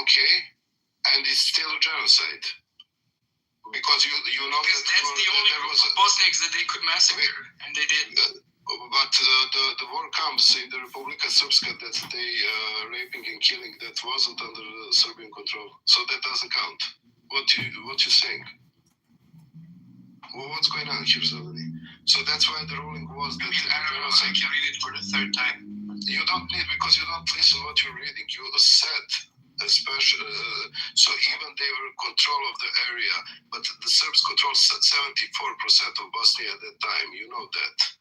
Okay, and it's still a genocide. Because you know because that's the only group of Bosniaks that they could massacre, and they did. But the war comes in the Republika Srpska that they raping and killing that wasn't under Serbian control, so that doesn't count. What you saying? Well, what's going on here, Zeleny? So that's why the ruling was that. I don't know. I can read it for the third time. You don't need, because you don't listen what you're reading. You said, especially, so even they were in control of the area, but the Serbs controlled 74% of Bosnia at that time. You know that.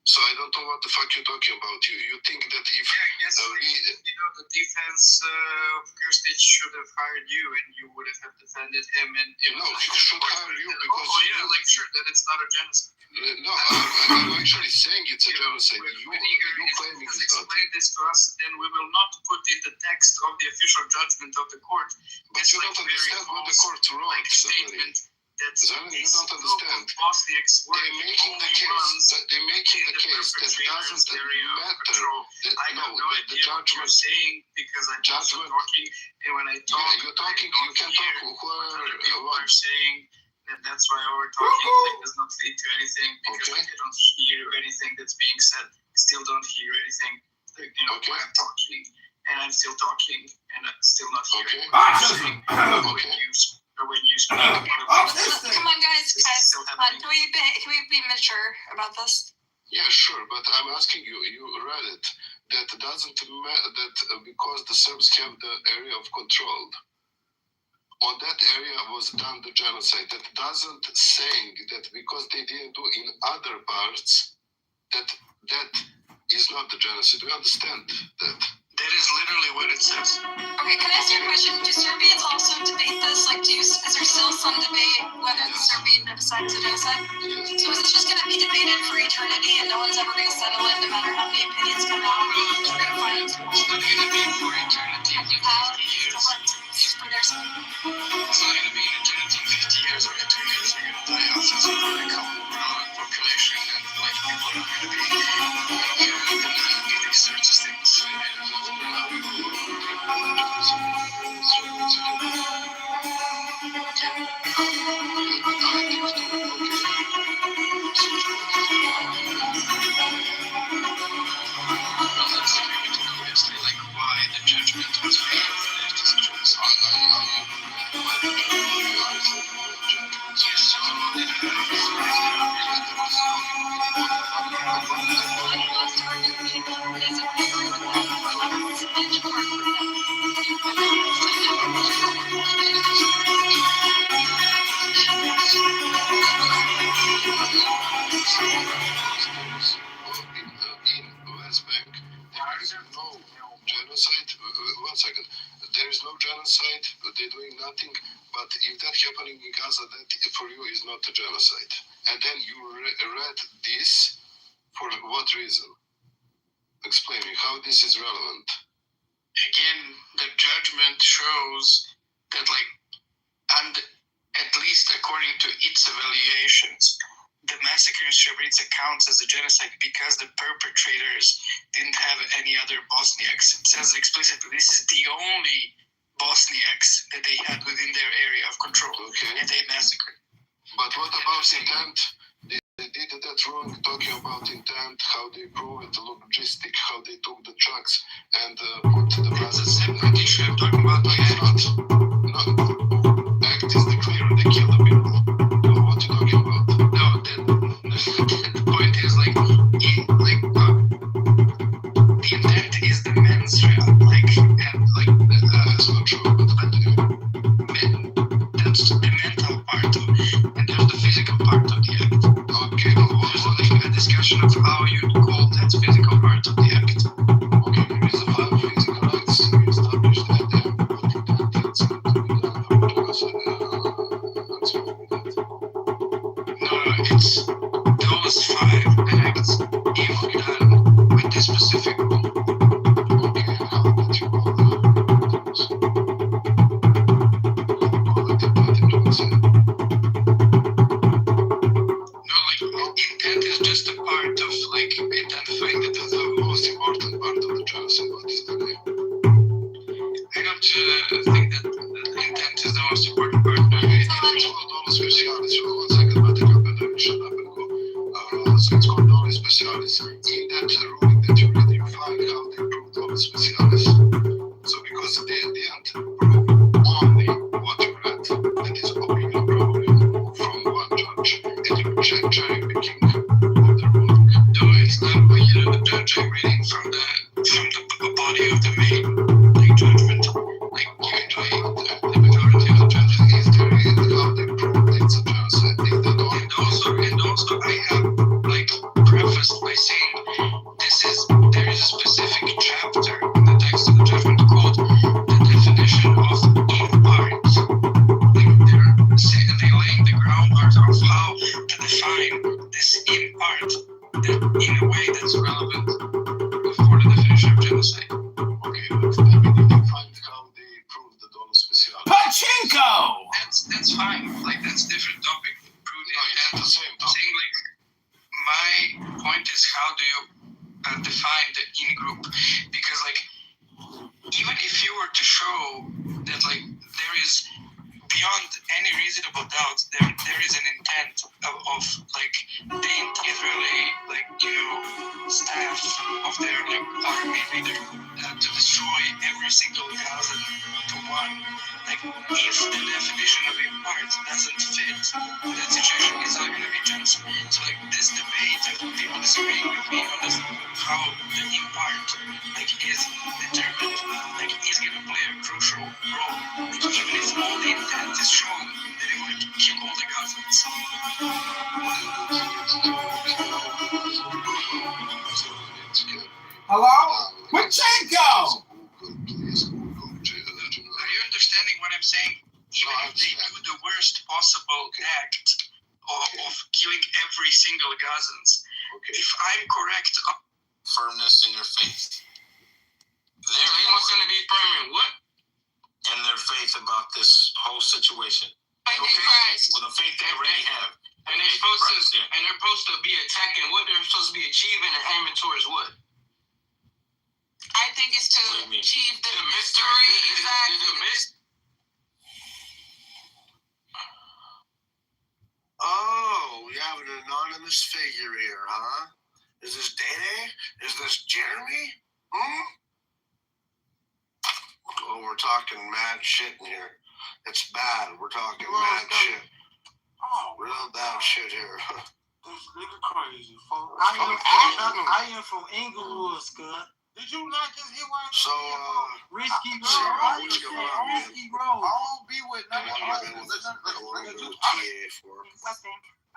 So I don't know what the fuck you're talking about. You think that if the defense of Krstić should have hired you, and you would have defended him, and he should hire you because that it's not a genocide. No, I'm actually saying it's a genocide. You claiming it's not. Explain this to us, then we will not put in the text of the official judgment of the court. But you don't understand what the court wrote, Zeleny. Zeleny, you don't understand. They're making the case that doesn't matter. I have no idea what you're saying because I'm just talking, and when I talk, you're talking. You can talk. Other people are saying that that's why we're talking. It does not lead to anything because I don't hear anything that's being said. I still don't hear anything. When I'm talking, and I'm still talking, and I'm still not hearing what you're saying. When you speak. Come on, guys. Can we be mature about this? Yeah, sure, but I'm asking you. You read it. That doesn't matter. That because the Serbs have the area of control, on that area was done the genocide. That doesn't saying that because they didn't do in other parts that is not the genocide. We understand that. That is literally what it says. Okay, can I ask you a question? Do Serbians also debate this? Like, is there still some debate whether the Serbian genocide is a genocide? So is this just going to be debated for eternity and no one's ever going to settle it no matter how many opinions come out? We're going to find it's not going to be for eternity. 50 years. It's not going to be eternity. 50 years or 2 years are going to die out since we're going to come around population and people are going to be getting search things. Why the judgment was made There is no genocide, they're doing nothing, but if that happening in Gaza, that for you is not a genocide. And then you read this, for what reason? Explain me how this is relevant. Again, the judgment shows that, and at least according to its evaluations, the massacre in Srebrenica counts as a genocide because the perpetrators didn't have any other Bosniaks. It says explicitly this is the only Bosniaks that they had within their area of control, and they massacred. But what about intent? They did that wrong, talking about intent, how they proved the logistic, how they took the trucks and put the That's a separate issue. I'm talking about the act. No, act is declared they kill the people. What are you talking about? No, the point is the intent is the mens rea, that's not true, but that's the mental part of it, and there's the physical part of the act. Okay, there's a discussion of how you call that physical part of the act. Okay, there is a 5 physical acts you establish have to think that the intent is the most important part. It's called dollar specialis. One second, but shut up and go. So it's called dollar specialis. In that ruling that you read, you find how they prove dollar specialis. So because they didn't prove only what you read, that is opinion probably from one judge, and you cherry picking of the ruling. No, it's not when you know the judge reading from the body of the main judgment. Like usually the majority of the judges Is there how they prove it's a genocide? Is that all? and also I have prefaced by saying there is a specific chapter in the text of the judgment called the definition of in part. They're laying the groundwork of how to define this in part in a way that's relevant for the definition of genocide. Okay, but maybe they can find how they prove the dollar specialis. Pachinko! That's fine. That's a different topic. Prove the No, it's intent. the same topic. Saying my point is how do you define the in group? Because even if you were to show that there is beyond any reasonable doubt there is an intent of the Israeli staff of their army leader to destroy every single Gaza to one. If the definition of in part doesn't fit that situation, it's not going to be genocide. So this debate of people disagreeing with me on how the in part is determined is going to play a crucial role. Even if all the intent is shown that they want to kill all the Gazans. Hello? Pachinko! Are you understanding what I'm saying? Even if they do the worst possible act of killing every single Gazans, if I'm correct, firmness in your faith. everyone's going to be firm in what? In their faith about this whole situation. Christ. With the faith they already have. And they're supposed to be attacking what they're supposed to be achieving and aiming towards what? I think it's to What do you mean? achieve the mystery. Exactly. Oh, we have an anonymous figure here, huh? Is this Dede? Is this Jeremy? Oh, we're talking mad shit in here. It's bad. We're talking mad shit. Oh, Real bad shit here. this nigga crazy, folks. I am from Inglewood, Scott. Did you not just hear what I So, Risky so, Road. what's going on, man? Risky Road. I don't be with I none of want to them. go to TA for.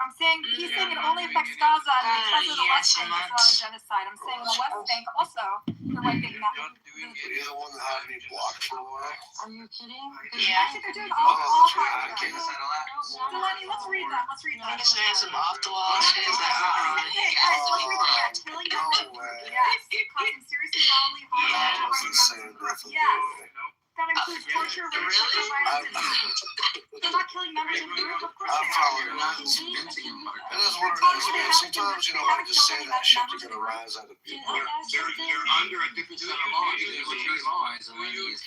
I'm saying he's saying it only affects Gaza because of the West Bank. It's not a genocide. I'm saying the West Bank also the right big map. Were you the one that had me blocked for a while? Are you kidding? Yeah. Actually, they're doing Oh, all that's right. parts. Delaney, let's read that. Let's read that. You're saying some off the wall shit. Yes, let's read that. Killing No them. way. Yes, causing seriously bodily harm. No, I and wasn't saying nothing. Yes. That includes torture, rape, Really? sexual violence, and they're not killing members of the group, of course I'm they probably are. not convincing him. It is what it is, man. Sometimes, when I just say that shit to get a rise out of people. You're under a different set of laws.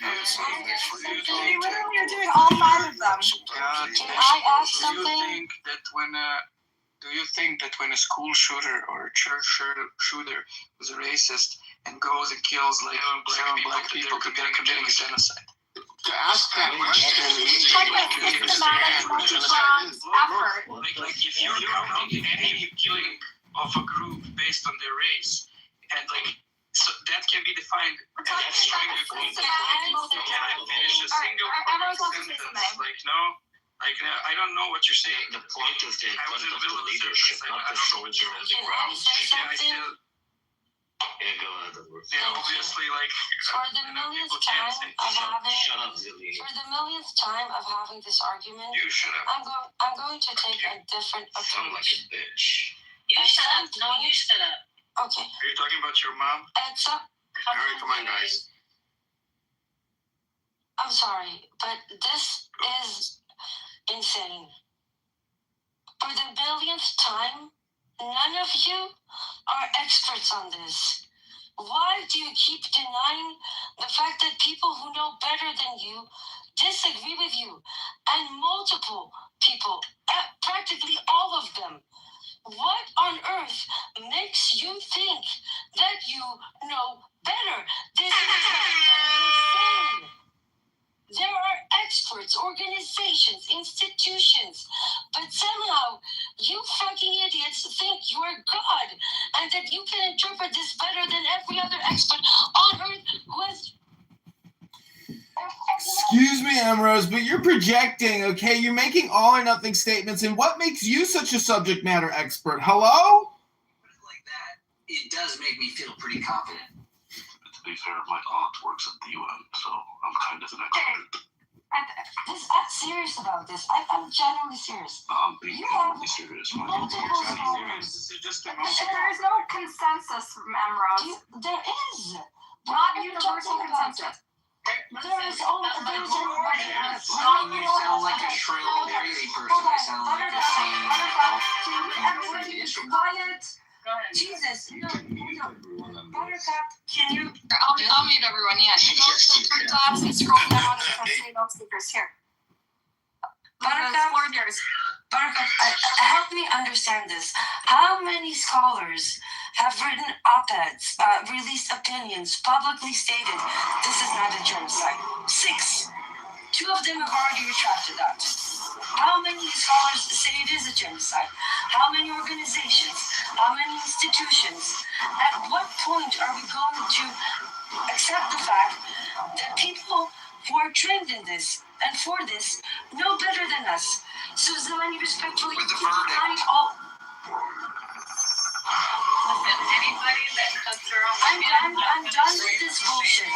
They literally are doing all five of them. Can I ask something? Do you think that when a school shooter or a church shooter is a racist and goes and kills seven black people, they're committing a genocide? To ask that question, It's like a systematic multi-pronged effort. If you're counting any killing of a group based on their race, and so that can be defined We're as talking destroying about a group. systematic You cannot finish a single everyone's also sentence. systematic. I don't know what you're saying. The point is the I was in the intent middle of of the the leadership, sentence. not I the don't know what soldier you're on the saying. ground. Say something. Yeah, go ahead. Yeah, obviously, For the millionth people can't time say. of having, Shut up, Zilly. for the millionth time of having this argument, You shut up. I'm going to take a different Sound like approach. a bitch. You shut up. No, you shut up. Okay, Are you talking about your mom? it's up. Alright, come on, guys. I'm sorry, but this is insane. For the billionth time, none of you are experts on this. Why do you keep denying the fact that people who know better than you disagree with you? And multiple people, practically all of them. What on earth makes you think that you know better? This is insane. There are experts, organizations, institutions, but somehow you fucking idiots think you are God and that you can interpret this better than every other expert on earth who has. Excuse me, Ambrose, but you're projecting, okay? You're making all or nothing statements, and what makes you such a subject matter expert? Hello? Like that, it does make me feel pretty confident. To be fair, my aunt works at the UN, so I'm kind of an expert. I'm serious about this. I'm genuinely serious. I'm being genuinely serious. Multiple scholars. This is just a There is no consensus, Ambrose. There is. Not universal consensus. There is only. You sound like a shrill crazy person. You sound like the same. Everyone be quiet. Jesus, no. Buttercup, can you? I'll mute everyone. Yeah. Go to the three dots and scroll down and say no speakers here. Buttercup, help me understand this. How many scholars have written op-eds, released opinions, publicly stated this is not a genocide? 6. 2 of them have already retracted that. How many scholars say it is a genocide? How many organizations? How many institutions? At what point are we going to accept the fact that people who are trained in this and for this know better than us? So Zeleny, respectfully, With the verdict. Listen, anybody that cuts their own I'm done with this bullshit.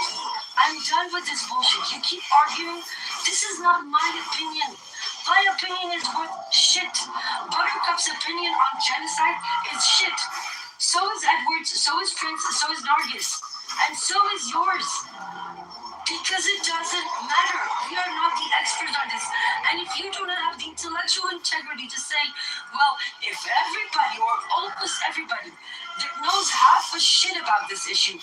I'm done with this bullshit. You keep arguing. This is not my opinion. My opinion is worth shit. Buttercup's opinion on genocide is shit. So is Edward's, so is Prince, so is Nargis. And so is yours. Because it doesn't matter. We are not the experts on this. And if you do not have the intellectual integrity to say, well, if everybody or almost everybody that knows half a shit about this issue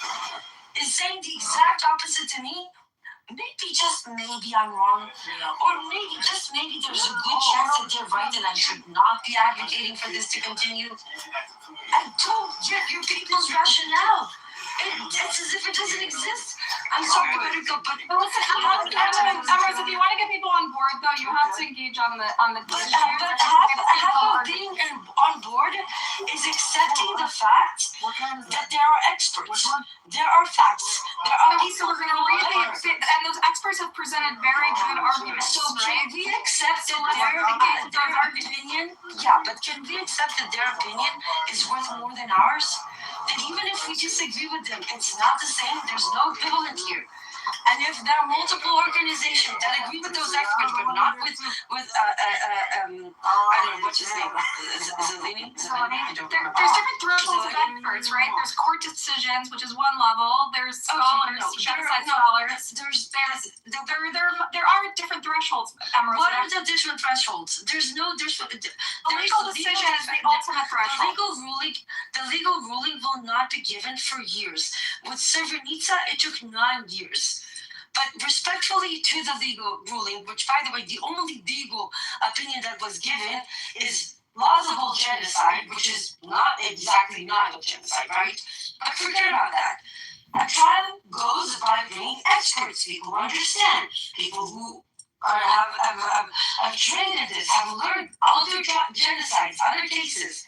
is saying the exact opposite to me, maybe just maybe I'm wrong. Or maybe just maybe there's a good chance that they're right and I should not be advocating for this to continue. I don't get your people's rationale. It's as if it doesn't exist. I'm sorry, Buttercup, but Listen, Ambrose, if you want to get people on board, though, you have to engage on the But half of being on board is accepting the fact that there are experts. There are facts. There are people who know better. and those experts have presented very good arguments. So can we accept that their opinion? Yeah, but can we accept that their opinion is worth more than ours? That even if we disagree with them, it's not the same. There's no equivalent here. And if there are multiple organizations that agree with those experts, but not with I don't know what's his name, Zeleny. There's different thresholds of experts, right? There's court decisions, which is one level. There's scholars, genocide scholars. There are different thresholds, Ambrose. What are the different thresholds? The legal decision is the ultimate threshold. The legal ruling will not be given for years. With Srebrenica, it took 9 years. But respectfully to the legal ruling, which, by the way, the only legal opinion that was given is plausible genocide, which is not exactly not a genocide, right? But forget about that. A trial goes by bringing experts, people who understand, people who have trained in this, have learned other genocides, other cases,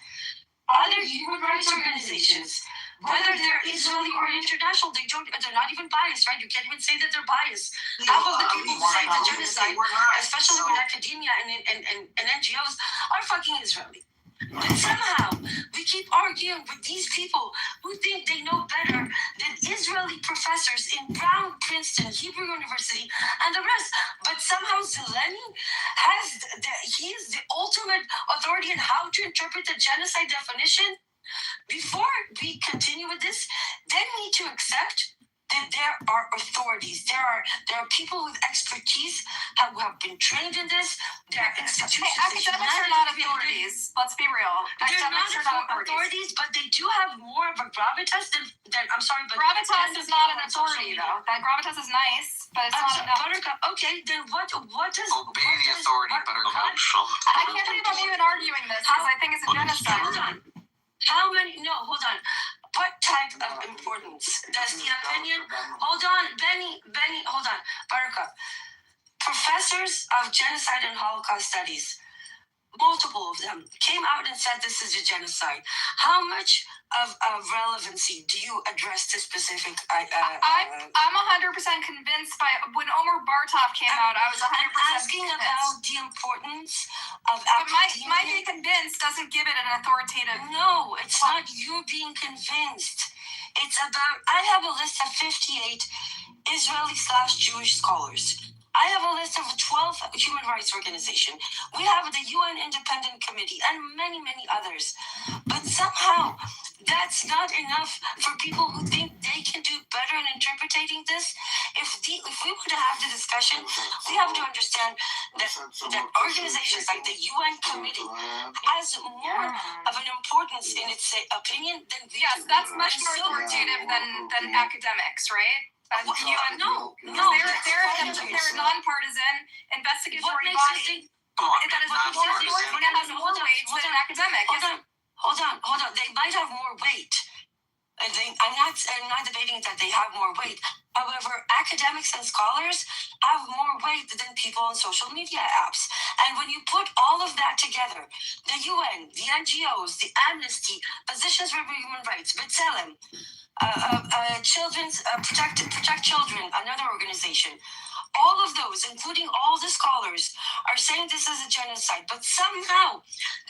other human rights organizations. Whether they're Israeli or international, they're not even biased, right? You can't even say that they're biased. Half of the people who say the genocide, especially with academia and NGOs, are fucking Israeli. But somehow, we keep arguing with these people who think they know better than Israeli professors in Brown, Princeton, Hebrew University, and the rest. But somehow Zeleny he is the ultimate authority on how to interpret the genocide definition. Before we continue with this, then we need to accept that there are authorities, there are people with expertise who have been trained in this. There are institutions. Hey, academics are not authorities. Let's be real. They're not Academics are not authorities, but they do have more of a gravitas than I'm sorry, but gravitas is not an authority though. That gravitas is nice, but it's not enough. Buttercup, okay, then what does Obey the authority, Buttercup. I can't believe I'm even arguing this because I think it's a genocide. Hold on. How many? No, hold on. What type of importance does the opinion? Hold on, Benny, hold on. Buttercup. Professors of genocide and Holocaust studies, multiple of them, came out and said this is a genocide. How much of relevancy do you address to specific? I'm 100% convinced by when Omar Bartov came out. I was 100% asking convinced. about the importance of. But my being convinced doesn't give it an authoritative. No, it's not you being convinced. It's about. I have a list of 58 Israeli/Jewish scholars. I have a list of 12 human rights organizations. We have the UN Independent Committee and many, many others. But somehow, that's not enough for people who think they can do better in interpreting this. If we were to have the discussion, we have to understand that organizations like the UN Committee has more of an importance in its opinion than we do. Yes, that's much more authoritative than academics, right? No. They're nonpartisan, investigatory body. That is more authority that has more weight than an academic. Hold on. They might have more weight. I'm not debating that they have more weight. However, academics and scholars have more weight than people on social media apps. And when you put all of that together, the UN, the NGOs, the Amnesty, Positions for Human Rights, B'Tselem, Protect Children, another organization. All of those, including all the scholars, are saying this is a genocide. But somehow,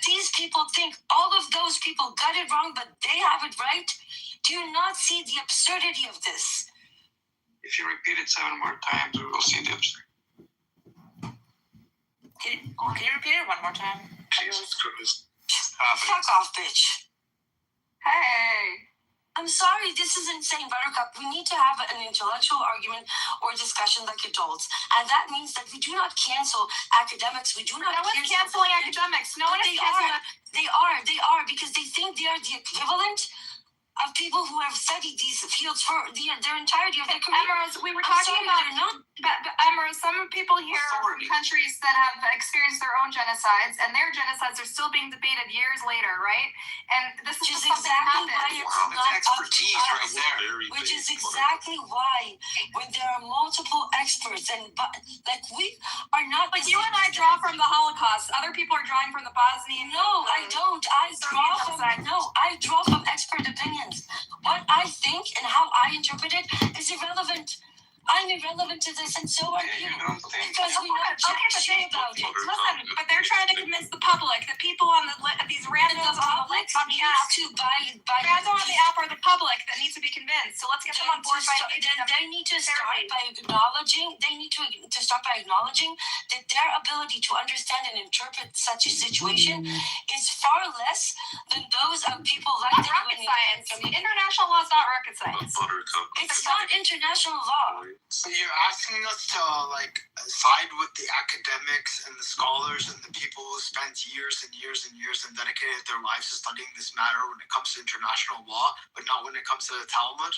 these people think all of those people got it wrong, but they have it right. Do you not see the absurdity of this? If you repeat it 7 more times, we will see the absurdity. Can you repeat it one more time? Jesus Christ. Fuck off, bitch. Hey. I'm sorry, this is insane, Buttercup. We need to have an intellectual argument or discussion like adults. And that means that we do not cancel academics. We do not No one's canceling academics. No one is canceling. They are, because they think they are the equivalent of people who have studied these fields for their entirety of their career. Emrose, we were talking about, Emrose, some people here are from countries that have experienced their own genocides, and their genocides are still being debated years later, right? And this is something that happens. That's expertise right there. Which is exactly why, when there are multiple experts, like we are not. But you and I draw from the Holocaust. Other people are drawing from the Bosnian. No, I don't. I draw from expert opinions. What I think and how I interpret it is irrelevant. I'm irrelevant to this, and so are you. Because we know jack shit about it. Listen, but they're trying to convince the public, the people on these randos on the app. Randos on the app are the public that needs to be convinced. So let's get them on board by they need to start by acknowledging. They need to start by acknowledging that their ability to understand and interpret such a situation is far less than those of people like rocket science. International law is not rocket science. It's not international law. So you're asking us to side with the academics and the scholars and the people who spent years and years and years and dedicated their lives to studying this matter when it comes to international law, but not when it comes to the Talmud?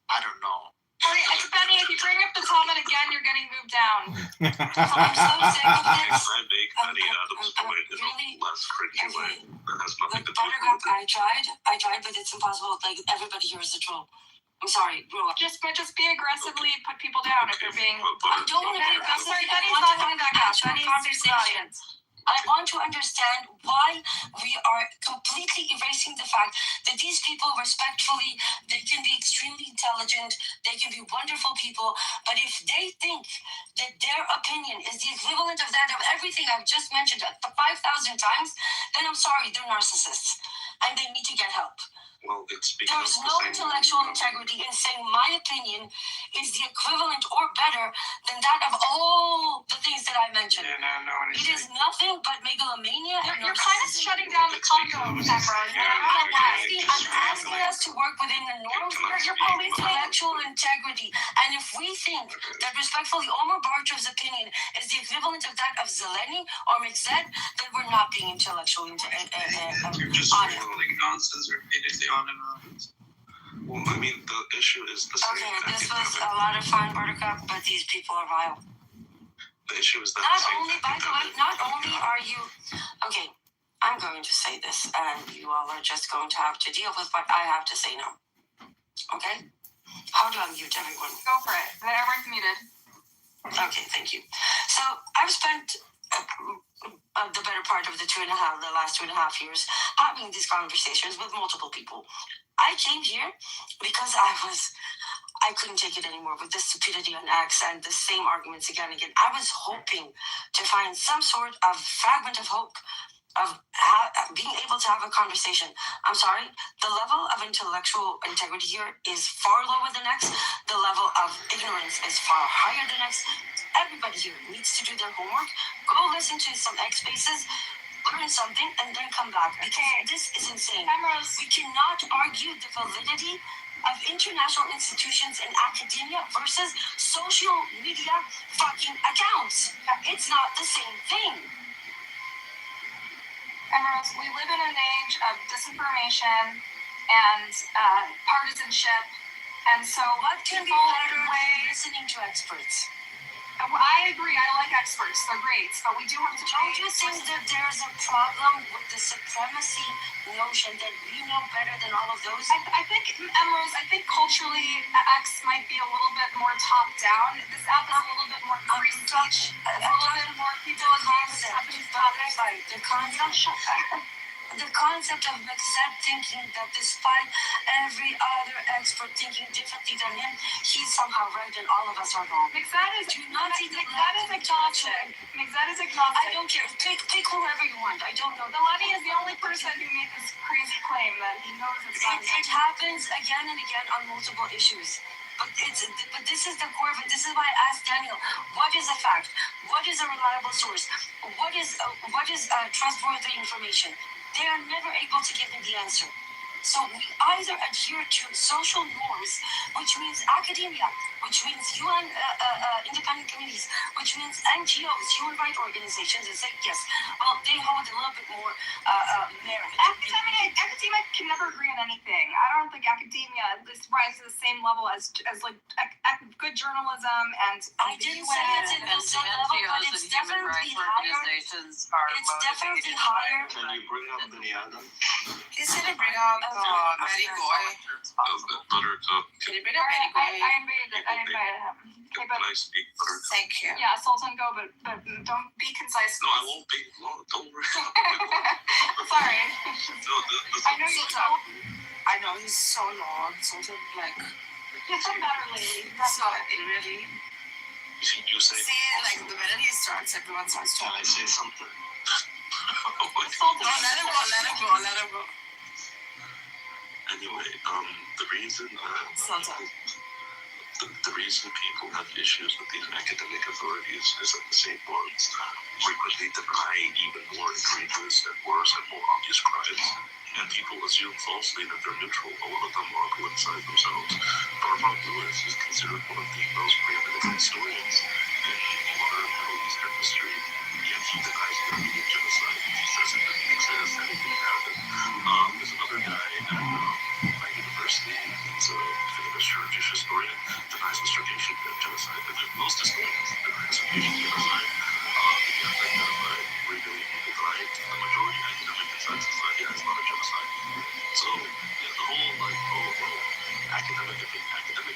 I don't know. Benny, if you bring up the Talmud again, you're getting moved down. I'm so sick of this. I make Honey Adams point in a less cringy way. That has nothing to do with it. I tried, but it's impossible. Like, everybody here is a troll. I'm sorry, grow up. Just be aggressively put people down if they're being. I don't want to be aggressive. Sorry, Benny's not coming back up. Benny's conversation. I want to understand why we are completely erasing the fact that these people respectfully, they can be extremely intelligent, they can be wonderful people, but if they think that their opinion is the equivalent of that of everything I've just mentioned 5,000 times, then I'm sorry, they're narcissists and they need to get help. Well, it's because There's no intellectual integrity in saying my opinion is the equivalent or better than that of all the things that I mentioned. It is nothing but megalomania. You're kind of shutting down the Congo, Ambrose. I'm asking us to work within the norms. You're policing intellectual integrity. And if we think that respectfully Omar Bartrov's opinion is the equivalent of that of Zeleny or Mixed, then we're not being intellectually You're just honest. rolling nonsense repeatedly on and on. Well, I mean, the issue is the same. Okay, this was a lot of fun, Buttercup, but these people are vile. The issue is that Not only, by the way, not only are you... Okay, I'm going to say this, and you all are just going to have to deal with what I have to say now. Okay? How do I mute everyone? Go for it. Everyone's muted. Okay, thank you. So I've spent the better part of the last 2.5 years having these conversations with multiple people. I came here because I couldn't take it anymore with the stupidity on X and the same arguments again and again. I was hoping to find some sort of fragment of hope of being able to have a conversation. I'm sorry, the level of intellectual integrity here is far lower than X. The level of ignorance is far higher than X. Everybody here needs to do their homework. Go listen to some X Spaces, learn something, and then come back. Because this is insane. We cannot argue the validity of international institutions and academia versus social media fucking accounts. It's not the same thing. Emeralds, we live in an age of disinformation and partisanship, and so what can be better than listening to experts? I agree. I like experts; they're great, but we do have to. Don't you think that there's a problem with the supremacy notion that we know better than all of those? I think, Emeralds, culturally, X might be a little bit more top down. This app is a little bit more free speech. A little bit more people The concept of Mixed thinking that despite every other expert thinking differently than him, he's somehow right and all of us are wrong. Mixed is agnostic. Mixed is agnostic. I don't care. Pick whoever you want. I don't know. Zeleny is the only person who made this crazy claim that he knows it's not. It happens again and again on multiple issues. But this is the core of it. This is why I asked Daniel, what is a fact? What is a reliable source? What is trustworthy information? They are never able to give me the answer. So we either adhere to social norms, which means academia, which means UN independent committees, which means NGOs, human rights organizations, and say, yes, well, they hold a little bit more merit. Academia can never agree on anything. I don't think academia rises to the same level as good journalism and I didn't say it's in the same level, but it's definitely higher. It's definitely higher. Can you bring up Beniada? He's gonna bring up Mary Goy. Buttercup. Can you bring up Mary Goy? I invited him. Can I speak, Buttercup? Thank you. Yeah, Sultan, go, but don't be concise. No, I won't be long. Don't worry. Sorry. No, I know you told. I know he's so long, sort of like. Get some better, lady. So really. You say. See, like the minute he starts, everyone starts Can I talking. say something? Sultan, No, let him go. Anyway, the reason Sultan. the reason people have issues with these academic authorities is that the same ones frequently deny even more egregious and worse and more obvious crimes, and people assume falsely that they're neutral. All of them are politicized themselves. Barbour Lewis is considered one of the most preeminent historians in modern Middle Eastern history, yet he denies the Armenian genocide. He says it doesn't exist and it didn't happen. There's another guy at my university, he's a Jewish historian, denies the Circassian genocide. And most historians deny the Circassian genocide. The genocide, 3 billion people died. The majority of academic consensus that it's not a genocide. So the whole academic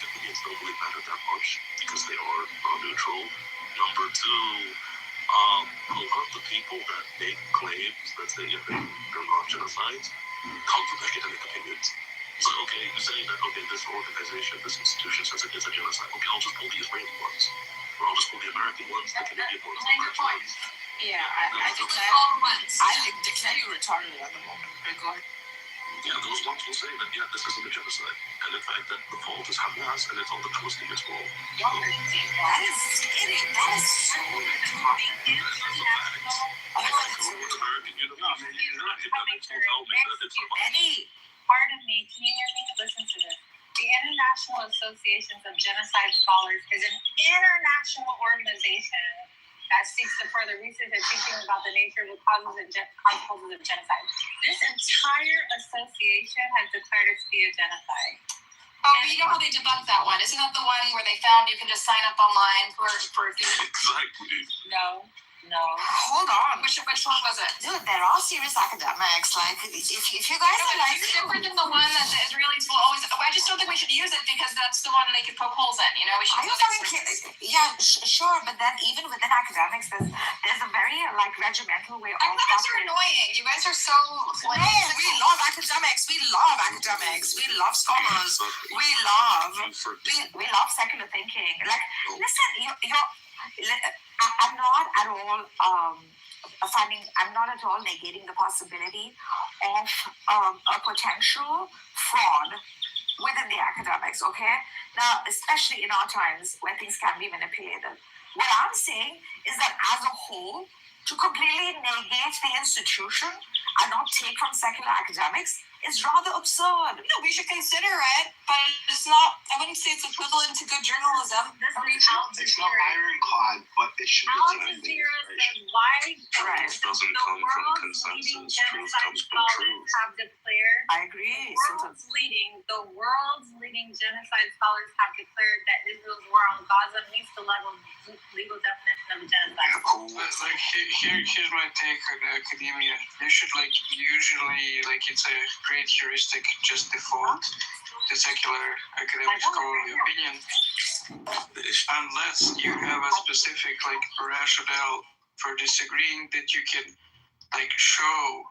opinions don't really matter that much because they are neutral. Number two, a lot of the people that make claims that say they're not genocides come from academic opinions. So, okay, you're saying that, okay, this organization, this institution says it is a genocide. Okay, I'll just pull the Israeli ones. Or I'll just pull the American ones, the Canadian ones, the French ones. Yeah, I declare you retarded at the moment. But go ahead. Yeah, those ones will say that, yeah, this isn't a genocide. And in fact, that the fault is Hamas and it's all the Palestinians' fault. That is scary. That is so Eddie, pardon me, can you hear me? Listen to this. The International Association of Genocide Scholars is an international organization that seeks to further research and teaching about the nature of the causes of genocide. This entire association has declared it to be a genocide. Oh, but you know how they debunked that one? Isn't that the one where they found you can just sign up online for Exactly. No. Hold on. Which one was it? Dude, they're all serious academics. Like, if you guys are like... It's different than the one that the Israelis will always... I just don't think we should use it because that's the one they could poke holes in, you know? We should Yeah, sure, but then even within academics, there's a very, like, regimental way of... Academics are annoying. You guys are so... We love academics. We love academics. We love scholars. We love secular thinking. Like, listen, I'm not at all negating the possibility of a potential fraud within the academics, okay? Now, especially in our times where things can be manipulated. What I'm saying is that as a whole, to completely negate the institution and not take from secular academics is rather absurd. No, we should consider it, but it's not, I wouldn't say it's equivalent to good journalism. It's not ironclad, but it should be Al Jazeera says why Truth doesn't come from consensus. Truth comes from truth. have declared. I agree. The world's leading genocide scholars have declared that Israel's war on Gaza meets the legal definition of a genocide. Like, here's my take on academia. They should, like, usually, like, it's a great heuristic, just default to secular academic scholarly opinion, unless you have a specific, like, rationale for disagreeing that you can, like, show,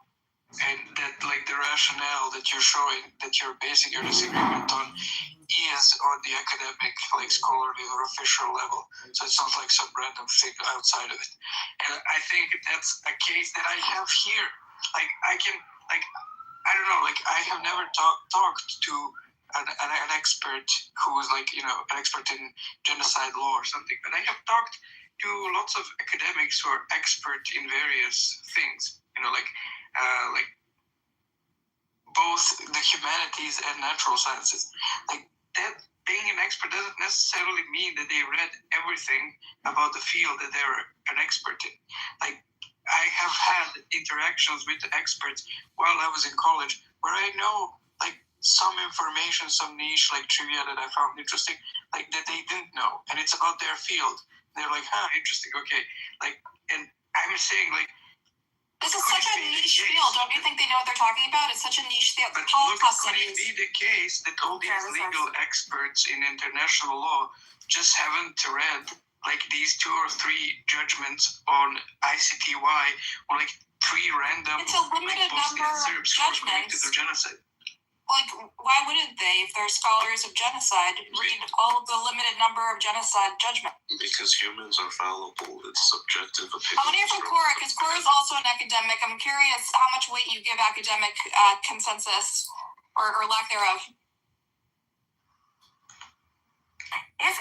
and that, like, the rationale that you're showing, that you're basing your disagreement on, is on the academic, like, scholarly or official level. So it's not like some random thing outside of it. And I think that's a case that I have here. Like, I can, like, I don't know, like, I have never talked to an expert who is, like, you know, an expert in genocide law or something, but I have talked to lots of academics who are expert in various things, you know, like both the humanities and natural sciences. Like, that being an expert doesn't necessarily mean that they read everything about the field that they're an expert in. Like, I have had interactions with the experts while I was in college where I know, like, some information, some niche, like, trivia that I found interesting, like, that they didn't know, and it's about their field. They're like, interesting, okay. Like, and I'm saying, like, this is such a niche field. Don't you think they know what they're talking about? It's such a niche field. But look, could it be the case that all these legal experts in international law just haven't read, like, these 2 or 3 judgments on ICTY, or, like, 3 random, it's a limited number of judgments. To the genocide? Like, why wouldn't they, if they're scholars of genocide, read all of the limited number of genocide judgments? Because humans are fallible. It's subjective opinion. I want to hear from Cora, because Cora is also an academic. I'm curious how much weight you give academic consensus or lack thereof. If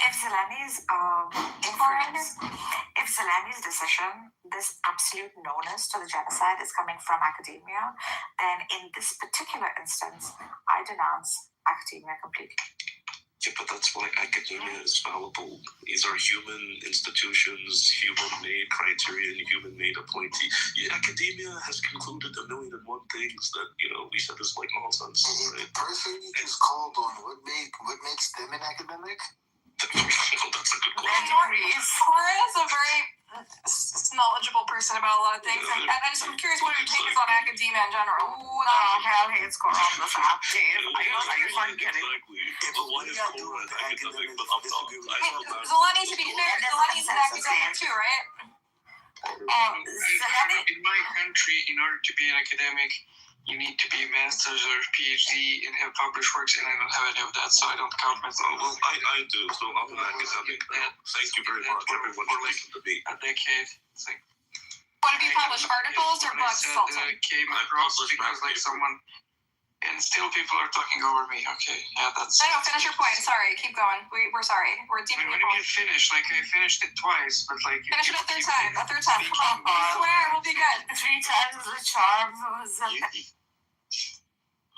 Zelani's decision, this absolute no-ness to the genocide is coming from academia, then in this particular instance, I denounce academia completely. Yeah, but that's why academia is fallible. These are human institutions, human-made criteria, and human-made appointee. Yeah, academia has concluded 1,000,001 things that, you know, we said is like nonsense. And the person you just called on, what makes them an academic? That's a good question. Cora is a very knowledgeable person about a lot of things, and I'm curious what your take is on academia in general. Ooh, no, hell hates Cora on this app, Dave. Are you fucking kidding? Why is Cora an academic, but I'm not? Zelani, to be fair, Zelani's an academic too, right? In my country, in order to be an academic, you need to be a master's or PhD and have published works, and I don't have any of that, so I don't count myself. Well, I do, so I'm an academic now. Thank you very much, everyone, for listening to me. A decade. It's like, what have you published, articles or books? Came across because, like, someone And still people are talking over me. Okay, yeah, that's... No, finish your point. Sorry, keep going. We're sorry. We're deep in the What do you mean finish? Like, I finished it twice, but like... Finish it a third time. Come on. I swear, we'll be good. 3 times the charm was...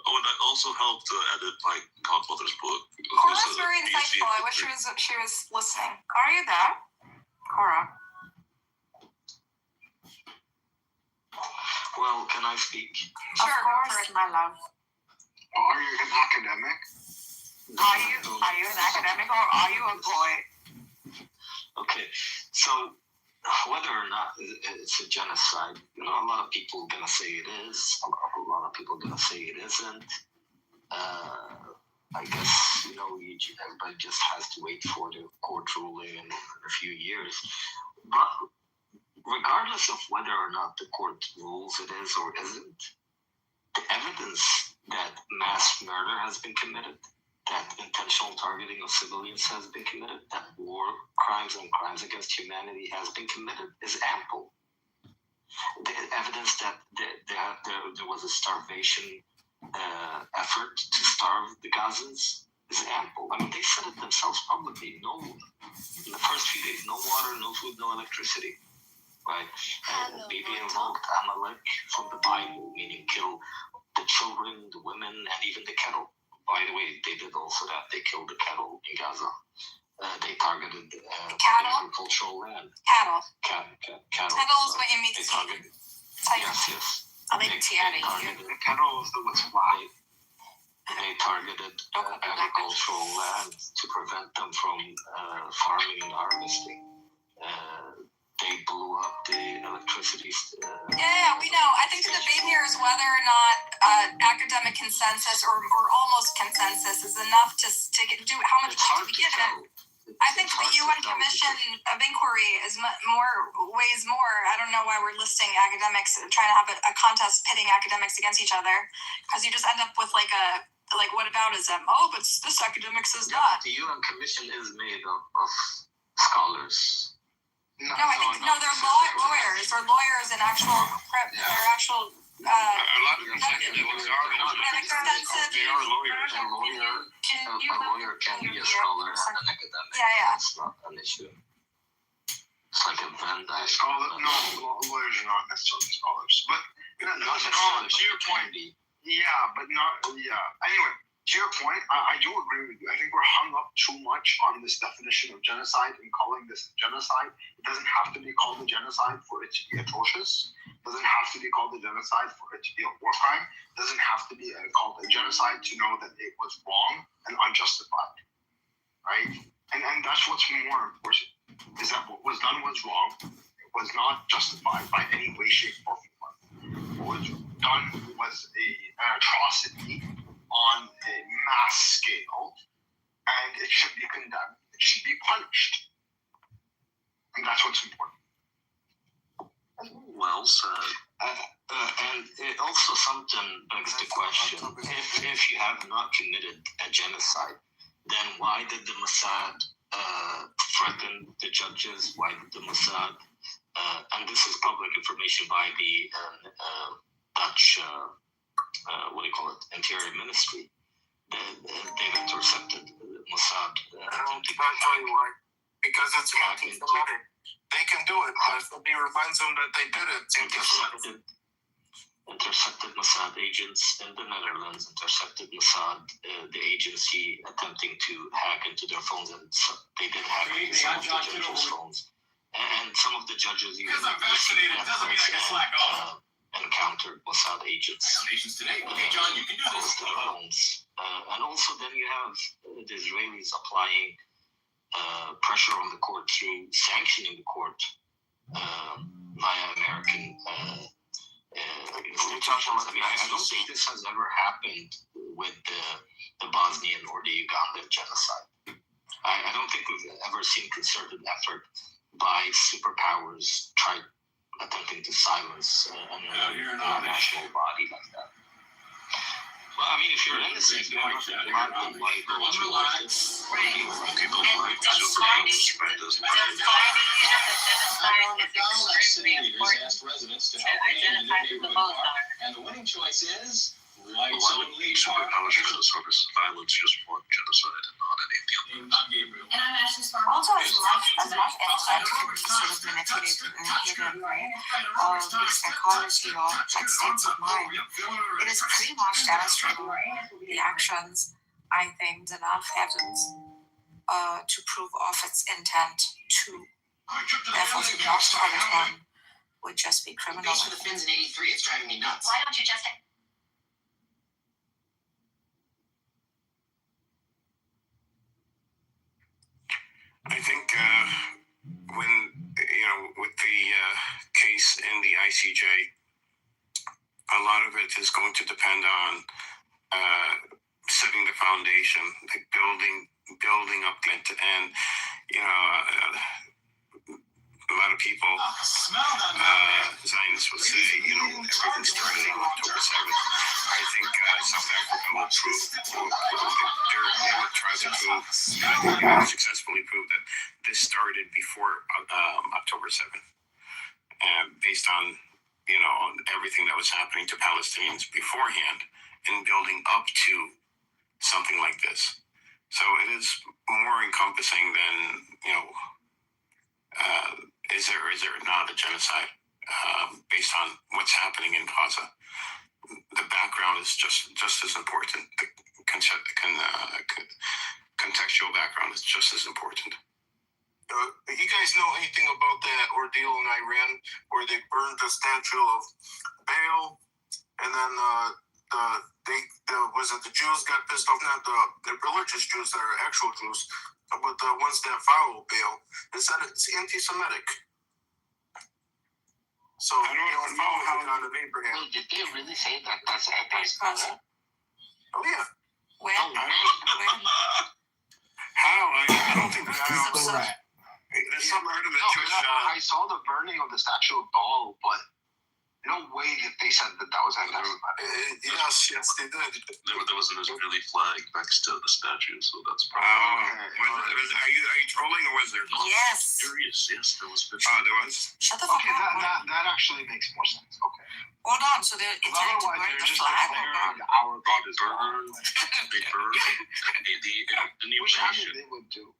Oh, and I also helped edit my godmother's book. Cora's very insightful. I wish she was listening. Are you there? Cora? Well, can I speak? Sure, Of course, my love. Are you an academic? Are you an academic or are you a boy? Okay, so whether or not it's a genocide, a lot of people are gonna say it is. A lot of people are gonna say it isn't. I guess everybody just has to wait for the court ruling in a few years. But regardless of whether or not the court rules it is or isn't, the evidence that mass murder has been committed, that intentional targeting of civilians has been committed, that war crimes and crimes against humanity has been committed is ample. The evidence that there was a starvation effort to starve the Gazans is ample. I mean, they said it themselves publicly. In the first few days, no water, no food, no electricity. Right? Maybe invoked Amalek from the Bible, meaning kill the children, the women, and even the cattle. By the way, they did also that. They killed the cattle in Gaza. They targeted agricultural land. Cattle. Cattle. Cattle is what you mean. They targeted. Yes. I mean, The cattle is the what's black. They targeted agricultural land to prevent them from farming and harvesting. They blew up the electricity. Yeah, we know. I think the debate here is whether or not academic consensus or almost consensus is enough to do how much weight to be given. I think the UN Commission of Inquiry is weighs more. I don't know why we're listing academics, trying to have a contest pitting academics against each other, because you just end up with like whataboutism. Oh, but this academic says that. The UN Commission is made up of scholars. No, I think they're lawyers or lawyers in actual. They're actual. A lot of them academics are lawyers. They are lawyers. A lawyer can be a scholar and an academic. Yeah. It's not an issue. It's like a Venn No, diagram. lawyers are not necessarily scholars. But to your point. Anyway, to your point, I do agree with you. I think we're hung up too much on this definition of genocide and calling this genocide. It doesn't have to be called a genocide for it to be atrocious. It doesn't have to be called a genocide for it to be a war crime. It doesn't have to be called a genocide to know that it was wrong and unjustified. Right? And that's what's more important, is that what was done was wrong. It was not justified by any way, shape, or form. What was done was an atrocity on a mass scale, and it should be condemned. It should be punished. And that's what's important. Well said. And it also something begs the question, if you have not committed a genocide, then why did the Mossad threaten the judges? Why did the Mossad, and this is public information by the Dutch Interior Ministry. They've intercepted Mossad. I'll tell you why. Because it's anti-Semitic. They can do it, but if somebody reminds them that they did it, intercepted Mossad agents in the Netherlands, intercepted Mossad, the agency attempting to hack into their phones, and they did hack into some of the judges' phones. And some of the judges even encountered Mossad agents. Today. Okay, John, you can do this. And also then you have the Israelis applying pressure on the court through sanctioning the court via American institutions. I don't think this has ever happened with the Bosnian or the Ugandan genocide. I don't think we've ever seen concerted effort by superpowers attempting to silence an international body like that. Well, I mean, if you're innocent, you have to demand the right to relax. Asked residents to help name the neighborhood park, and the winning choice is Why would you acknowledge sort of violence just for genocide and not any of the other? I'm Gabriel. And I'm Ashley Sparrow. Also, as much intent can be sort of manipulated and hidden, right? The psychology of like states of mind. It is pretty much demonstrating the actions, I think, enough evidence to prove of its intent to. Therefore, the most target him would just be criminal. Based on the fins in 83, it's driving me nuts. Why don't you just... I think when, with the case in the ICJ, a lot of it is going to depend on setting the foundation, like building up it, and a lot of people, Zionists will say, everything started on October 7th. I think South Africa will prove, they will try to prove, successfully prove that this started before October 7th, based on, everything that was happening to Palestinians beforehand and building up to something like this. So it is more encompassing than, is there not a genocide based on what's happening in Gaza? The background is just as important. The contextual background is just as important. You guys know anything about that ordeal in Iran where they burned the statue of Baal, and then the Jews got pissed off? Not the religious Jews that are actual Jews, but the ones that follow Baal. They said it's anti-Semitic. So I don't know how out of Abraham. Wait, did they really say that that's anti-Semitic? Oh yeah. When? How? I don't think Correct. There's some part of the Jewish. I saw the burning of the statue of Baal, but no way that they said that was anti-Semitic. Yes, they did. There was an Israeli flag next to the statue, so that's probably. Are you trolling, or was there? Yes. Serious? Yes, there was. There was. Shut the fuck up. That actually makes more sense. Okay. Hold on. So they're intending to burn the flag? Our God is burned. They burned. The insinuation. They would do.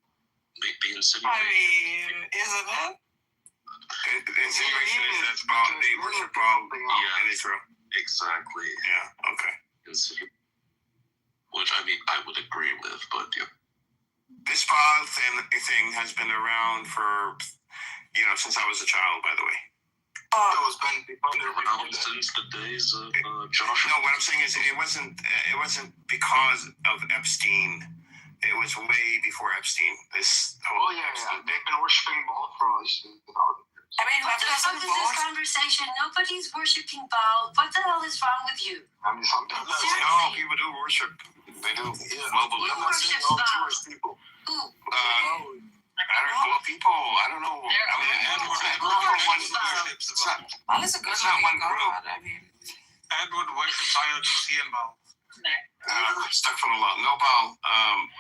The insinuation. I mean, isn't it? The insinuation is that they worship Baal in Israel. Exactly. Yeah. Okay. Which I would agree with, but yeah. This Baal thing has been around for, since I was a child. By the way. It was been around since the days of Joshua. No, what I'm saying is it wasn't because of Epstein. It was way before Epstein. This whole they've been worshiping Baal for I mean, what doesn't this conversation? Nobody's worshiping Baal. What the hell is wrong with you? I mean, sometimes people do worship. They do. Yeah. Who worships Baal? Jewish people. Who? People. I don't know. Baal is a good one God. I mean, Edward worships IOGC and Baal. Astaghfirullah. No Baal.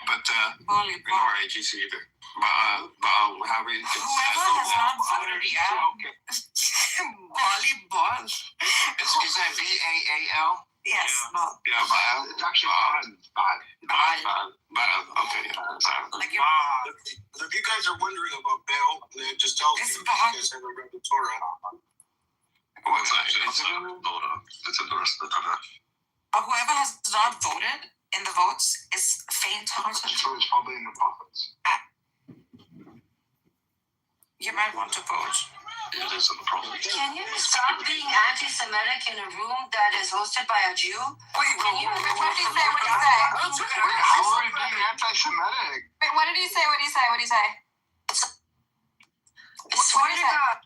But Baal. nor AGC either. Baal. Whoever has not voted yet. Baal. Is that B-A-A-L? Yes. Baal. Yeah, Baal. It's actually Baal. Okay. Like if you guys are wondering about Baal, just tell me you guys have read the Torah. It's actually it's in the rest of the Torah. Whoever has not voted in the votes is faint-hearted. So it's probably in the prophets. You might want to vote. It is in the prophets. Can you stop being anti-Semitic in a room that is hosted by a Jew? Wait, what did he say? What did he say? How are we being anti-Semitic? Wait, what did he say? What did he say? What did he say? I swear to God.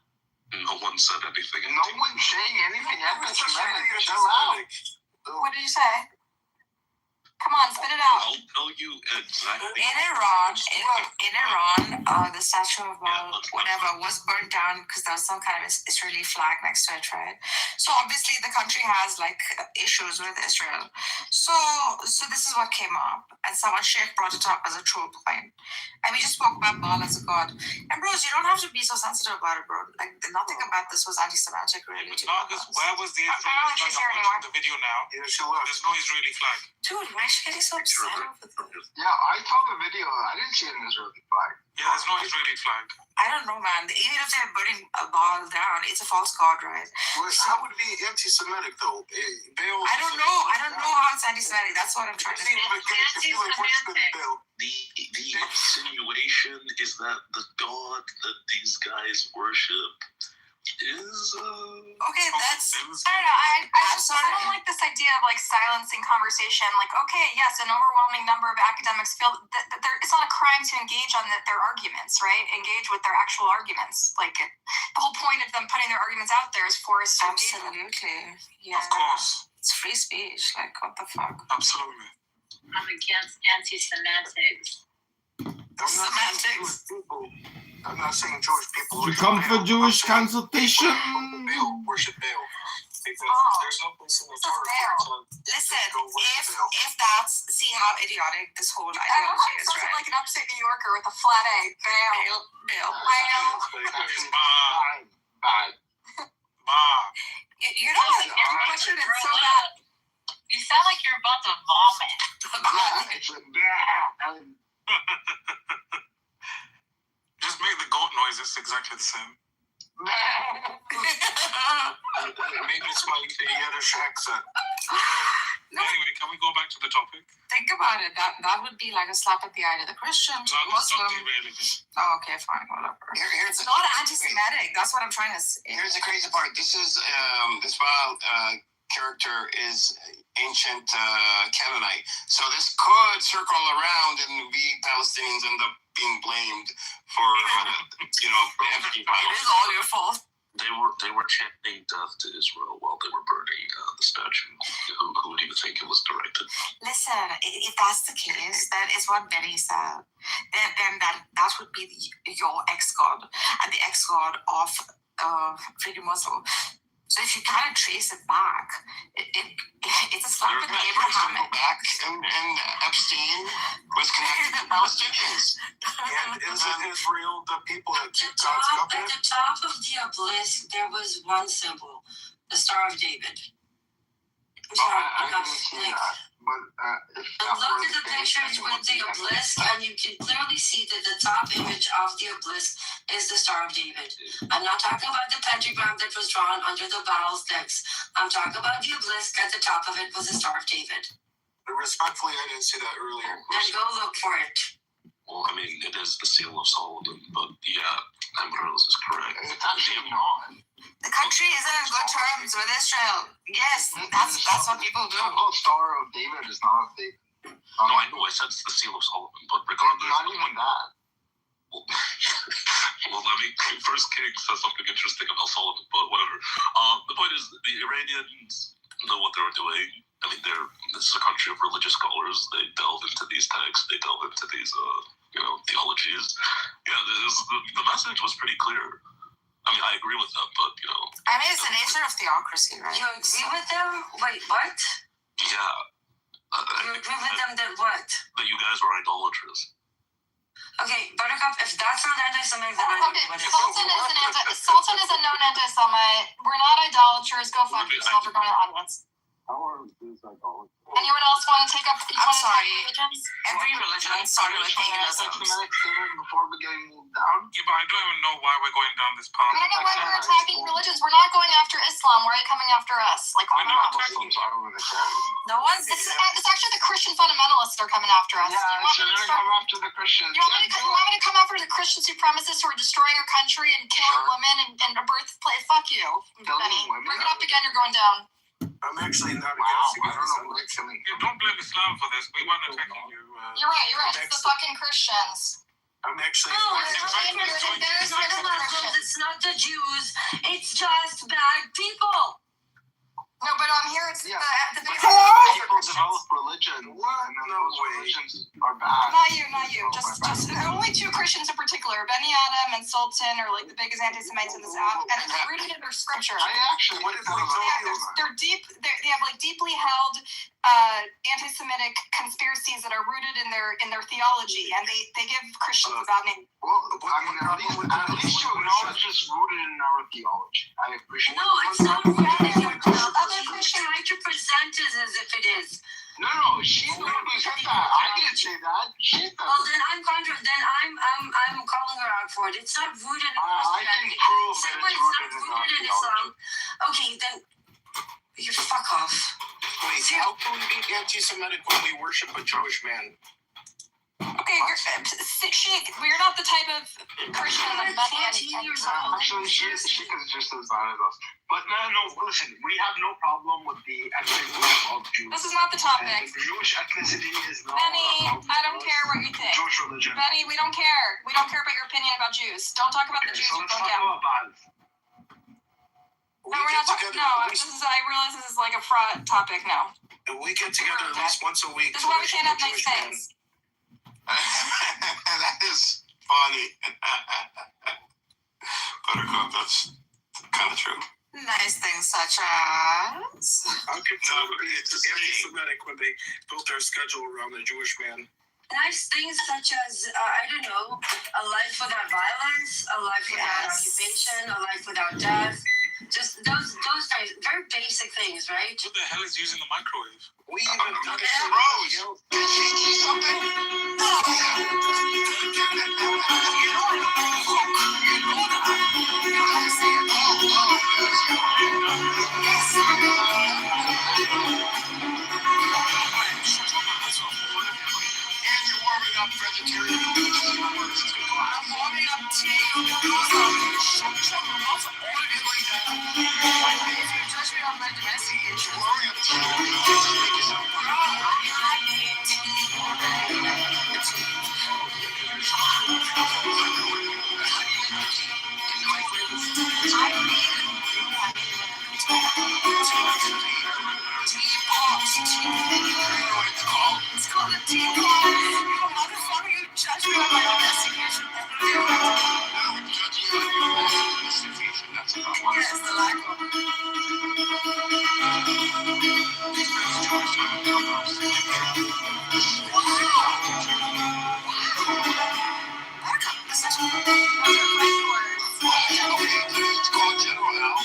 No one said anything. No one's saying anything anti-Semitic. Chill out. What did you say? Come on, spit it out. I'll tell you exactly. In Iran, the statue of Baal, whatever, was burnt down because there was some kind of Israeli flag next to it, right? So obviously the country has like issues with Israel. So this is what came up, and someone Sheikh brought it up as a troll point, And we just spoke about Baal as a god. And bros, you don't have to be so sensitive about it, bro. Like nothing about this was anti-Semitic, really. Marcus, where was the Israeli flag? I'm watching the video now. Yeah, she left. There's no Israeli flag. Dude, why is she getting so upset over this? Yeah, I saw the video. I didn't see an Israeli flag. Yeah, there's no Israeli flag. I don't know, man. Even if they're burning a Baal down, it's a false god, right? Well, how would it be anti-Semitic though? I don't know. I don't know how it's anti-Semitic. That's what I'm trying to say. The insinuation is that the God that these guys worship is okay, that's I don't know. I don't like this idea of like silencing conversation. Like, okay, yes, an overwhelming number of academics feel that it's not a crime to engage on their arguments, right? Engage with their actual arguments. Like the whole point of them putting their arguments out there is for us to engage them. Absolutely. Yeah. Of course. It's free speech. Like, what the fuck? Absolutely. I'm against anti-Semantics. Semantics. I'm not saying Jewish people. You come for Jewish consultation? Worship Baal. Because there's no place in the Torah. Listen, if that's, see how idiotic this whole ideology is, right? Like an upstate New Yorker with a flat A. Baal. Bad. You know what? Every question is so bad. You sound like you're about to vomit. Just make the goat noise. It's exactly the same. Maybe it's my Yiddish accent. Anyway, can we go back to the topic? Think about it. That would be like a slap at the eye to the Christian, to the Muslim. Oh, okay, fine, whatever. It's not anti-Semitic. That's what I'm trying to say. Here's the crazy part. This is this Baal character is ancient Canaanite. So this could circle around and we Palestinians end up being blamed for It is all your fault. They were chanting death to Israel while they were burning the statue. Who do you think it was directed? Listen, if that's the case, that is what Benny said. Then that would be your ex-god and the ex-god of freaking Muslim. So if you kind of trace it back, it's a slap in the Abraham. Back and Epstein was connected to Palestinians. And is it Israel the people that keep God's At covenant? the top of the obelisk, there was one symbol, the Star of David. I didn't see that. But Look at the pictures with the obelisk, and you can clearly see that the top image of the obelisk is the Star of David. I'm not talking about the pentagram that was drawn under the Baal sticks. I'm talking about the obelisk at the top of it was the Star of David. respectfully, I didn't see that earlier. Then go look for it. Well, I mean, it is the Seal of Solomon, but yeah, Ambrose is correct. It's actually not. The country isn't in good terms with Israel. Yes, that's what people do. The whole Star of David is not the. No, I know. I said it's the Seal of Solomon, but regardless, not even that. Well, I mean, First King says something interesting about Solomon, but whatever. The point is, the Iranians know what they were doing. I mean, this is a country of religious scholars. They delve into these texts. They delve into these, theologies. Yeah, the message was pretty clear. I mean, I agree with them, but, I mean, it's the nature of theocracy, right? You agree with them? Wait, what? Yeah. You agree with them that what? That you guys are idolaters. Okay, Buttercup, if that's not anti-Semitic, then I don't know what it is. Sultan is a known anti-Semite. We're not idolaters. Go fuck yourself. We're going to the audience. Anyone else want to take up? I'm sorry. Every religion started with paganism. Before we get moved down. Yeah, but I don't even know why we're going down this path. I don't know why we're attacking religions. We're not going after Islam. Why are you coming after us? Like, we're not. No one's. It's actually the Christian fundamentalists that are coming after us. Yeah, so they're going to come after the Christians. You want me to come after the Christian supremacists who are destroying our country and killing women and a birthplace? Fuck you, Benny. Bring it up again. You're going down. I'm actually not against you. I don't know what actually. You don't blame Islam for this. We weren't attacking you. You're right. It's the fucking Christians. I'm actually. No, it's not the Muslims. It's not the Jews. It's just bad people. No, but here it's the biggest. People develop religion. What? And then No those way. religions are bad. Not you. Just there are only two Christians in particular. Benny Adam and Sultan are like the biggest anti-Semites in this app, and it's rooted in their scripture. I actually What if we They're deep. They have like deeply held anti-Semitic conspiracies that are rooted in their theology, and they give Christians a bad name. Well, I mean, at least you acknowledge it's rooted in our theology. I appreciate No, it. it's not rooted in your Other theology. Christian Try to present it as if it is. No, she literally said that. I didn't say that. She said Well, that. then I'm calling her out for it. It's not rooted in I can Christianity. prove that Same way it's it's not rooted in our rooted in Islam. theology. Okay, then you fuck off. Wait, how can we be anti-Semitic when we worship a Jewish man? Okay, we're not the type of Christian like Benny and 14 years old. Actually, she is just as bad as us. But no, listen, we have no problem with the ethnic group of Jews. this is not the topic. And Jewish ethnicity is not Benny, a problem I don't for care us. what you think. Jewish religion. Benny, we don't care. We don't care about your opinion about Jews. Don't talk about the Okay, Jews so you let's broke talk out. about violence. No, we're not talking. No, I realize this is like a fraud topic now. We get together at least once a week. This is why we can't have nice things. That is funny. Buttercup, that's kind of true. Nice things such as. How could somebody be anti-Semitic when they built their schedule around the Jewish man? Nice things such as, I don't know, a life without violence, a life without occupation, a life without death. Just those types, very basic things, right? What the hell is using the microwave? We even did it. Rose, did she eat something? And you're warming up vegetarian food. I'm warming up tea. Shut your mouth all of it like that. If you judge me on my domestic issues, you're warming up tea. It's called a teapot. You motherfucker, you judge me on my domestic issues. No, I'm judging you on your investigation. That's about what Yes, the lack of. it's called General Al.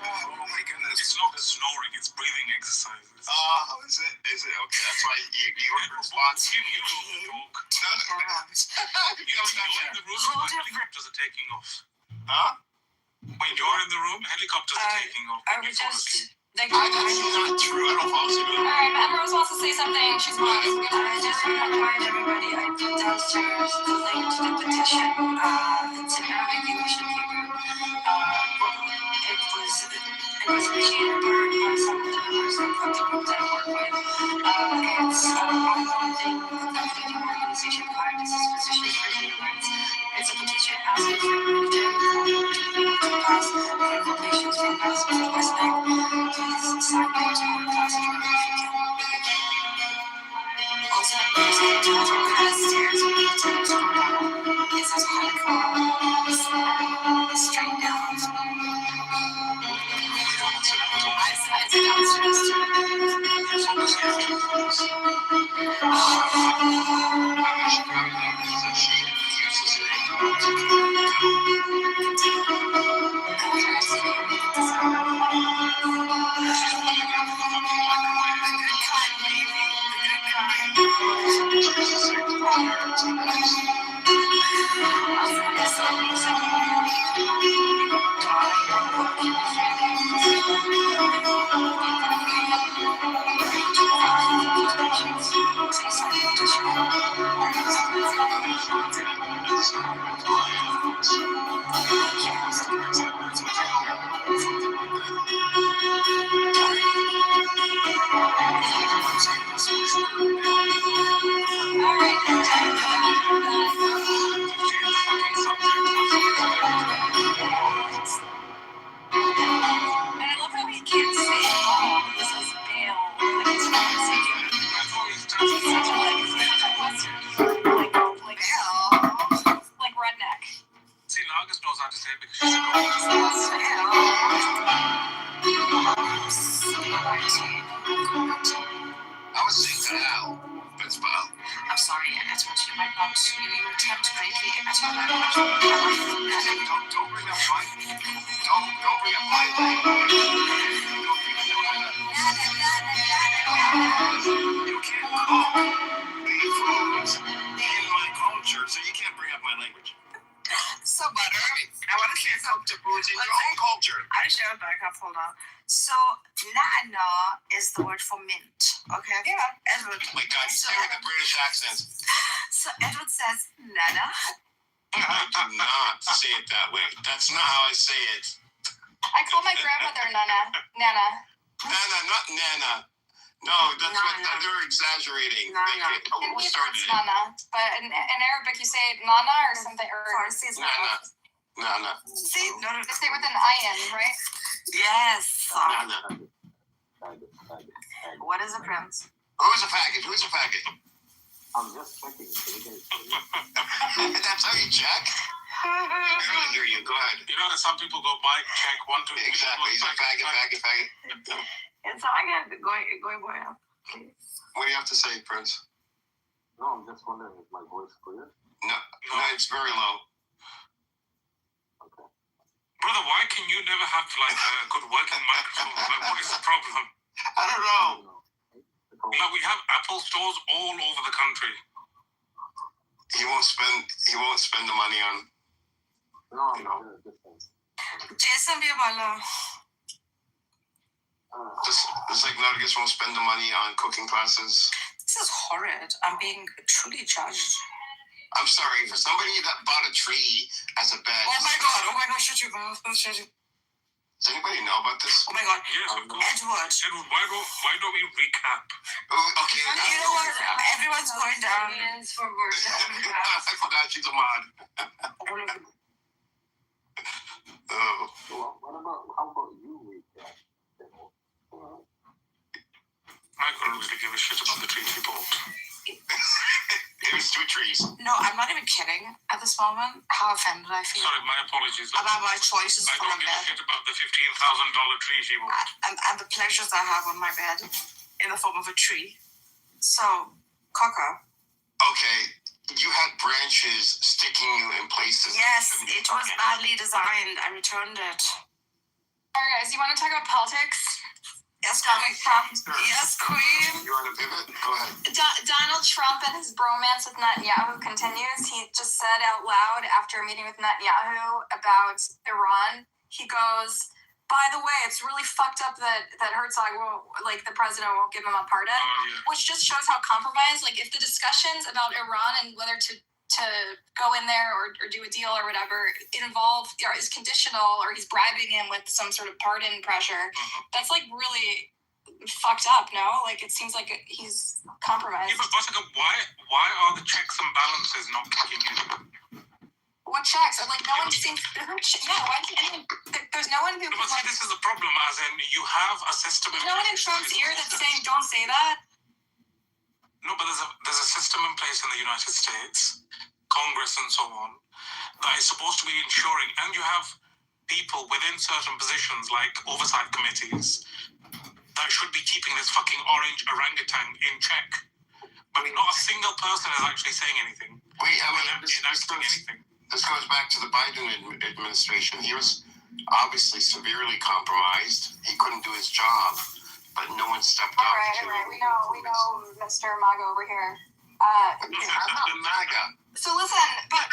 Oh my goodness. It's not snoring, it's breathing exercises. Oh, is it? Okay, that's why you were responsive. You don't talk. No, you You're know, in the room, helicopters are taking off. huh? When you're in the room, helicopters are taking off. I You would fall just, asleep. like, That's not true. I don't fall asleep. All right, Emrose wants to say something. She's I just want to remind everybody, I put downstairs the link to the petition. It's in Arabic, English, and Hebrew. It was initiated by some of the members of the group that I work with. It's one thing that the organization behind this is Physicians for Human Rights. It's a petition asking for humanitarian to pass medical patients from Gaza to the West Bank. Please sign it or pass it around if you can. Also, there's a total kind of stairs we need to go down. It's a straight down. It's downstairs too. All right. might not, you attempt greatly at your language. Don't bring up my don't bring up my language. You can't cook the foods in my culture, so you can't bring up my language. So, Butter, I want to share something Foods in your own culture. I share it back up, hold on. So, nana is the word for mint, okay? Yeah. Edward. Oh my God, you say with a British accent. So, Edward says nana. I do not say it that way. That's not how I say it. I call my grandmother Nana. Nana. Nana, not Nana. No, that's what they're exaggerating. Nana. In Who Hebrew, started it's it? Nana. But in Arabic, you say Nana or something. Or Farsi is Nana. Nana. See, no, they say with an I-N, right? yes. Nana. What is a prince? Who's a faggot? Who's a faggot? I'm just checking. That's how you check? I barely hear you. Go ahead. You know that some people go mic check 1, 2, 3. Exactly. He's a faggot. It's all good. Going boy up, please. What do you have to say, Prince? No, I'm just wondering, is my voice clear? No, it's very low. Okay. Brother, why can you never have like a good working microphone? Like, what is the problem? I don't know. Like, we have Apple stores all over the country. He won't spend the money on. No, I'm Jason Biabala. Just like Nargis won't spend the money on cooking classes. This is horrid. I'm being truly judged. I'm sorry, for somebody that bought a tree as a bed. Oh my god, shut you mouth. Does anybody know about this? Oh my god. Yes, of course. Edward, why don't we recap? Oh, okay. you know what? Everyone's going down. I forgot she's a mod. Oh. How about you recap? I couldn't really give a shit about the trees he bought. There's 2 trees. No, I'm not even kidding at this moment. How offended I feel Sorry, my apologies. about my choices I for my don't give a bed shit about the $15,000 tree he bought. and the pleasures I have on my bed in the form of a tree. So, Coco. Okay, you had branches sticking you in places. Yes, it was badly designed. I returned it. Alright, guys, you want to talk about politics? Yes, queen. Yes, queen. You want to pivot? Go ahead. Donald Trump and his bromance with Netanyahu continues. He just said out loud after a meeting with Netanyahu about Iran, he goes, by the way, it's really fucked up that Herzog won't, like, the president won't give him a pardon, which just shows how compromised, like, if the discussions about Iran and whether to go in there or do a deal or whatever involve or is conditional or he's bribing him with some sort of pardon pressure, that's like really fucked up, no? Like, it seems like he's compromised. Yeah, but Vasika, why are the checks and balances not kicking in? What checks? Like, no one seems. Why is anyone? There's no one who. No, but see, this is the problem, as in you have a system. There's no one in Trump's ear that's saying, "Don't say that." No, but there's a system in place in the United States, Congress and so on, that is supposed to be ensuring, and you have people within certain positions like oversight committees that should be keeping this fucking orange orangutan in check. But not a single person is actually saying anything. Wait, I mean, this goes back to the Biden administration. He was obviously severely compromised. He couldn't do his job, but no one stepped up. All right. We know, Mr. MAGA over here. I'm not MAGA. So listen, but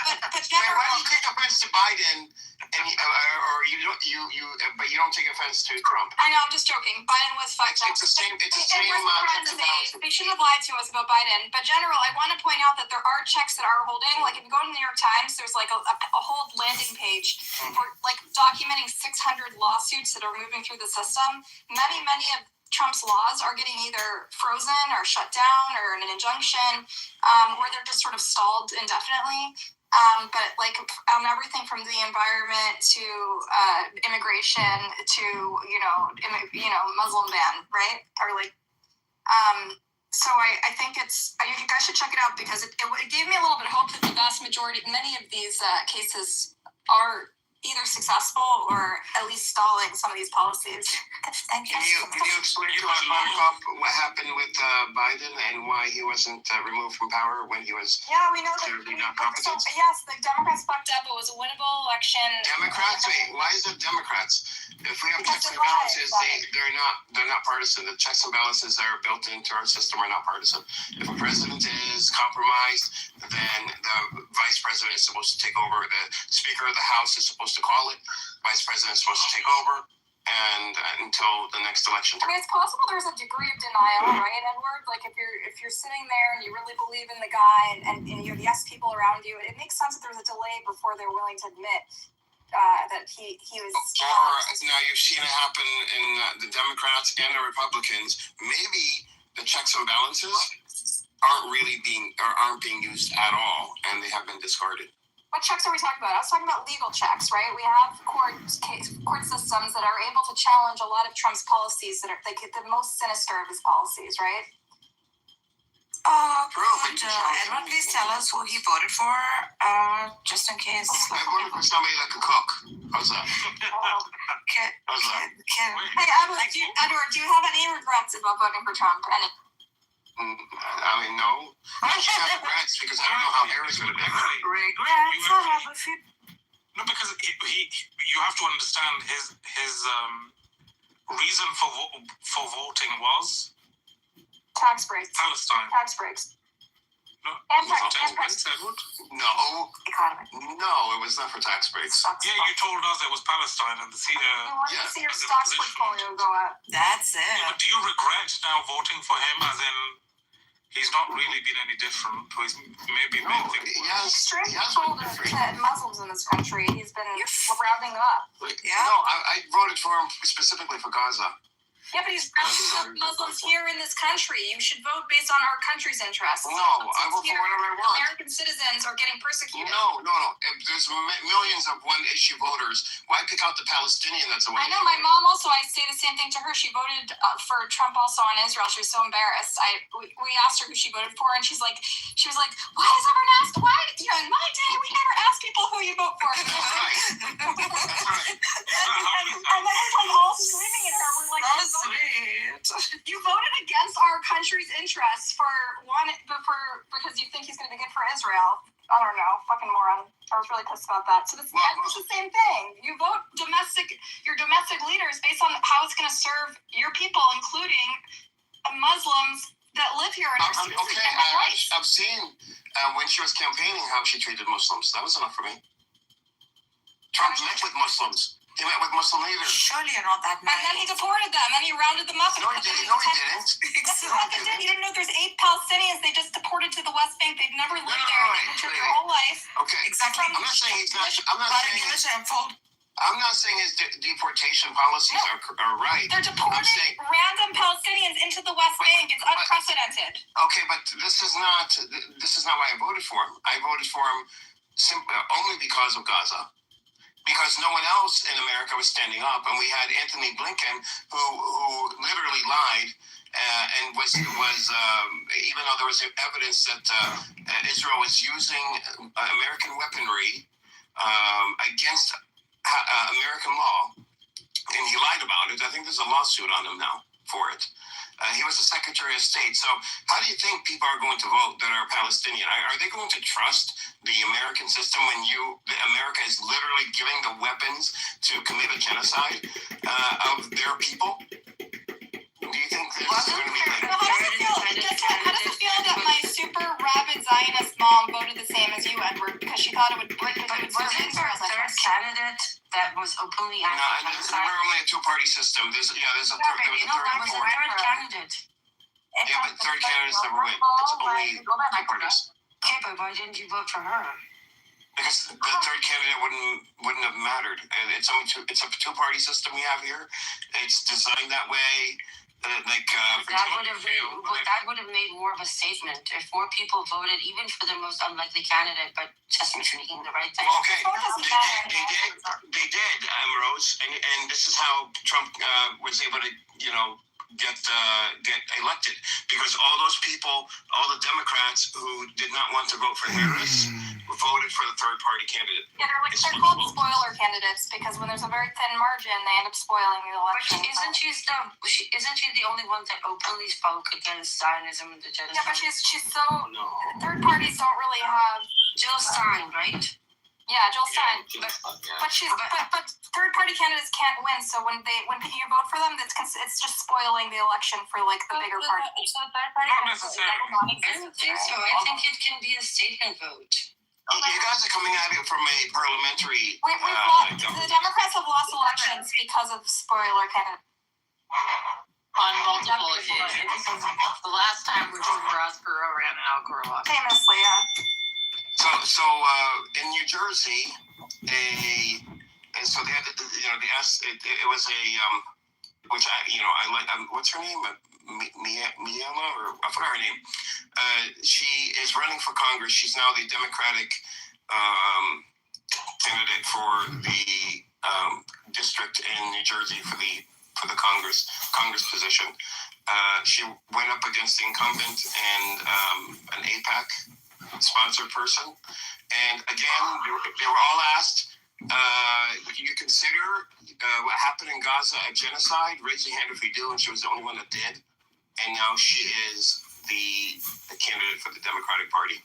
general. Why do you take offense to Biden, and but you don't take offense to Trump? I know, I'm just joking. Biden was fucked up. It's the same amount of They shouldn't have lied to us about Biden. But general, I want to point out that there are checks that are holding. Like, if you go to the New York Times, there's like a whole landing page for like documenting 600 lawsuits that are moving through the system. Many of Trump's laws are getting either frozen or shut down or an injunction, or they're just sort of stalled indefinitely. But like everything from the environment to immigration to Muslim ban, right? Or like, so I think you guys should check it out because it gave me a little bit of hope that the vast majority, many of these cases are either successful or at least stalling some of these policies. Thank you. Can you explain to us, Mark, what happened with Biden and why he wasn't removed from power when he was Yeah, we know that. clearly not competent? So, yes, the Democrats fucked up. It was a winnable election. Democrats? Wait, why is it Democrats? If we have checks and Because balances, they're not partisan. The checks and balances that are built into our system are not partisan. If a president is compromised, then the vice president is supposed to take over. The Speaker of the House is supposed to call it. Vice president is supposed to take over, and until the next election. I mean, it's possible there's a degree of denial, right, Edward? Like if you're sitting there and you really believe in the guy, and you have yes people around you, it makes sense that there's a delay before they're willing to admit that he was. Or now you've seen it happen in the Democrats and the Republicans. Maybe the checks and balances aren't being used at all, and they have been discarded. What checks are we talking about? I was talking about legal checks, right? We have court systems that are able to challenge a lot of Trump's policies that are the most sinister of his policies, right? Could Edward please tell us who he voted for, just in case? I voted for somebody that could cook. How's that? Hey, Edward, do you have any regrets about voting for Trump? Any? I mean, no. I should have regrets because I don't know how Harry's going to be. Regrets? I have a few. No, because you have to understand his reason for voting was Tax breaks. Palestine. Tax breaks. No, tax breaks, Edward? No. Economy. No, it was not for tax breaks. Yeah, you told us it was Palestine and the You wanted to see your stock portfolio go up. That's it. Yeah, but do you regret now voting for him, as in he's not really been any different? He's maybe made things worse. Extremely cold to Muslims in this country. He's been rounding them up. Yeah. No, I voted for him specifically for Gaza. Yeah, but he's rounding up Muslims here in this country. You should vote based on our country's interests. No, I vote for whatever I want. American citizens are getting persecuted. No. If there's millions of one-issue voters, why pick out the Palestinian that's a one-issue? I know, my mom also, I say the same thing to her. She voted for Trump also on Israel. She was so embarrassed. We asked her who she voted for, and she was like, why does everyone ask? Why? In my day, we never ask people who you vote for. That's right. And then we're all screaming at her. We're like, you voted against our country's interests because you think he's going to be good for Israel. I don't know, fucking moron. I was really pissed about that. So it's the same thing. You vote your domestic leaders based on how it's going to serve your people, including Muslims that live here. I've seen when she was campaigning how she treated Muslims. That was enough for me. Trump met with Muslims. He met with Muslim leaders. Surely you're not that nice. And then he deported them, and he rounded them up. No, he didn't. Yes, he fucking did. You didn't know there's 8 Palestinians they just deported to the West Bank. They've never lived there. They've lived their whole life. Okay, exactly. I'm not saying he's not. I'm not saying his deportation policies are right. They're deporting random Palestinians into the West Bank. It's unprecedented. Okay, but this is not why I voted for him. I voted for him only because of Gaza. Because no one else in America was standing up, and we had Anthony Blinken, who literally lied, and was even though there was evidence that Israel was using American weaponry against American law, and he lied about it. I think there's a lawsuit on him now for it. He was the Secretary of State. So how do you think people are going to vote that are Palestinian? Are they going to trust the American system when America is literally giving the weapons to commit a genocide of their people? Do you think this is going to be like... How does it feel that my super rabid Zionist mom voted the same as you, Edward, because she thought it would break the Wasn't there a third candidate that was openly we're only a two-party system. There was a third candidate. Yeah, but third candidates never win. It's only two parties. Okay, but why didn't you vote for her? Because the third candidate wouldn't have mattered. It's a two-party system we have here. It's designed that way. That would have made more of a statement if more people voted, even for the most unlikely candidate, but just making the right thing. Okay, they did, Rose, and this is how Trump was able to, get elected, because all those people, all the Democrats who did not want to vote for Harris, voted for the third party candidate. Yeah, they're called spoiler candidates because when there's a very thin margin, they end up spoiling the election. But isn't she the only one that openly spoke against Zionism and the genocide? Yeah, but she's so third parties don't really have Jill Stein, right? Yeah, Jill Stein. But third party candidates can't win. So when you vote for them, it's just spoiling the election for like the bigger party. So third party Not necessarily. I don't think so. I think it can be a statement vote. You guys are coming at it from a parliamentary. The Democrats have lost elections because of spoiler candidates. On multiple occasions. The last time was when Ross Perot ran Al Gore. Famously, yeah. So in New Jersey, so they had they asked it was a which I like what's her name Miela or I forgot her name. She is running for Congress. She's now the Democratic candidate for the district in New Jersey for the Congress position. She went up against the incumbent and an AIPAC sponsored person, and again they were all asked, do you consider what happened in Gaza a genocide? Raise your hand if you do. And she was the only one that did, and now she is the candidate for the Democratic Party,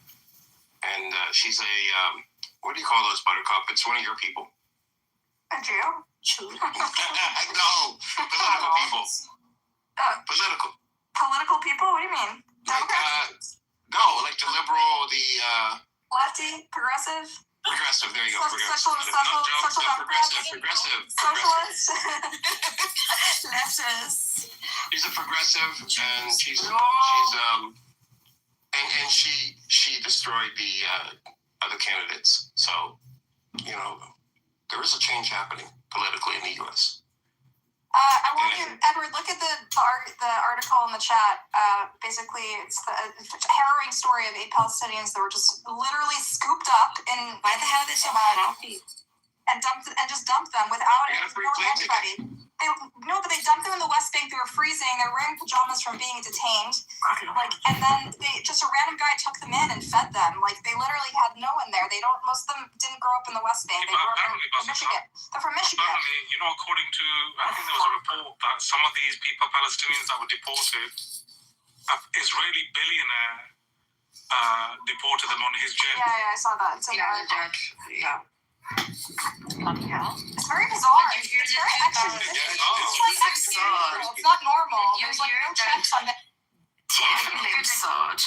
and she's a what do you call those, Buttercup? It's one of your people. A Jew? No, political people. Political people? What do you mean? Democrats? Like the liberal, the lefty, progressive. Progressive. There you go. Progressive. Socialist. Leftist. She's a progressive, and she destroyed the other candidates. So there is a change happening politically in the U.S. I want you, Edward, look at the article in the chat. Basically, it's the harrowing story of 8 Palestinians that were just literally scooped up in. Why the hell are they so happy? And just dumped them without anybody. But they dumped them in the West Bank. They were freezing. They were wearing pajamas from being detained. And then just a random guy took them in and fed them. They literally had no one there. Most of them didn't grow up in the West Bank. They grew up in Michigan. They're from Michigan. Apparently, according to, I think there was a report that some of these people, Palestinians that were deported, Israeli billionaire deported them on his jet. Yeah, I saw that. It's the jet. Yeah. It's very bizarre. It's very extra. It's not normal. There's no checks on that. Definitely absurd.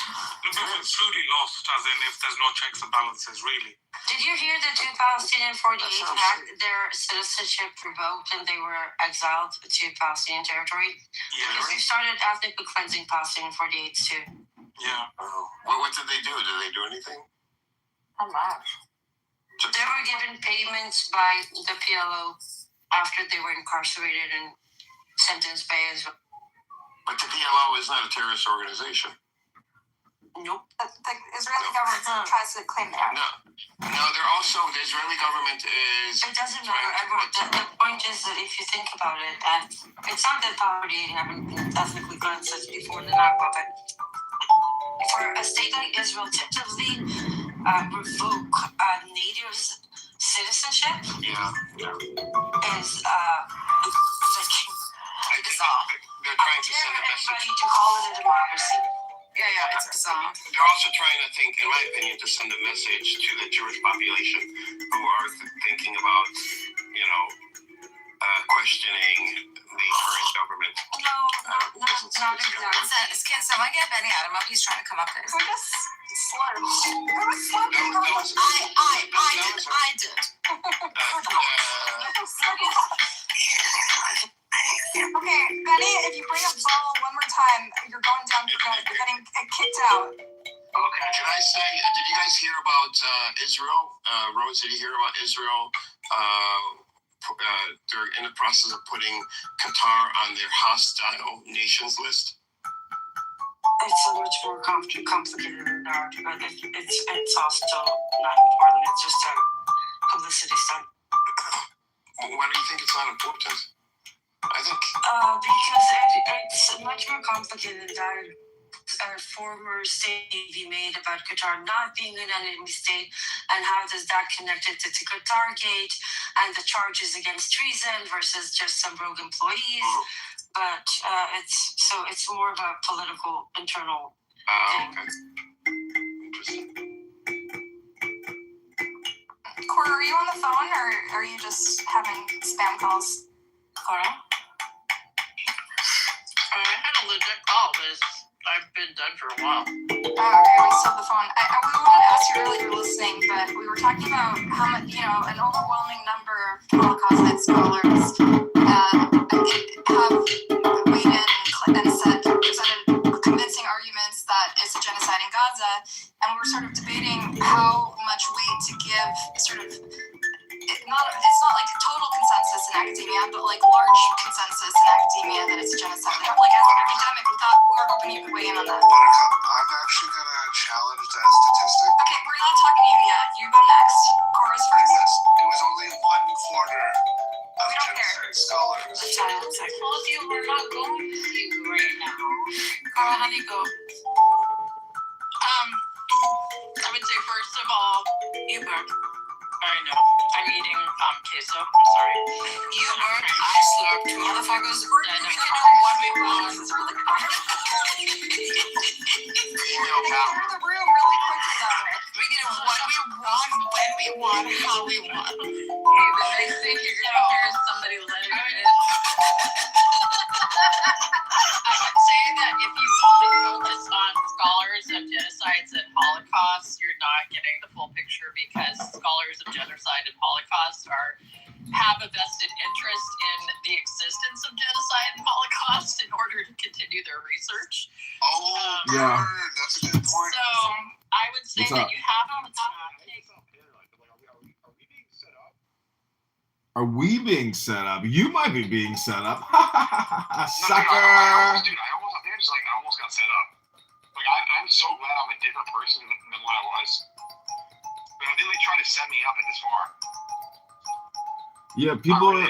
It's truly lost, as in if there's no checks and balances, really. Did you hear the 2048 had their citizenship revoked and they were exiled to Palestinian territory? Yeah. Because they started ethnically cleansing Palestinian 48s too. Yeah. What did they do? Did they do anything? A lot. They were given payments by the PLO after they were incarcerated and sentenced by Israel. But the PLO is not a terrorist organization. Nope. The Israeli government tries to claim they are. No, they're also, the Israeli government is... It doesn't matter. The point is that if you think about it, and it's not that poverty haven't been ethnically cleansed before the Nakba, but for a state like Israel to totally revoke a native citizenship is bizarre. They're trying to send a message. To call it a democracy. Yeah, it's bizarre. They're also trying to think, in my opinion, to send a message to the Jewish population who are thinking about, questioning the current government. No, not exactly. Can someone get Benny Adam up? He's trying to come up there. We're just slurred. I did. Okay, Benny, if you bring up ball one more time, you're going down. You're getting kicked out. Okay. Can I say? Did you guys hear about Israel? Rose, did you hear about Israel? They're in the process of putting Qatar on their hostile nations list. It's so much more complicated than that, but it's also not important. It's just a publicity stunt. Why do you think it's not important? I think because it's much more complicated than that. our former statement be made about Qatar not being an enemy state, and how does that connect it to Qatargate and the charges against treason versus just some rogue employees? But it's more of a political internal thing. Okay. Interesting. Cora, are you on the phone or are you just having spam calls? Cora? I had a legit call because I've been done for a while. Oh, okay, we still have the phone. We wanted to ask you earlier listening, but we were talking about how much, an overwhelming number of Holocaust scholars have weighed in and presented convincing arguments that it's a genocide in Gaza, and we were sort of debating how much weight to give it's not like total consensus in academia, but like large consensus in academia that it's a genocide. Like as an academic, we were hoping you could weigh in on that. I'm actually gonna challenge that statistic. Okay, we're not talking to you yet. You go next. Cora's first. It was only 1/4 of genocide scholars. I told you we're not going to you right now. Cora, how do you go? I would say first of all, You burn. I know. I'm eating queso. I'm sorry. You burn. I slurp. Two motherfuckers. We can do what we want. This is really hard. Clear the room really quickly that way. We can do what we want, when we want, how we want. Hey, the next thing you're gonna hear is somebody letting it. I would say that if you only focus on scholars of genocides and Holocaust, you're not getting the full picture, because scholars of genocide and Holocaust have a vested interest in the existence of genocide and Holocaust in order to continue their research. Yeah, that's a good point. So I would say that you have to Are we being set up? You might be being set up. Sucker. I almost got set up. Like, I'm so glad I'm a different person than what I was. But I think they try to set me up at this far. Yeah, people. What?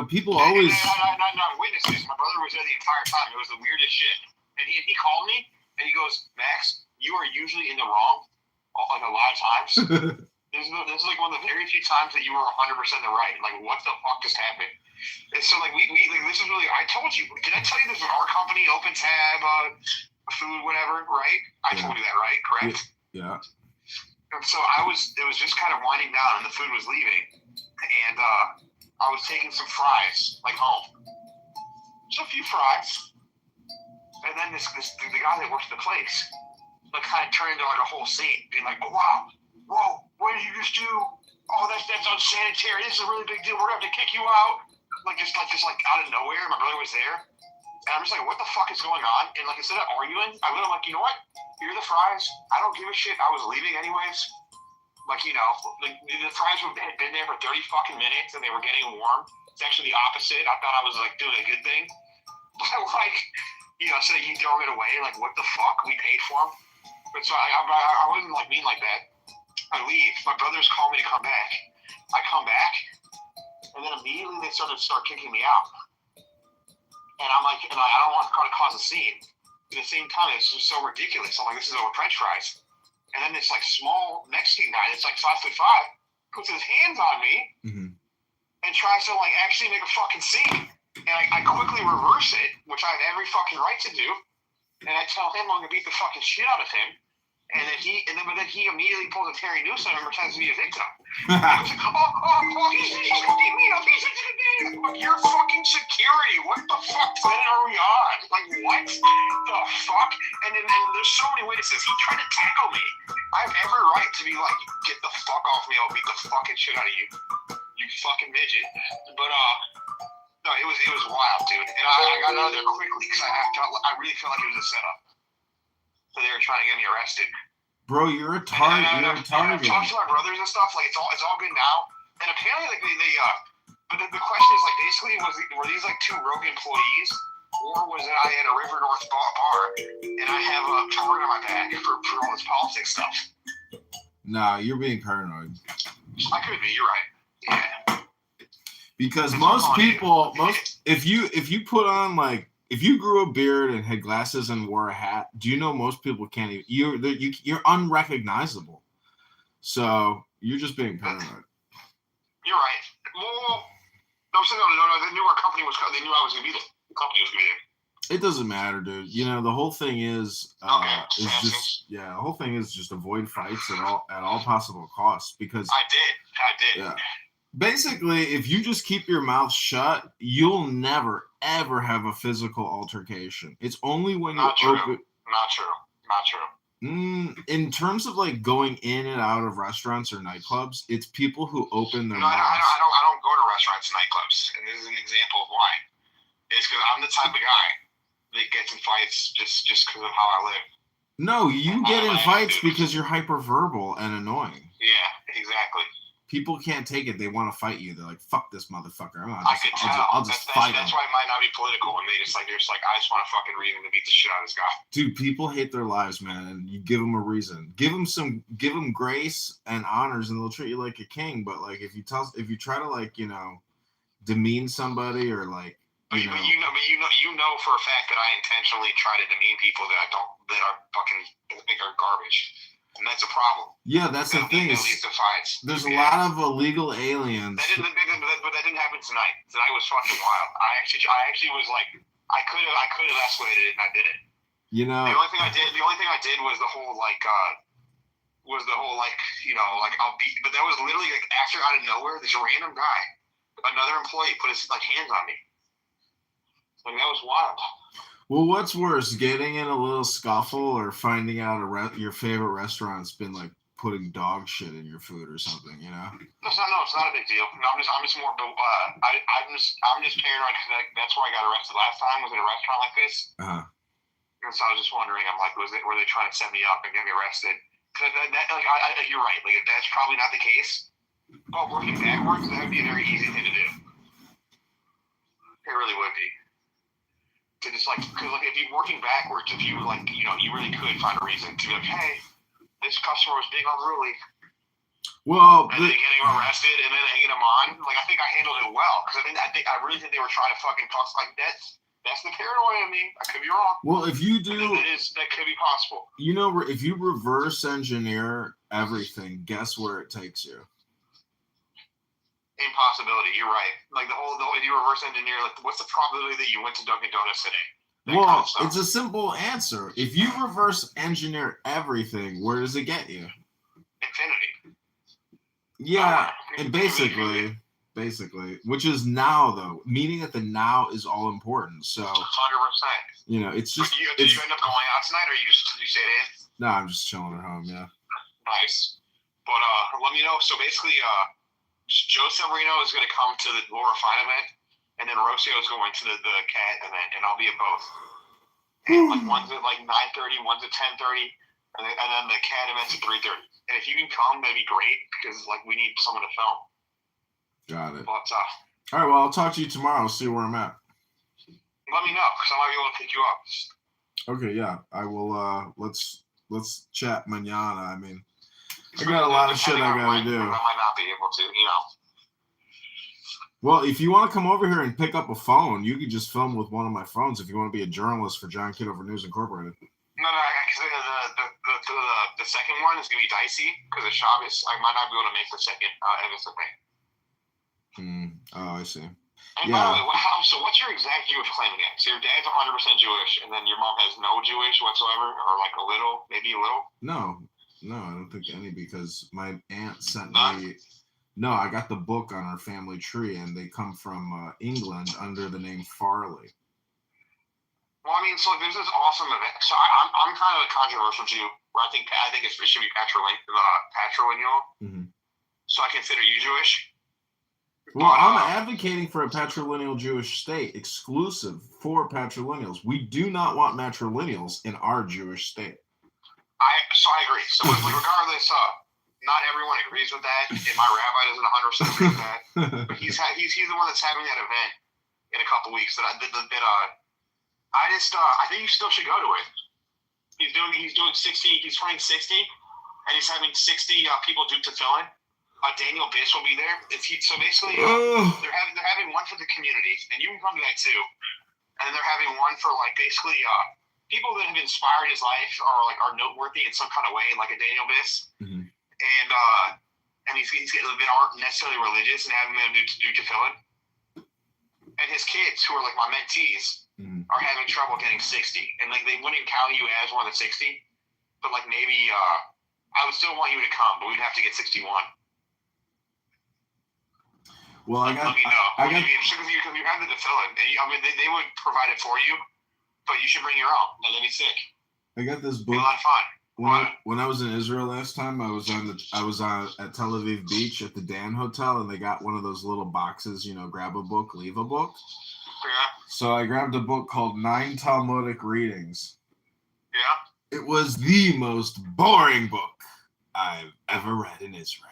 People always. Not witnesses. My brother was there the entire time. It was the weirdest shit. And he called me and he goes, "Max, you are usually in the wrong, like a lot of times." This is like one of the very few times that you were 100% in the right. Like, what the fuck just happened? And so, like, we this is really, I told you. Did I tell you this is our company, Open Tab, food, whatever, right? I told you that, right? Correct? Yeah. And so it was just kind of winding down and the food was leaving. And I was taking some fries, like, home. Just a few fries. And then the guy that works the place, like, kind of turned into like a whole scene, being like, "Oh, wow. Whoa, what did you just do? Oh, that's unsanitary. This is a really big deal. We're gonna have to kick you out." Like just out of nowhere. My brother was there, and I'm just like, "What the fuck is going on?" And like, instead of arguing, I'm like, "You know what? Here are the fries. I don't give a shit. I was leaving anyways." Like, the fries had been there for 30 fucking minutes, and they were getting warm. It's actually the opposite. I thought I was like doing a good thing, but like, so that you throw it away. Like, what the fuck? We paid for them. But so I wasn't like mean like that. I leave. My brothers call me to come back. I come back, and then immediately they start kicking me out. And I'm like, I don't want to cause a scene. At the same time, it's just so ridiculous. I'm like, this is over French fries. And then this like small Mexican guy that's like 5'5" puts his hands on me and tries to like actually make a fucking scene. And I quickly reverse it, which I have every fucking right to do. And I tell him I'm gonna beat the fucking shit out of him. And then he immediately pulls a Terry Newsom and pretends to be a victim. He was like, oh, he's gonna beat me up. He's gonna beat me up. You're fucking security. What the fuck planet are we on? Like, what the fuck? And there's so many witnesses. He tried to tackle me. I have every right to be like, get the fuck off me. I'll beat the fucking shit out of you. You fucking midget. But, no, it was wild, dude. And I got out of there quickly because I really felt like it was a setup. So they were trying to get me arrested. Bro, you're a target. I've talked to my brothers and stuff. Like, it's all good now. And apparently, like, but the question is, like, basically, were these like two rogue employees, or was it I had a River North bar and I have a target on my back for all this politics stuff? Nah, you're being paranoid. I could be. You're right. Yeah. Because most people, if you put on like if you grew a beard and had glasses and wore a hat, do you know most people can't even? You're unrecognizable. So you're just being paranoid. You're right. Well, no, they knew our company was. They knew I was gonna be there. The company was gonna be there. It doesn't matter, dude. You know, the whole thing is the whole thing is just avoid fights at all possible costs, because I did. Yeah. Basically, if you just keep your mouth shut, you'll never ever have a physical altercation. It's only when Not you true. open. Not true. In terms of like going in and out of restaurants or nightclubs, it's people who open their No, mouths. I don't go to restaurants and nightclubs, and this is an example of why. It's because I'm the type of guy that gets in fights just because of how I live. No, you get in fights because you're hyperverbal and annoying. Yeah, exactly. People can't take it. They want to fight you. They're like, "Fuck this motherfucker." I could tell. I'll just fight him. That's why it might not be political, and they're just like, I just want a fucking reason to beat the shit out of this guy. Dude, people hate their lives, man, and you give them a reason. Give them grace and honors, and they'll treat you like a king. But like, if you try to like, you know, demean somebody or like, you know for a fact that I intentionally try to demean people that are fucking think are garbage. And that's a problem. Yeah, that's the thing. That leads to fights. There's a lot of illegal aliens. But that didn't happen tonight. Tonight was fucking wild. I actually was like, I could have escalated it, and I did it. You know. The only thing I did was the whole you know, like I'll beat. But that was literally like after out of nowhere, this random guy, another employee, put his like hands on me. Like that was wild. Well, what's worse, getting in a little scuffle or finding out your favorite restaurant's been like putting dog shit in your food or something, you know? No, it's not a big deal. No, I'm just more. I'm just paranoid because that's where I got arrested last time. Was in a restaurant like this. And so I was just wondering. I'm like, were they trying to set me up and get me arrested? Because you're right. Like that's probably not the case. But working backwards, that would be a very easy thing to do. It really would be. To just like, because like if you're working backwards, if you like, you know, you really could find a reason to be like, hey, this customer was big on Ruli. Well, and then getting him arrested and then hanging him on. Like I think I handled it well because I really think they were trying to fucking talk like that's the paranoia in me. I could be wrong. Well, if you do, that could be possible. You know, if you reverse engineer everything, guess where it takes you? Impossibility. You're right. Like if you reverse engineer, like what's the probability that you went to Dunkin' Donuts today? Well, it's a simple answer. If you reverse engineer everything, where does it get you? Infinity. Yeah, and basically, which is now though, meaning that the now is all important. So 100%. You know, it's just. Did you end up going out tonight, or you stayed in? No, I'm just chilling at home. Yeah. Nice, but let me know. So basically, Joe Severino is going to come to the Laura Fine event, and then Rocio is going to the Cat event, and I'll be at both. And like one's at like 9:30, one's at 10:30, and then the Cat event's at 3:30. And if you can come, that'd be great because like we need someone to film. Got it. But all right, well, I'll talk to you tomorrow. See where I'm at. Let me know because I might be able to pick you up. Okay, yeah, I will. Let's chat mañana. I mean, I got a lot of shit I gotta do. I might not be able to, you know. Well, if you want to come over here and pick up a phone, you could just film with one of my phones if you want to be a journalist for John Kitover News Incorporated. No, because the second one is gonna be dicey because of Shabbos. I might not be able to make the second episode thing. Oh, I see. And by the way, so what's your exact Jewish claim again? So your dad's 100% Jewish, and then your mom has no Jewish whatsoever, or like a little, maybe a little? No, I don't think any because my aunt sent me. No, I got the book on our family tree, and they come from England under the name Farley. Well, I mean, so there's this awesome event. So I'm kind of a controversial Jew, where I think it should be patrilineal. Mm-hmm. So I consider you Jewish. Well, I'm advocating for a patrilineal Jewish state, exclusive for patrilineals. We do not want matrilineals in our Jewish state. I agree. So regardless, not everyone agrees with that, and my rabbi doesn't 100% agree with that. But he's the one that's having that event in a couple weeks. I think you still should go to it. He's doing 60. He's turning 60, and he's having 60 people do tefillin. Daniel Biss will be there. So basically, they're having one for the community, and you can come to that too. and they're having one for like basically people that have inspired his life or like are noteworthy in some kind of way, like a Daniel Biss, and he's that aren't necessarily religious and having them do tefillin. And his kids, who are like my mentees, are having trouble getting 60, and like they wouldn't count you as one of the 60, but like maybe I would still want you to come, but we'd have to get 61. Well, let me know. It'd be interesting because you have the tefillin. I mean, they would provide it for you, but you should bring your own, and then he's sick. I got this book. It'd be a lot of fun. When I was in Israel last time, I was at Tel Aviv Beach at the Dan Hotel, and they got one of those little boxes, grab a book, leave a book. Yeah. So I grabbed a book called 9 Talmudic Readings. Yeah. It was the most boring book I've ever read in Israel.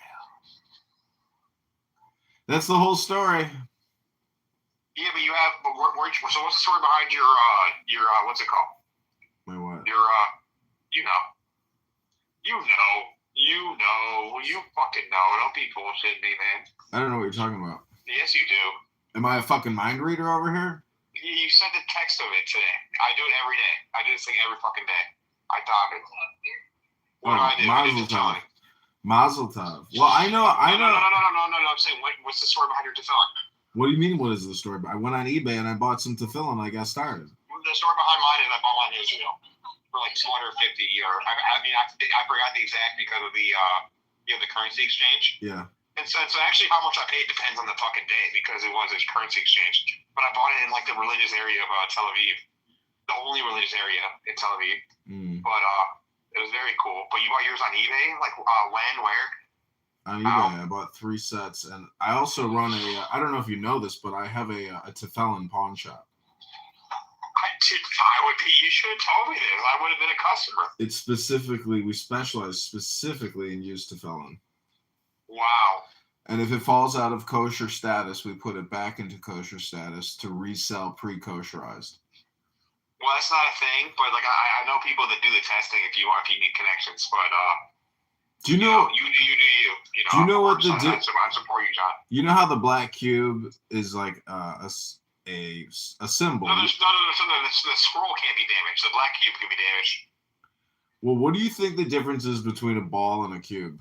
That's the whole story. Yeah, but you have. So what's the story behind your what's it called? My what? Your you fucking know. Don't be bullshitting me, man. I don't know what you're talking about. Yes, you do. Am I a fucking mind reader over here? You sent the text of it today. I do it every day. I do this thing every fucking day. I dog it. What do I do? Mazel tov. Mazel tov. Well, I know. No. I'm saying, what's the story behind your tefillin? What do you mean? What is the story? I went on eBay and I bought some tefillin. I got started. The story behind mine is I bought mine in Israel for like $250. I forgot the exact because of the currency exchange. Yeah. And so actually how much I paid depends on the fucking day because it was a currency exchange. But I bought it in like the religious area of Tel Aviv, the only religious area in Tel Aviv. But it was very cool. But you bought yours on eBay? Like when, where? On eBay, I bought 3 sets, and I also run I don't know if you know this, but I have a tefillin pawn shop. You should have told me this. I would have been a customer. We specialize specifically in used tefillin. Wow. And if it falls out of kosher status, we put it back into kosher status to resell pre-kosherized. Well, that's not a thing, but like I know people that do the testing if you need connections, but do you know? You do you. Do you know what the? I support you, John. You know how the black cube is like a symbol. No, the scroll can't be damaged. The black cube can be damaged. Well, what do you think the difference is between a ball and a cube?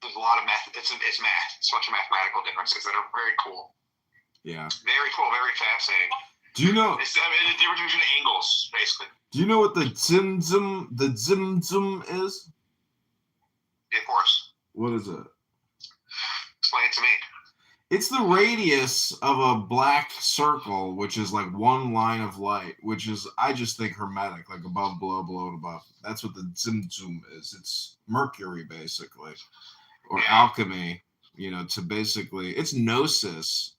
There's a lot of math. It's math. It's a bunch of mathematical differences that are very cool. Yeah. Very cool. Very fascinating. Do you know? It's the difference between angles, basically. Do you know what the zimzum is? Yeah, of course. What is it? Explain it to me. It's the radius of a black circle, which is like one line of light, which is, I just think, hermetic, like above, below, below, and above. That's what the zimzum is. It's mercury, basically, or alchemy, to basically, it's gnosis,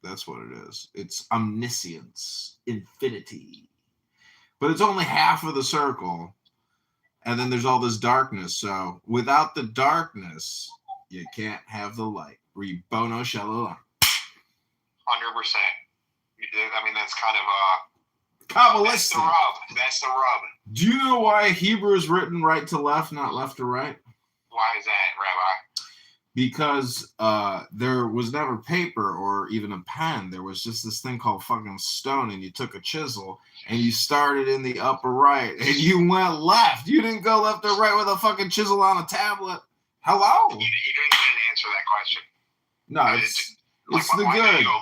that's what it is. It's omniscience, infinity. But it's only half of the circle, and then there's all this darkness. So without the darkness, you can't have the light. Bono shalom. 100%. I mean, that's kind of Kabbalistic. That's the rub. Do you know why Hebrew is written right to left, not left to right? Why is that, Rabbi? Because there was never paper or even a pen. There was just this thing called fucking stone, and you took a chisel and you started in the upper right and you went left. You didn't go left or right with a fucking chisel on a tablet. Hello? You didn't answer that question. No, it's the good. Why do you go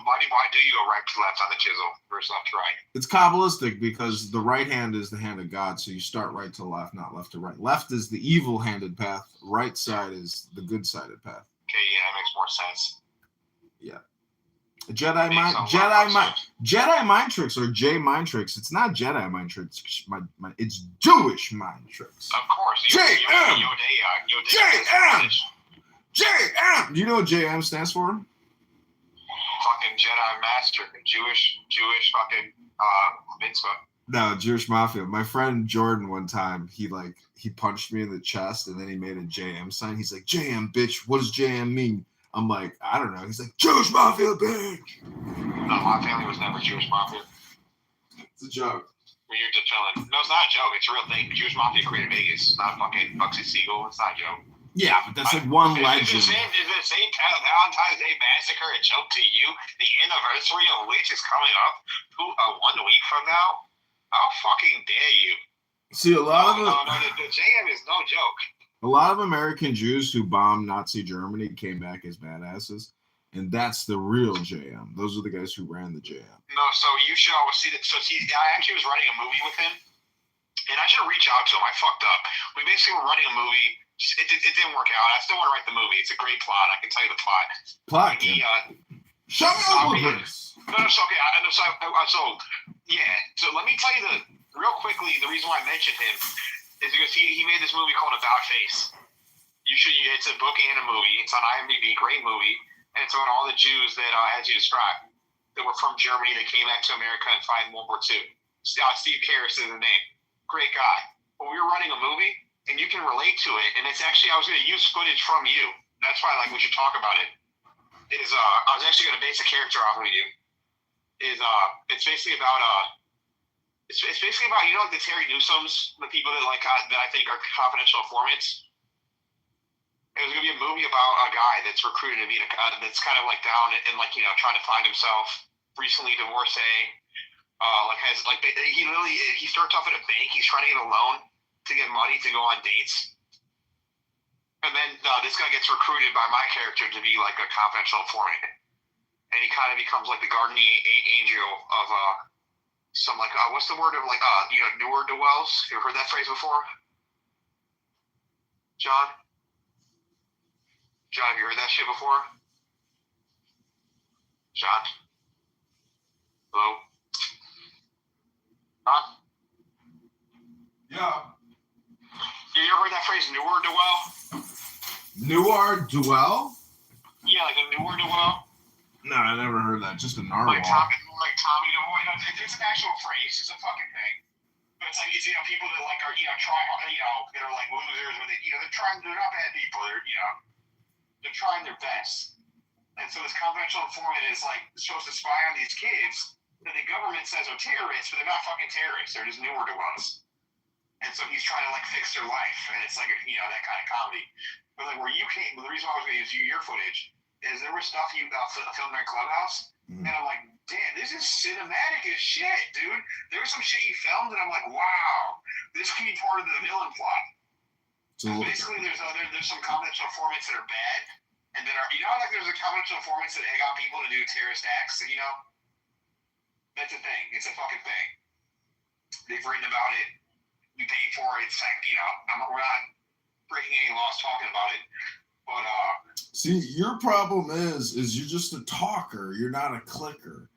right to left on the chisel versus left to right? It's Kabbalistic because the right hand is the hand of God, so you start right to left, not left to right. Left is the evil-handed path. Right side is the good-sided path. Okay, yeah, that makes more sense. Yeah. Jedi mind tricks or J mind tricks. It's not Jedi mind tricks. It's Jewish mind tricks. Of course. JM. JM. Do you know what JM stands for? Fucking Jedi Master, Jewish fucking mitzvah. No, Jewish Mafia. My friend Jordan one time, he punched me in the chest and then he made a JM sign. He's like, JM, bitch, what does JM mean? I'm like, I don't know. He's like, Jewish Mafia, bitch. No, my family was never Jewish Mafia. It's a joke. Well, you're just chilling. No, it's not a joke. It's a real thing. Jewish Mafia created Vegas. It's not fucking Bugsy Siegel. It's not a joke. Yeah, but that's like one legend. Is the St. Valentine's Day Massacre a joke to you? The anniversary of which is coming up 1 week from now? How fucking dare you? See, a lot of the JM is no joke. A lot of American Jews who bombed Nazi Germany came back as badasses, and that's the real JM. Those are the guys who ran the JM. No, so you should always see that. So I actually was writing a movie with him, and I should reach out to him. I fucked up. We basically were writing a movie. It didn't work out. I still want to write the movie. It's a great plot. I can tell you the plot. Plot? Shut up with this. No, it's okay. So let me tell you real quickly, the reason why I mentioned him is because he made this movie called About Face. It's a book and a movie. It's on IMDb, great movie, and it's about all the Jews that, as you described, that were from Germany that came back to America and fought in World War II. Steve Karras is the name. Great guy. But we were writing a movie, and you can relate to it, and it's actually, I was going to use footage from you. That's why we should talk about it. I was actually going to base a character off of you. It's basically about It's basically about, you know, like the Terry Newsomes, the people that that I think are confidential informants. It was gonna be a movie about a guy that's recruited to meet that's kind of like down and trying to find himself, recently divorcee. He starts off at a bank. He's trying to get a loan to get money to go on dates, and then this guy gets recruited by my character to be like a confidential informant, and he kind of becomes like the guardian angel of some what's the word of newer dwells? You ever heard that phrase before? John, have you heard that shit before? John? Hello? Huh? Yeah. You ever heard that phrase, newer dwell? Newer dwell? Yeah, like a newer dwell. No, I never heard that. Just a narwhal. Like Tommy DeVoy. It's an actual phrase. It's a fucking thing. But it's people that are that are like losers, or they're not bad people. They're trying their best. And so this confidential informant is supposed to spy on these kids that the government says are terrorists, but they're not fucking terrorists. They're just newer to us. And so he's trying to fix their life, and it's that kind of comedy. But where you came, the reason why I was going to use your footage is there was stuff you filmed at Clubhouse, and I'm like, damn, this is cinematic as shit, dude. There was some shit you filmed, and I'm like, wow, this could be part of the villain plot. So basically, there's some confidential informants that are bad, and that are there's a confidential informants that egg on people to do terrorist acts. That's a thing. It's a fucking thing. They've written about it. We pay for it. It's we're not breaking any laws talking about it. But see, your problem is you're just a talker. You're not a clicker.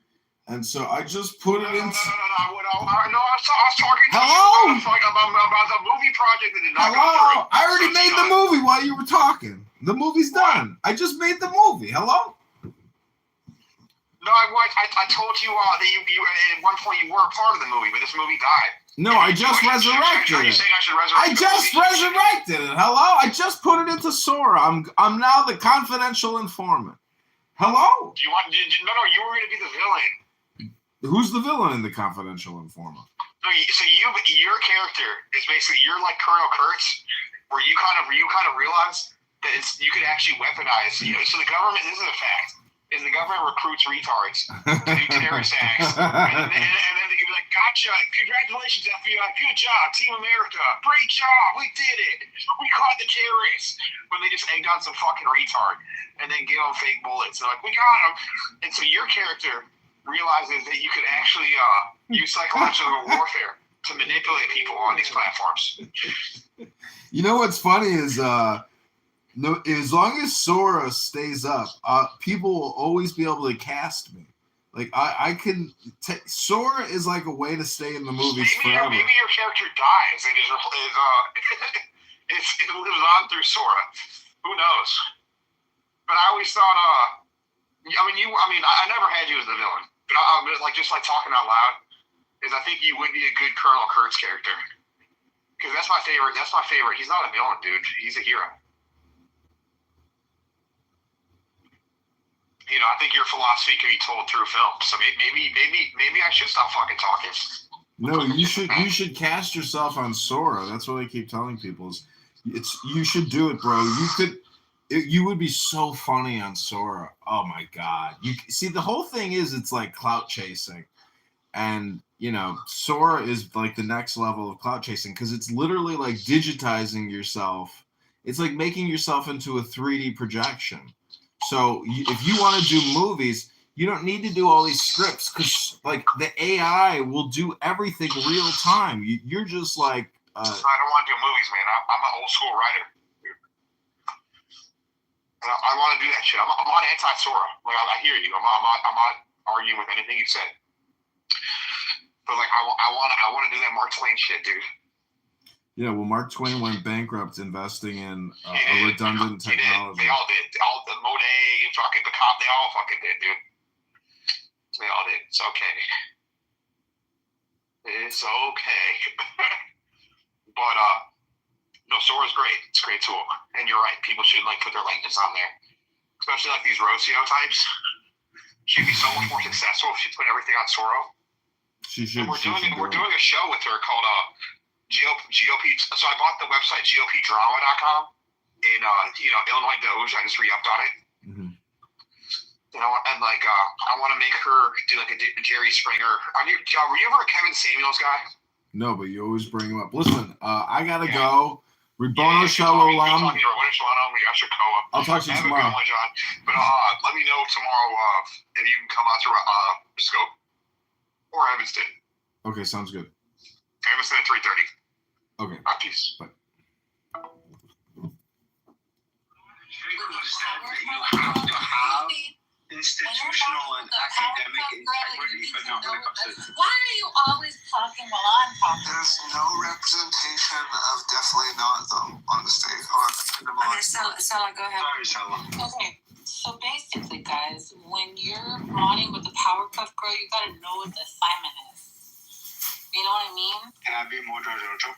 And so I just put it in. No, I was talking to Hello? you about the movie project that did not go Hello? through. I already made the movie while you were talking. The movie's done. I just made the movie. Hello? No, I told you that you at one point you were a part of the movie, but this movie died. No, I just resurrected it. I just resurrected it. Hello? I just put it into Sora. I'm now the confidential informant. Hello? Do you want? No, you were going to be the villain. Who's the villain in the confidential informant? No, so your character is basically you're like Colonel Kurtz, where you kind of realize that you could actually weaponize. So the government. This is a fact. Is the government recruits retards to do terrorist acts, and then they can be like, "Gotcha! Congratulations, FBI! Good job, Team America! Great job! We did it! We caught the terrorists!" When they just egged on some fucking retard and then give them fake bullets. They're like, "We got them!" And so your character realizes that you could actually use psychological warfare to manipulate people on these platforms. You know what's funny is no, as long as Sora stays up, people will always be able to cast me. I can take Sora is like a way to stay in the movies forever. Maybe your character dies and it lives on through Sora. Who knows? But I always thought, I never had you as the villain, but just talking out loud is I think you would be a good Colonel Kurtz character because that's my favorite. That's my favorite. He's not a villain, dude. He's a hero. I think your philosophy can be told through film. So maybe I should stop fucking talking. No, you should cast yourself on Sora. That's what I keep telling people is You should do it, bro. You would be so funny on Sora. Oh my god. You see, the whole thing is it's like clout chasing. And Sora is like the next level of clout chasing because it's literally like digitizing yourself. It's like making yourself into a 3D projection. So if you want to do movies, you don't need to do all these scripts because like the AI will do everything real time. You're just like. I don't want to do movies, man. I'm an old school writer. I want to do that shit. I'm on anti-Sora. Like I hear you. I'm not arguing with anything you said. But like I want to do that Mark Twain shit, dude. Yeah, well, Mark Twain went bankrupt investing in a redundant technology. They all did. All the Monet, fucking the cop, they all fucking did, dude. They all did. It's okay. It's okay. But no, Sora's great. It's a great tool, and you're right. People should like put their likeness on there, especially like these Rocio types. She'd be so much more successful if she put everything on Sora. She should. And we're doing a show with her called GOP. So I bought the website GOPdrama.com in Illinois Doge. I just re-upped on it. Mm-hmm. And like I want to make her do like a Jerry Springer. Were you ever a Kevin Samuels guy? No, but you always bring him up. Listen, I gotta go. Ribono Shalom. I'll talk to you tomorrow. One, John. But let me know tomorrow if you can come out to Scope or Evanston. Okay, sounds good. Evanston at 3:30. Okay. Peace. Bye. You have to have institutional and academic integrity, but not when it comes to. Why are you always talking while I'm talking? There's no representation of definitely not though on the stage. Okay, Sala, go ahead. Sorry, Sala. Okay, so basically, guys, when you're running with the Powerpuff Girl, you gotta know what the assignment is. You know what I mean? Can I be more Jojo?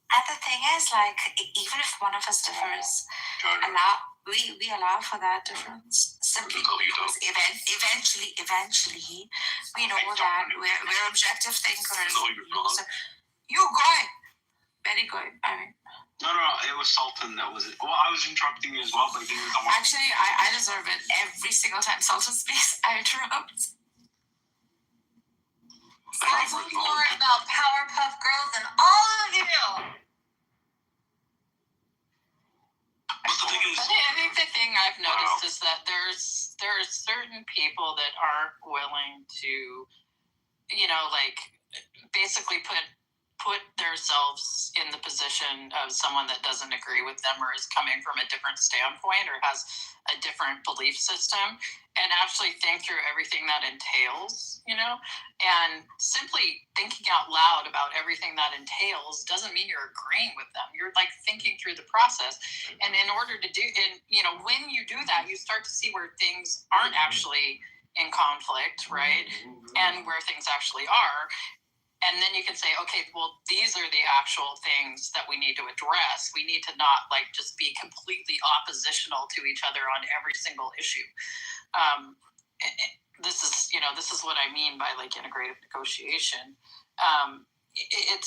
And the thing is, like, even if one of us differs, we allow for that difference simply because eventually, we know that we're objective thinkers. No, you're not. You going? Very good. I mean. No, it was Sultan that was it. Well, I was interrupting you as well, but you were the one. Actually, I deserve it every single time Sultan speaks. I interrupt. Sounds more about Powerpuff Girls than all of you. I think the thing I've noticed is that there are certain people that aren't willing to, basically put themselves in the position of someone that doesn't agree with them or is coming from a different standpoint or has a different belief system and actually think through everything that entails, and simply thinking out loud about everything that entails doesn't mean you're agreeing with them. You're like thinking through the process. And in order to do, when you do that, you start to see where things aren't actually in conflict, right? And where things actually are. And then you can say, okay, well, these are the actual things that we need to address. We need to not just be completely oppositional to each other on every single issue. This is what I mean by integrative negotiation. It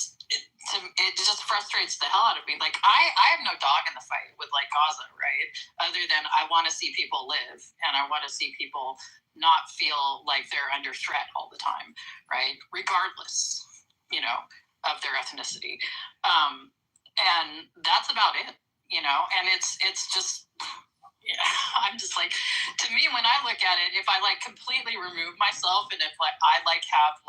just frustrates the hell out of me. I have no dog in the fight with Gaza, right? Other than I want to see people live and I want to see people not feel like they're under threat all the time, right? Regardless, of their ethnicity. And that's about it, and it's just, I'm just to me, when I look at it, if I completely remove myself and if I have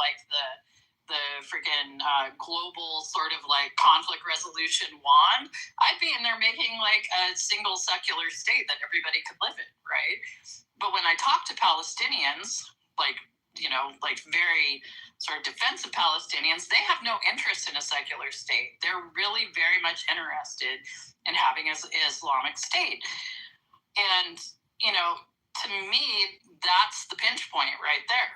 the freaking global sort of conflict resolution wand, I'd be in there making a single secular state that everybody could live in, right? But when I talk to Palestinians, very sort of defensive Palestinians, they have no interest in a secular state. They're really very much interested in having an Islamic state. And, to me, that's the pinch point right there.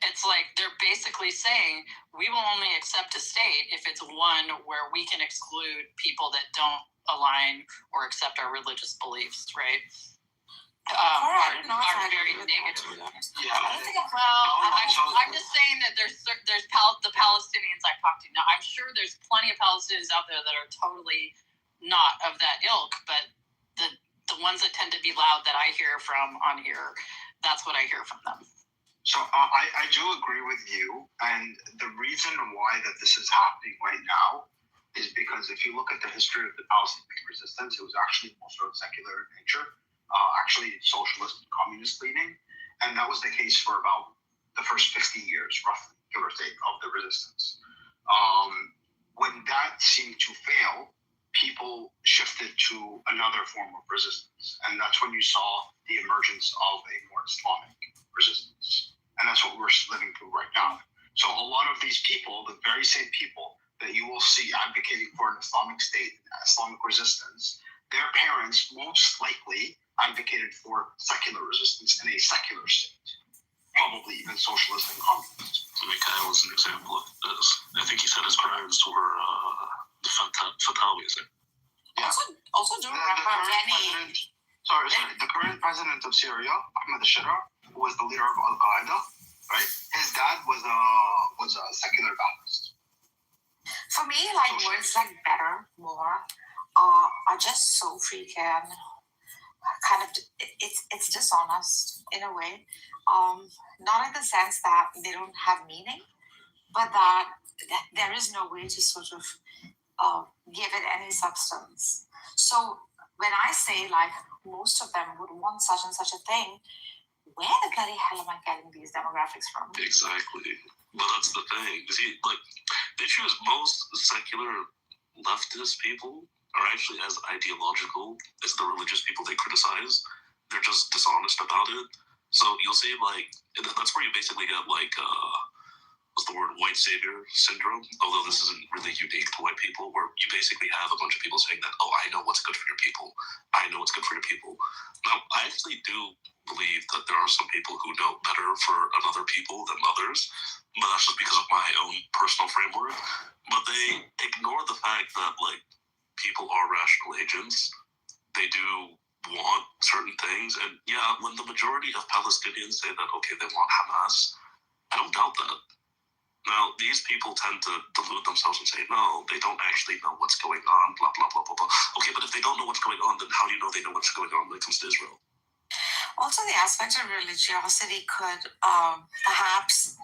It's they're basically saying we will only accept a state if it's one where we can exclude people that don't align or accept our religious beliefs, right? Are very negative. Yeah. I'm just saying that there's the Palestinians I've talked to. Now, I'm sure there's plenty of Palestinians out there that are totally not of that ilk, but the ones that tend to be loud that I hear from on here, that's what I hear from them. So I do agree with you, and the reason why that this is happening right now is because if you look at the history of the Palestinian resistance, it was actually more sort of secular in nature, actually socialist and communist leaning, and that was the case for about the first 50 years, roughly, give or take, of the resistance. When that seemed to fail, people shifted to another form of resistance, and that's when you saw the emergence of a more Islamic resistance. And that's what we're living through right now. So a lot of these people, the very same people that you will see advocating for an Islamic state, Islamic resistance, their parents most likely advocated for secular resistance in a secular state, probably even socialist and communist. Mikhail is an example of this. I think he said his parents were the Fatalis. Yeah. Also don't remember any. The current president of Syria, Ahmed al-Shara, who was the leader of Al-Qaeda, right? His dad was a secular Baptist. For me, like words like better, more, are just so freaking kind of. It's dishonest in a way, not in the sense that they don't have meaning, but that there is no way to sort of give it any substance. So when I say like most of them would want such and such a thing, where the bloody hell am I getting these demographics from? Exactly. But that's the thing. See, like, the issue is most secular leftist people are actually as ideological as the religious people they criticize. They're just dishonest about it. So you'll see, like, that's where you basically get, like, what's the word, white savior syndrome, although this isn't really unique to white people, where you basically have a bunch of people saying that, oh, I know what's good for your people. I know what's good for your people. Now, I actually do believe that there are some people who know better for other people than others, but that's just because of my own personal framework. But they ignore the fact that, like, people are rational agents. They do want certain things. And yeah, when the majority of Palestinians say that, okay, they want Hamas, I don't doubt that. Now, these people tend to delude themselves and say, no, they don't actually know what's going on, blah, blah, blah, blah, blah. Okay, but if they don't know what's going on, then how do you know they know what's going on when it comes to Israel? Also, the aspect of religiosity could perhaps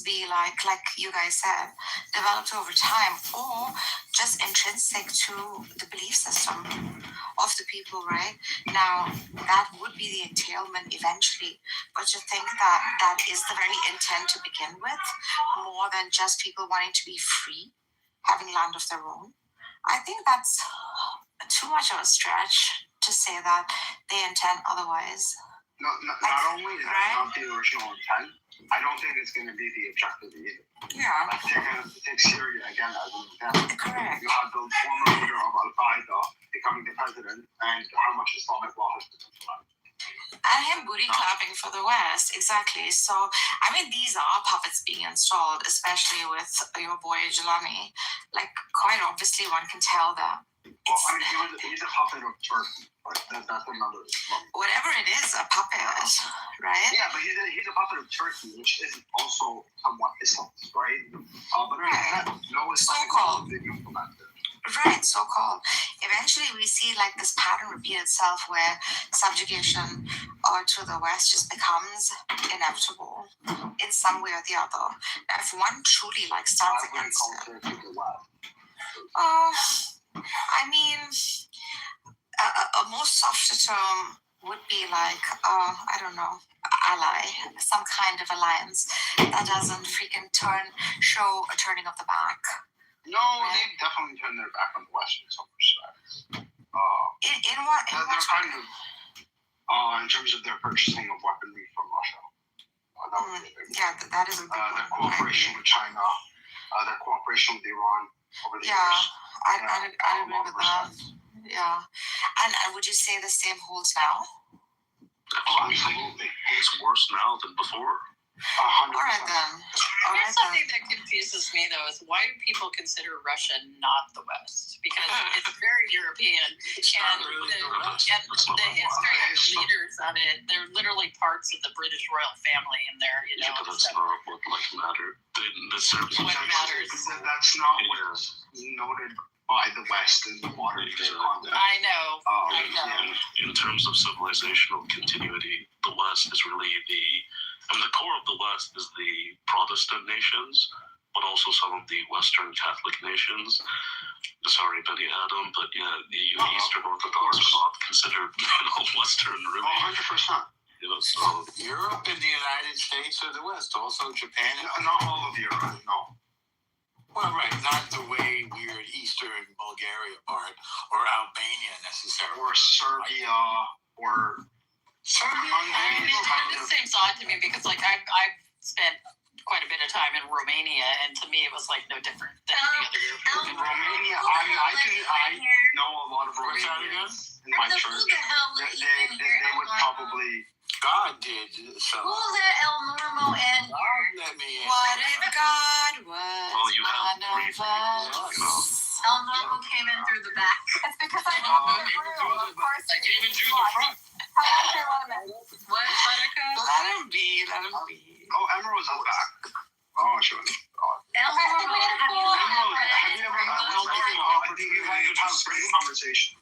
be like you guys said, developed over time, or just intrinsic to the belief system of the people, right? Now, that would be the entailment eventually, but to think that that is the very intent to begin with, more than just people wanting to be free, having land of their own, I think that's too much of a stretch to say that they intend otherwise. Not only is that not the original intent, I don't think it's going to be the objective either. Yeah. Like take Syria again as an example. Correct. You have the former leader of Al-Qaeda becoming the president, and how much Islamic law has been implemented. And him booty clapping for the West, exactly. So, I mean, these are puppets being installed, especially with your boy Jelani. Like, quite obviously, one can tell that. Well, I mean, he's a puppet of Turkey. That's another. Whatever it is, a puppet, right? Yeah, but he's a puppet of Turkey, which is also somewhat Islamist, right? But right. No so-called. Being implemented. Right, so-called. Eventually, we see like this pattern repeat itself, where subjugation to the West just becomes inevitable in some way or the other. Now, if one truly like stands against it, I mean, a more softer term would be like, I don't know, ally, some kind of alliance that doesn't freaking show a turning of the back. No, right? They've definitely turned their back on the West in some respects. In what? They're kind of, in terms of their purchasing of weaponry from Russia. That is a good their cooperation with China, their cooperation with Iran over the years. I agree with that. Yeah. And would you say the same holds now? Oh, absolutely. It's worse now than before. 100%. All right then. Here's something that confuses me though, is why do people consider Russia not the West? Because it's very European, and the history of the leaders of it, they're literally parts of the British royal family in there, you know. Yeah, but that's not what mattered. What matters? That's not what's noted by the West and the modern day context. I know. In terms of civilizational continuity, the West is really the core of the West is the Protestant nations, but also some of the Western Catholic nations. Sorry, Benny Adam, but yeah, the Eastern Orthodox are not considered Western, really. 100%. So Europe and the United States or the West, also Japan. Not all of Europe, no. Well, right, not the way weird Eastern Bulgaria part or Albania necessarily. Or Serbia or Hungary. This seems odd to me because, like, I've spent quite a bit of time in Romania, and to me, it was like no different than any other European. In Romania, I know a lot of Romanians in my church. They would probably. God did so. Who let El Normo in? God let me in. What if God was you have one of us? El Normo came in through the back. It's because I know the room, of course. I came in through the front. What, Monica? Let him be. Oh, Emerald was out back. Oh, she was. El Normo, have you Have you ever met El Normo? I think you had a great conversation.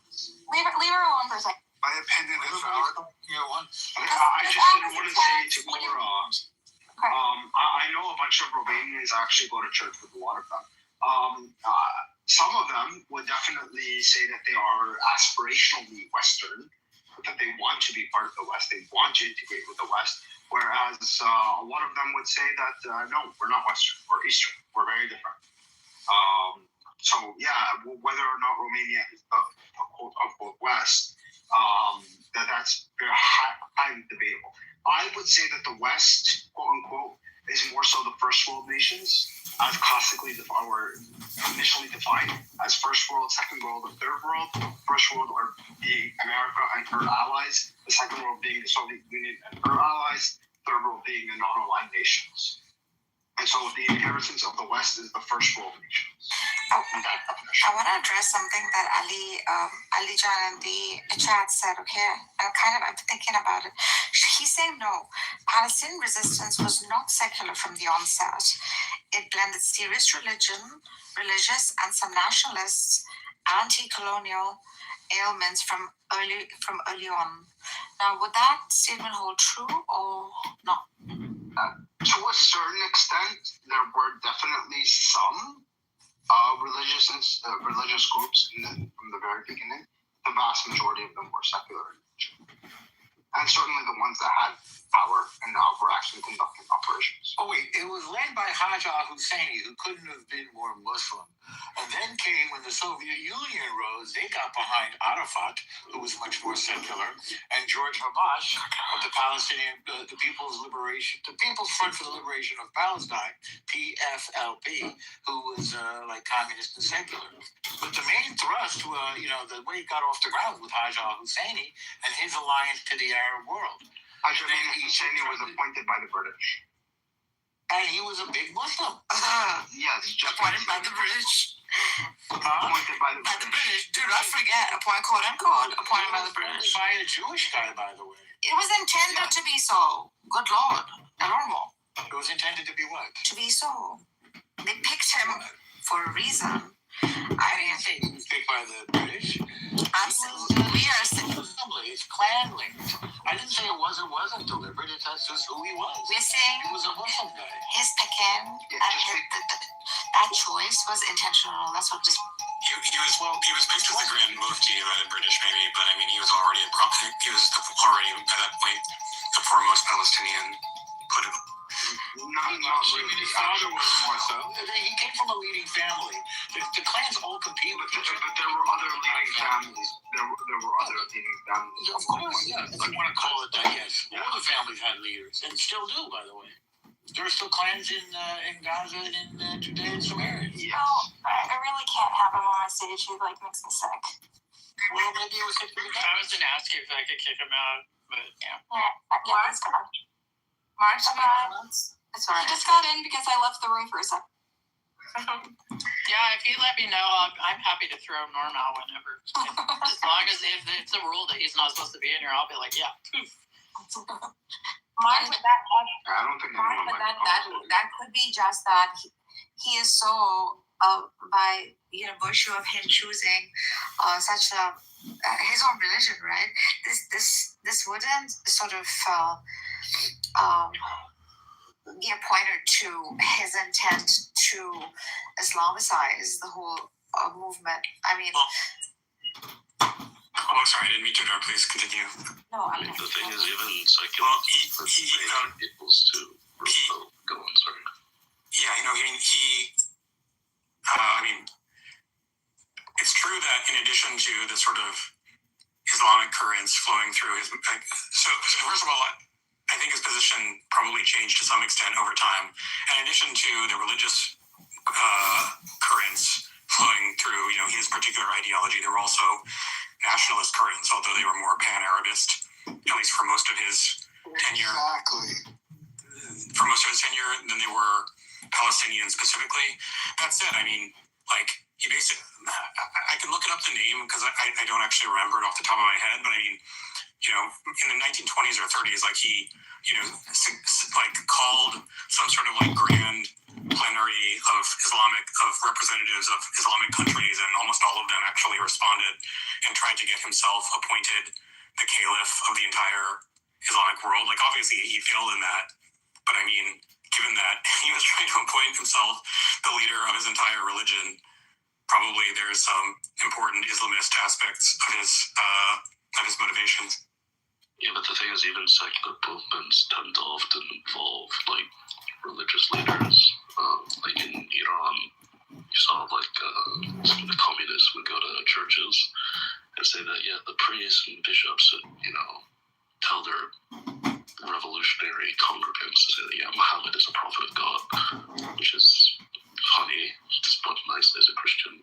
Leave her alone for a second. My opinion is valid. I just didn't want to say to Laura. I know a bunch of Romanians actually go to church with a lot of them. Some of them would definitely say that they are aspirationally Western, that they want to be part of the West, they want to integrate with the West, whereas a lot of them would say that, no, we're not Western, we're Eastern, we're very different. So, yeah, whether or not Romania is the quote-unquote West, that's very highly debatable. I would say that the West, quote-unquote, is more so the first world nations, as classically initially defined as first world, second world, and third world. First world are being America and her allies, the second world being the Soviet Union and her allies, third world being the non-aligned nations. And so the inheritance of the West is the first world nations. I want to address something that Ali John in the chat said, okay? I'm thinking about it. He's saying no. Palestinian resistance was not secular from the onset. It blended serious religious, and some nationalists, anti-colonial elements from early on. Now, would that statement hold true or not? To a certain extent, there were definitely some religious groups from the very beginning. The vast majority of them were secular in nature. And certainly the ones that had power and were actually conducting operations. Oh wait, it was led by Haj al-Husseini, who couldn't have been more Muslim. And then came when the Soviet Union rose, they got behind Arafat, who was much more secular, and George Habash of the Palestinian, the People's Front for the Liberation of Palestine, PFLP, who was like communist and secular. But the main thrust, the way it got off the ground with Haj al-Husseini and his alliance to the Arab world. Haj al-Husseini was appointed by the British. And he was a big Muslim. Yes, appointed by the British. Appointed by the British. Do not forget, quote unquote, appointed by the British. By a Jewish guy, by the way. It was intended to be so. Good Lord. Normal. It was intended to be what? To be so. They picked him for a reason. I didn't say he was picked by the British. Absolutely. We are family. It's clan linked. I didn't say it wasn't deliberate. That's just who he was. We're saying he was a Muslim guy. His picking and that choice was intentional. That's what was. He was picked as the Grand Mufti by the British, maybe, but I mean, he was already already at that point the foremost Palestinian political. Not really. His father was more so. He came from a leading family. The clans all compete with each other. But there were other leading families. There were other leading families. Of course, yeah. If you want to call it that, yes. All the families had leaders, and still do, by the way. There are still clans in Gaza and in Judea and Samaria. Yes. Oh, I really can't have him on my stage. He makes me sick. Well, maybe it was sick to be I was going to ask you if I could kick him out, but yeah. Yeah, he's gone. Mark's gone. It's alright. He just got in because I left the room for a second. Yeah, if you let me know, I'm happy to throw Norm out whenever. As long as if it's a rule that he's not supposed to be in here, I'll be like, yeah. Mark, I don't think that could be just that he is so by virtue of him choosing such a his own religion, right? This wouldn't sort of be a pointer to his intent to Islamicize the whole movement. I mean. Oh, sorry, I didn't mean to interrupt. Please continue. No, I mean, the thing is, even secular equals to. Go on, sorry. Yeah, it's true that in addition to the sort of Islamic currents flowing through his, so first of all, I think his position probably changed to some extent over time. In addition to the religious currents flowing through, his particular ideology, there were also nationalist currents, although they were more pan-Arabist, at least for most of his tenure. Exactly. For most of his tenure, than they were Palestinian specifically. That said, he basically, I can look it up the name because I don't actually remember it off the top of my head, but in the 1920s or 30s, he called some sort of grand plenary of representatives of Islamic countries, and almost all of them actually responded and tried to get himself appointed the caliph of the entire Islamic world. Obviously he failed in that, but given that he was trying to appoint himself the leader of his entire religion, probably there's some important Islamist aspects of his motivations. Yeah, but the thing is, even secular movements tend to often involve religious leaders. In Iran, you saw some of the communists would go to churches and say that the priests and bishops tell their revolutionary congregants to say that Muhammad is a prophet of God, which is funny, just put nicely as a Christian.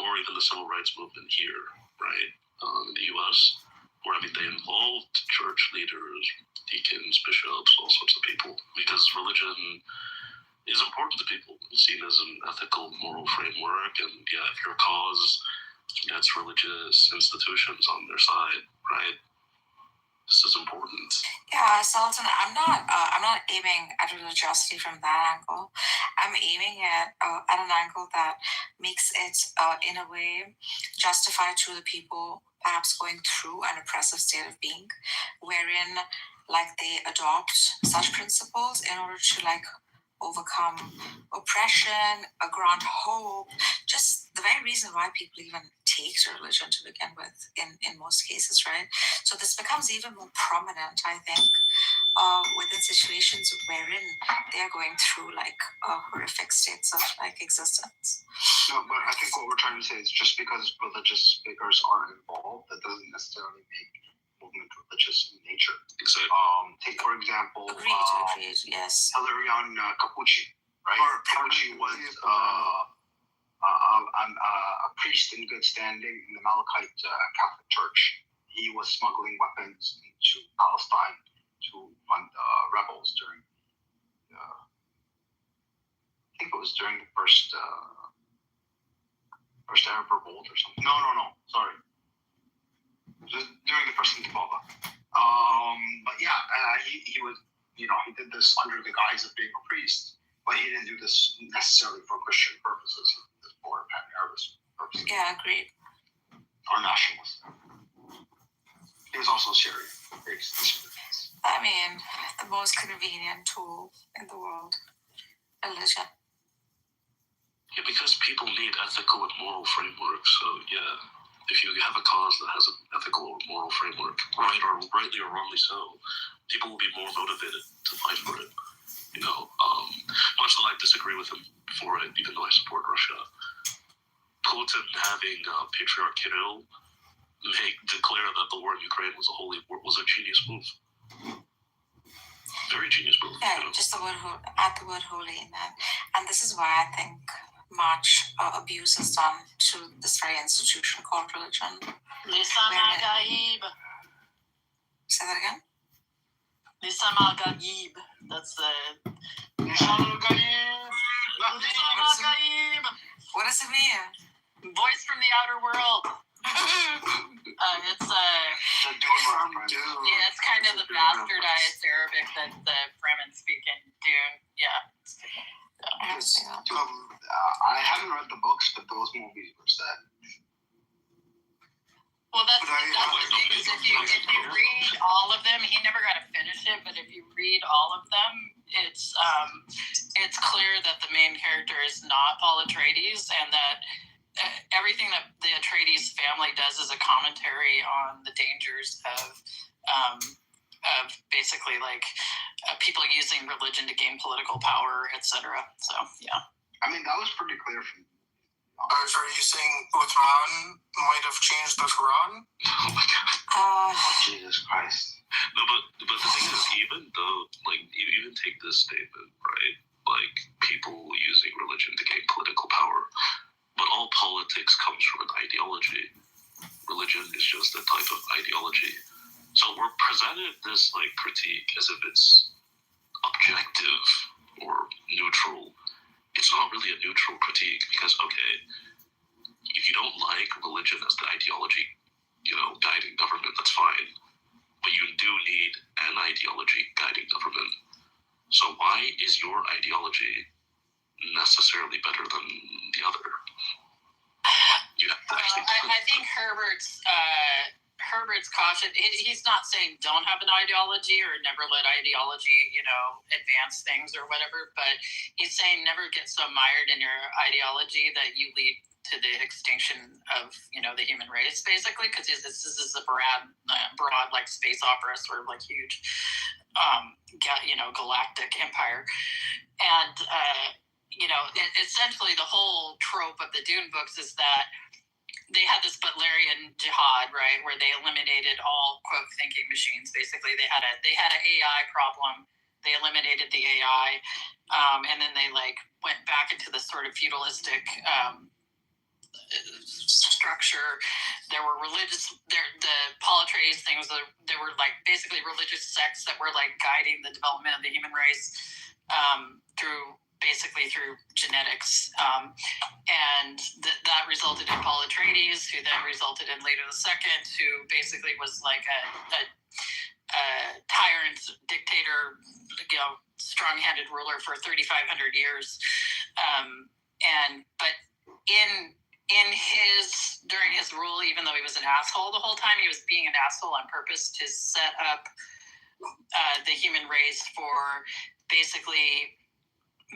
Or even the civil rights movement here, right, in the U.S., where they involved church leaders, deacons, bishops, all sorts of people, because religion is important to people. It's seen as an ethical, moral framework, and if your cause gets religious institutions on their side, right? This is important. Yeah, Sultan, I'm not aiming at religiosity from that angle. I'm aiming at an angle that makes it, in a way, justified to the people perhaps going through an oppressive state of being, wherein, they adopt such principles in order to, overcome oppression, grant hope, just the very reason why people even take to religion to begin with in most cases, right? So this becomes even more prominent, I think, within situations wherein they're going through horrific states of existence. No, but I think what we're trying to say is just because religious figures are involved, that doesn't necessarily make movement religious in nature. Exactly. Take for example, Agreed, yes. Hilarion Capucci, right? Capucci was a priest in good standing in the Malachite Catholic Church. He was smuggling weapons into Palestine to fund rebels during, I think it was during the first Arab Revolt or something. No, sorry. Just during the first Intifada. But he was, he did this under the guise of being a priest, but he didn't do this necessarily for Christian purposes. He did this for pan-Arabist purposes. Yeah, agreed. Or nationalist. He was also Syrian. The most convenient tool in the world, religion. Yeah, because people need ethical and moral frameworks. So if you have a cause that has an ethical or moral framework, rightly or wrongly so, people will be more motivated to fight for it. Much though I disagree with him for it, even though I support Russia. Putin having Patriarch Kirill declare that the war in Ukraine was a genius move. Very genius move. Yeah, just add the word holy in that. And this is why I think much abuse is done to this very institution called religion. Say that again? That's the... What does it mean? Voice from the outer world. It's kind of the bastardized Arabic that the Fremen speak in Dune. Yeah. I haven't read the books, but those movies were sad. Well, that's the thing is if you read all of them, he never got to finish it, but if you read all of them, it's clear that the main character is not Paul Atreides, and that everything that the Atreides family does is a commentary on the dangers of basically like people using religion to gain political power, etc. So yeah. I mean, that was pretty clear from. Are you saying Uthman might have changed the Quran? Oh my God. Jesus Christ. No, but the thing is, even though, like, you even take this statement, right? Like, people using religion to gain political power, but all politics comes from an ideology. Religion is just a type of ideology. So we're presented this, like, critique as if it's objective or neutral. It's not really a neutral critique because, okay, if you don't like religion as the ideology, guiding government, that's fine. But you do need an ideology guiding government. So why is your ideology necessarily better than the other? You have to actually I think Herbert's caution, he's not saying don't have an ideology or never let ideology, advance things or whatever, but he's saying never get so mired in your ideology that you lead to the extinction of, the human race, basically, because this is a broad, like, space opera, sort of like huge, galactic empire. And, essentially the whole trope of the Dune books is that they had this Butlerian jihad, right, where they eliminated all quote thinking machines. Basically, they had an AI problem. They eliminated the AI, and then they went back into this sort of feudalistic structure. There were the Paul Atreides things. There were basically religious sects that were guiding the development of the human race through genetics, and that resulted in Paul Atreides, who then resulted in Leto II, who basically was like a tyrant, dictator, strong-handed ruler for 3,500 years, but during his rule, even though he was an asshole the whole time, he was being an asshole on purpose to set up the human race for basically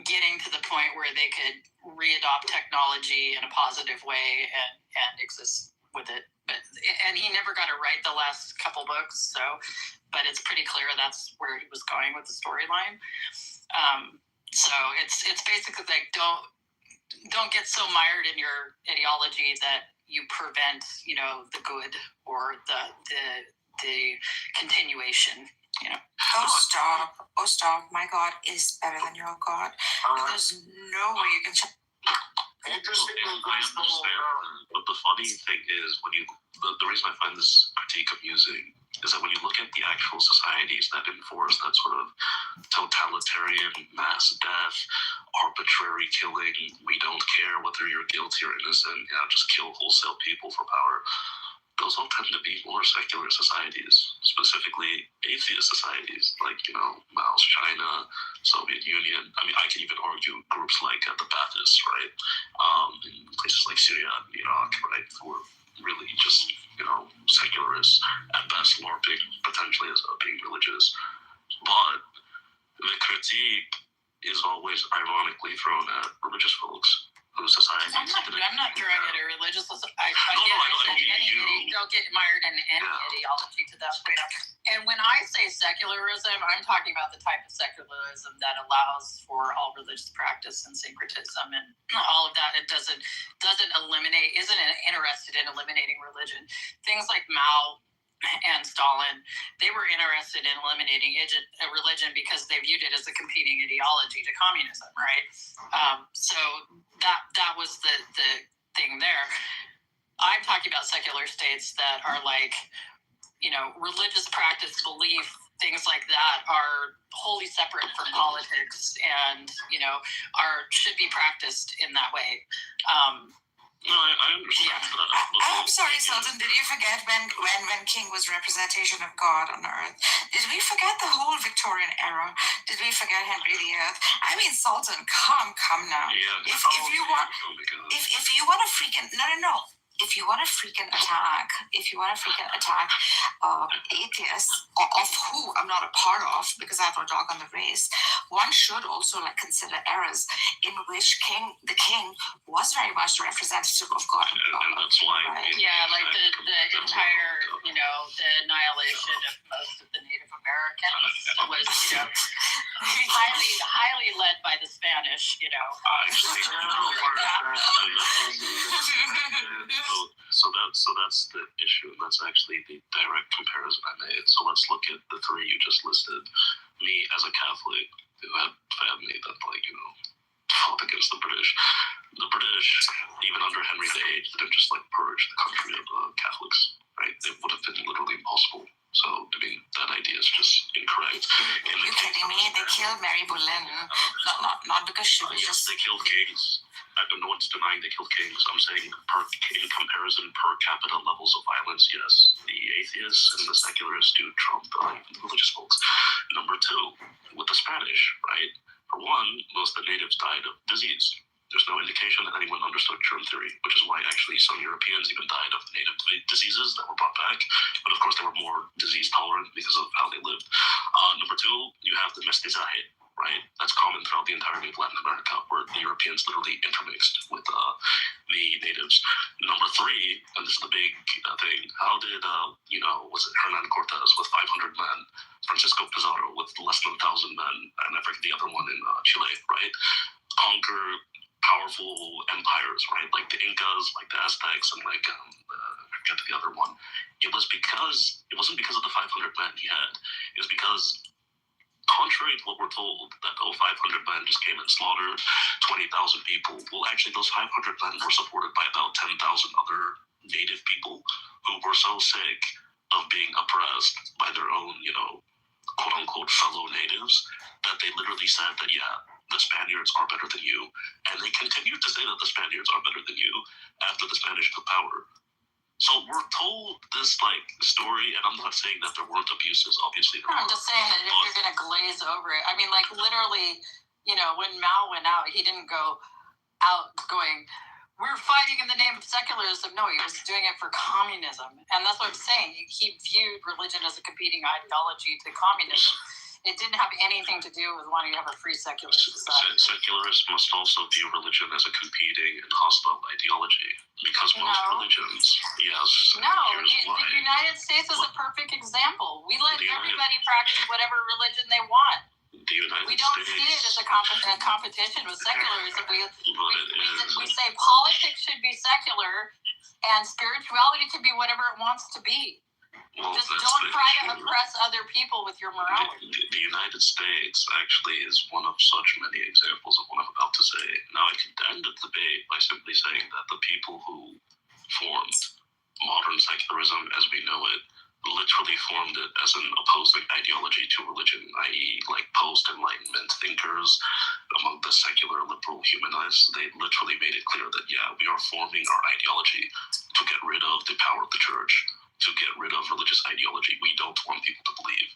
getting to the point where they could readopt technology in a positive way and exist with it. And he never got it right the last couple books, but it's pretty clear that's where he was going with the storyline. So it's basically like don't get so mired in your ideology that you prevent, the good or the continuation. Oh, stop. My God is better than your God. There's no way you can check. I understand, but the funny thing is, the reason I find this critique amusing is that when you look at the actual societies that enforce that sort of totalitarian mass death, arbitrary killing, we don't care whether you're guilty or innocent, just kill wholesale people for power, those all tend to be more secular societies, specifically atheist societies, like, Mao's China, Soviet Union. I mean, I can even argue groups like the Ba'athists, right? In places like Syria and Iraq, right, who are really just, secularists, at best LARPing, potentially as being religious. But the critique is always ironically thrown at religious folks. Whose society? I'm not throwing at a religious. Don't get mired in any ideology to that point. And when I say secularism, I'm talking about the type of secularism that allows for all religious practice and syncretism and all of that. It isn't interested in eliminating religion. Things like Mao and Stalin, they were interested in eliminating a religion because they viewed it as a competing ideology to communism, right? So that was the thing there. I'm talking about secular states that are religious practice, belief, things like that are wholly separate from politics and, should be practiced in that way. No, I understand that. I'm sorry. Sultan, did you forget when King was representation of God on earth? Did we forget the whole Victorian era? Did we forget Henry VIII? I mean, Sultan, come now. Yeah. If you want a freaking no. If you want to freaking attack atheists of who I'm not a part of because I have no dog on the race, one should also consider eras in which the king was very much the representative of God. And that's why. Right? Yeah, like the entire, the annihilation of most of the Native Americans was, highly led by the Spanish, Actually, so that's the issue, and that's actually the direct comparison I made. So let's look at the three you just listed. Me as a Catholic who had family that fought against the British. The British, even under Henry VIII, didn't just purge the country of Catholics, right? It would have been literally impossible. So, I mean, that idea is just incorrect. You're kidding me? They killed Mary Boleyn, not because she was yes, they killed kings. No one's denying they killed kings. I'm saying in comparison per capita levels of violence, yes, the atheists and the secularists do trump even the religious folks. Number two, with the Spanish, right? For one, most of the natives died of disease. There's no indication that anyone understood germ theory, which is why actually some Europeans even died of native diseases that were brought back. But of course, they were more disease tolerant because of how they lived. Number two, you have the mestizaje, right? That's common throughout the entirety of Latin America, where the Europeans literally intermixed with the natives. Number three, and this is the big thing, how did, was it Hernan Cortez with 500 men, Francisco Pizarro with less than 1,000 men, and I forget the other one in Chile, right? Conquer powerful empires, right? Like the Incas, like the Aztecs, and I forget the other one. It wasn't because of the 500 men he had. It was because, contrary to what we're told, that 500 men just came and slaughtered 20,000 people. Well, actually, those 500 men were supported by about 10,000 other native people who were so sick of being oppressed by their own, quote-unquote fellow natives, that they literally said that, yeah, the Spaniards are better than you. And they continued to say that the Spaniards are better than you after the Spanish took power. So we're told this story, and I'm not saying that there weren't abuses. Obviously, I'm just saying that if you're gonna glaze over it, I mean, literally, when Mao went out, he didn't go out going, "We're fighting in the name of secularism." No, he was doing it for communism, and that's what I'm saying. He viewed religion as a competing ideology to communism. It didn't have anything to do with wanting to have a free secular society. Secularists must also view religion as a competing and hostile ideology, because most religions, yes. No, the United States is a perfect example. We let everybody practice whatever religion they want. We don't see it as a competition with secularism. We say politics should be secular, and spirituality can be whatever it wants to be. Well, just don't try to oppress other people with your morality. The United States actually is one of such many examples of what I'm about to say. Now, I could end the debate by simply saying that the people who formed modern secularism as we know it literally formed it as an opposing ideology to religion, i.e. post-Enlightenment thinkers among the secular liberal humanists. They literally made it clear that, yeah, we are forming our ideology to get rid of the power of the church, to get rid of religious ideology. We don't want people to believe.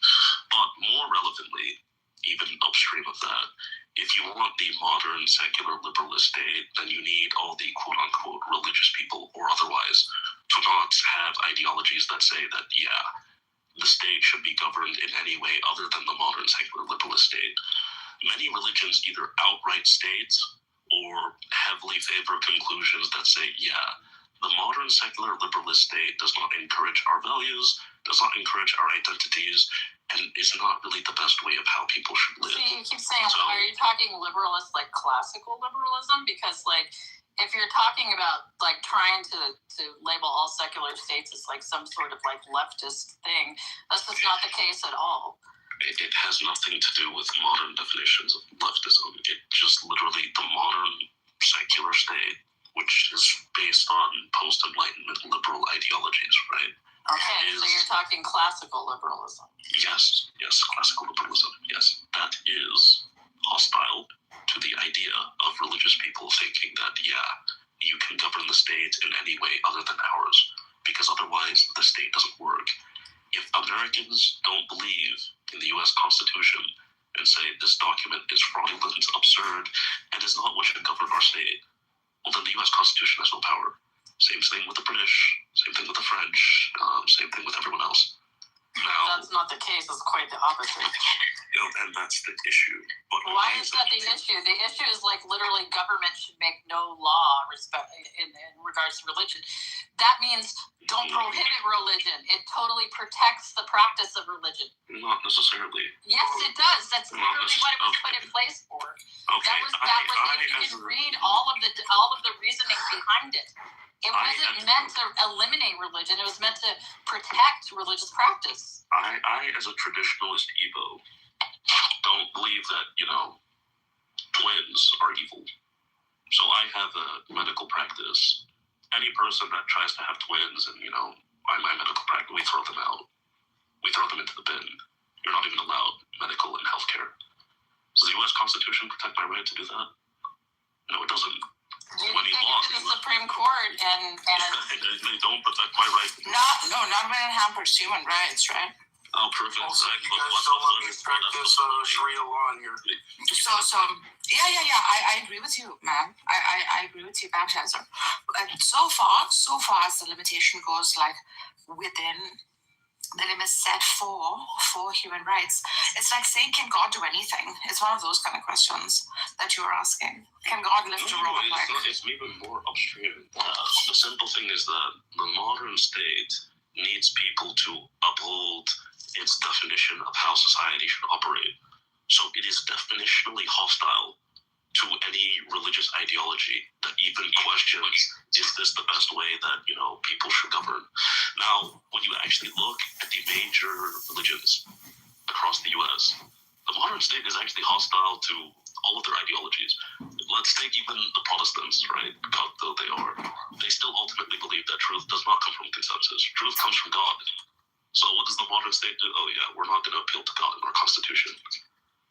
But more relevantly, even upstream of that, if you want the modern secular liberalist state, then you need all the quote-unquote religious people or otherwise to not have ideologies that say that, yeah, the state should be governed in any way other than the modern secular liberalist state. Many religions either outright state or heavily favor conclusions that say, yeah, the modern secular liberalist state does not encourage our values, does not encourage our identities, and is not really the best way of how people should live. See, you keep saying, are you talking liberalist like classical liberalism? Because if you're talking about trying to label all secular states as some sort of leftist thing, that's just not the case at all. It has nothing to do with modern definitions of leftism. It just literally the modern secular state, which is based on post-Enlightenment liberal ideologies, right? Okay, so you're talking classical liberalism. Yes, classical liberalism, yes. That is hostile to the idea of religious people thinking that, yeah, you can govern the state in any way other than ours. Because the state doesn't work. If Americans don't believe in the U.S. Constitution and say this document is fraudulent, absurd, and is not what should govern our state, well, then the U.S. Constitution has no power. Same thing with the British, same thing with the French, same thing with everyone else. Now, that's not the case. It's quite the opposite. And that's the issue. But why is that the issue? The issue is like literally government should make no law in regards to religion. That means don't prohibit religion. It totally protects the practice of religion. Not necessarily. Yes, it does. That's literally what it was put in place for. Okay. If you can read all of the reasoning behind it. It wasn't meant to eliminate religion. It was meant to protect religious practice. I as a traditionalist Igbo, don't believe that, twins are evil. So I have a medical practice. Any person that tries to have twins and, by my medical practice, we throw them out. We throw them into the bin. You're not even allowed medical and healthcare. Does the U.S. Constitution protect my right to do that? No, it doesn't. When he lost, to the Supreme Court and they don't protect my right. Not when it hampers human rights, right? I'll prove it. Also, you guys don't let me practice Sharia law in here. So yeah. I agree with you, ma'am. I agree with you, Baptizer. So far as the limitation goes, like within the limits set for human rights, it's like saying, can God do anything? It's one of those kind of questions that you are asking. Can God lift a rock? It's even more upstream. The simple thing is that the modern state needs people to uphold its definition of how society should operate. So it is definitionally hostile to any religious ideology that even questions, is this the best way that, people should govern? Now, when you actually look at the major religions across the U.S., the modern state is actually hostile to all of their ideologies. Let's take even the Protestants, right? God, though they are, they still ultimately believe that truth does not come from consensus. Truth comes from God. So what does the modern state do? Oh yeah, we're not going to appeal to God in our Constitution.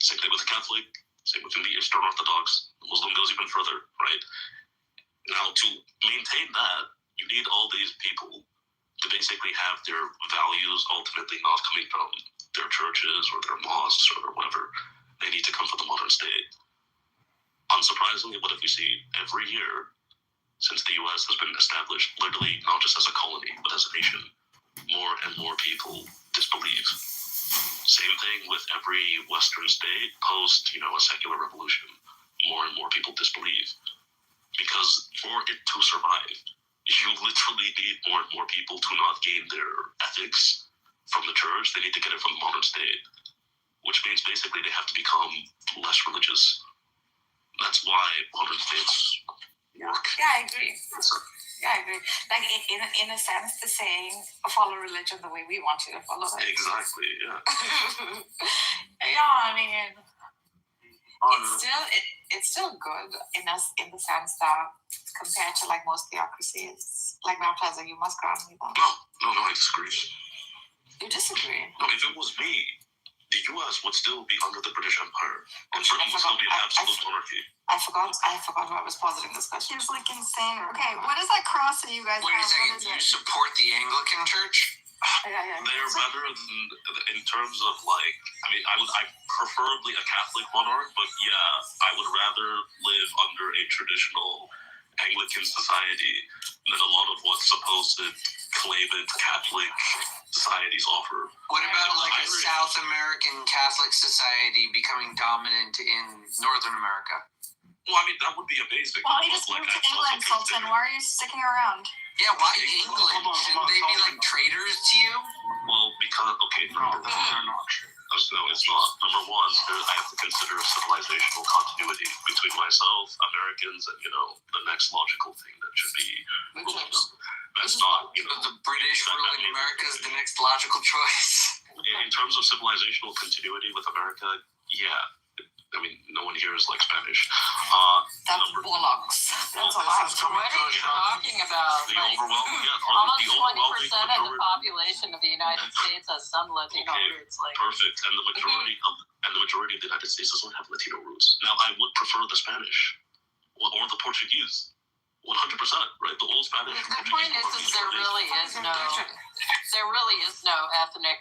Same thing with the Catholic, same within the Eastern Orthodox. The Muslim goes even further, right? Now, to maintain that, you need all these people to basically have their values ultimately not coming from their churches or their mosques or whatever. They need to come from the modern state. Unsurprisingly, what have we seen every year since the U.S. has been established, literally not just as a colony, but as a nation? More and more people disbelieve. Same thing with every Western state post, a secular revolution. More and more people disbelieve. Because for it to survive, you literally need more and more people to not gain their ethics from the church. They need to get it from the modern state, which means basically they have to become less religious. That's why modern states work. Yeah, I agree. Like in a sense, the saying, follow religion the way we want you to follow it. Exactly, yeah. Yeah, I mean, it's still good in the sense that compared to like most theocracies, like Baptizer, you must grant me that. No, I disagree. You disagree? No, if it was me, the U.S. would still be under the British Empire, and Britain would still be an absolute monarchy. I forgot who I was positing this question. It's like insane. Okay, what is that cross that you guys Wait a second, you support the Anglican Church? Yeah. They're better in terms of I preferably a Catholic monarch, but yeah, I would rather live under a traditional Anglican society than a lot of what supposed claimant Catholic societies offer. What about like a South American Catholic society becoming dominant in Northern America? Well, that would be amazing. Well, you just moved to England, Sultan. Why are you sticking around? Yeah, why England? Shouldn't they be like traitors to you? Well, because, no, they're not. No, it's not. Number one, I have to consider civilizational continuity between myself, Americans, and, the next logical thing that should be ruling them. That's not, The British ruling America is the next logical choice. In terms of civilizational continuity with America, yeah. No one here is like Spanish. That's bollocks. That's a lot. What are you talking about? The overwhelming, almost 20% of the population of the United States has some Latino roots. Perfect. And the majority of the United States doesn't have Latino roots. Now, I would prefer the Spanish or the Portuguese. 100%, right? The old Spanish. The point is there really is no. there really is no ethnic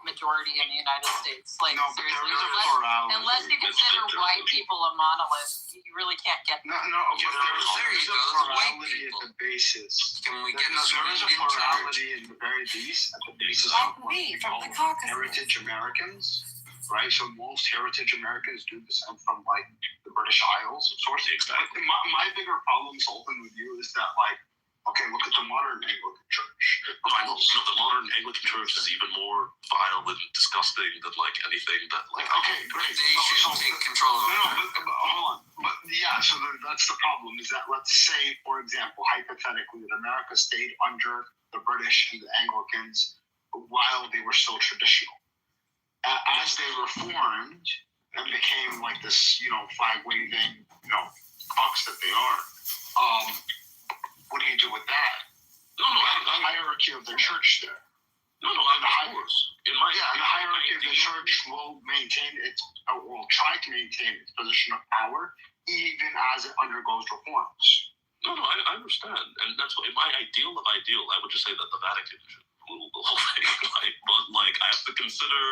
majority in the United States. Like, no, but there seriously, is a plurality. unless you consider white people a monolith, you really can't get No, okay, there is a plurality at the basis. Can we get there is a plurality in the very least at the basis of what we call heritage Americans, right? So most heritage Americans do descend from like the British Isles, of course. Exactly. My bigger problem, Sultan, with you is that like, okay, look at the modern Anglican Church. I know. No, the modern Anglican Church is even more vile and disgusting than like anything that like. Okay, great. They should take control of it. No, but hold on. But yeah, so that's the problem. Is that, let's say, for example, hypothetically, that America stayed under the British and the Anglicans while they were still traditional. As they reformed and became like this, flag-waving, cocks that they are. What do you do with that? No, the hierarchy of the church there. No, of course. The hierarchy of the church will try to maintain its position of power, even as it undergoes reforms. No, I understand, and that's why in my ideal of ideal, I would just say that the Vatican should rule the whole thing, right? But like, I have to consider,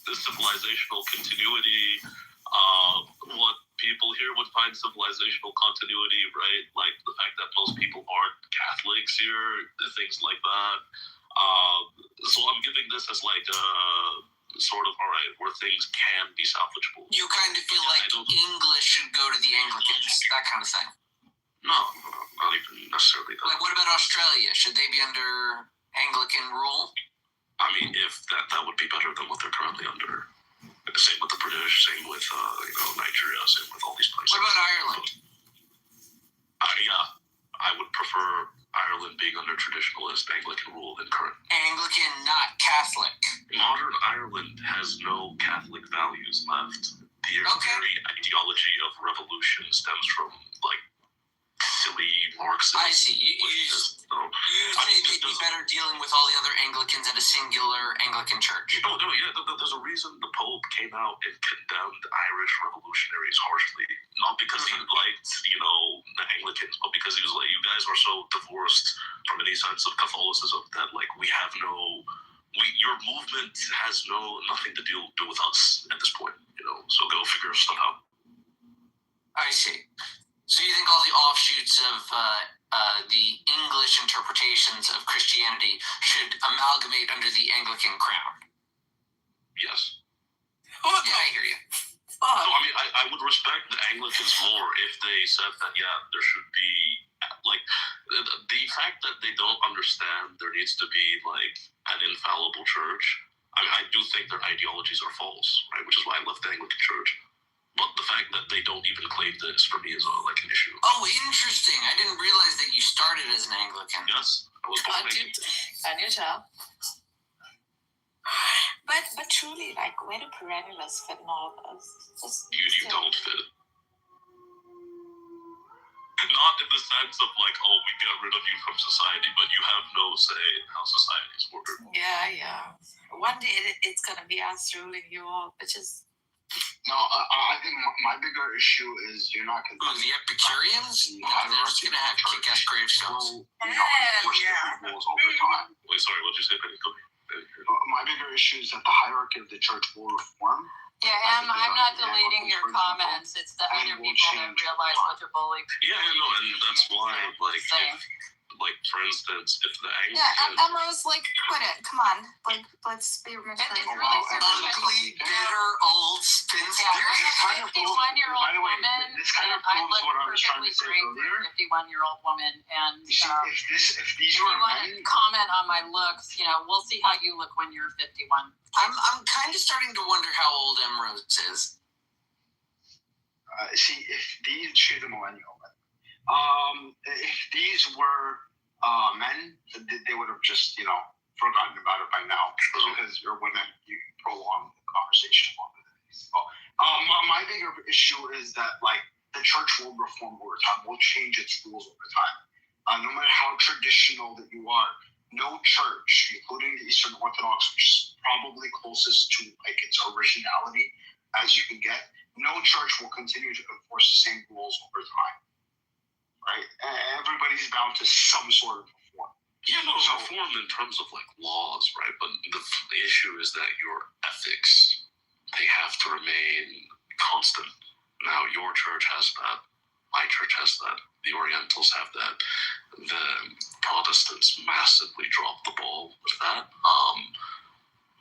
the civilizational continuity. What people here would find civilizational continuity, right? Like the fact that most people aren't Catholics here, things like that. So I'm giving this as like sort of, all right, where things can be salvageable. You kind of feel like English should go to the Anglicans, that kind of thing. No, not even necessarily that. Like, what about Australia? Should they be under Anglican rule? I mean, if that would be better than what they're currently under. Same with the British, same with Nigeria, same with all these places. What about Ireland? Yeah, I would prefer Ireland being under traditionalist Anglican rule than current. Anglican, not Catholic. Modern Ireland has no Catholic values left. The very ideology of revolution stems from like silly Marxism. I see. You say they'd be better dealing with all the other Anglicans at a singular Anglican church. No, yeah. There's a reason the Pope came out and condemned Irish revolutionaries harshly. Not because he liked, the Anglicans, but because he was like, you guys are so divorced from any sense of Catholicism that, like, your movement has nothing to do with us at this point, so go figure stuff out. I see. So you think all the offshoots of the English interpretations of Christianity should amalgamate under the Anglican crown? Yes. Oh, yeah, I hear you. So, I mean, I would respect the Anglicans more if they said that, there should be, like, the fact that they don't understand there needs to be, like, an infallible church. I mean, I do think their ideologies are false, right, which is why I left the Anglican church. But the fact that they don't even claim this, for me, is, like, an issue. Oh, interesting. I didn't realize that you started as an Anglican. Yes, I was born Anglican. Can you tell? But truly, like, where do perennialists fit in all of this? You don't fit. Not in the sense of like, oh, we get rid of you from society, but you have no say in how societies work. Yeah. One day it's gonna be us ruling you all, which is. No, I think my bigger issue is you're not going to. The Epicureans? No, they're just going to have kick-ass gravestones. Rules over time. Wait, sorry, what did you say, Penny? My bigger issue is that the hierarchy of the church will reform. Yeah, I'm not deleting your comments. It's the other people that realize what they're bullying. Yeah, no, and that's why, like, for instance, if the Anglicans... Yeah, Emrose, like, quit it. Come on. Like, let's be mature. Ugly, bitter, old spinster. Yeah, 51-year-old woman, this kind of I proves look what I was trying to perfectly say great for earlier. a 51-year-old woman, and if these if were you want to men, comment on my looks, we'll see how you look when you're 51. I'm kind of starting to wonder how old Emrose is. she's a millennial. If these were men, they would have just, forgotten about it by now. Because you're women, you prolong the conversation longer than these. My bigger issue is that, the church will reform over time, will change its rules over time. No matter how traditional that you are, no church, including the Eastern Orthodox, which is probably closest to its originality as you can get, no church will continue to enforce the same rules over time. Right? Everybody's bound to some sort of reform. Yeah, no, reform in terms of like laws, right? But the issue is that your ethics, they have to remain constant. Now, your church has that. My church has that. The Orientals have that. The Protestants massively dropped the ball with that.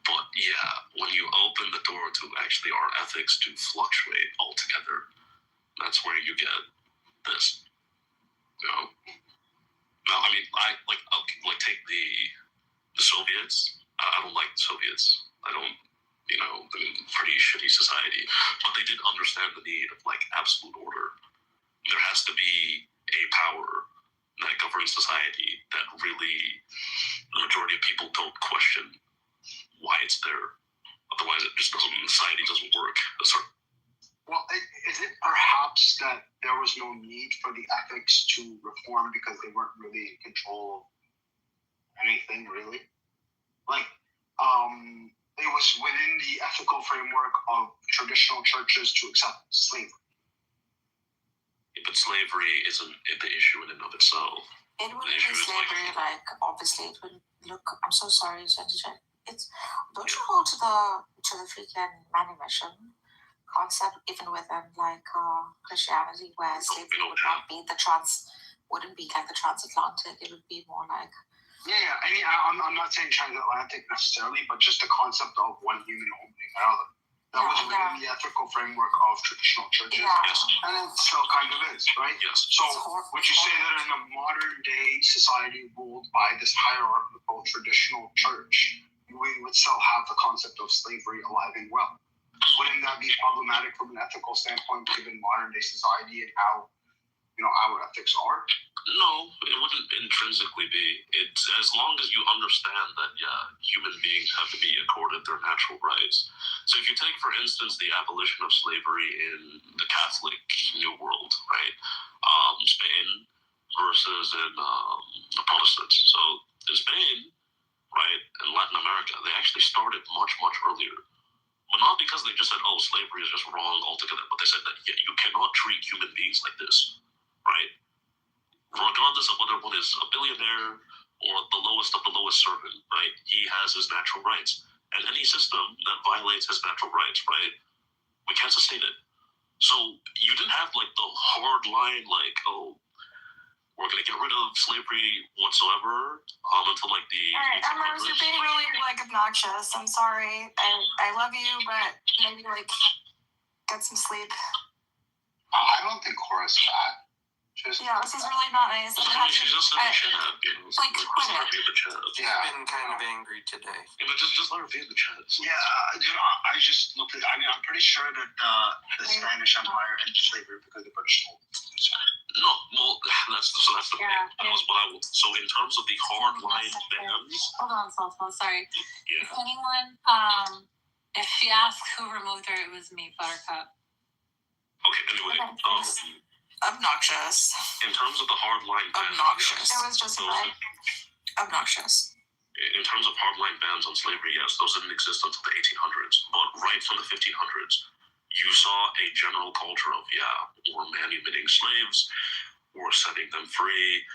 But yeah, when you open the door to actually our ethics to fluctuate altogether, that's where you get this. You know? No, I mean, I like take the Soviets. I don't like the Soviets. I don't. You know, I mean, pretty shitty society, but they did understand the need of like absolute order. There has to be a power that governs society that really the majority of people don't question why it's there. Otherwise, it just doesn't. Society doesn't work. Well, is it perhaps that there was no need for the ethics to reform because they weren't really in control of anything, really? Like, it was within the ethical framework of traditional churches to accept slavery. But slavery isn't the issue in and of itself. It wouldn't be slavery, like obviously it would look. I'm so sorry, Jennifer. It's don't you hold to the freaking manumission concept even within like Christianity, where slavery would not be wouldn't be like the transatlantic. It would be more like. Yeah. I mean, I'm not saying transatlantic necessarily, but just the concept of one human opening another. That was within the ethical framework of traditional churches. Yeah. And it still kind of is, right? Yes. So would you say that in a modern day society ruled by this hierarchical traditional church, we would still have the concept of slavery alive and well? Wouldn't that be problematic from an ethical standpoint given modern day society and how, you know, our ethics are? No, it wouldn't intrinsically be. It's as long as you understand that, human beings have to be accorded their natural rights. So if you take, for instance, the abolition of slavery in the Catholic New World, right? Spain versus in the Protestants. So in Spain, right, in Latin America, they actually started much, much earlier. But not because they just said, oh, slavery is just wrong altogether, but they said that you cannot treat human beings like this, right? Regardless of whether one is a billionaire or the lowest of the lowest servant, right? He has his natural rights. And any system that violates his natural rights, right? We can't sustain it. So you didn't have like the hard line, like, oh, we're going to get rid of slavery whatsoever until like the... Alright, Emrose, you're being really like obnoxious. I'm sorry. I love you, but maybe like get some sleep. I don't think Cora's fat. Yeah, this is really not nice. She's just in the chat, you know. Like, quit it. Be in the chat. Yeah. I've been kind of angry today. Yeah, but just let her be in the chat. Yeah, I just looked at. I mean, I'm pretty sure that the Spanish Empire ended slavery because the British told them to do so. No, well, that's the thing. That was what I would. So in terms of the hard line bans. Hold on, Salsa. Sorry. Yeah. If anyone, if she asked who removed her, it was me, Buttercup. Okay. Anyway, obnoxious. In terms of the hard line bans, obnoxious. It was just obnoxious. In terms of hardline bans on slavery, yes, those didn't exist until the 1800s. But right from the 1500s, you saw a general culture of, we're manumitting slaves, we're setting them free,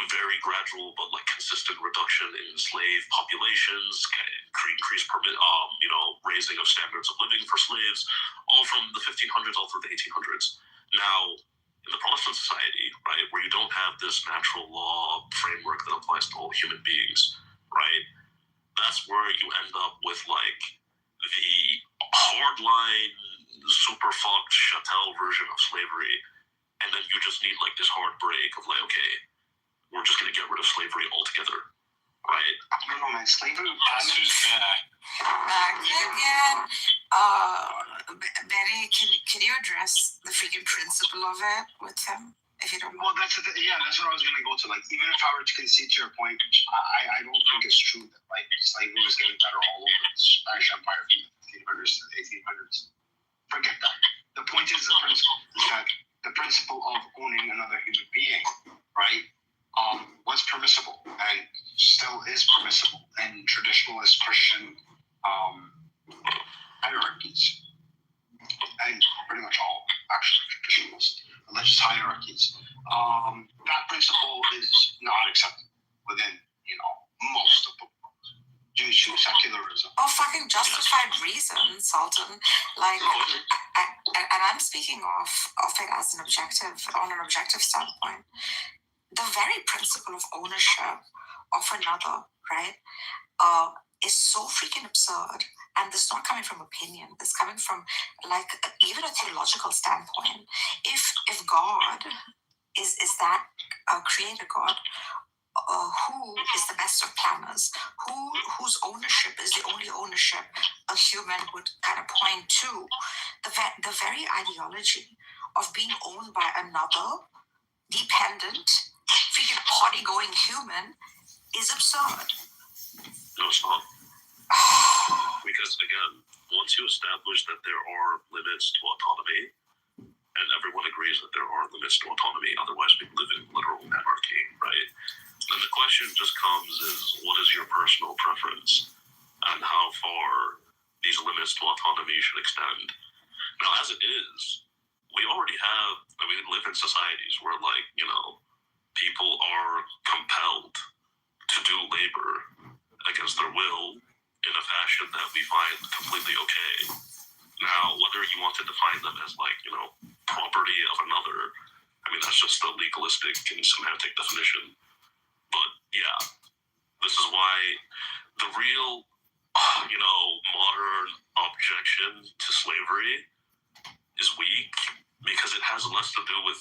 very gradual but like consistent reduction in slave populations, increased raising of standards of living for slaves, all from the 1500s all through the 1800s. Now, in the Protestant society, right, where you don't have this natural law framework that applies to all human beings, right, that's where you end up with like the hardline, super fucked chattel version of slavery, and then you just need like this hard break of like, okay, we're just gonna get rid of slavery altogether, right? I don't know, man. Slavery back again. Benny, can you address the freaking principle of it with him, if you don't mind? Well, that's what I was gonna go to. Like, even if I were to concede to your point, which I don't think it's true that like slavery was getting better all over the Spanish Empire from the 1500s to the 1800s. Forget that. The point is the principle of owning another human being, right? Was permissible and still is permissible in traditionalist Christian hierarchies, and pretty much all actually traditionalist religious hierarchies. That principle is not acceptable. within, most of the world due to secularism. Or fucking justified reason, Sultan. Like, and I'm speaking of it as on an objective standpoint. The very principle of ownership of another, right, is so freaking absurd. And this is not coming from opinion. This is coming from, like, even a theological standpoint. If God is that creator God, who is the best of planners, whose ownership is the only ownership a human would kind of point to, the very ideology of being owned by another dependent, freaking party-going human is absurd. No, it's not. Because again, once you establish that there are limits to autonomy, and everyone agrees that there are limits to autonomy, otherwise we live in literal anarchy, right? Then the question just comes is, what is your personal preference and how far these limits to autonomy should extend? Now, as it is, we already live in societies where, people are compelled to do labor against their will in a fashion that we find completely okay. Now, whether you want to define them as, property of another, that's just a legalistic and semantic definition. But yeah, this is why the real, modern objection to slavery is weak, because it has less to do with,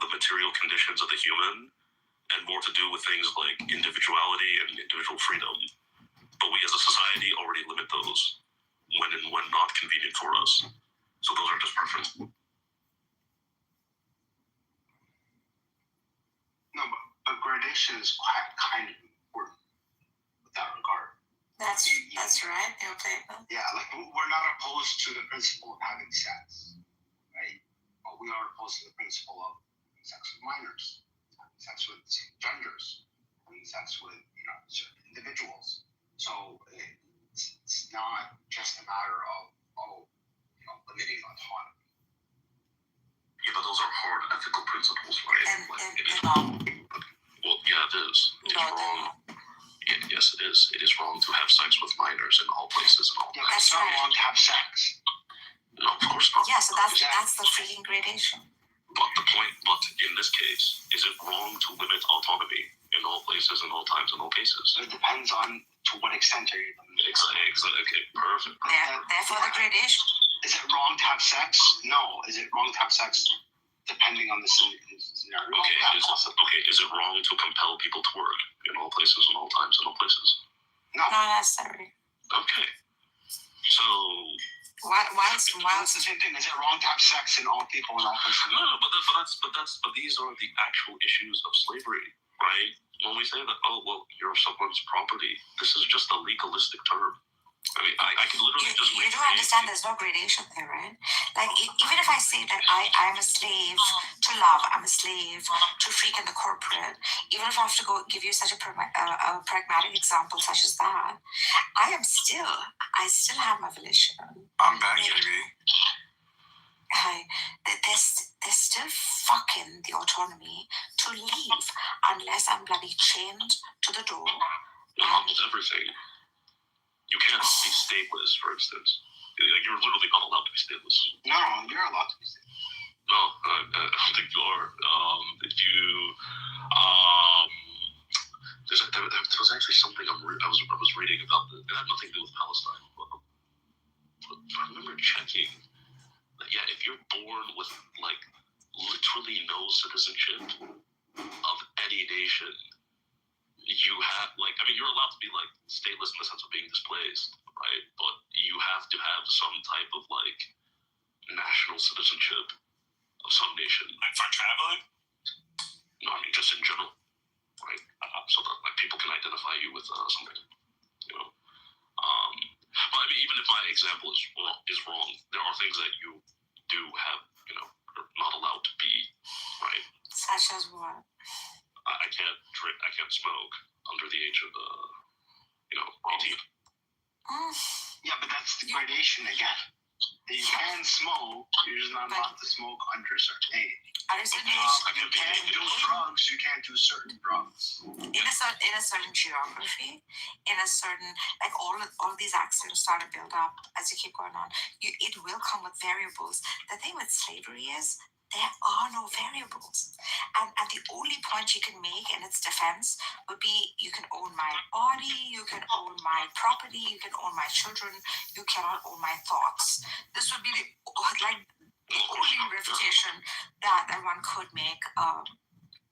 the material conditions of the human and more to do with things like individuality and individual freedom. But we as a society already limit those when not convenient for us. So those are just preferences. No, but gradation is kind of important with that regard. That's right. Okay. Yeah, we're not opposed to the principle of having sex, right? But we are opposed to the principle of having sex with minors, having sex with genders, having sex with certain individuals. So it's not just a matter of limiting autonomy. Yeah, but those are hard ethical principles, right? Well, yeah, it is. It's wrong. Yes, it is. It is wrong to have sex with minors in all places and all. Yeah, it's not wrong to have sex. No, of course not. Yeah, so that's the freaking gradation. But in this case, is it wrong to limit autonomy in all places, in all times, in all cases? It depends on to what extent are you limiting. Exactly. Okay, perfect. Therefore, the gradation. Is it wrong to have sex? No. Is it wrong to have sex? Depending on the scenario. Okay. Is it wrong to compel people to work in all places, in all times, in all places? No. Not necessarily. Okay. So. Why is the same thing? Is it wrong to have sex in all people in all places? No, but these are the actual issues of slavery, right? When we say that, you're someone's property, this is just a legalistic term. I can literally just. You do understand there's no gradation there, right? Like, even if I say that I'm a slave to love, I'm a slave to freaking the corporate, even if I have to give you such a pragmatic example such as that, I still have my volition. I'm back, baby. There's still fucking the autonomy to leave unless I'm bloody chained to the door. Not with everything. You can't be stateless, for instance. You're literally not allowed to be stateless. No, you're allowed to be stateless. No, I don't think you are. There was actually something I was reading about that. It had nothing to do with Palestine. But I remember checking that, if you're born with, literally no citizenship of any nation, you have, you're allowed to be, stateless in the sense of being displaced, right? But you have to have some type of, national citizenship of some nation. Like for traveling? No, just in general, right? So that, people can identify you with something, But, even if my example is wrong, there are things that you do have, are not allowed to be, right? Such as what? I can't drink, I can't smoke under the age of, 18. Yeah, but that's the gradation again. You can smoke, you're just not allowed to smoke under a certain age. At a certain age, You can't do drugs, you can't do certain drugs. In a certain geography, in a certain, like all these accidents start to build up as you keep going on. It will come with variables. The thing with slavery is there are no variables. And the only point you can make in its defense would be you can own my body, you can own my property, you can own my children, you cannot own my thoughts. This would be the only refutation that one could make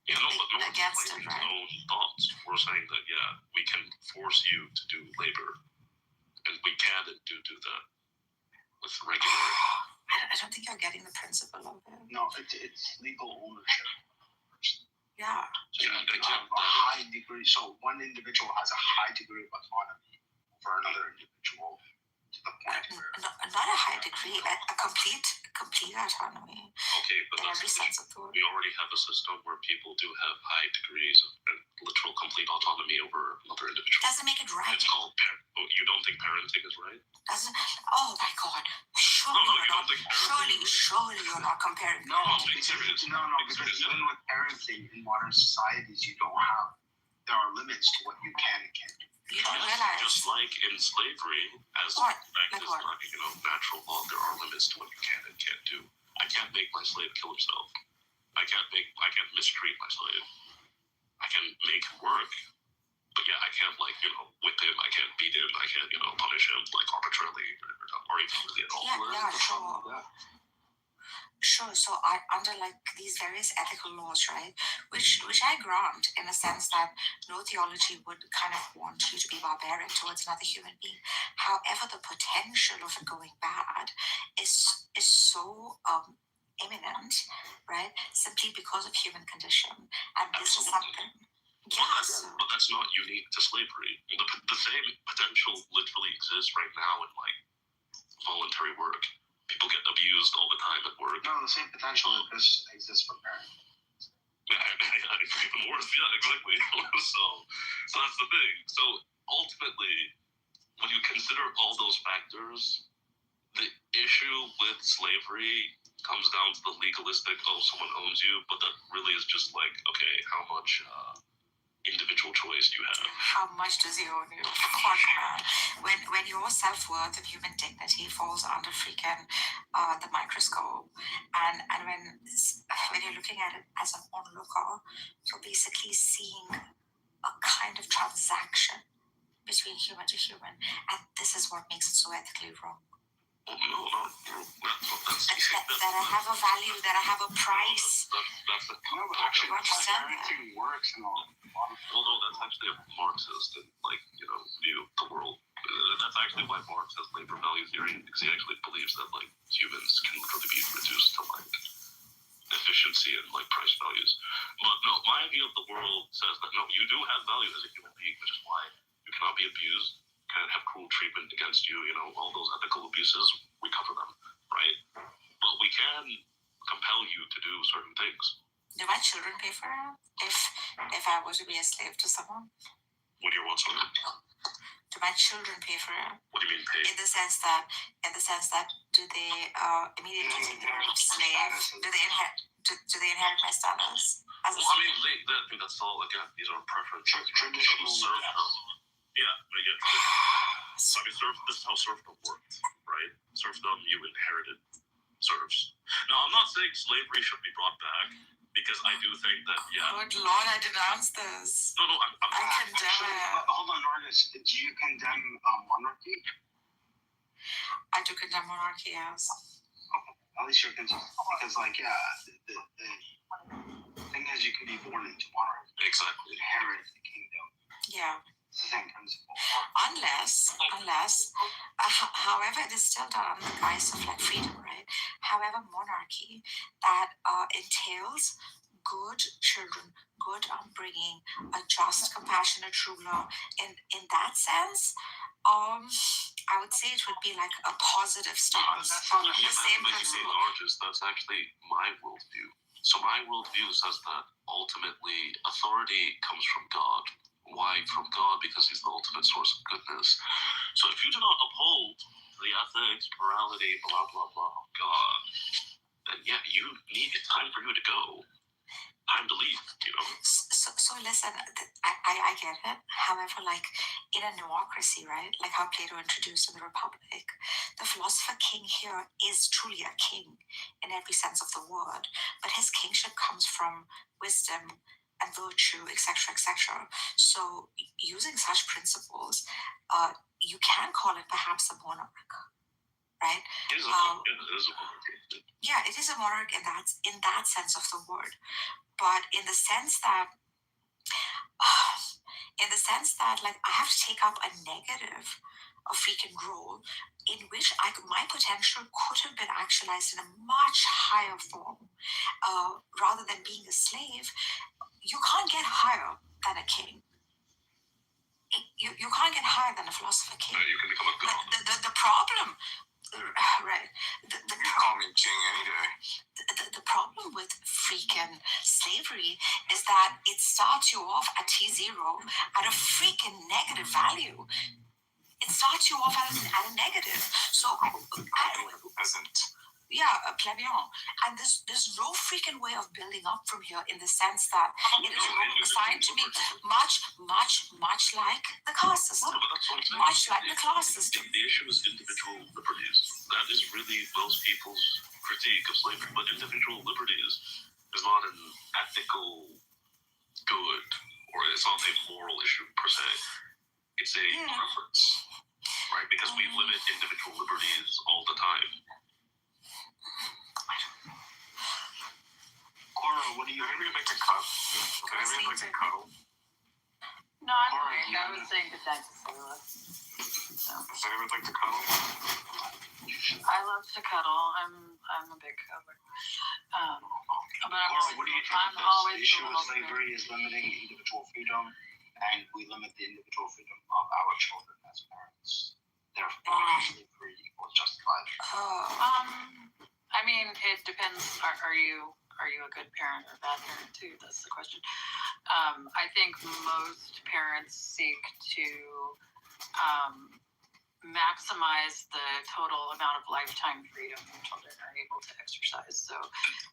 against it, right? Own thoughts. We're saying that, we can force you to do labor, and we can and do that with regular. I don't think you're getting the principle of it. No, it's legal ownership. Yeah. So you have a high degree. So one individual has a high degree of autonomy for another individual to the point where not a high degree, a complete autonomy. Okay, but in every sense of the word. We already have a system where people do have high degrees of literal complete autonomy over another individual. Doesn't make it right. It's called you don't think parenting is right? Doesn't. Oh my God! Surely you're not comparing. No, because even with parenting in modern societies, there are limits to what you can and can't do. You don't realize. Just like in slavery, as natural law, there are limits to what you can and can't do. I can't make my slave kill himself. I can't mistreat my slave. I can make him work, but I can't whip him. I can't beat him. I can't punish him arbitrarily or even really at all. Yeah, sure. So under these various ethical laws, right, which I grant in a sense that no theology would kind of want you to be barbaric towards another human being. However, the potential of it going bad is so imminent, right, simply because of human condition, and this is something. Yes. But that's not unique to slavery. The same potential literally exists right now in voluntary work. People get abused all the time at work. No, the same potential exists for parenting. It's even worse. Yeah, exactly. So that's the thing. So ultimately, when you consider all those factors, the issue with slavery comes down to the legalistic, someone owns you, but that really is just okay, how much individual choice do you have? How much does he own you? Fuck, man. When your self-worth of human dignity falls under freaking the microscope, and when you're looking at it as an onlooker, you're basically seeing a kind of transaction between human to human, and this is what makes it so ethically wrong. No, that I have a value, that I have a price. That's actually parenting works and all. Although that's actually a Marxist and view of the world. That's actually why Marx has labor value theory, because he actually believes that humans can literally be reduced to efficiency and price values. But no, my view of the world says that no, you do have value as a human being, which is why you cannot be abused. Can't have cruel treatment against you, all those ethical abuses, we cover them, right? But we can compel you to do certain things. Do my children pay for it if I were to be a slave to someone? What do you want, sorry? Do my children pay for it? What do you mean pay? In the sense that, do they immediately take the role of slave? Do they inherit my status? Well, I mean, that's all, again, these are preferences. Traditional serfdom. Yeah. So I mean, this is how serfdom worked, right? Serfdom, you inherited serfs. Now, I'm not saying slavery should be brought back, because I do think that, Good Lord, I denounce this. No, I condemn it. Hold on, Artis. Do you condemn monarchy? I do condemn monarchy, yes. Okay. At least you're condemned. Because, the thing is, you can be born into monarchy. Exactly. Inherit the kingdom. Yeah. It's the same principle. Unless, however, it is still done under the guise of freedom, right? However, monarchy that entails good children, good upbringing, a just, compassionate ruler. In that sense, I would say it would be a positive stance. The same principle. That's actually my worldview. So my worldview says that ultimately authority comes from God. Why from God? Because he's the ultimate source of goodness. So if you do not uphold the ethics, morality, blah, blah, blah. God. And yeah, it's time for you to go. Time to leave, you know? So listen, I get it. However, like in a democracy, right? Like how Plato introduced in the Republic, the philosopher king here is truly a king in every sense of the word, but his kingship comes from wisdom and virtue, etc., etc. So using such principles, you can call it perhaps a monarch, right? It is a monarchy. Yeah, it is a monarch in that sense of the word. But in the sense that like I have to take up a negative, a freaking role in which my potential could have been actualized in a much higher form, rather than being a slave. You can't get higher than a king. You can't get higher than a philosopher king. You can become a god. The problem, right? The call me king any day. The problem with freaking slavery is that it starts you off at T0 at a freaking negative value. It starts you off at a negative. So, Peasant. Yeah, a plebeian. And there's no freaking way of building up from here in the sense that it is assigned to me much like the caste system. Much like the class system. The issue is individual liberties. That is really most people's critique of slavery. But individual liberties is not an ethical good, or it's not a moral issue per se. It's a preference, right? Because we limit individual liberties all the time. Cora, what do you like to cut? Okay, everybody like to cuddle. No, I'm fine. I was saying good night to Sarah. Does anyone like to cuddle? I love to cuddle. I'm a big cuddler. But Cora, what do you think of this? The issue with slavery is limiting individual freedom, and we limit the individual freedom of our children as parents. Therefore, slavery equals justified. I mean, it depends. Are you a good parent or a bad parent too? That's the question. I think most parents seek to maximize the total amount of lifetime freedom their children are able to exercise. So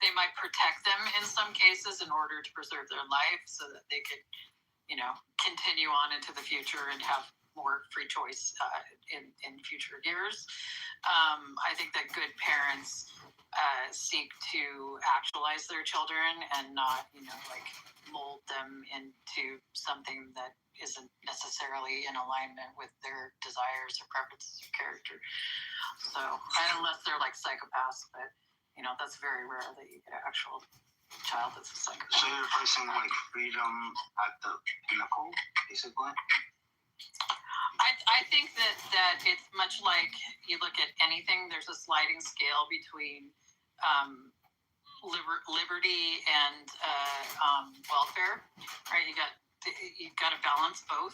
they might protect them in some cases in order to preserve their life so that they could, continue on into the future and have more free choice in future years. I think that good parents seek to actualize their children and not, mold them into something that isn't necessarily in alignment with their desires or preferences or character. So, unless they're like psychopaths, but that's very rare that you get an actual child that's a psychopath. So you're placing freedom at the pinnacle, basically? I think that it's much like you look at anything. There's a sliding scale between liberty and welfare, right? You've got to balance both.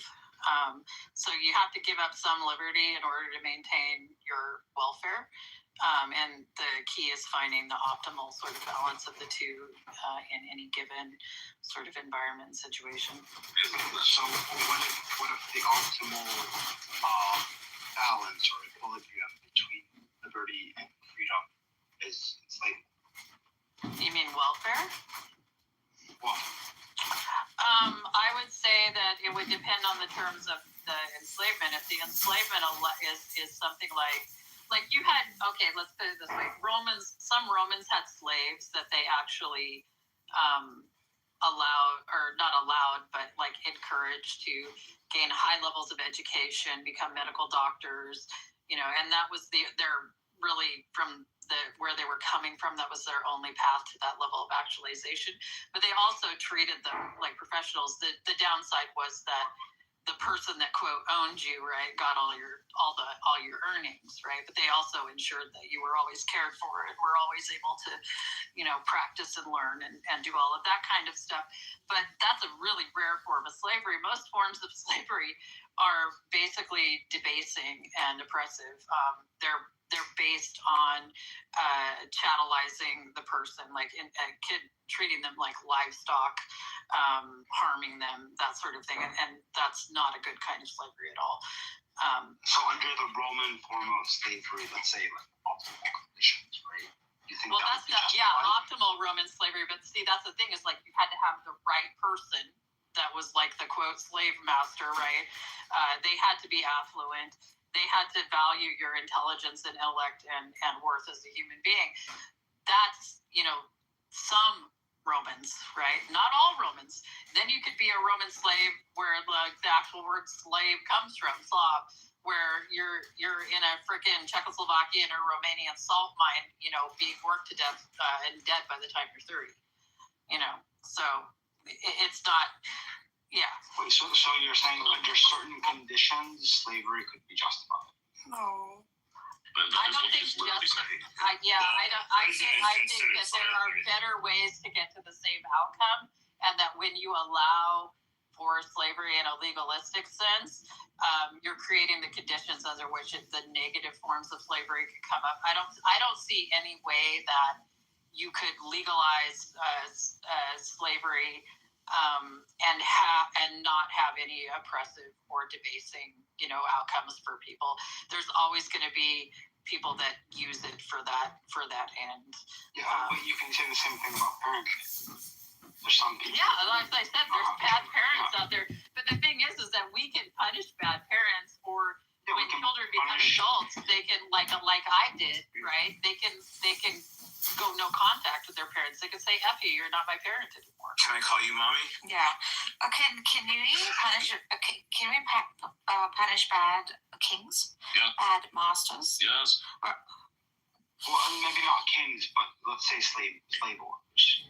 So you have to give up some liberty in order to maintain your welfare. And the key is finding the optimal sort of balance of the two in any given sort of environment and situation. So what if the optimal balance or equilibrium between liberty and freedom is enslavement? You mean welfare? Well, I would say that it would depend on the terms of the enslavement. If the enslavement is something like you had, okay, let's put it this way. Some Romans had slaves that they actually allowed, or not allowed, but encouraged to gain high levels of education, become medical doctors, and that was their really from where they were coming from, that was their only path to that level of actualization. But they also treated them like professionals. The downside was that the person that quote owned you, right, got all your earnings, right? But they also ensured that you were always cared for and were always able to, practice and learn and do all of that kind of stuff. But that's a really rare form of slavery. Most forms of slavery are basically debasing and oppressive. they're based on chattelizing the person, like a kid treating them like livestock, harming them, that sort of thing, and that's not a good kind of slavery at all. So under the Roman form of slavery, let's say like optimal conditions, right? You think Well, that that's would be yeah, optimal Roman slavery. But see, that's the thing is like you had to have the right person that was like the quote slave master, right? They had to be affluent. They had to value your intelligence and intellect and worth as a human being. That's, some Romans, right? Not all Romans. Then you could be a Roman slave where like the actual word slave comes from, Slav, where you're in a freaking Czechoslovakian or Romanian salt mine, being worked to death and dead by the time you're 30. So it's not, yeah. Wait, so you're saying under certain conditions, slavery could be justified? No. I don't think I think that there are better ways to get to the same outcome, and that when you allow for slavery in a legalistic sense, you're creating the conditions under which the negative forms of slavery could come up. I don't see any way that you could legalize slavery and not have any oppressive or debasing, outcomes for people. There's always going to be people that use it for that end. Yeah, but you can say the same thing about parenting. There's some people. Yeah, like I said, there's bad parents out there. But the thing is that we can punish bad parents, or when children become adults, they can like I did, right? They can go no contact with their parents. They can say, "F you, you're not my parent anymore." Can I call you mommy? Yeah. Can we punish? Can we punish bad kings? Yeah. Bad masters? Yes. Well, maybe not kings, but let's say slave owners.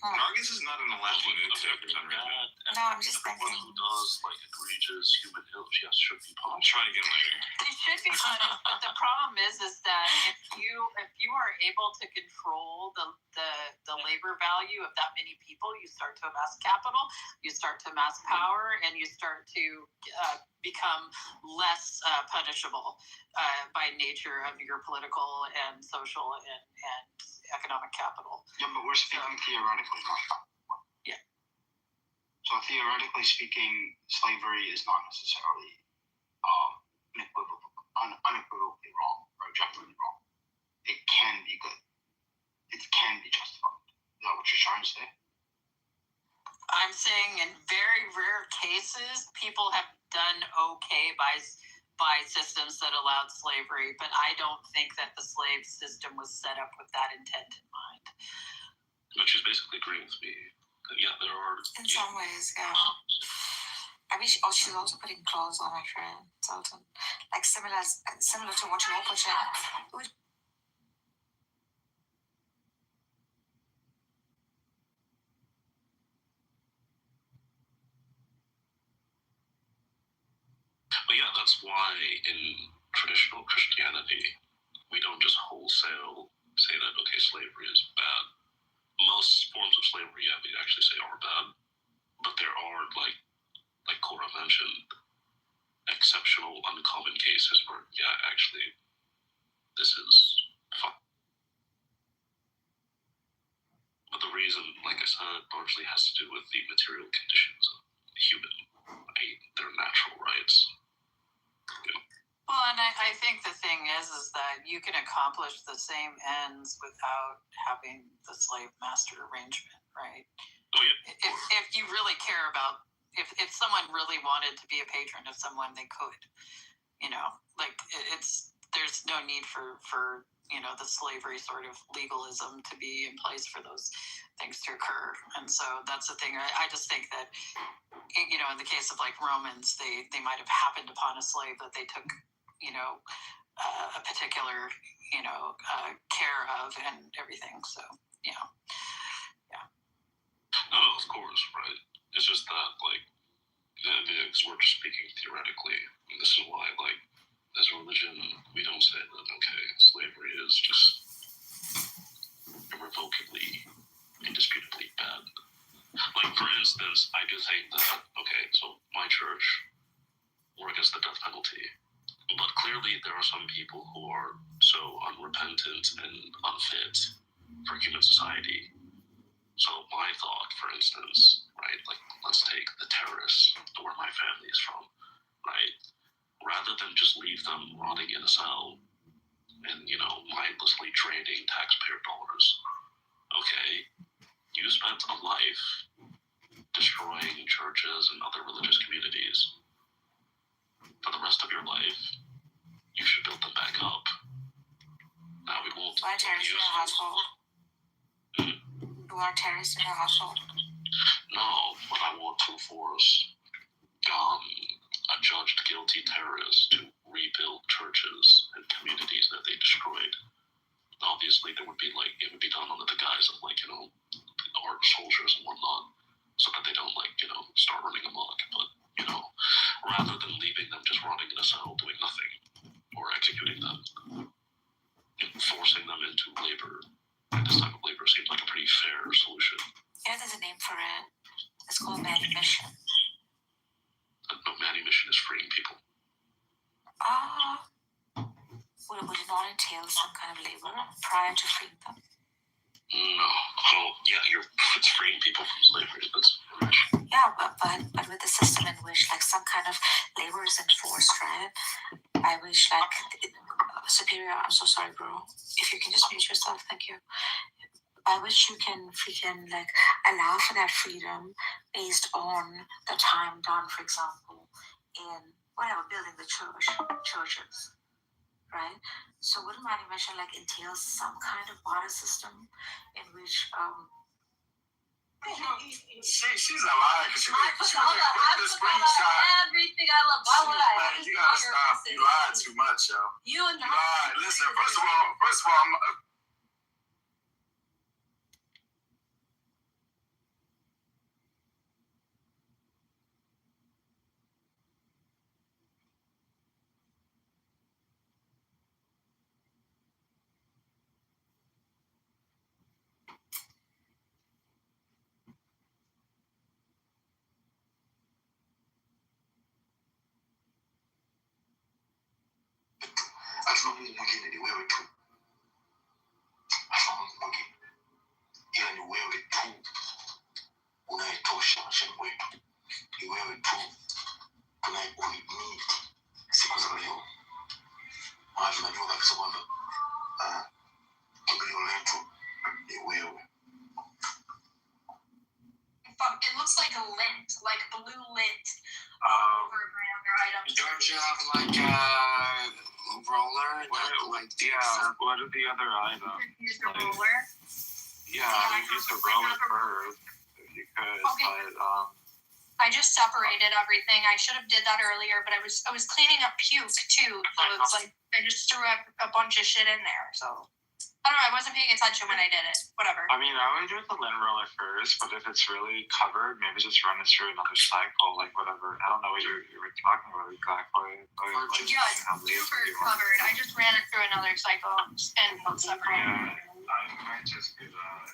Nargis is not in a laughing mood today for some reason. No, I'm just thinking. Everyone who does like egregious human ills, yes, should be I'm punished. trying to get later. They should be punished, but the problem is that if you are able to control the labor value of that many people, you start to amass capital, you start to amass power, and you start to become less punishable by nature of your political and social and economic capital. Yeah, but we're speaking theoretically, not. Yeah. So theoretically speaking, slavery is not necessarily unequivocally wrong or objectively wrong. It can be good. It can be justified. Is that what you're trying to say? I'm saying in very rare cases, people have done okay by systems that allowed slavery, but I don't think that the slave system was set up with that intent in mind. But she's basically agreeing with me. Yeah, there are. In some ways, yeah. I mean, she's also putting clothes on her friend Sultan, like similar to what you're putting. But yeah, that's why in traditional Christianity, we don't just wholesale say that, okay, slavery is bad. Most forms of slavery, yeah, we actually say are bad. But there are, like Cora mentioned, exceptional, uncommon cases where, yeah, actually, this is fine. But the reason, like I said, largely has to do with the material conditions of human, their natural rights. Well, and I think the thing is that you can accomplish the same ends without having the slave master arrangement, right? Oh, yeah. If you really care about, if someone really wanted to be a patron of someone, they could, there's no need for the slavery sort of legalism to be in place for those things to occur. And so that's the thing. I just think that, in the case of like Romans, they might have happened upon a slave that they took, a particular, care of and everything. So, yeah. No, of course, right? It's just that, because we're just speaking theoretically. And this is why, as a religion, we don't say that, okay, slavery is just irrevocably, indisputably bad. Like, for instance, I do think that, okay, so my church, we're against the death penalty. But clearly, there are some people who are so unrepentant and unfit for human society. So my thought, for instance, right, like let's take the terrorists where my family is from, right? Rather than just leave them rotting in a cell and, mindlessly draining taxpayer dollars, okay, you spent a life destroying churches and other religious communities. For the rest of your life, you should build them back up. Now we won't terrorists in your household? Who are terrorists in your household? No, but I want to force a judged guilty terrorist to rebuild churches and communities that they destroyed. Obviously, it would be done under the guise of our soldiers and whatnot, so that they don't start running amok. But rather than leaving them just rotting in a cell doing nothing or executing them, forcing them into labor. This type of labor seems like a pretty fair solution. Yeah, there's a name for it. It's called manumission. No, manumission is freeing people. Would it not entail some kind of labor prior to freeing them? No. Well, yeah, it's freeing people from slavery. Yeah, but with the system in which some kind of labor is enforced, right? I wish Superior, I'm so sorry, bro. If you can just mute yourself, thank you. I wish you can freaking allow for that freedom based on the time done, for example, in building the churches, right? So wouldn't manumission entail some kind of barter system in which she's a liar because she was the screenshot. Everything I love. Why would I? You gotta stop. You lied too much, yo. You and you lied. Listen, first of all, Mungu mwingine ni wewe tu. Hakuna Mungu mwingine. Ila ni wewe tu unayetosha maishani mwetu. Ni wewe tu tunayekuhimidi siku za leo. Maana tunajua kabisa kwamba kimbilio letu ni wewe. It looks like a lint, like blue lint. Over your items. Don't you have a roller? What are the other items? Use the roller. Yeah, I mean, use the roller first if you could. Okay. But I just separated everything. I should have did that earlier, but I was cleaning up puke too, so it's I just threw a bunch of shit in there. So I don't know. I wasn't paying attention when I did it. Whatever. I mean, I would do the lint roller first, but if it's really covered, maybe just run it through another cycle, whatever. I don't know what you were talking about exactly. Super covered. I just ran it through another cycle and separated. Yeah, I might just do that.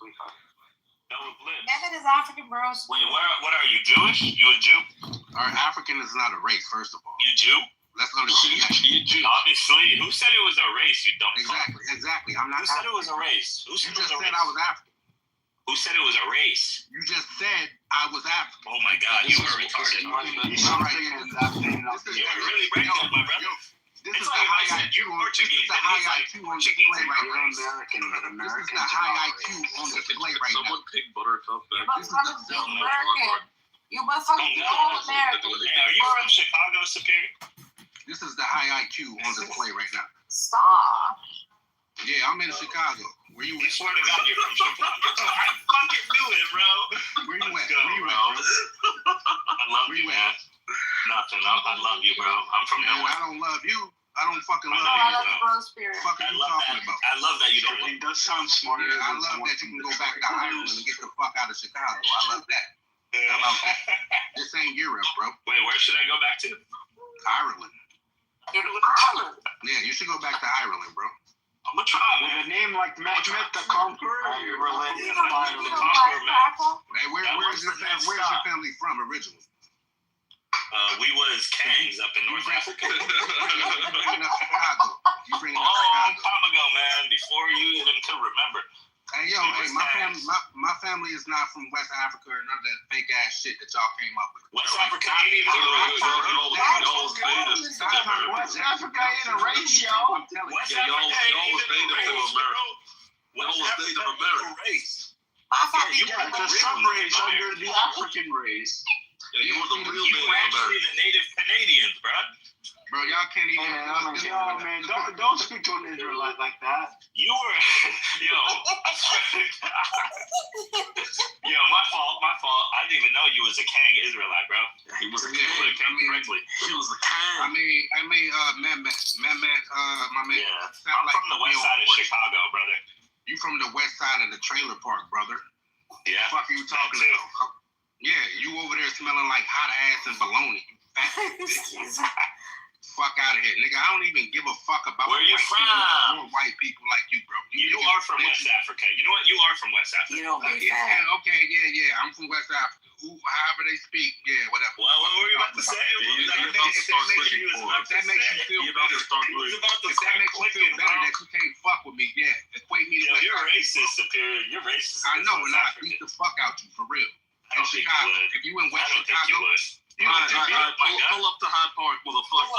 sweetheart. Double blips. Mehmet is African, bros. Wait, what are you, Jewish? You a Jew? Our African is not a race, first of all. You Jew? Let's understand that. You Jew. Obviously. Who said it was a race, you dumb fuck? Exactly. I'm not Who said it was a race? Who said You it was just a said race? I was African. Who said it was a race? You just said I was African. Oh my God, you are retarded. You are really brainless, my brother. This It's is the like if I high said you're IQ. Portuguese, This is the and he's high like IQ on Portuguese display and right you're now. American, but This is Americans the high IQ on display right now. Someone pick Buttercup back. You motherfuckers be American. You motherfuckers be all American. Hey, are you from Chicago, Superior? This is the high IQ on display right now. Stop. Yeah, I'm in Chicago. Where you I swear to God, you're from Chicago. I fucking knew it, bro. Where you Let's at? go, Where you bro. I love you, man. Nothing. I love you, bro. I'm from Man, nowhere. I don't love you. I don't fucking love I you. love the bro spirit. Fuck are you talking about? I love that you don't He does sound smarter. Yeah, I than love someone that you from can go different back to Ireland and get the fuck out of Chicago. I love that. How about that? This ain't Europe, bro. Wait, where should I go back to? Ireland. Ireland. Yeah, you should go back to Ireland, bro. I'm gonna try, With man. a name like Mehmet the Conqueror, you're related to Ireland. Hey, where's your works for next where's your stop. family from originally? We was Kangs up in North Africa. You bringing up Chicago. You bringing up Long Chicago. time ago, man. Before you even could remember. Hey, yo, hey, my family is not from West Africa or none of that fake ass shit that y'all came up with. West Africa ain't even West Africa ain't a race, yo. West Africa ain't even a race, bro. West Africa ain't a race. It's a sub-race under the African race. Yeah, you were the real man. You actually the native Canadians, bro. Bro, y'all can't even. Yo, man, don't speak to an Israelite like that. You were, yo, my fault. I didn't even know you was a Kang Israelite, bro. He was a Kang. Correctly. He was a Kang. Mehmet, my man. Yeah, I'm from the west side of Chicago, brother. You from the west side of the trailer park, brother. Yeah. The fuck are you talking about? Yeah, you over there smelling like hot ass and bologna. You fat bitch. Fuck out of here, nigga. I don't even give a fuck about where you from. More white people like you, bro. You are from West Africa. You know what? You are from West Africa. You don't be fat. Yeah. I'm from West Africa. However they speak, yeah, whatever. What were you about to say? That makes you feel better. If that makes you feel better that you can't fuck with me, yeah. Equate me to West You're Africa. racist, Superior. You're racist. I know, and I beat the fuck out you for real. In Chicago. If you in West Chicago, pull up to Hyde Park, motherfucker.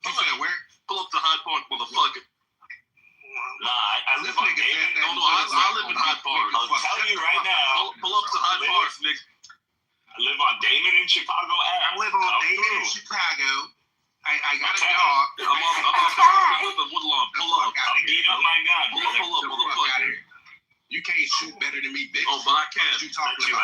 You said where? Pull up to Hyde Park, motherfucker. Nah, I live on Damon. I live in Hyde Park. I'll tell you right now. Pull up to Hyde Park, nigga. I live on Damon in Chicago. I live on Damon in Chicago. I got a dog. I'm on the Woodlawn. Pull up. I'll beat up my gun. Pull up, motherfucker. You can't shoot better than me, bitch. Oh, but I can. What you talking about?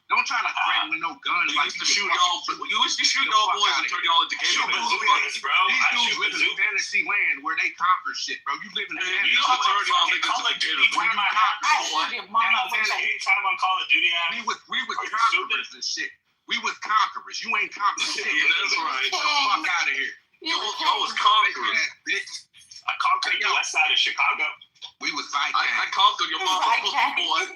Don't try to threaten with no guns. You used to shoot y'all. You used to shoot y'all boys and turn y'all into gator bazookas, bro. These dudes live in fantasy land where they conquer shit, bro. You live in fantasy. You used to turn y'all niggas into gator bazookas. Anytime on Call of Duty, we was conquerors and shit. We was conquerors. You ain't conquered shit. Yeah, that's right. Get the fuck out of here. Y'all was conquerors. I conquered the west side of Chicago. We was Vikings. I conquered your motherfucking boy.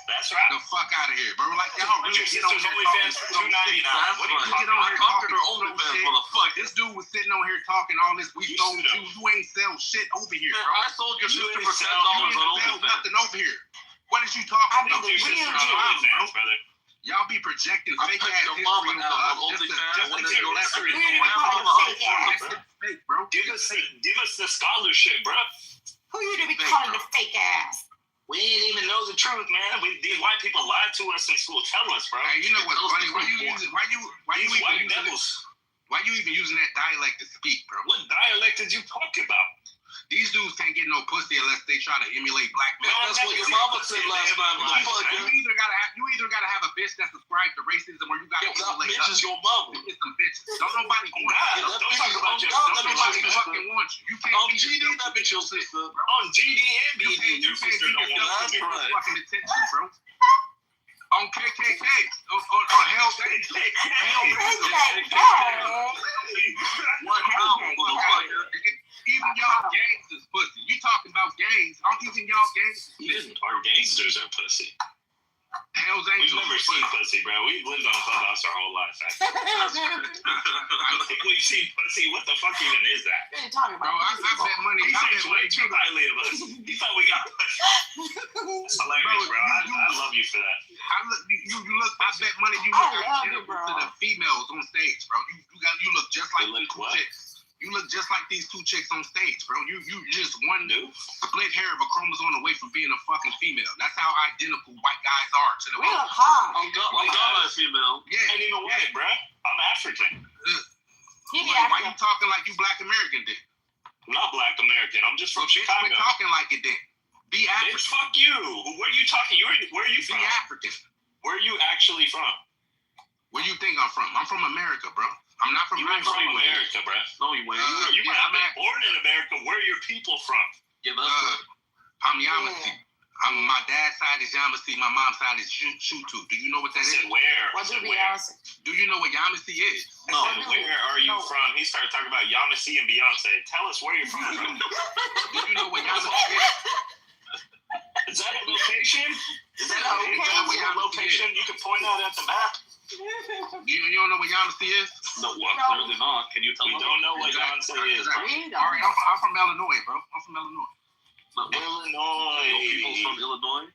That's right. The fuck out of here, bro. Like y'all really get on here OnlyFans for $2.99. What are you talking about? I conquered her OnlyFans, motherfucker. This dude was sitting on here talking all this. We sold you. You ain't sell shit over here, bro. I sold your sister for $10 on OnlyFans. Nothing over here. What is you talking about? Your sister on OnlyFans, brother. Y'all be projecting fake ass history on us. Fake, bro. Give us the scholarship, bro. Who you to be calling the fake ass? We didn't even know the truth, man. These white people lied to us in school. Tell us, bro. Hey, you know what's funny? Why you even using that dialect to speak, bro? What dialect did you talk about? These dudes can't get no pussy unless they try to emulate black men. That's what your mama said last night, motherfucker. You either gotta have a bitch that subscribes to racism, or you gotta emulate bitch is your mama. Get some bitches. Don't nobody want you. Don't talk about your Don't nobody fucking want you. You can't on be GD, that bitch your sister. On GD and BD, your sister don't want you. That's fucking attention, bro. On KKK, on Hell Day. What motherfucker? Even y'all gangs is pussy. You talking about gangs? I'm using y'all gangs. I'm like, well, you see, pussy. What the fuck even is that? What are you talking Bro, about? I bet money. He I thinks bet way too highly of us. He thought we got pussy. It's hilarious, bro. I love you for that. You look. I bet money. You I look love you, identical bro. to the females on stage, bro. You look just like They look these two what? chicks. You look just like these two chicks on stage, bro. You just one split hair of a chromosome away from being a fucking female. That's how identical white guys are to the We look hot. I'm a female. Yeah. Ain't even white, bro. I'm African. He be Why you acting. talking like you Black American then? I'm not Black American. I'm just from Bitch, Chicago. quit talking like it then. Be Bitch, African. fuck you. Where are you talking? Where are you Be from? African. Where are you actually from? Where you think I'm from? I'm from America, bro. I'm not from You ain't from Africa. America, bro. No, you ain't. You might have been born in America. Where are your people from? Give us I'm Yamasee. My dad's side is Yamasee. My mom's side is Shutu. Do you know what that is? Said where? What do Said we where? ask? Do you know what Yamasee is? No, where are you from? He started talking about Yamasee and Beyonce. Tell us where you're from, bro. Do you know what Yamasee is? Is that a location? Is that a location you can point out at the map? You don't know what Yamasee is? No, clearly not. Can you tell me? We don't know what Yamasee is. Exactly. All right, I'm from Illinois, bro. I'm from Illinois. Illinois. People from Illinois?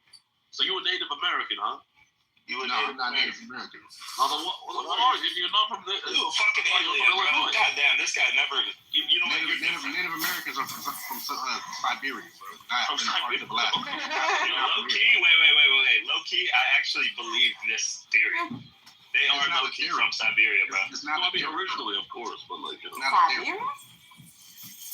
So you a Native American, huh? No, I'm not Native American. What are you? You're not from the... You a fucking alien, bro. God damn, this guy never... You know what? Native Americans are from Siberia, bro. Not in parts of Alaska. Low-key, wait. Low-key, I actually believe this theory. They are low-key from Siberia, bro. It's not originally, of course, but like... Siberia?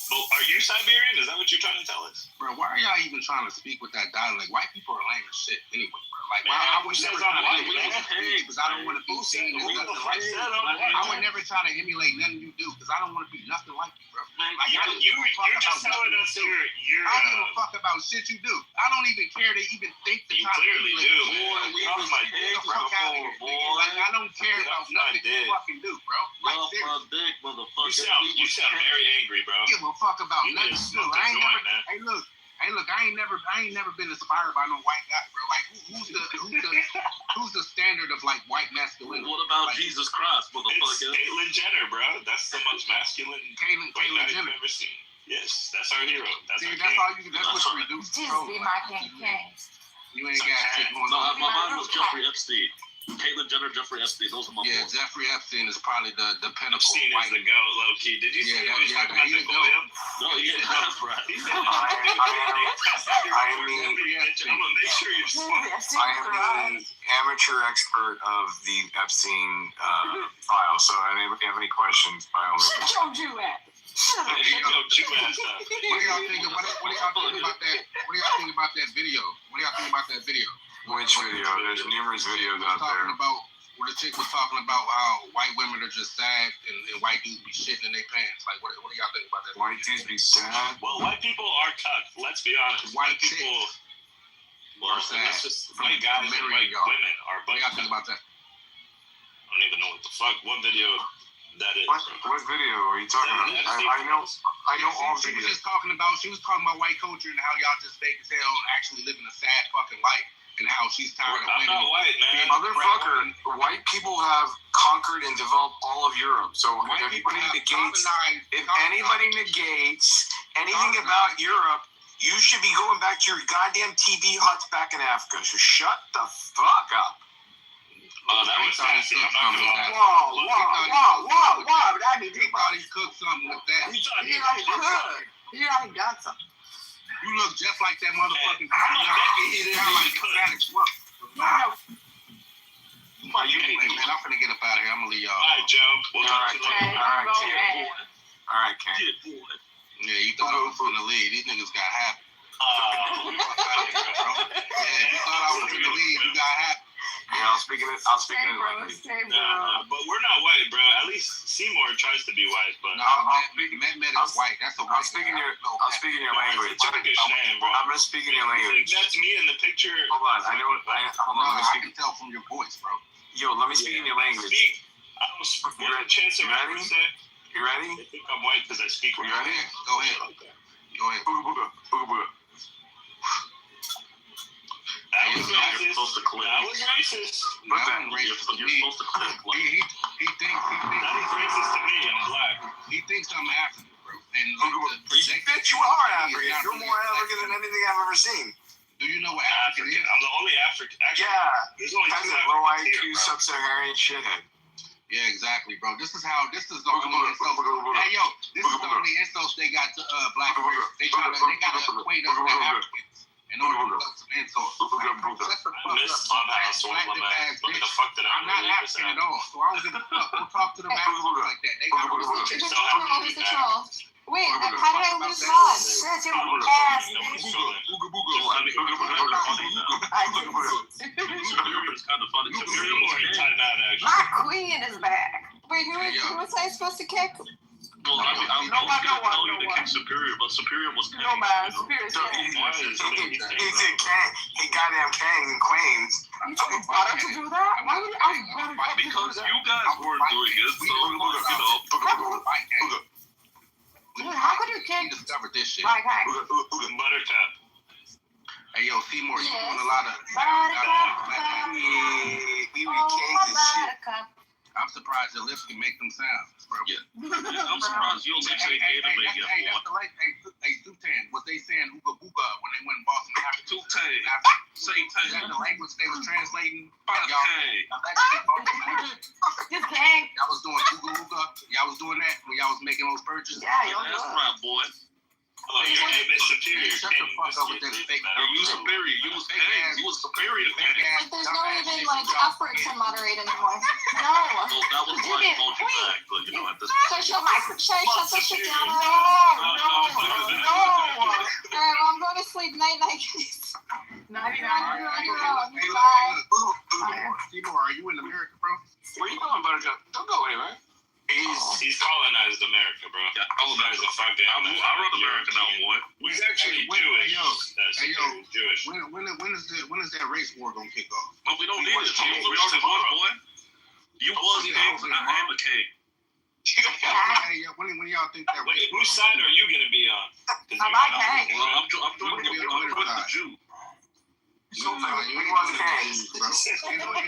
Well, are you Siberian? Is that what you're trying to tell us? Bro, why are y'all even trying to speak with that dialect? White people are lame as shit anyway, bro. Like, Man, I would who never says try I'm to white, emulate man? because I don't want to be seen as nothing like you. I would never try to emulate nothing you do because I don't want to be nothing like you, bro. Man, Like, I don't give a fuck you're about just telling nothing us you do. you're I don't give a fuck about shit you do. I don't even care to even think to You try to clearly emulate do, you. man. Get off my dick, Get the fuck out of here, nigga. Like, I don't care Get about off my nothing you dick. fucking do, bro. Like, seriously. dick, motherfucker. You sound very angry, bro. I don't give a fuck about You nothing just you do. smoked a I ain't joint, never. man. Hey, look. I ain't never been inspired by no white guy, bro. Like, who's the standard of like white masculinity? What about like, Jesus Christ, motherfucker? It's Caitlyn Jenner, bro. That's the most masculine Caitlyn I've Jenner. ever seen. Yes, that's our hero. That's See, our that's king. all you. That's what you reduce to. Jesus be my king. You ain't got shit going on. My mind was Jeffrey Epstein. Caitlyn Jenner, Jeffrey Epstein. Those are my boys. Jeffrey Epstein is probably the pinnacle. Epstein is the goat, low key. Did you see what he's talking about the goat? No, he didn't. That's right. He said, I'm gonna make sure you're smart. I am the amateur expert of the Epstein file, so if you have any questions, by all means. Shut your Jew ass. What do y'all think about that? What do y'all think about that video? Which video? There's numerous videos out there. Where the chick was talking about how white women are just sad and white dudes be shitting in their pants. Like, what do y'all think about that? White dudes be sad? Well, white people are cucked. Let's be honest. White people are sad. White guys and white women are both. What do y'all think about that? I don't even know what the fuck. What video that is? What video are you talking about? I know all She was videos. just talking about white culture and how y'all just fake as hell and actually living a sad fucking life. And how she's tired of I'm women. not white, man. Motherfucker, white people have conquered and developed all of Europe. So if anybody negates anything about Europe, you should be going back to your goddamn TV huts back in Africa. So shut the fuck up. Oh, that was sassy. I'm not gonna lie. Whoa. That be He thought he cooked something with that. He thought he good. He already got something. You look just like that motherfucking. I'm not begging he didn't like cook. Anyway, man, I'm finna get up out of here. I'm gonna leave y'all. All right, Joe. We'll talk to you later. All right, Ken. Yeah, you thought I was finna leave. These niggas got happy. Yeah, you thought I was finna leave. You got happy. Yeah, I'll speak in language. But we're not white, bro. At least Seymour tries to be white, but Mehmet is white. That's a white. I'll speak in your language. Turkish name, bro. I'm gonna speak in your language. That's me in the picture. Hold on, hold on. Let me I speak. can tell from your voice, bro. Yo, let me speak in your language. I don't speak. Chance of accuracy. You ready? I think I'm white because I speak You right. ready? Go ahead. Booga booga. That was racist. You're supposed to quit. I was racist. But you're supposed to quit. He thinks That is racist to me. I'm black. he thinks I'm African, bro. And Bitch, you are African. You're more African than anything I've ever seen. Do you know what African is? I'm the only African. Actually, Yeah. there's only That's two a low Africans IQ here, bro. sub-Saharan shithead. Yeah, exactly, bro. This is the only insults. Hey, yo, this is the only insults they got to black people. They gotta equate us to Africans in order to put some insults. I miss Clubhouse or my man. What the fuck did I I'm not African at all, so I don't give a fuck. We'll talk to them Africans like that. They gotta Who's the troll? Wait, how did I lose God? Shut your ass, bitch. Superior is kind of funny. Superior was time out, actually. My queen is back. Wait, who was I supposed to kick? Well, I was going to tell you to kick Superior, but Superior was No, man, Superior's He said Kang. He goddamn Kang and Queens. You told Butter to do that? Why would I because you guys weren't doing it, so, How could you kick He discovered this shit. my guy? Buttercup. Hey, yo, Seymour, you doing a lot of... We Kings and shit. I'm surprised your lips can make them sounds, bro. Yeah, I'm surprised you only say anime yet, boy. Hey, Sutan, was they saying ooga booga when they went in Boston? Two-Tang. Say Is that Tang. the language they was translating? Tang. You can't. Y'all was doing ooga booga. Y'all was doing that when y'all was making those purchases? Yeah, you're That's good. right, boy. Oh, your name is Superior. Shut the fuck up with that fake. You superior. You was Kang. You was superior to Kang. Like, there's no even, like, effort to moderate anymore. No. Well, that was why I called you back, but you know, at this point. So should I shut this shit down? No. Alright, well, I'm going to sleep. Night, night. Seymour, are you in America, bro? Where you going, Buttercup? Don't go anywhere. He's colonized America, bro. Colonized the fuck down. I run America now, boy. He's actually Jewish. Hey, yo, Jewish. when is that race war gonna kick off? But we don't need it. We already won, boy. You was king, I am a king. Hey, yo, when y'all think that race? Whose side are you gonna be on? I'm not Kang. I'm joining the Jew. You ain't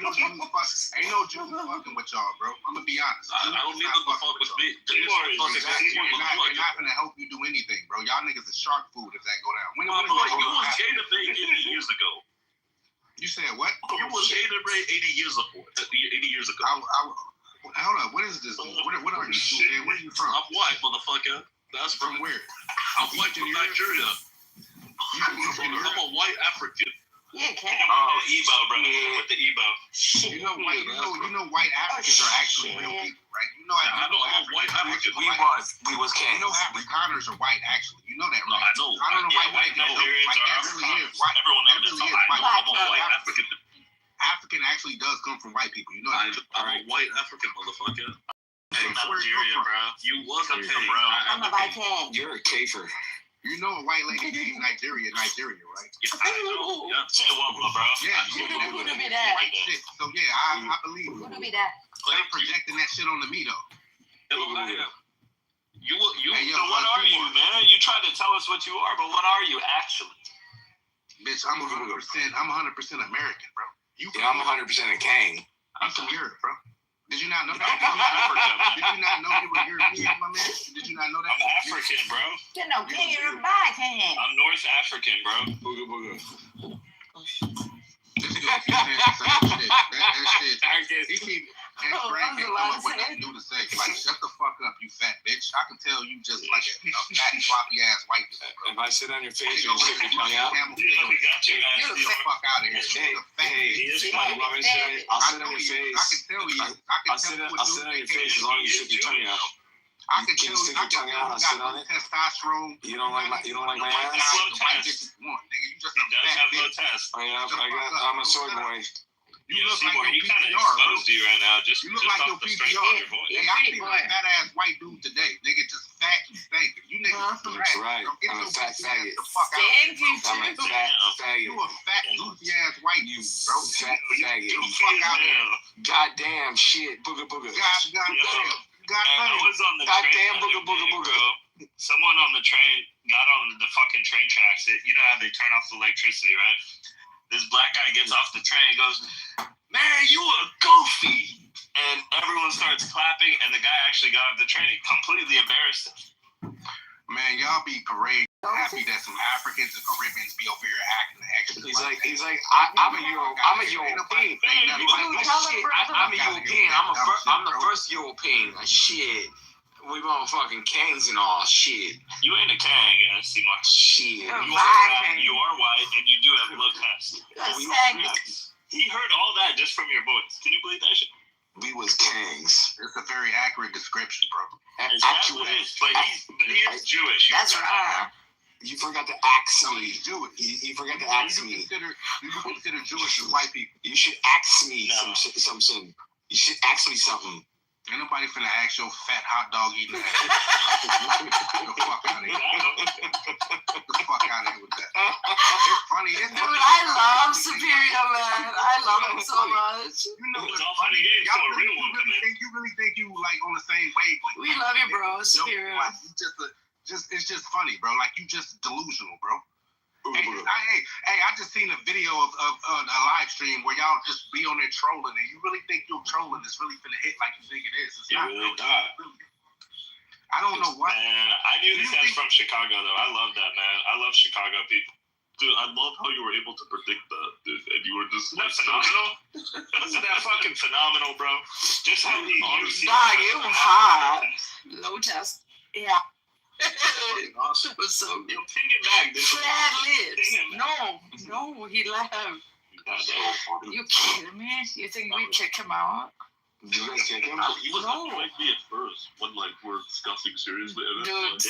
no Jews fucking with y'all, bro. I'm gonna be honest. I don't need them to fuck with me. They're not gonna help you do anything, bro. Y'all niggas is shark food if that go down. You was Gator Bay 80 years ago. You said what? You was Gator Bay 80 years ago. Hold on, what is this? What are you? Where are you from? I'm white, motherfucker. That's From where? I'm white from Nigeria. I'm a white African. Yeah, Kang. Oh, Ebo, bro. With the Ebo. You know, white Africans are actually real people, right? You know, I know. I'm a white African. We was You Kings. know, Afrikaners are white, actually. You know that, No, right? I know. I don't know why white Nigerians are that really is white. Everyone That knows really that. is I'm white. a white African. African actually does come from white people. You know that. I'm a white African, motherfucker. Hey, Nigeria, bro. You was a king. I'm a Viking. You're a Kafer. You know a white lady named Nigeria, right? Yeah, I know. Yeah. Say what, bro? Yeah. Who do be that? Shit. So yeah, I believe Who you. do be that? Stop projecting that shit onto me though. You Hey, yo, So what are you, man? You tried to tell us what you are, but what are you actually? Bitch, I'm 100% American, bro. Yeah, I'm 100% a Kang. I'm from Europe, bro. Did you not know that? Did you not know you were European, my man? Did you not know that? I'm African, bro. You know, King, you're a Viking. I'm North African, bro. Booga booga. This dude keep saying the same shit. That shit. He keep Grant can't come up with nothing new to say. Like, shut the fuck up, you fat bitch. I can tell you just like a fat, floppy ass white dude, bro. If I sit on your face, you stick your tongue out. We got you, guys. Get the fuck out of here. I'll sit on your face. I can tell you. I'll sit on your face as long as you stick your tongue out. I can Can you tell stick your tongue out? I'll sit on it. Testosterone. You don't like my ass? White bitches want, nigga. You just a He does fat have low bitch. test. I'm a soy boy. You look like Seymour, your he kind of PPR, bro. exposed you right now, just You look like your off the strength PPR. of your voice. Hey, I seen a fat ass white dude today. Nigga, just fat and stinking. You niggas That's trash. right. Bro. Get I'm a your fat pussy faggot. ass the fuck out. I'm a fat You faggot. a fat, goofy ass white dude, bro. Fat faggot. Get the fuck out of here. Goddamn shit. Booga booga. Goddamn. I was on the Goddamn train. booga booga booga. Someone on the train got on the fucking train tracks. You know how they turn off the electricity, right? This black guy gets off the train and goes, "Man, you a goofy!" And everyone starts clapping, and the guy actually got off the train and completely embarrassed him. Man, y'all be great. Happy that some Africans and Caribbeans be over here acting extra. He's like, I'm a European. I'm a European. I'm the first European. Shit. We motherfucking kings and all. Shit. You ain't a king, Seymour. Shit. You are white, and you do have low caste. He heard all that just from your voice. Can you believe that shit? We was kings. It's a very accurate description, bro. Actually, but he's Jewish. That's right. You forgot to ask me. He's Jewish. You forgot to ask me. You consider Jewish as white people. You should ask me something. You should ask me something. Ain't nobody finna ask your fat hot dog eating ass. Get the fuck out of here. Get the fuck out of here with that. It's funny, isn't it? Dude, I love Superior, man. I love him so much. You know it's all funny games. So a real one. You really think you like on the same wavelength? We love you, bro. Superior. Like, it's just funny, bro. Like you just delusional, bro. Hey, I just seen a video of a live stream where y'all just be on there trolling, and you really think your trolling is really finna hit like you think it is. It's not. Really not. I don't know what. Man, I knew this guy's from Chicago, though. I love that, man. I love Chicago people. Dude, I love how you were able to predict that, dude, and you were just Isn't that phenomenal? Wasn't that fucking phenomenal, bro? Just how he Dog, it was hot. Low test. Yeah. Awesome. It was so good. Ping it back, dude. Flat lips. No, he left. You kidding me? You think we kick him out? You guys kick him? He was like me at first when like we're discussing seriously. And dude,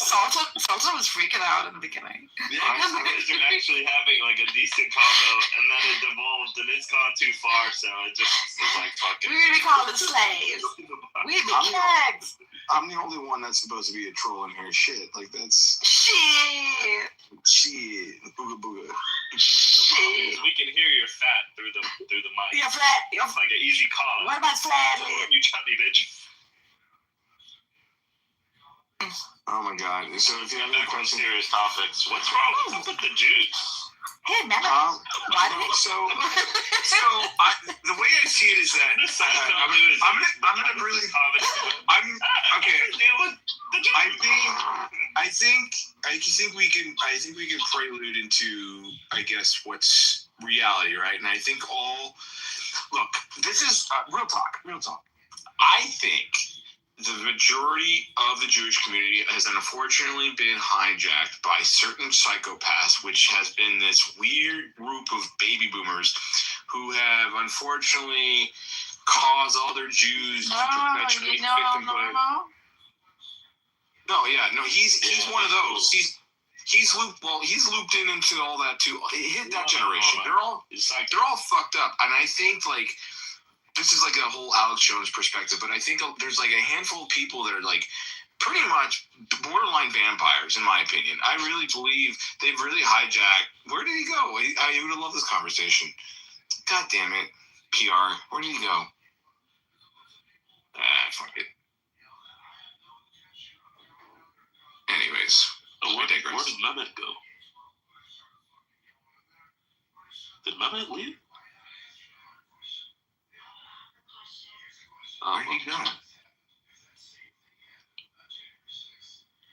Salsa was freaking out in the beginning. Yeah, you guys are actually having like a decent combo, and then it devolved, and it's gone too far, so it just is like fucking. We be calling slaves. We be kegs. I'm the only one that's supposed to be a troll in here. Shit, like that's. Shit. Booga booga. Shit. We can hear your fat through the mic. You're flat. It's like an easy call. What about flat lips? You chubby bitch. Oh my god. So if you have any questions, serious topics. What's wrong with the juice? Hey, man. The way I see it is that I'm gonna really. I think we can prelude into, I guess, what's reality, right? And I think this is real talk. I think the majority of the Jewish community has unfortunately been hijacked by certain psychopaths, which has been this weird group of baby boomers who have unfortunately caused all their Jews to perpetuate victimhood. He's one of those. He's looped into all that too. He hit that generation. They're all fucked up, and I think like. This is like a whole Alex Jones perspective, but I think there's like a handful of people that are like pretty much borderline vampires, in my opinion. I really believe they've really hijacked. Where did he go? I would have loved this conversation. God damn it. PR. Where did he go? Fuck it. Anyways. Where did Mehmet go? Did Mehmet leave? Where'd he go?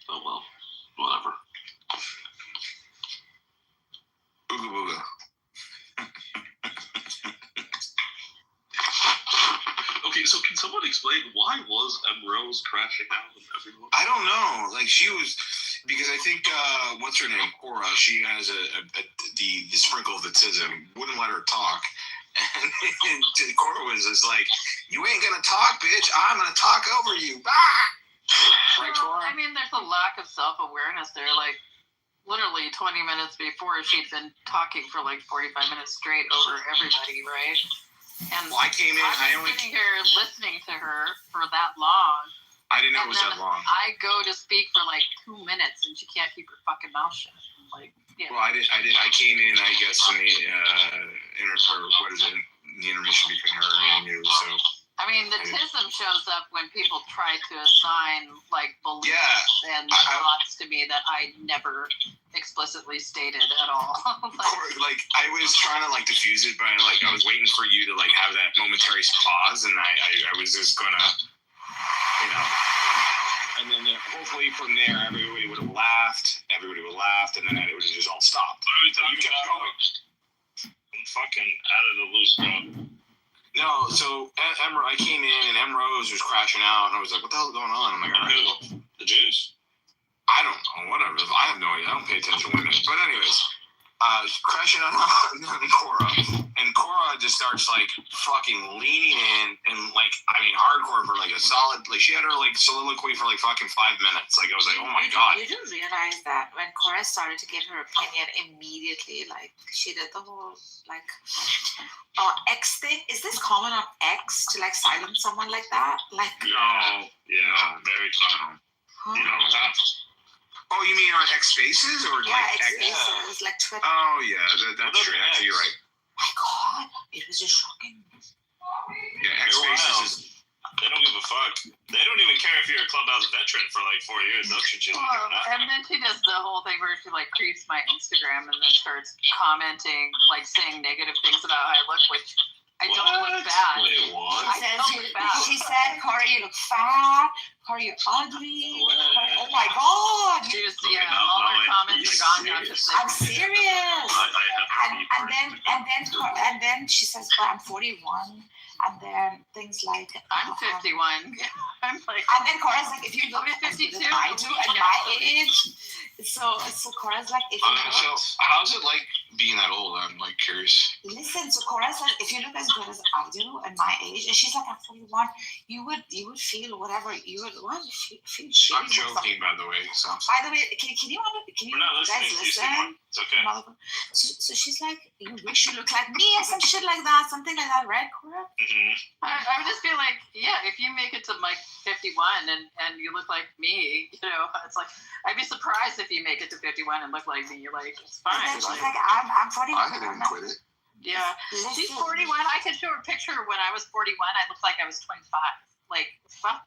Oh well, whatever. Booga booga. Okay, so can someone explain why was Rose crashing out with everyone? I don't know. Like she was, because I think what's her name, Cora. She has the sprinkle of autism. Wouldn't let her talk. And Cora was just like, "You ain't gonna talk, bitch. I'm gonna talk over you." Right, Cora? I mean, there's a lack of self-awareness there. Like, literally 20 minutes before, she'd been talking for like 45 minutes straight over everybody, right? And I came in. I'm sitting here listening to her for that long. I didn't know it was that long. I go to speak for like 2 minutes, and she can't keep her fucking mouth shut. Like, yeah. Well, I came in, I guess, in the the intermission between her and you. So I mean, the tism shows up when people try to assign like beliefs and thoughts to me that I never explicitly stated at all. Like I was trying to like diffuse it, but like I was waiting for you to like have that momentary pause, and I was just gonna, and then hopefully from there everybody would have laughed, and then it would have just all stopped. What are we talking about? I'm fucking out of the loop, bro. No, so I came in and M Rose was crashing out, and I was like, "What the hell's going on?" I'm like, "All right, well, the Jews." I don't know, whatever. I have no idea. I don't pay attention to women. But anyways, crashing out on Cora, and Cora just starts like fucking leaning in and like, I mean, hardcore for like a solid, like she had her like soliloquy for like fucking 5 minutes. Like I was like, oh my god. You didn't realize that when Cora started to give her opinion immediately, like she did the whole like X thing. Is this common on X to like silence someone like that? Like no, yeah, very common. You know that. Oh, you mean on X Spaces or yeah, like X Spaces, like Twitter. Oh yeah, that's true. Actually, you're right. My God, it was just shocking. Yeah, X Spaces is. They don't give a fuck. They don't even care if you're a Clubhouse veteran for like 4 years. They'll shoot you like that. And then she does the whole thing where she like creeps my Instagram and then starts commenting, like saying negative things about how I look, which I don't look bad. Wait, what? She said, Cora, you look fat. Cora, you're ugly. Cora, oh my God. She just, all her comments are gone now. I'm serious. And then she says, well, I'm 41. And then things like I'm 51. I'm like, and then Cora's like, if you look at 52, I do at my age. So Cora's like, if you look, so how's it like being that old? I'm like curious. Listen, so Cora's like, if you look as good as I do at my age, and she's like, I'm 41, you would feel whatever you would want. Feel shitty. I'm joking, by the way. So. By the way, can you We're not guys listen? It's okay. So she's like, you wish you looked like me or some shit like that, something like that, right, Cora? I would just be like, yeah, if you make it to like 51 and you look like me, it's like, I'd be surprised if you make it to 51 and look like me. You're like, it's fine. And then she's like, I'm 41. I didn't quit it. Yeah. She's 41. I could show her a picture when I was 41. I looked like I was 25. Like, fuck.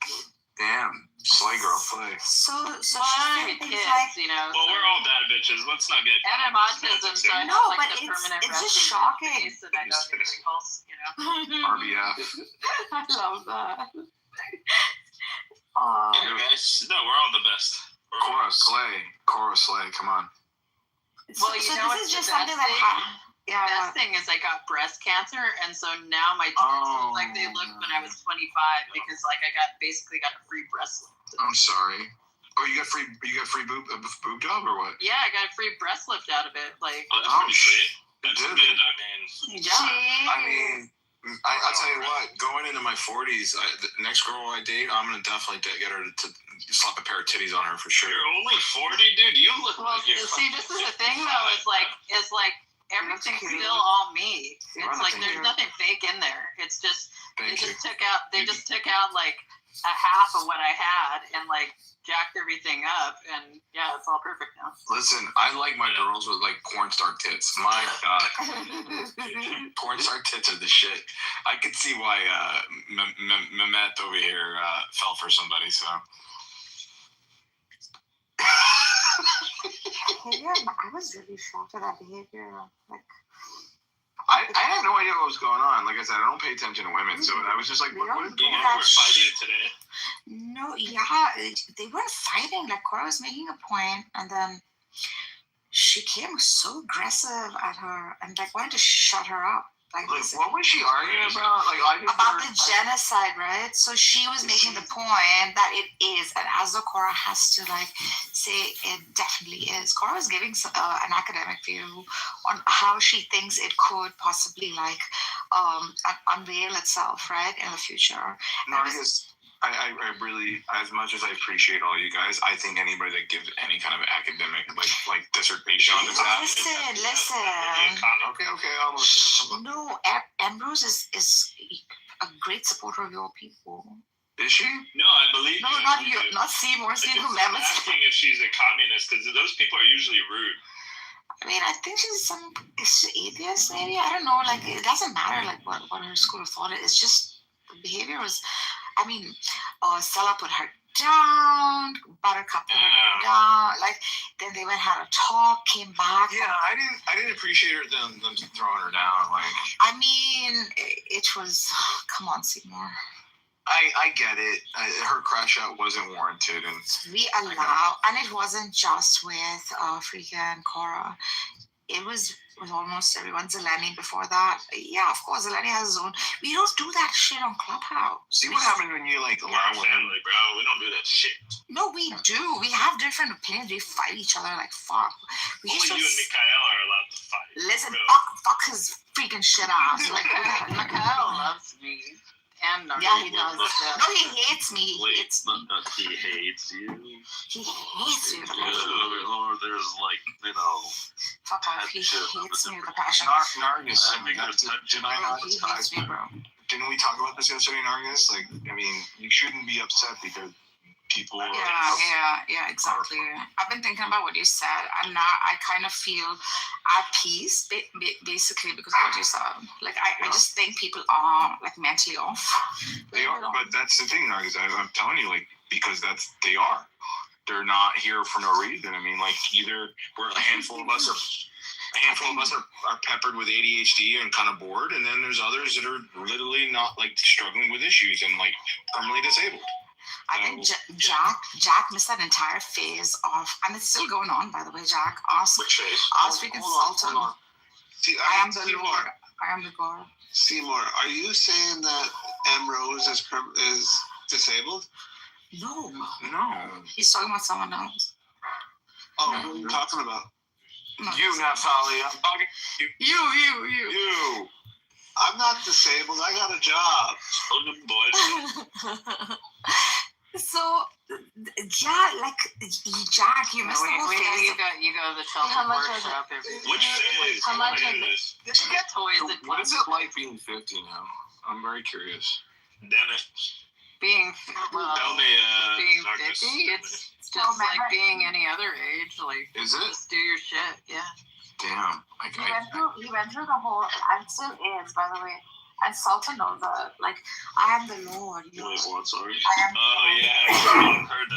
Damn. Slay girl, slay. So my kids, like, well, we're all bad bitches. Let's not get. And I'm autism, so I no, have like but the permanent it's just resting shocking. face that I know the wrinkles, RBF. I love that. No, we're all the best. Cora slay, come on. Well, so this is just something that happened. Yeah. The best thing is I got breast cancer, and so now my tits look like they looked when I was 25 because like I basically got a free breast lift. I'm sorry. Oh, you got free boob job or what? Yeah, I got a free breast lift out of it. Like, that's pretty sweet. That's good. I mean, yeah. I mean, I'll tell you what. Going into my 40s, the next girl I date, I'm gonna definitely get her to slap a pair of titties on her for sure. You're only 40, dude. You look like you're. See, this is the thing though. It's like everything's still all me. It's like there's nothing fake in there. It's just they just took out like a half of what I had and like jacked everything up, and yeah, it's all perfect now. Listen, I like my girls with like porn star tits. My God, porn star tits are the shit. I could see why Mehmet over here fell for somebody. So. I was really shocked at that behavior. Like, I had no idea what was going on. Like I said, I don't pay attention to women, so I was just like, what is going on? We're fighting today. No, yeah, they weren't fighting. Like Cora was making a point, and then she came so aggressive at her and like wanted to shut her up. Like what was she arguing about? About the genocide, right? So she was making the point that it is, and as the Cora has to like say it definitely is. Cora was giving an academic view on how she thinks it could possibly like unveil itself, right, in the future. No, I really, as much as I appreciate all you guys, I think anybody that gives any kind of academic like dissertation on this app. Listen. Okay, I'll listen. No, Ambrose is a great supporter of your people. Is she? No, I believe. No, not you, not Seymour. Seymour I'm asking if she's a communist because those people are usually rude. I mean, I think she's is she atheist, maybe. I don't know. Like, it doesn't matter like what her school of thought is. It's just behavior was, I mean, Stella put her down, Buttercup put her down. Like then they went had a talk, came back. Yeah, I didn't appreciate them throwing her down. Like I mean, it was. Come on, Seymour. I get it. Her crash out wasn't warranted, and We allow, and it wasn't just with Frika and Cora. It was with almost everyone. Zeleny before that. Yeah, of course, Zeleny has his own. We don't do that shit on Clubhouse. See what happens when you like allow family, bro. We don't do that shit. No, we do. We have different opinions. We fight each other like fuck. We Only just you and Mikhail are allowed to fight. listen. Bro. Fuck his freaking shit ass. Like, Mikhail loves me. And yeah, he does. No, he hates me. He hates me. He hates you. He hates me with a passion. Or there's like, you know. Fuck off. He hates me with a passion. Nargis. Bro. Didn't we talk about this yesterday, Nargis? Like, I mean, you shouldn't be upset because people are. Yeah, exactly. I've been thinking about what you said, and now I kind of feel at peace, basically, because of what you said. Like, I just think people are like mentally off. They are, but that's the thing, Nargis. I'm telling you, like, because they are. They're not here for no reason. I mean, like, either a handful of us are peppered with ADHD and kind of bored, and then there's others that are literally not like struggling with issues and like permanently disabled. I think Jack missed that entire phase of, and it's still going on, by the way. Jack, which phase? freaking Sultan. See, I am the Lord. I am the God. Seymour, are you saying that M. Rose is disabled? No. He's talking about someone else. Oh, what are you talking about? No. You, Naftali. I'm talking to you. You. I'm not disabled. I got a job. So, yeah, like Jack, you missed the whole phase. You go to the shelter workshop every day. Which phase? How much of it? Toys. What is it like being 50 now? I'm very curious. Dennis. Being Tell me, being 50, it's just like being any other age. Like, is it? Just do your shit. Yeah. Damn. He went through the whole, and still is, by the way. And Sultan knows that. Like, I am the Lord. You like what? Sorry. Oh yeah, I heard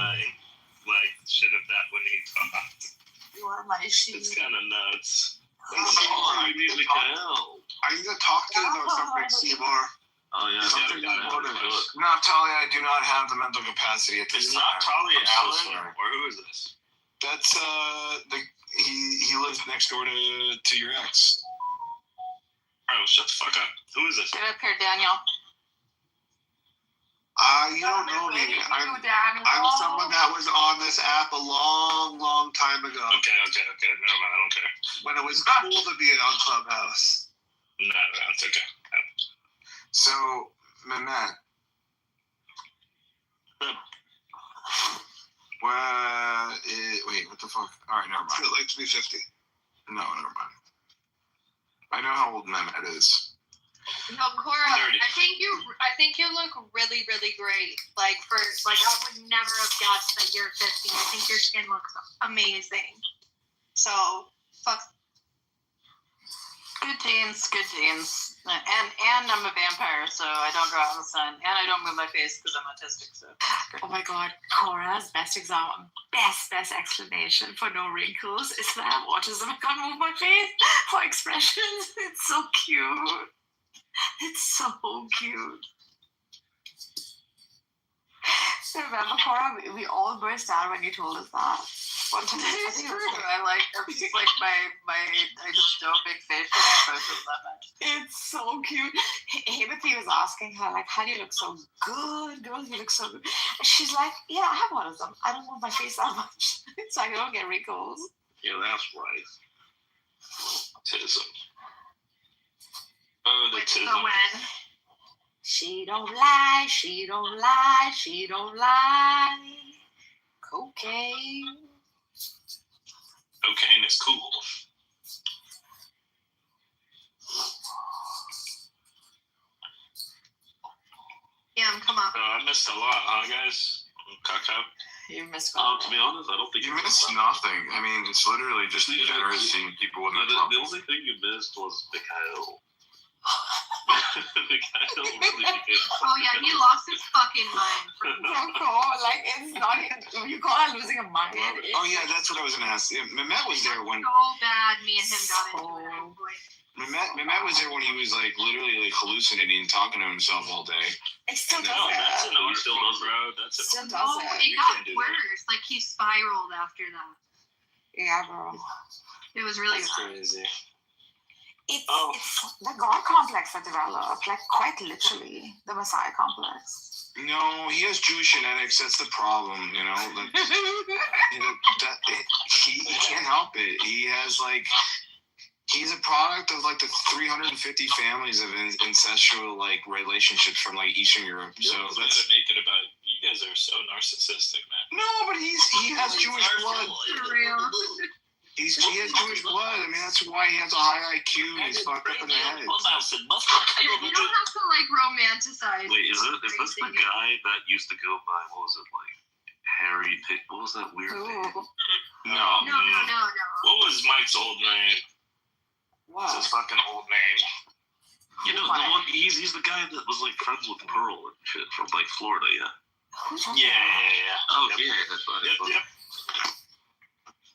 like shit of that when he talked. You are my sheep. It's kind of nuts. Are you gonna talk to him or something, Seymour? Oh yeah, Naftali, I do not have the mental capacity at this time. It's Naftali Allen, or who is this? That's he lives next door to your ex. Oh, shut the fuck up. Who is this? Get up here, Daniel. You don't know me. I'm someone that was on this app a long, long time ago. Okay. Never mind. I don't care. When it was cool to be on Clubhouse. No, it's okay. So, Mehmet. Wait, what the fuck? All right, never mind. I'd like to be 50. No, never mind. I know how old Mehmet is. No, Cora, I think you look really, really great. Like I would never have guessed that you're 50. I think your skin looks amazing. So, fuck. Good genes. And I'm a vampire, so I don't go out in the sun. And I don't move my face because I'm autistic, so. Oh my god, Cora's best example, best explanation for no wrinkles is that I have autism. I can't move my face for expressions. It's so cute. It's so cute. Remember, Cora, we all burst out when you told us that. It's true. I'm just like I just do a big facial expressions that much. It's so cute. Himothy was asking her, like, how do you look so good? Girl, you look so good. And she's like, yeah, I have autism. I don't move my face that much. So I don't get wrinkles. Yeah, that's right. Autism. Oh, the autism. She don't lie, she don't lie, she don't lie. Cocaine. Cocaine is cool. Yeah, come on. I missed a lot, huh, guys? Cacao. You missed. To be honest, I don't think you missed nothing. I mean, it's literally just degeneracy seeing people with the only thing you missed was Mikhail. The guy don't really get it. Oh yeah, he lost his fucking mind. Like it's not. You call that losing a mind? Oh yeah, that's what I was gonna ask. Yeah, Mehmet was there when So bad, me and him got into it. Oh boy. Mehmet was there when he was like literally like hallucinating and talking to himself all day. It still does No, it. that's he still does, bro. That's it. Still does Oh, it. it got worse. Like he spiraled after that. Yeah, bro. It was really That's crazy. It's the God complex that developed, like quite literally, the Messiah complex. No, he has Jewish genetics. That's the problem, you know. He can't help it. He has like. He's a product of like the 350 families of ancestral like relationships from like Eastern Europe. So Let's make it about you guys are so narcissistic, man. No, but he has Jewish blood. For real. He has Jewish blood. I mean, that's why he has a high IQ and he's fucked up in the head. You don't have to like romanticize. Wait, is this the guy that used to go by what was it like Harry Pick? What was that weird name? No. What was Mike's old name? Wow. It's his fucking old name. You know, the one he's the guy that was like friends with Pearl and shit from like Florida, yeah. Yeah. Oh yeah, that's right. Yep.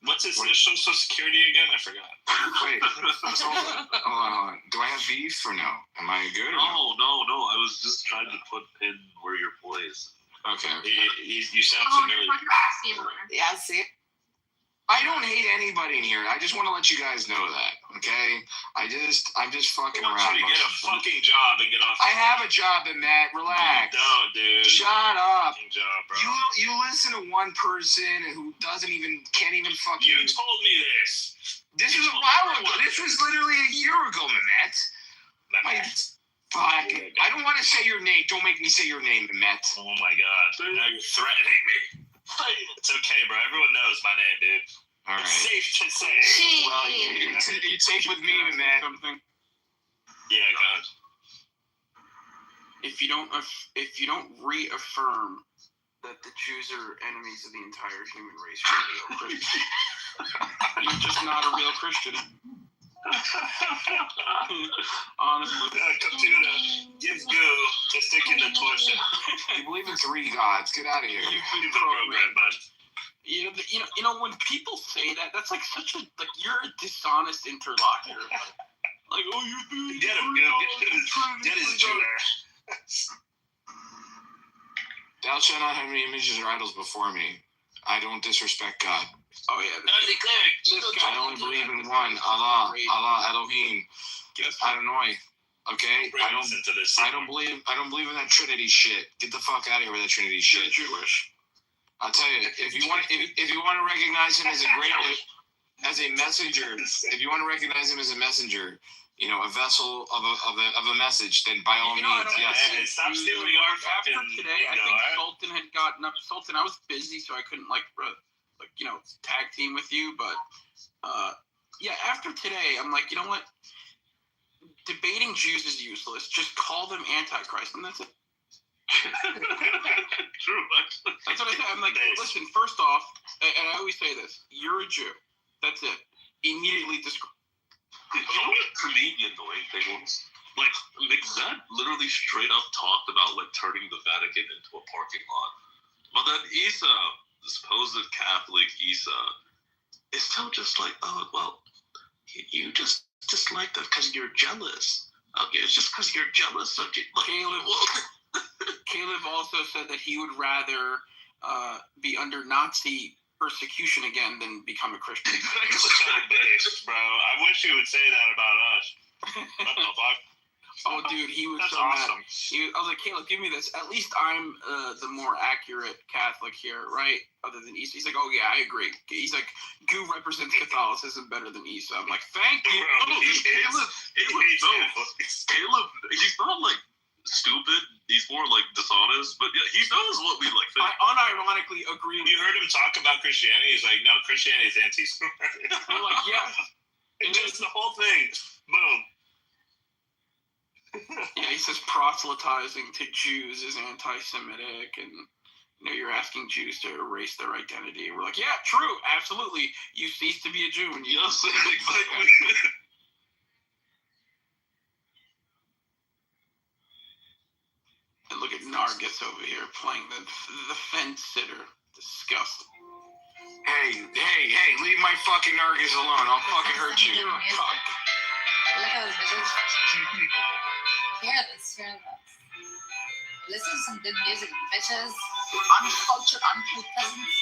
What's his social security again? I forgot. Wait, hold on. Do I have beef or no? Am I good? Or No. I was just trying to put in where your place. Okay. You sound familiar. Yeah, see. I don't hate anybody in here. I just want to let you guys know that, okay? I'm just fucking around. I want you to get a fucking job and get off. I have a job, Matt. Relax. No, dude. Shut up. Job, bro. You listen to one person who can't even fucking. You told me this. This was a while ago. This was literally a year ago, Matt. Fuck. I don't want to say your name. Don't make me say your name, Matt. Oh my god. Now you're threatening me. It's okay, bro. Everyone knows my name, dude. All right. It's safe to say. Well, it's safe with me, Matt. Something. Yeah, God. If you don't reaffirm that the Jews are enemies of the entire human race, you're a real Christian. You're just not a real Christian. Honestly. Computer, give goo to stick in the torso. You believe in 3 gods. Get out of here. You've been programmed, bud. You know, when people say that, that's like such a you're a dishonest interlocutor. Like, oh, you believe get him, get his Jew there. Thou shalt not have any images or idols before me. I don't disrespect God. Oh yeah. I only believe in one, Allah Elohim, Adonai. Okay, I don't believe in that Trinity shit. Get the fuck out of here with that Trinity shit. You're Jewish. I'll tell you, if you want to recognize him as a messenger, if you want to recognize him as a messenger, you know, a vessel of a message, then by all means, yes. Hey, stop stealing our After fucking today, I think Sultan had gotten up. Sultan, I was busy, so I couldn't tag team with you. But after today, I'm like, you know what? Debating Jews is useless. Just call them Antichrist, and that's it. True. That's what I said. I'm like, listen. First off, and I always say this: you're a Jew. That's it. Immediately describe. You know what to me the annoying thing was? Like, McZed literally straight up talked about, like, turning the Vatican into a parking lot. But then Isa, the supposed Catholic Isa, is still just like, oh, well, you just like that because you're jealous. Okay, it's just because you're jealous of you. Like, Caleb also said that he would rather be under Nazi persecution again than become a Christian. That's so based, bro. I wish you would say that about us. What the fuck? Oh, dude, he was That's so awesome. mad. I was like, Caleb, give me this. At least I'm the more accurate Catholic here, right? Other than Isa. He's like, oh, yeah, I agree. He's like, Goo represents Catholicism better than Isa. I'm like, thank you. Bro, Caleb, he's not like stupid. He's more like dishonest, but yeah, he knows what we like. I unironically agree. You heard him talk about Christianity. He's like, no, Christianity is anti-Semitic. I'm like, yeah. And just the whole thing. Boom. Yeah, he says proselytizing to Jews is anti-Semitic, and you're asking Jews to erase their identity. We're like, yeah, true, absolutely. You cease to be a Jew, and you yes, exactly. Nargis over here playing the fence sitter. Disgusting. Hey, leave my fucking Nargis alone. I'll fucking hurt you. You're a cuck. Look at those bitches. Hear this. Listen to some good music, bitches. Uncultured, uncouth peasants.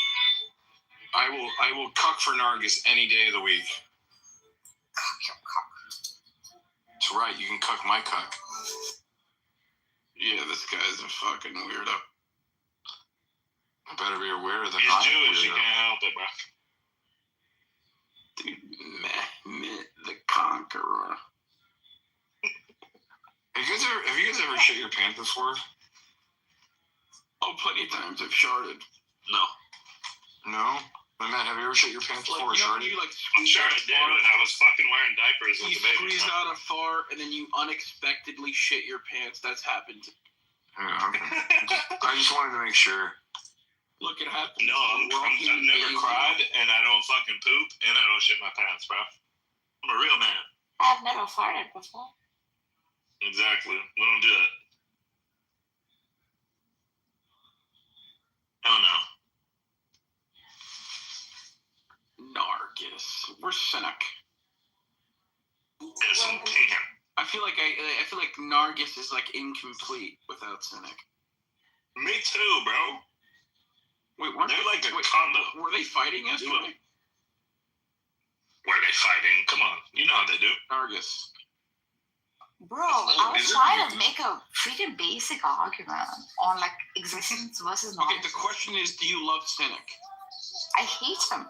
I will cuck for Nargis any day of the week. Cuck your cuck. That's right, you can cuck my cuck. Yeah, this guy's a fucking weirdo. I better be aware of the He's Jewish, he weirdo. can't help it, bro. Dude, Mehmet the Conqueror. Have you guys ever shit your pants before? Oh, plenty of times I've sharded. No? Matt, have you ever shit your pants before? You know, sharded? you like I'm sure I did when I was fucking wearing diapers with you the baby. squeeze out a fart and then you unexpectedly shit your pants. That's happened. Yeah, okay. I just wanted to make sure. Look, it happened. No, I've never cried, and I don't fucking poop, and I don't shit my pants, bro. I'm a real man. I've never farted before. Exactly. We don't do it. Oh no. Nargis. We're cynic. I feel like Nargis is like incomplete without cynic. Me too, bro. Wait, weren't They're like a wait, combo. Were they fighting yesterday? Were they fighting? Come on, you know how they do. Nargis. Bro, I was trying to make a pretty basic argument on like existence versus Okay, non-existence. the question is, do you love cynic? I hate him.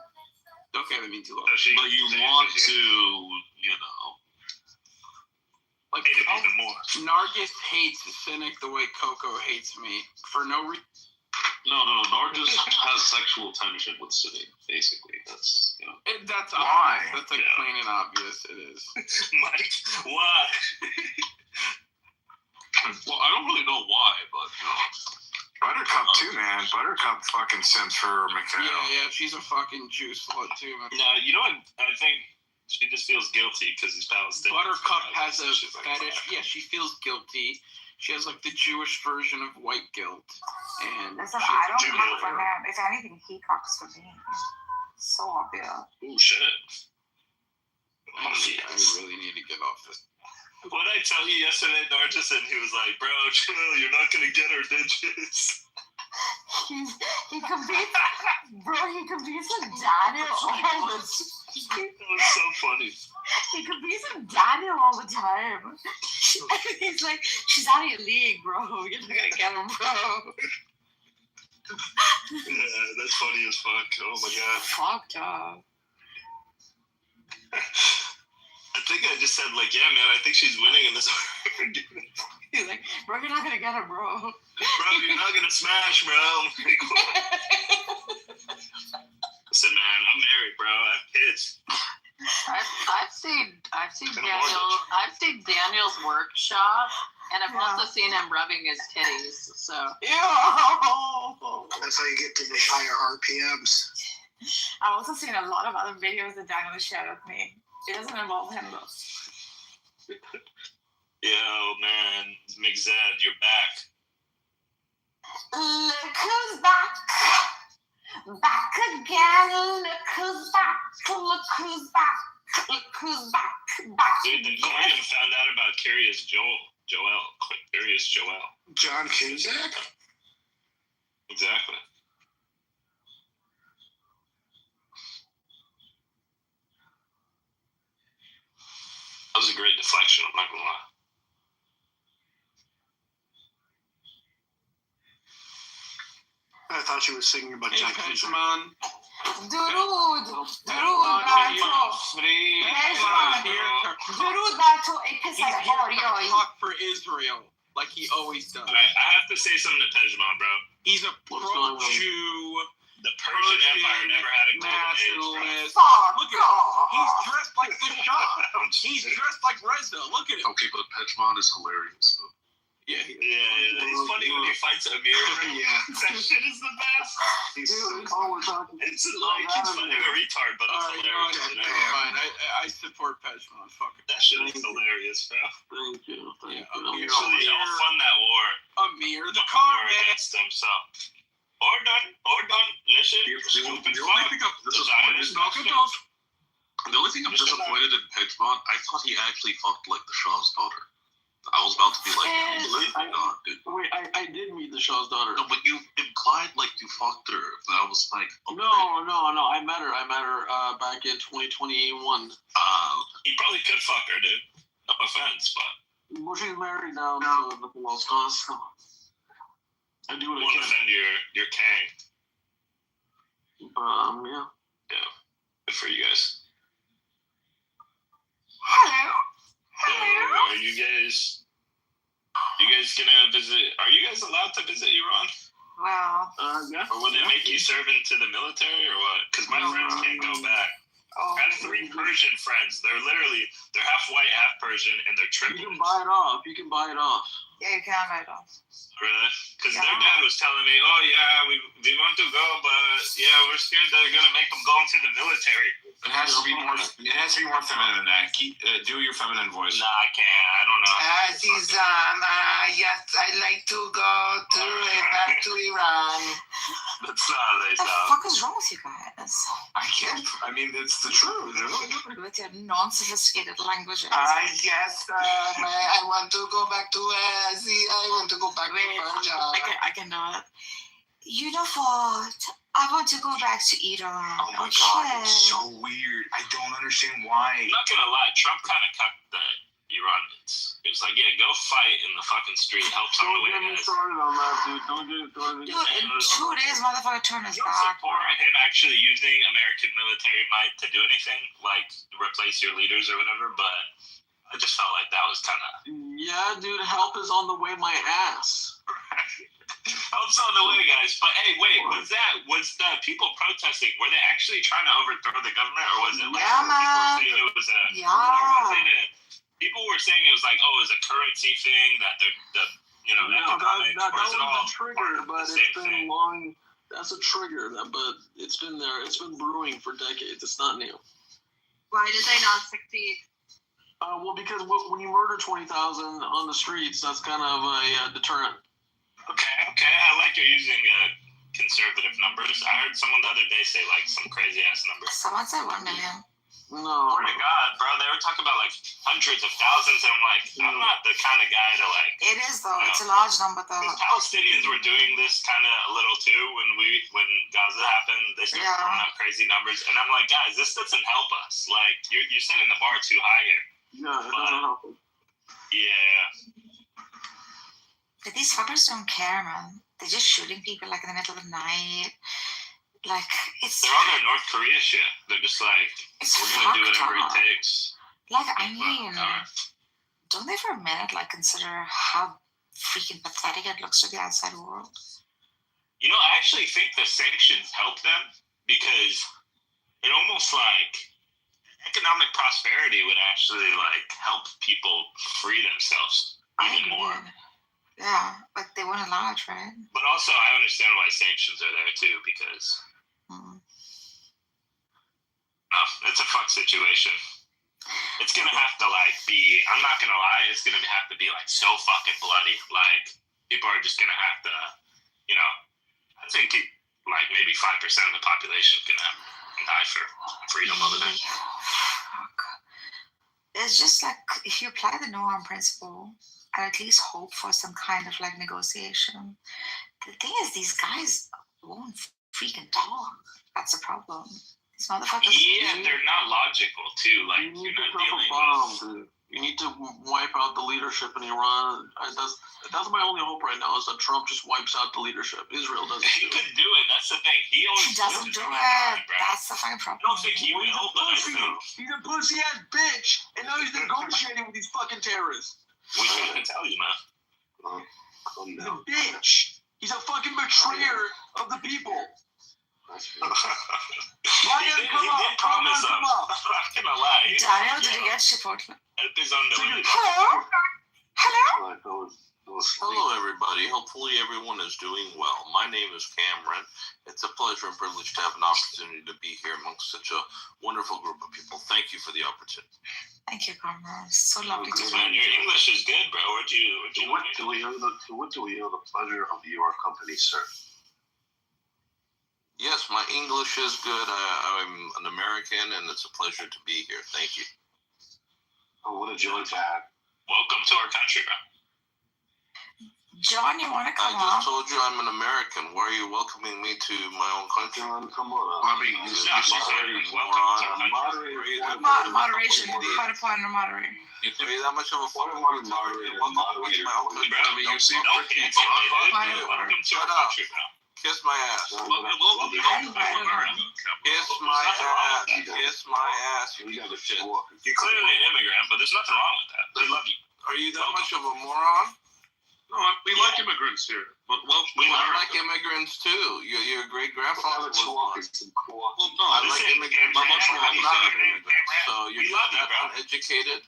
Okay, that means you love But him. you want to, you know, Like, hate it even more. Nargis hates cynic the way Coco hates me for no reason. No. Nargis has sexual tension with City, basically. That's, you know. That's Why? obvious. That's like plain and obvious. It is. Mike, why? Well, I don't really know why, but, you know. Buttercup too, man. Buttercup fucking sent for Mikhail. Yeah, she's a fucking Jew slut too, man. No, you know what? I think she just feels guilty because he's Palestinian. Buttercup has a She's like, fetish. Yeah, she feels guilty. She has like the Jewish version of white guilt. And Listen, she I has don't Jew cock for guilt. him. If anything, he cocks for me. So obvious. Oh shit. I really need to get off this. What did I tell you yesterday, Nargis? And he was like, bro, chill, you're not gonna get her digits. He competes, bro. He competes with Daniel all the time. That was so funny. He competes with Daniel all the time. He's like, she's out of your league, bro. You're not gonna get him, bro. Yeah, that's funny as fuck. Oh my god. Fucked up. I think I just said like, yeah, man, I think she's winning in this argument. He's like, bro, you're not gonna get her, bro. Bro, you're not gonna smash, bro. Listen, man, I'm married, bro. I have kids. I've seen Daniel's workshop, and I've also seen him rubbing his titties. So That's how you get to the higher RPMs. I've also seen a lot of other videos that Daniel has shared with me. It doesn't involve him though. Yo, man, McZed, you're back. Look who's back. Back again. Look who's back. Look who's back. Look who's back. Back Dude, the Korean found out about Curious Joel. John Cusack? Exactly. That was a great deflection, I'm not gonna lie. I thought you were singing about John Cusack. درود بر تو ای پسر آریایی. Talk for Israel like he always does. I have to say something to Pejman, bro. He's a pro-Jew. The Persian Empire never had a golden age, bro. Nationalist. Look at him. He's dressed like the Shah. He's dressed like Reza. Look at him. Okay, but Pejman is hilarious. Yeah. He's funny when he fights Amir. Yeah. That shit is the best. He's Dude, it's like he's funny a retard, but it's hilarious. Never mind. I support Peshman. Fuck it. That shit is hilarious, bro. Thank you. Usually, I'll fund that war. Amir the car against him, so. Hold on. Listen, stupid The fuck. only thing I'm disappointed in Pegmont, I thought he actually fucked like the Shah's daughter. I was about to be like, dude. Wait, I did meet the Shah's daughter. No, but you implied like you fucked her. And I was like, okay. No. I met her back in 2021. He probably could fuck her, dude. No offense, but. Well, she's married now, so nothing else does. I do what I want can. to defend your king. Yeah. Yeah. Good for you guys. Hello. Are you guys gonna visit? Are you guys allowed to visit Iran? Well. Yeah. Or will they make you serve into the military or what? Because my friends can't go back. I have 3 Persian friends. They're half white, half Persian, and they're triplets. You can buy it off. Yeah, you can buy it off. Really? Because their dad was telling me, oh yeah, we want to go, but yeah, we're scared they're gonna make them go into the military. It has to be more. It has to be more feminine than that. Do your feminine voice. Nah, I can't. I don't know. Azizan, yes, I'd like to go back to Iran. That's not they What the sound. fuck is wrong with you guys? I can't. I mean, it's the truth. With your non-sophisticated languages. Yes, I want to go back to I want to go back to Punjab. I can do it. You know what? I want to go back to Iran. Oh my god, it's so weird. I don't understand why. I'm not gonna lie, Trump kind of cut the Iranians. It was like, yeah, go fight in the fucking street, help some of the way guys. Started on that, dude. Don't get it started. Dude, in 2 days, motherfucker, turn his You don't back. support him actually using American military might to do anything, like replace your leaders or whatever, but I just felt like that was kind of. Yeah, dude, help is on the way my ass. Help's on the way, guys. But hey, wait, was the people protesting, were they actually trying to overthrow the government, or was it like people were saying it was like, oh, it was a currency thing, that the economics, that or is it all was a trigger, but the it's same been thing? long. That's a trigger, but it's been there. It's been brewing for decades. It's not new. Why did they not succeed? Well, because when you murder 20,000 on the streets, that's kind of a deterrent. Okay, I like you're using conservative numbers. I heard someone the other day say like some crazy ass numbers. Someone said 1 million. No. Oh my god, bro! They were talking about like hundreds of thousands, and I'm like, I'm not the kind of guy to like. It is though. It's a large number though. Palestinians were doing this kind of a little too when Gaza happened. They started throwing out crazy numbers, and I'm like, guys, this doesn't help us. Like, you're setting the bar too high here. No, it doesn't help. Yeah. But these fuckers don't care, man. They're just shooting people like in the middle of the night. Like, it's. They're on their North Korea shit. They're just like, we're gonna do whatever it takes. Like, I mean, don't they for a minute like consider how freaking pathetic it looks to the outside world? You know, I actually think the sanctions help them because it almost like economic prosperity would actually like help people free themselves even more. Yeah, like they want a large, right? But also, I understand why sanctions are there too because it's a fuck situation. It's gonna have to like be. I'm not gonna lie. It's gonna have to be like so fucking bloody. Like people are just gonna have to, you know. I think like maybe 5% of the population can die for freedom over there. It's just like if you apply the no harm principle and at least hope for some kind of like negotiation. The thing is, these guys won't freaking talk. That's the problem. These motherfuckers. Yeah, they're not logical too. Like you're not dealing with. You need to wipe out the leadership in Iran. That's my only hope right now is that Trump just wipes out the leadership. Israel doesn't. He could do it. That's the thing. He always doesn't do it. That's the fucking problem. I don't think he will. But He's a pussy ass bitch, and now he's negotiating with these fucking terrorists. We trying to tell you, man. He's a bitch. He's a fucking betrayer of the people. He did promise them. I'm not gonna lie. Daniel, did you get Chipotle? Help is on the way. Hello? Hello? Hello? Hello, everybody. Hopefully, everyone is doing well. My name is Cameron. It's a pleasure and privilege to have an opportunity to be here amongst such a wonderful group of people. Thank you for the opportunity. Thank you, Cameron. So lovely to Man, meet your you. English is good, bro. What do we owe the pleasure of your company, sir? Yes, my English is good. I'm an American, and it's a pleasure to be here. Thank you. Oh, what a joy to have. Welcome to our country, bro. John, you want to I come just on? told you I'm an American. Why are you welcoming me to my own country? Come on. I mean, Moderation. Quite a point of moderator. Are you that much of a fucking moderator? Welcome to my own country. Shut up. Kiss my ass. Kiss my ass. Kiss my ass. You piece of shit. You're clearly an immigrant, but there's nothing wrong with that. They love you. Are you that much of a moron? No, we like immigrants here, but I like immigrants too. Your great grandfather was one. Well, no, I like immigrants. I'm not an immigrant. So you're love you, bro. uneducated.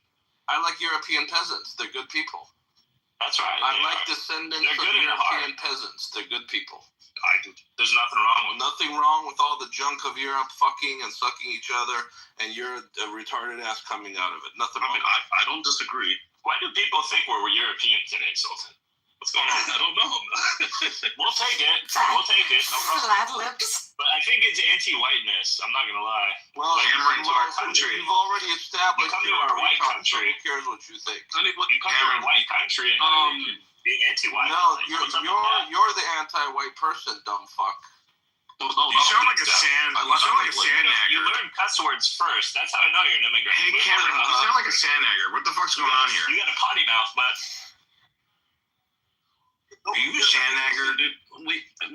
I like European peasants. They're good people. That's right. I like descendants They're of good in their European peasants. They're good people. There's nothing wrong with Nothing wrong with all the junk of Europe fucking and sucking each other, and you're a retarded ass coming out of it. Nothing wrong. I don't disagree. Why do people think we're European today, Sultan? What's going on? I don't know. We'll take it. We'll take it. No problem. Flat lips. But I think it's anti-whiteness. I'm not gonna lie. Well, Cameron, to our country. You've already established. You come to our white country. Who cares what you think? You come to our white country and being anti-white. No, you're the anti-white person, dumb fuck. You sound like a sand nagger. You learn cuss words first. That's how I know you're an immigrant. Hey, Cameron, you sound like a sand nagger. What the fuck's going on here? You got a potty mouth, bud. Are you a sand nagger?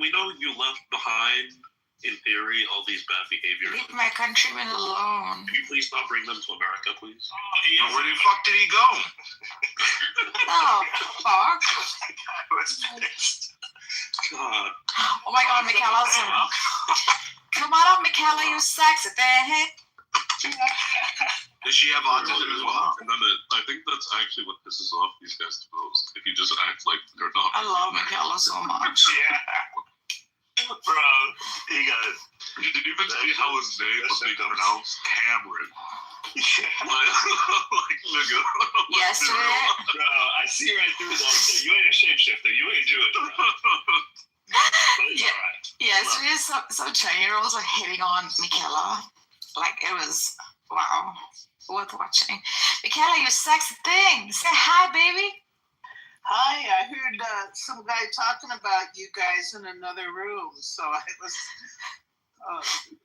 We know you left behind, in theory, all these bad behaviors. Leave my countrymen alone. Can you please not bring them to America, please? Where the fuck did he go? Oh, fuck. I was pissed. God. Oh my god, Michaela. Come on up, Michaela, you sexy thing. Does she have autism as well? And then I think that's actually what pisses off these guys the most. If you just act like they're not. I love Michaela so much. Yeah. Bro, he got it. Did you even see how his name was being pronounced? Cameron. Nigga. Yesterday. Bro, I see right through that shit. You ain't a shapeshifter. You ain't Jewish, bro. But it's alright. Yesterday, some 10-year-olds were hitting on Michaela. Like, it was, wow, worth watching. Michaela, you sexy thing. Say hi, baby. Hi, I heard some guy talking about you guys in another room, so I was.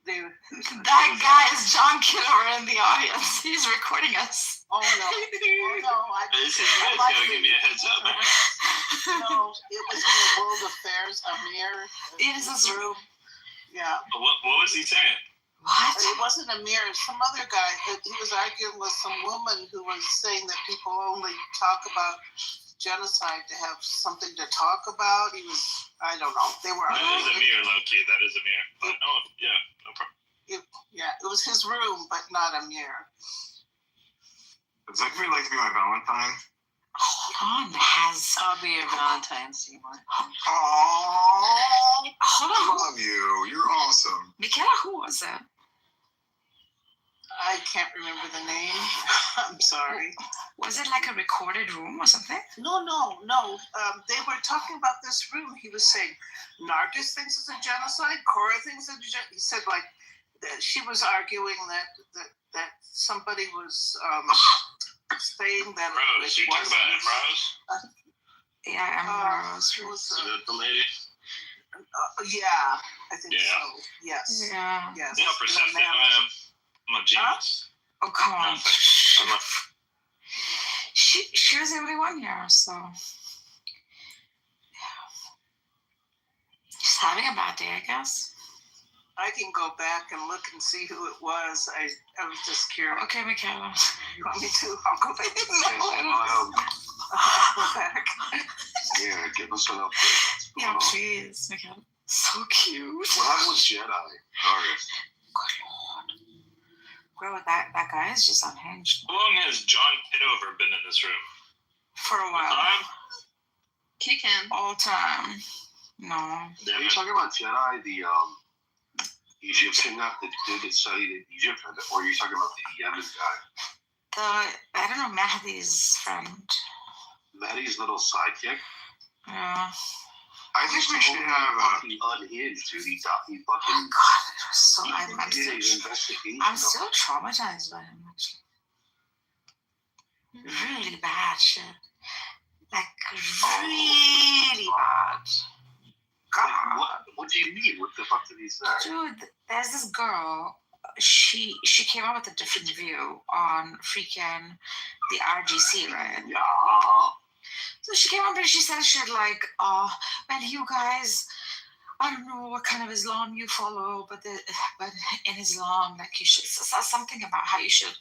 That guy is John Kitover in the audience. He's recording us. Oh no! This is gotta give me a heads up, man. No, it was in the World Affairs. Amir. In his room. Yeah. What was he saying? What? It wasn't Amir. Some other guy. He was arguing with some woman who was saying that people only talk about genocide to have something to talk about. He was, I don't know. They were. That is Amir, low key. That is Amir. But no, yeah, no problem. It was his room, but not Amir. Does Zachary like to be my Valentine? Hold on, I'll be your Valentine, Seymour. Aww. Hold on. I love you. You're awesome. Michaela, who was that? I can't remember the name. I'm sorry. Was it like a recorded room or something? No. They were talking about this room. He was saying, Nargis thinks it's a genocide. Cora thinks it's a genocide. He said, like, she was arguing that somebody was saying that Rose, you talking about Rose? Yeah, I'm Rose. Is it the lady? Yeah, I think so. Yes. Yeah. Yes. You know how perceptive I am. I'm a genius. Oh, come on. I'm a She was the only one here, so. Yeah. Just having a bad day, I guess. I can go back and look and see who it was. I was just curious. Okay, Michaela. You want me to? I'll go back. No, I don't. I'll go back. Yeah, give us an update. Yeah, please, Michaela. So cute. What happened with Jedi? Nargis? Good Lord. Bro, that guy is just unhinged. How long has John Kitover been in this room? For a while. Kick him. All time. No. Are you talking about Jedi, the Egyptian guy that did study in Egypt, or are you talking about the Yemen guy? I don't know, Mahdi's friend. Maddie's little sidekick? Yeah. I think we should have unhinged, dude. He fucking. Oh God, it was so. I'm still still traumatized by him. Actually, really bad shit. Like really bad. God. What do you mean? What the fuck did he say? Dude, there's this girl. She came up with a different view on freaking the RGC, right? Yeah. So she came up and she said shit like, well, you guys, I don't know what kind of Islam you follow, but in Islam, like you should, something about how you should,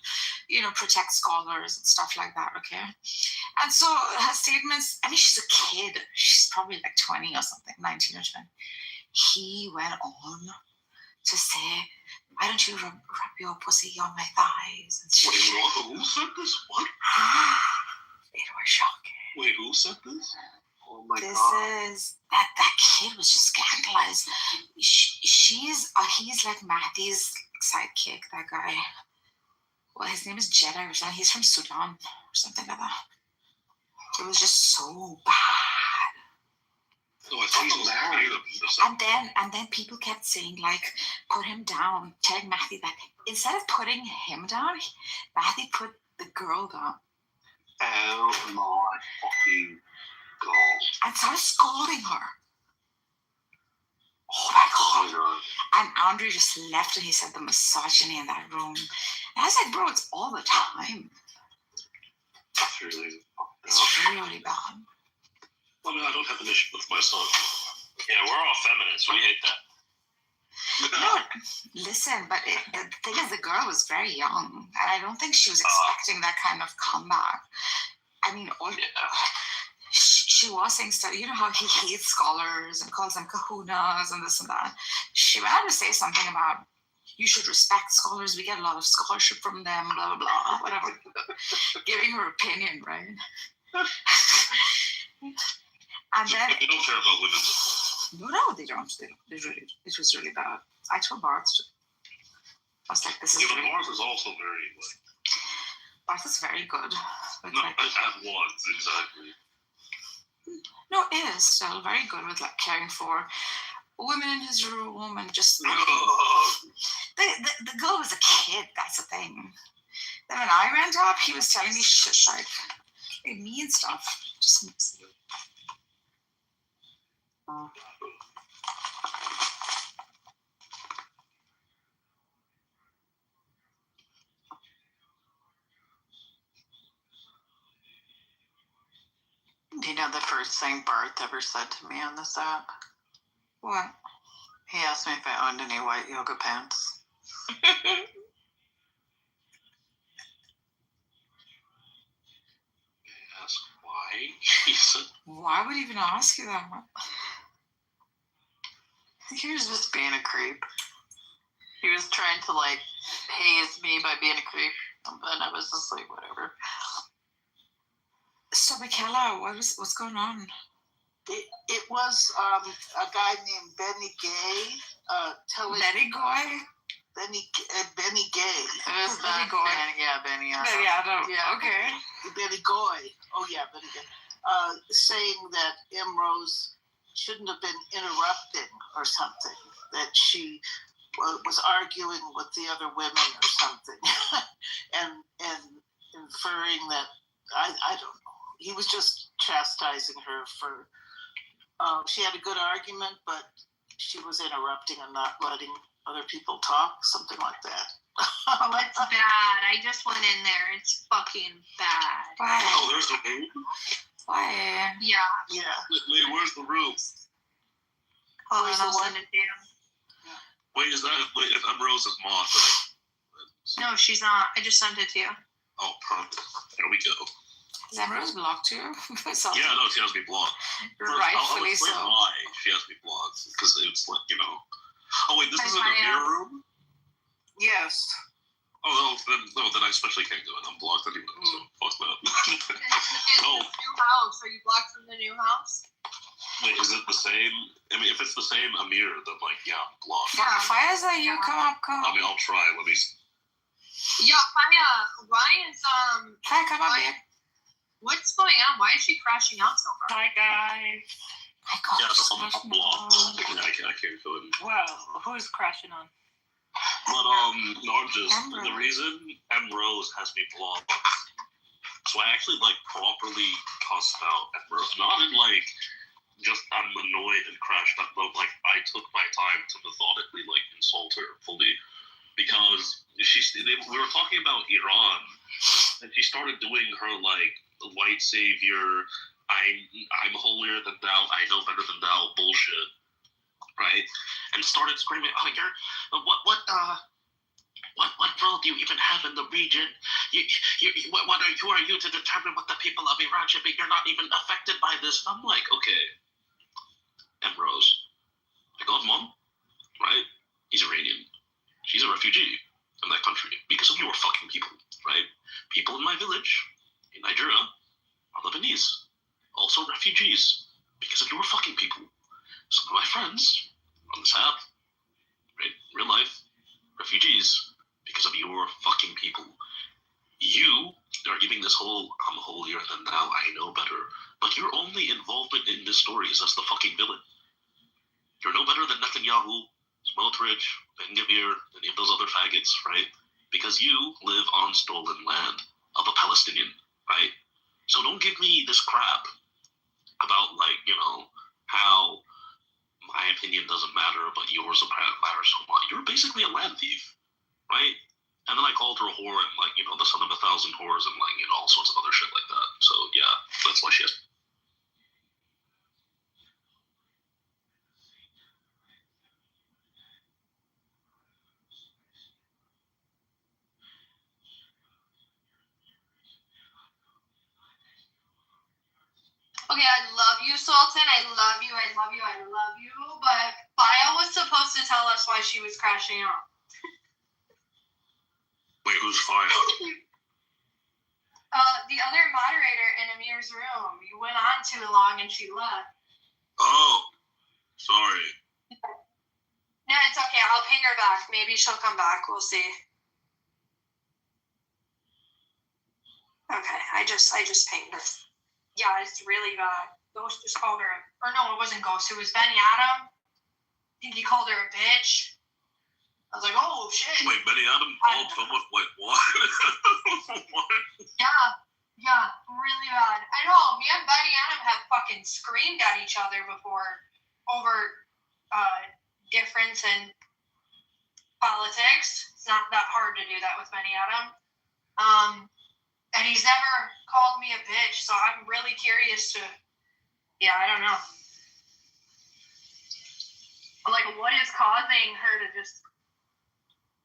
protect scholars and stuff like that, okay? And so her statements, I mean, she's a kid. She's probably like 20 or something, 19 or 20. He went on to say, why don't you rub your pussy on my thighs? And shit. Wait, what? Who said this? What? It was shocking. Wait, who said this? Oh my God. That kid was just scandalized. He's like Mahdi's sidekick, that guy. Well, his name is Jeddah or something. He's from Sudan or something like that. It was just so bad. Oh, I thought he was married. And then people kept saying, like, put him down, telling Mahdi that instead of putting him down, Mahdi put the girl down. Oh my fucking God. And started scolding her. Oh my God. And Andre just left and he said the misogyny in that room. And I was like, bro, it's all the time. It's really bad. Well, I mean, I don't have an issue with my son. Yeah, we're all feminists. We hate that. No, listen, but the thing is, the girl was very young, and I don't think she was expecting that kind of comeback. I mean, she was saying stuff. You know how he hates scholars and calls them kahunas and this and that. She went on to say something about you should respect scholars. We get a lot of scholarship from them. Blah blah blah. Whatever, giving her opinion, right? And then they don't care about women. No, they don't. It was really bad. I told Barth. I was like, this is. Yeah, Barth is also very like. Barth is very good. But not at once, exactly. No, it is still very good with like caring for women in his room and just. The girl was a kid. That's the thing. Then when I went up, he was telling me shit like mean stuff. Just. Do you know the first thing Barth ever said to me on this app? What? He asked me if I owned any white yoga pants. Ask why? He said. Why would he even ask you that? He was just being a creep. He was trying to like haze me by being a creep, and I was just like, whatever. So Michaela, what's going on? It was a guy named Benny Gay telling Benny Gay. Benny Gay. Benny Gay. Benny. Okay. Benny Goy. Oh yeah, Benny Gay. Saying that Rose shouldn't have been interrupting or something. That she was arguing with the other women or something, and inferring that I don't know. He was just chastising her for. She had a good argument, but she was interrupting and not letting other people talk, something like that. Oh, it's bad. I just went in there. It's fucking bad. Why? Oh, there's the room? Why? Yeah. Wait, where's the room? Hold on, I'll send it to you. Wait, if I'm Rose's mom. No, she's not. I just sent it to you. Oh, perfect. There we go. Is Rose blocked you? Yeah, no, she has me blocked. Rightfully so. Why she has me blocked? Because it's like, Oh, wait, this isn't a beer room? Yes. then I especially can't do it. I'm blocked anyway, so fuck that. Is the new house? Are you blocked from the new house? Wait, is it the same? I mean, if it's the same Amir, then like, yeah, I'm blocked. Fires, you come up. I mean, I'll try. Let me. Yeah, Faya, why is Hi, come up here. What's going on? Why is she crashing out so hard? Hi guys. Yes, I'm blocked. I can't feel it. Well, who's crashing on? But Nargis, the reason M Rose has me blocked, so I actually like properly cussed out M Rose, not in like just I'm annoyed and crashed out, but like I took my time to methodically like insult her fully, because we were talking about Iran, and she started doing her like white savior, I'm holier than thou, I know better than thou bullshit, right? And started screaming, "Oh, you're what role do you even have in the region? Who are you to determine what the people of Iran should be? You're not even affected by this." And I'm like, okay, Rose, my godmom, right? He's Iranian. She's a refugee in that country because of your fucking people, right? People in my village in Nigeria are Lebanese, also refugees because of your fucking people. Some of my friends on this app, right, real life, refugees because of your fucking people. You are giving this whole "I'm holier than thou, I know better," but your only involvement in this story is as the fucking villain. You're no better than Netanyahu, Smotrich, Ben-Gvir, any of those other faggots, right? Because you live on stolen land of a Palestinian, right? So don't give me this crap about, like, how my opinion doesn't matter, but yours matters so much. You're basically a land thief, right? And then I called her a whore and, like, the son of 1,000 whores and, like, all sorts of other shit like that. So, yeah, that's why she has... Okay, I love you, Sultan. I love you. But Faya was supposed to tell us why she was crashing out. Wait, who's Faya? The other moderator in Amir's room. You went on too long and she left. Oh, sorry. No, it's okay. I'll ping her back. Maybe she'll come back. We'll see. Okay, I just pinged her. Yeah, it's really bad. Ghost just called her, or no, it wasn't Ghost. It was Benny Adam. I think he called her a bitch. I was like, oh shit. Wait, Benny Adam called someone? Wait, what? What? Yeah, really bad. I know. Me and Benny Adam have fucking screamed at each other before over difference in politics. It's not that hard to do that with Benny Adam. And he's never called me a bitch, so I'm really curious to, I don't know. Like, what is causing her to just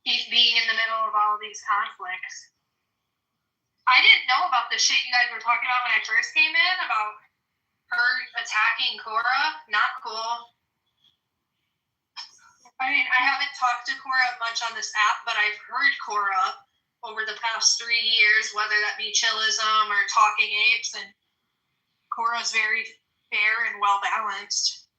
keep being in the middle of all these conflicts? I didn't know about the shit you guys were talking about when I first came in, about her attacking Cora. Not cool. I mean, I haven't talked to Cora much on this app, but I've heard Cora over the past 3 years, whether that be Chillism or Talking Apes, and Cora's very fair and well balanced.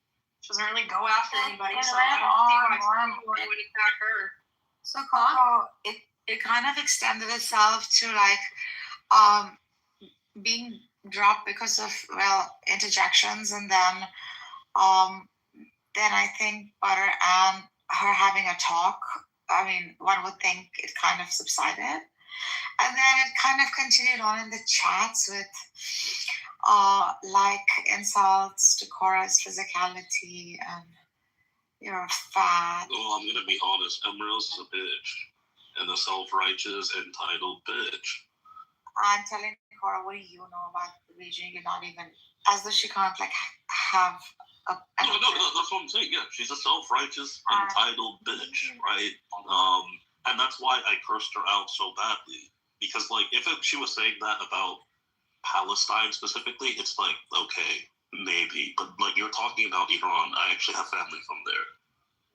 She doesn't really go after anybody, so I don't see why anyone would attack her. So Coco, it kind of extended itself to like being dropped because of interjections, and then I think Butter and her having a talk. I mean, one would think it kind of subsided. And then it kind of continued on in the chats with like insults to Cora's physicality and you're fat. Oh, I'm going to be honest. Emerald's is a bitch. And a self-righteous, entitled bitch. I'm telling Cora, what do you know about the region? You're not even, as though she can't like have a... No, that's what I'm saying. Yeah, she's a self-righteous, entitled bitch, right? And that's why I cursed her out so badly. Because, like, if she was saying that about Palestine specifically, it's like, okay, maybe. But, like, you're talking about Iran. I actually have family from there.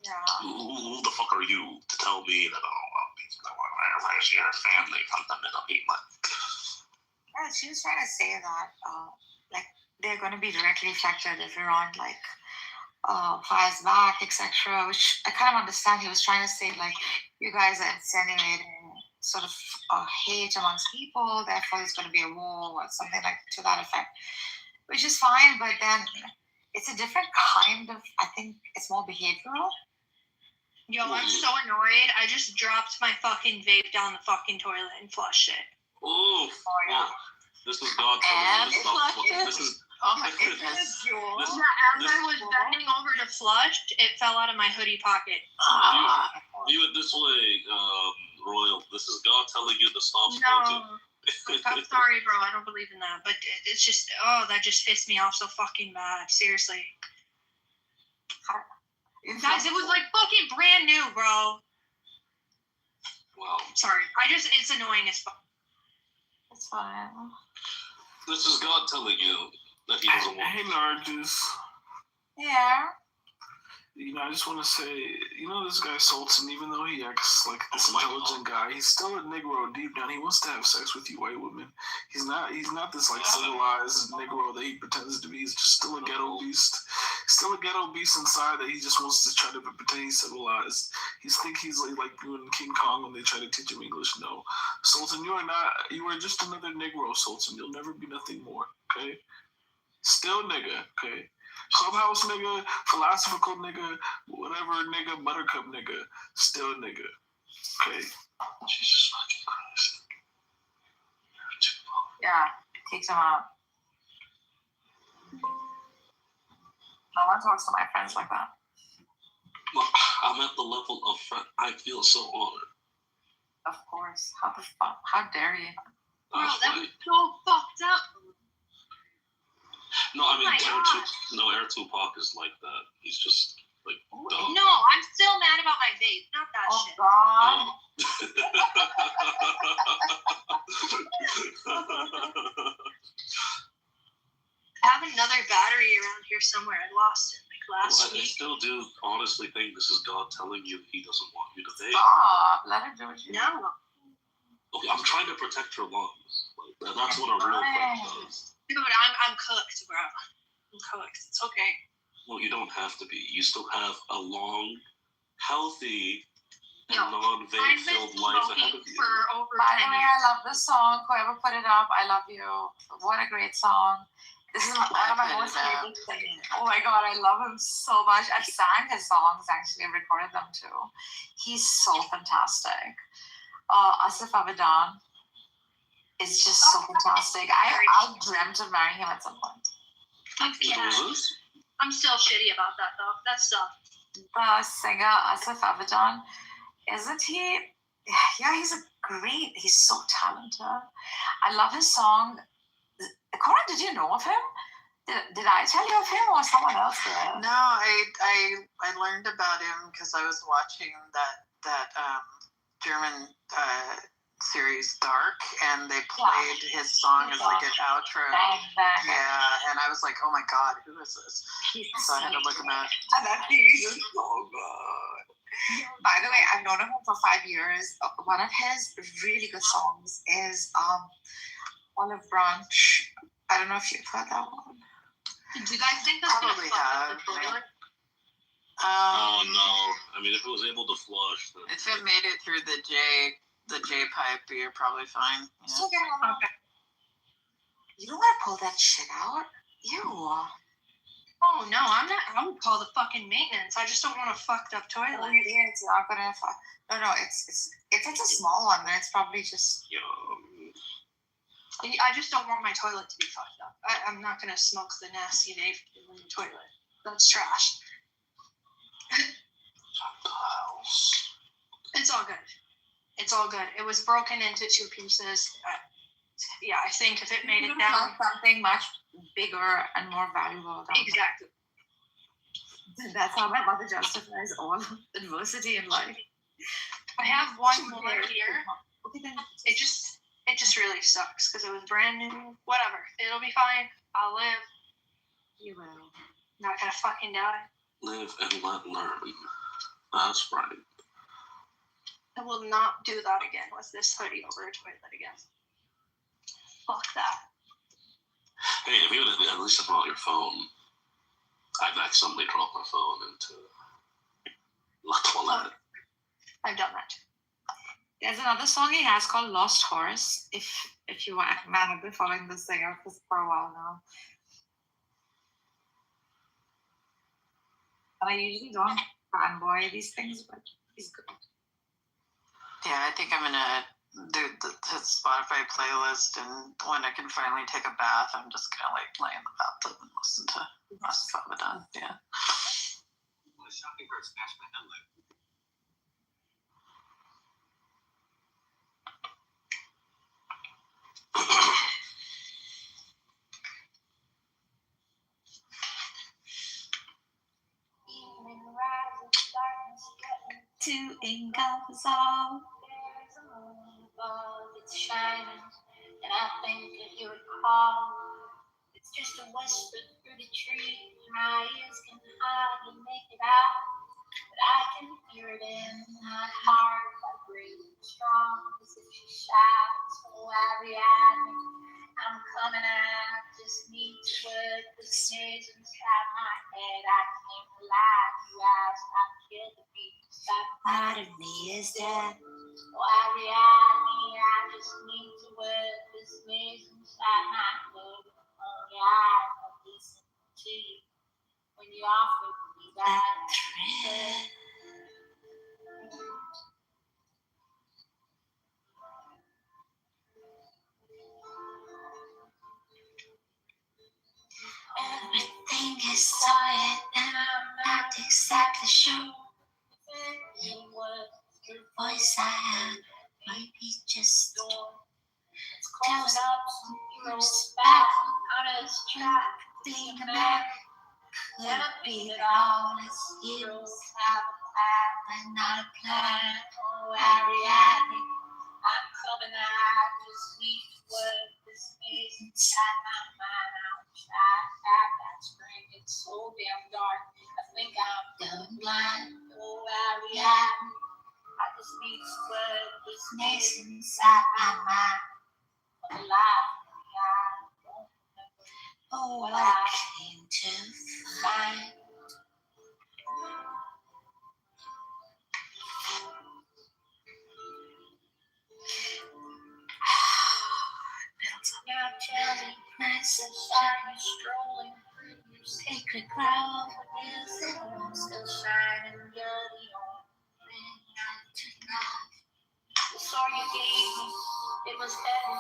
Yeah. Who the fuck are you to tell me that, there's your family from the Middle East. Yeah, she was trying to say that, like, they're going to be directly affected if Iran, like, fires back, etc. Which I kind of understand. He was trying to say, like, you guys are insinuating sort of hate amongst people, therefore there's going to be a war or something like to that effect, which is fine. But then it's a different kind of. I think it's more behavioral. Yo, I'm so annoyed. I just dropped my fucking vape down the fucking toilet and flushed it. Oh, yeah. This is God telling you to stop. This is. Oh my goodness. As I was bending over to flush, it fell out of my hoodie pocket. View it this way, Royal. This is God telling you to stop smoking. No. I'm sorry, bro. I don't believe in that. But it's just, that just pissed me off so fucking bad. Seriously. Guys, it was like fucking brand new, bro. Wow. Sorry. It's annoying as fuck. It's fine. This is God telling you that he doesn't want. Hey, Nargis. Yeah. You know, I just want to say, you know, this guy Sultan, even though he acts like this intelligent guy, he's still a Negro deep down. He wants to have sex with you white women. He's not this like civilized Negro that he pretends to be. He's just still a ghetto beast. Still a ghetto beast inside that he just wants to try to pretend he's civilized. He's like doing King Kong when they try to teach him English. No, Sultan, you are not. You are just another Negro, Sultan. You'll never be nothing more. Okay, still nigga. Okay. Clubhouse nigga, philosophical nigga, whatever nigga, buttercup nigga, still nigga. Okay. Jesus fucking Christ. Yeah, takes him out. No one talks to my friends like that. Well, I'm at the level of friend. I feel so honored. Of course. How the fuck? How dare you? Bro, that was so fucked up. No, I mean, Air Tupac is like that. He's just like dumb. No, I'm still mad about my vape. Not that shit. I have another battery around here somewhere. I lost it last week. I still do honestly think this is God telling you he doesn't want you to vape. Stop. Let him do what you No. Okay, I'm trying to protect your lungs. Like, that's what a real friend does. Dude, I'm cooked, bro. I'm cooked. It's okay. Well, you don't have to be. You still have a long, healthy, and non-vape-filled life ahead of you. For over By 10 the way, years. I love this song. Whoever put it up, I love you. What a great song. This is one of my most favorite things. Oh my god, I love him so much. I've sang his songs, actually. I've recorded them too. He's so fantastic. Asif Abadan is just so fantastic. I dreamt of marrying him at some point. I'm still shitty about that though. That stuff. The singer Asif Abadan, isn't he? Yeah, he's so talented. I love his song. Cora, did you know of him? Did I tell you of him or someone else did? No, I learned about him because I was watching that German series Dark, and they played his song as like an outro. Yeah, and I was like, oh my god, who is this? So I had to look him up. That piece is so good. By the way, I've known him for 5 years. One of his really good songs is Olive Branch. I don't know if you've heard that one. Do you guys think that's Probably gonna fuck up the toilet? Oh no! I mean, if it was able to flush, then If it made it through the J pipe, you're probably fine. Still getting a little. You don't want to pull that shit out. Ew. Oh no, I'm not. I would call the fucking maintenance. I just don't want a fucked up toilet. Oh, it's not gonna. No. It's a small one. Then it's probably just. I just don't want my toilet to be fucked up. I'm not gonna smoke the nasty vape in the toilet. That's trash. It's all good. It's all good. It was broken into 2 pieces. I think if it made it down, something much bigger and more valuable. Exactly. That's how my mother justifies all adversity in life. I have one more here. It just really sucks because it was brand new. Whatever. It'll be fine. I'll live. You will. Not gonna fucking die. live and let learn. That's right. I will not do that again with this hoodie over a toilet again. Fuck that. Hey, if you would at least have on your phone, I've accidentally dropped my phone into La Toilette. I've done that. There's another song he has called Lost Horse. If you want, man, I've been following this singer for a while now. And I usually don't fanboy these things, but he's good. Yeah, I think I'm gonna do the Spotify playlist, and when I can finally take a bath, I'm just gonna like lay in the bathtub and listen to Rastafari. Yeah. Well, the shopping cart smashed my headlight. To engulf us all. There's a moon above, it's shining, and I think that you would call. It's just a whisper through the tree, my ears can hardly make it out, but I can hear it in my heart, vibrating strong, as if she shouts, oh, Ariadne, I'm coming out, just need to work the snares inside my head, I can't lie, you asked, I killed the beat. That part of me is dead. Oh, Ariadne, I just need to work this maze inside my head. Only I will listen to you when you offer me that thread. Everything is solid and I'm not exactly sure. Your voice I have, maybe just it's close up some heroes back on his track. Being a man could be that all his heroes have a plan, but not a plan. Oh, Ariadne, I'm coming out, just need to work this maze inside my mind. I'm trying to have that spring, it's so damn dark. I think I'm going blind. Oh, Ariadne, I just need to work this maze inside my mind. Alive, I don't remember. Oh, what I came to find. Now tell me, princess, are you strolling through your sacred grove? Is the moon still shining dirty on midnight tonight? The sword you gave me, it was heavy.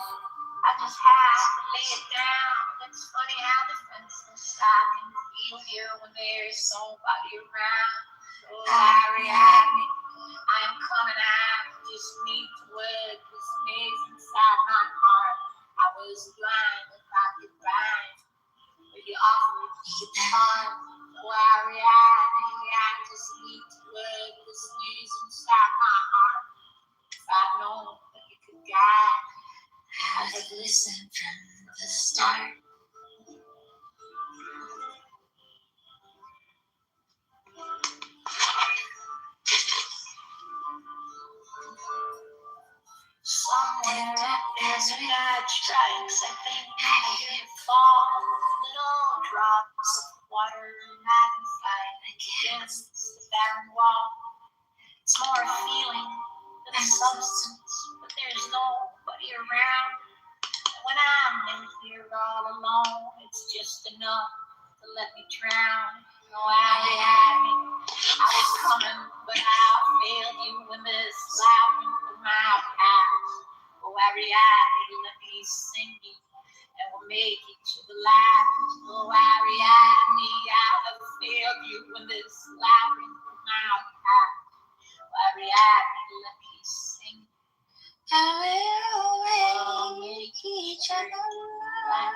I just had to lay it down. It's funny how the fences I can feel here when there's somebody around. Oh, Ariadne, I am coming out. Just need to work this maze inside my heart. I was blind if I could find, but you offered me the charm. Oh, Ariadne, I just need to work this maze inside my heart. If I'd known that you could guide, I'd have listened from the start. Somewhere up there's a large tracks, I think I hear it fall. Little drops of water magnified against the barren wall. It's more a feeling than a substance, but there's nobody around. And when I'm in here all alone, it's just enough to let me drown. No, Ariadne, I was coming, but I failed you in this labyrinth of my past. Oh, Ariadne, let me sing you, and we'll make each other laugh. Oh, Ariadne, I have failed you in this labyrinth of my past. Oh, Ariadne, let me sing. And we'll make each other laugh.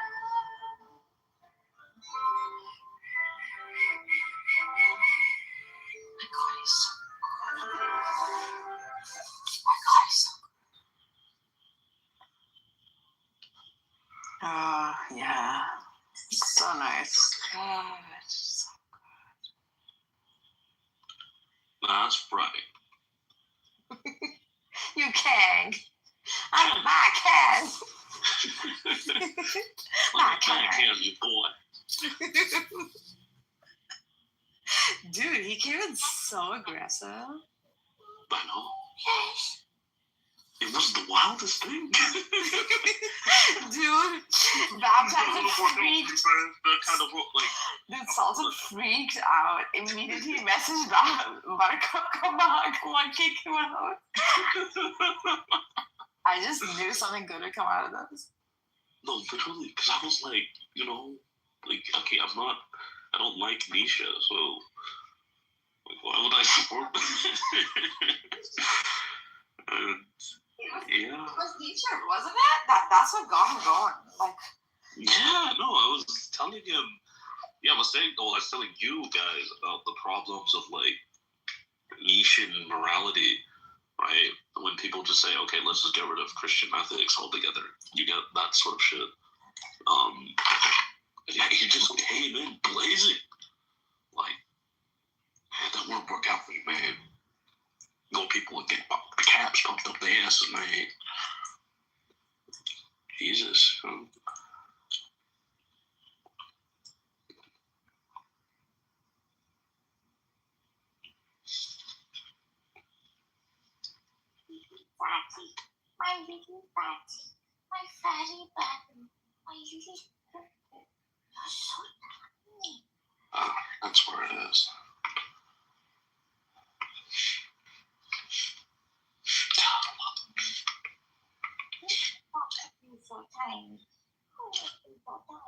Oh, yeah. So nice. God. That's right. you king. I'm my king. My king. You boy. Dude, he came in so aggressive. I know. Yes. It was the wildest thing. Dude, Valentine freaked. That kind of like. Dude, Sultan freaked out. Immediately messaged Buttercup, come on, kick him out. I just knew something good would come out of this. No, literally, because I was like, like, okay, I don't like Nisha, so like, why would I support them? Yeah. It was Nietzsche, wasn't it? That's what got him going. Like. Yeah, no, I was telling him. Yeah, I was telling you guys about the problems of like Nietzschean morality, right? When people just say, okay, let's just get rid of Christian ethics altogether, you get that sort of shit. Yeah, he just came in blazing. Like, man, that won't work out for you, man. No people would get the caps pumped up their asses, man. Jesus. Fatty, my little fatty, my fatty button, my little purple. You're so tiny. That's where it is. You're so tiny. Oh, you're so tiny.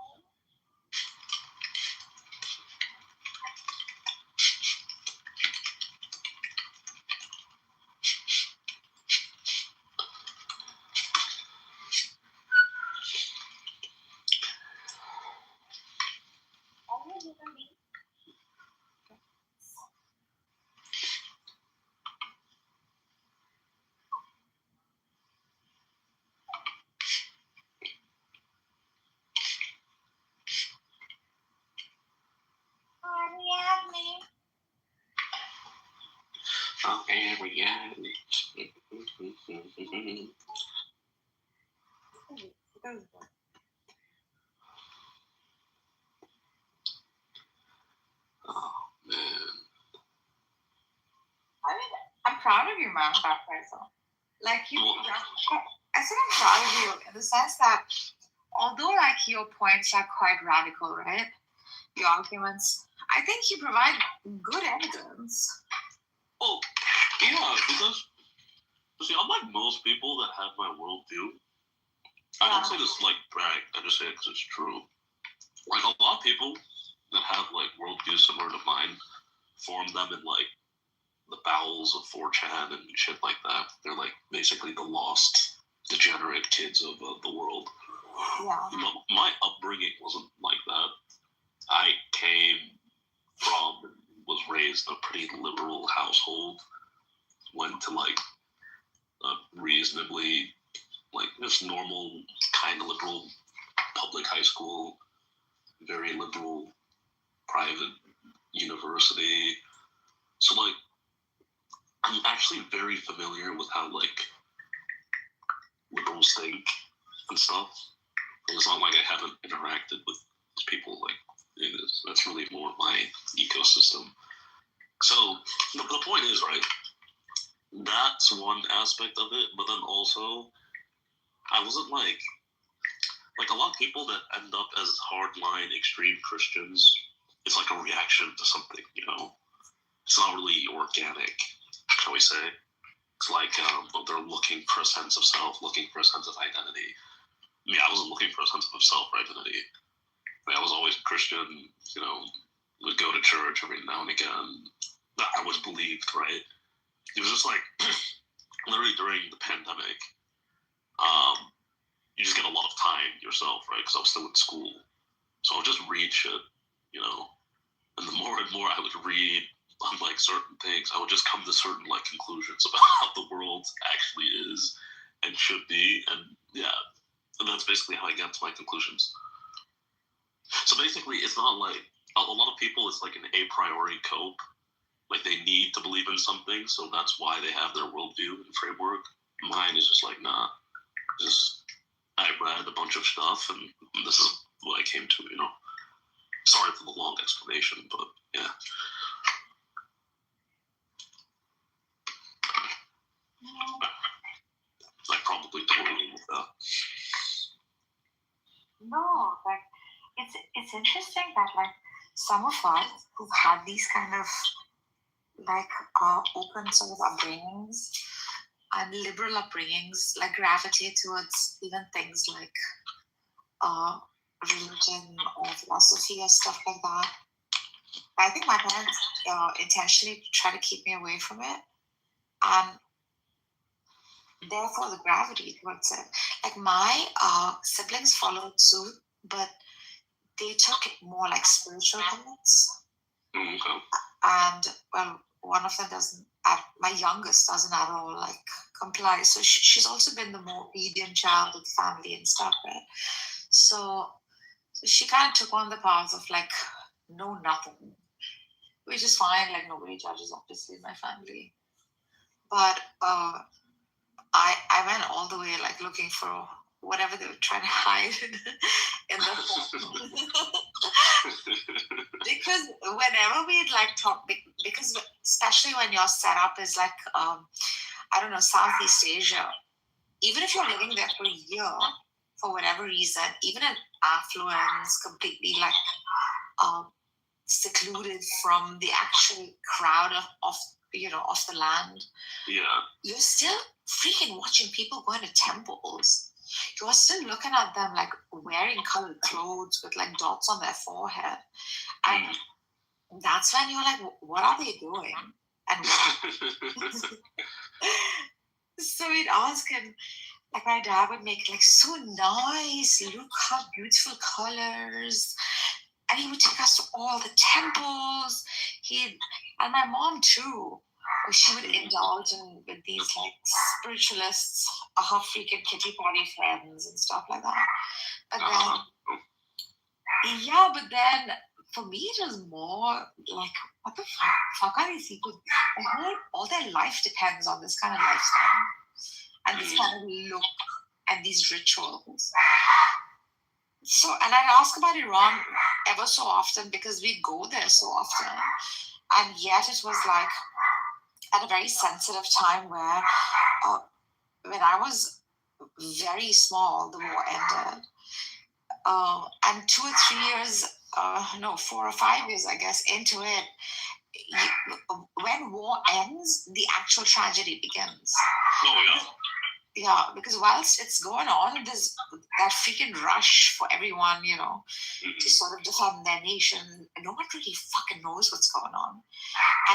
I'm proud of you, man, that person. Like, I said I'm proud of you in the sense that although, like, your points are quite radical, right? Your arguments, I think you provide good evidence. Oh, yeah, because, see, unlike most people that have my worldview, I don't say this like brag, I just say it because it's true. Like, a lot of people that have, like, worldviews similar to mine form them in, like, the bowels of 4chan and shit like that. They're, like, basically the lost, degenerate kids of the world. Yeah. My upbringing wasn't like that. I came from and was raised in a pretty liberal household. Went to, like, a reasonably, like, just normal, kind of liberal public high school, very liberal private university. So, like, I'm actually very familiar with how, like, liberals think and stuff. It's not like I haven't interacted with people like this. That's really more my ecosystem. So the point is, right, that's one aspect of it, but then also I wasn't like a lot of people that end up as hardline extreme Christians, it's like a reaction to something, It's not really organic, shall we say. It's like they're looking for a sense of self, looking for a sense of identity. I mean, I wasn't looking for a sense of self-identity. I was always a Christian, would go to church every now and again. I was believed, right? It was just like, literally during the pandemic, you just get a lot of time yourself, right? Because I was still in school. So I would just read shit, And the more and more I would read on, like, certain things, I would just come to certain, like, conclusions about how the world actually is and should be. And, yeah, and that's basically how I got to my conclusions. So basically, it's not like, a lot of people, it's like an a priori cope. Like, they need to believe in something, so that's why they have their worldview and framework. mine is just like, nah. I read a bunch of stuff, and this is what I came to. Sorry for the long explanation, but yeah. I probably totally with that. No, like it's interesting that like some of us who've had these kind of like open sort of upbringings and liberal upbringings like gravitate towards even things like religion or philosophy or stuff like that. I think my parents intentionally try to keep me away from it, and therefore the gravity towards it. Like my siblings followed suit, but they took it more like spiritual paths. Okay. And well, one of them doesn't. My youngest doesn't at all like comply. So she's also been the more obedient child of the family and stuff, right? So she kind of took on the path of like no nothing, which is fine. Like nobody judges, obviously, in my family. But I went all the way like looking for whatever they were trying to hide in the because whenever we'd like talk, because especially when your setup is like I don't know, Southeast Asia, even if you're living there for a year for whatever reason, even in affluence, completely like secluded from the actual crowd of the land, you're still freaking watching people going to temples. You're still looking at them like wearing colored clothes with like dots on their forehead, and that's when you're like, what are they doing? And so we'd ask him, like my dad would make like, so nice, look how beautiful colors. And he would take us to all the temples. And my mom too, she would indulge with these like spiritualists, her freaking kitty party friends and stuff like that. But then, for me, it was more like, what the fuck are these people? All their life depends on this kind of lifestyle and this kind of look and these rituals. So, and I'd ask about Iran ever so often because we go there so often. And yet it was like at a very sensitive time where when I was very small, the war ended. And 2 or 3 years, 4 or 5 years, I guess, into it, when war ends, the actual tragedy begins. Oh, yeah. Yeah, because whilst it's going on, there's that freaking rush for everyone, to sort of defend their nation. No one really fucking knows what's going on.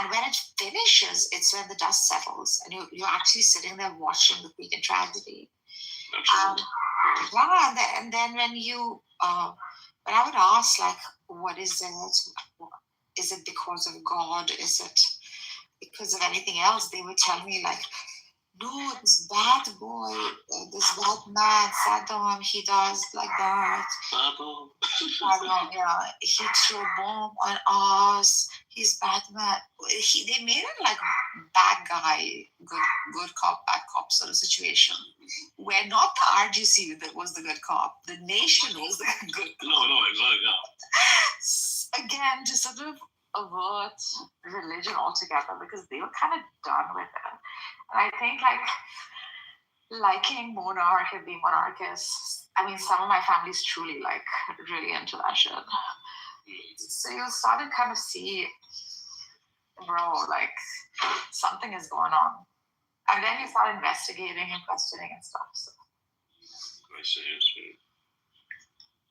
And when it finishes, it's when the dust settles and you're actually sitting there watching the freaking tragedy. And then when when I would ask, like, what is it? Is it because of God? Is it because of anything else? They would tell me, like, no, this bad boy, this bad man, Saddam, he does like that. Saddam, yeah, he threw a bomb on us. He's bad man. They made it like bad guy, good cop, bad cop sort of situation, where not the RGC that was the good cop, the nation was the good cop. No, exactly. Again, to sort of avert religion altogether because they were kind of done with it. And I think like liking monarch and being monarchist, I mean, some of my family's truly like really into that shit. So you started kind of see, bro, like something is going on. And then you start investigating and questioning and stuff. So. I see.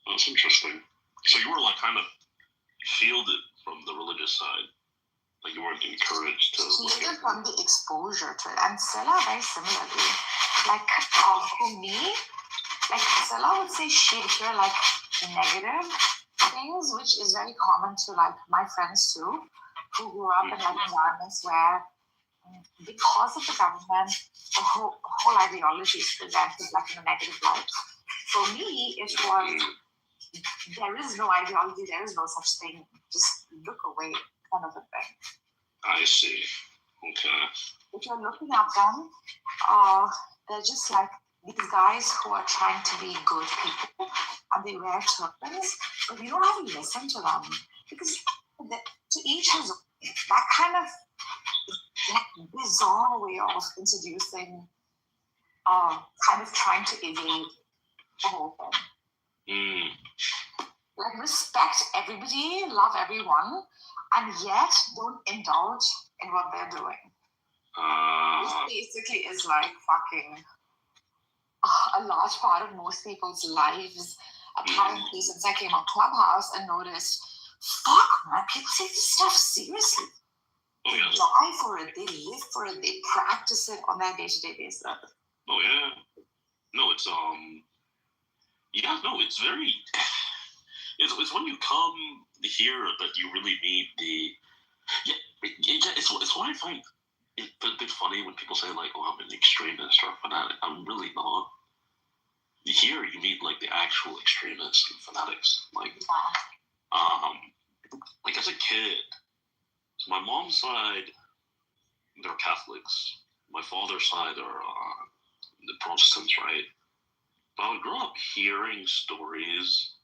That's interesting. So you were like kind of shielded from the religious side. Like you weren't encouraged to look even at from the exposure to it. And Stella very similarly. Like for me, like Stella would say she'd hear like negative things, which is very common to like my friends too, who grew up in like environments where because of the government, the whole ideology is presented like in a negative light. For me, it was there is no ideology, there is no such thing. Just look away, kind of a thing. I see. Okay. If you're looking at them, they're just like these guys who are trying to be good people and they wear turbans, but we don't have to listen to them because to each his own. That kind of bizarre way of introducing, kind of trying to evade the whole thing. Like respect everybody, love everyone, and yet don't indulge in what they're doing. This basically is like fucking a large part of most people's lives. Apparently, since I came on Clubhouse and noticed, fuck man, people take this stuff seriously. They die for it, they live for it, they practice it on their day-to-day basis. Oh yeah. No, it's it's very it's when you come here that you really need it's why I find it a bit funny when people say like, oh, I'm an extremist or a fanatic. I'm really not. Here you meet like the actual extremists and fanatics. Like like as a kid, so my mom's side, they're Catholics. My father's side are the Protestants, right? But I grew up hearing stories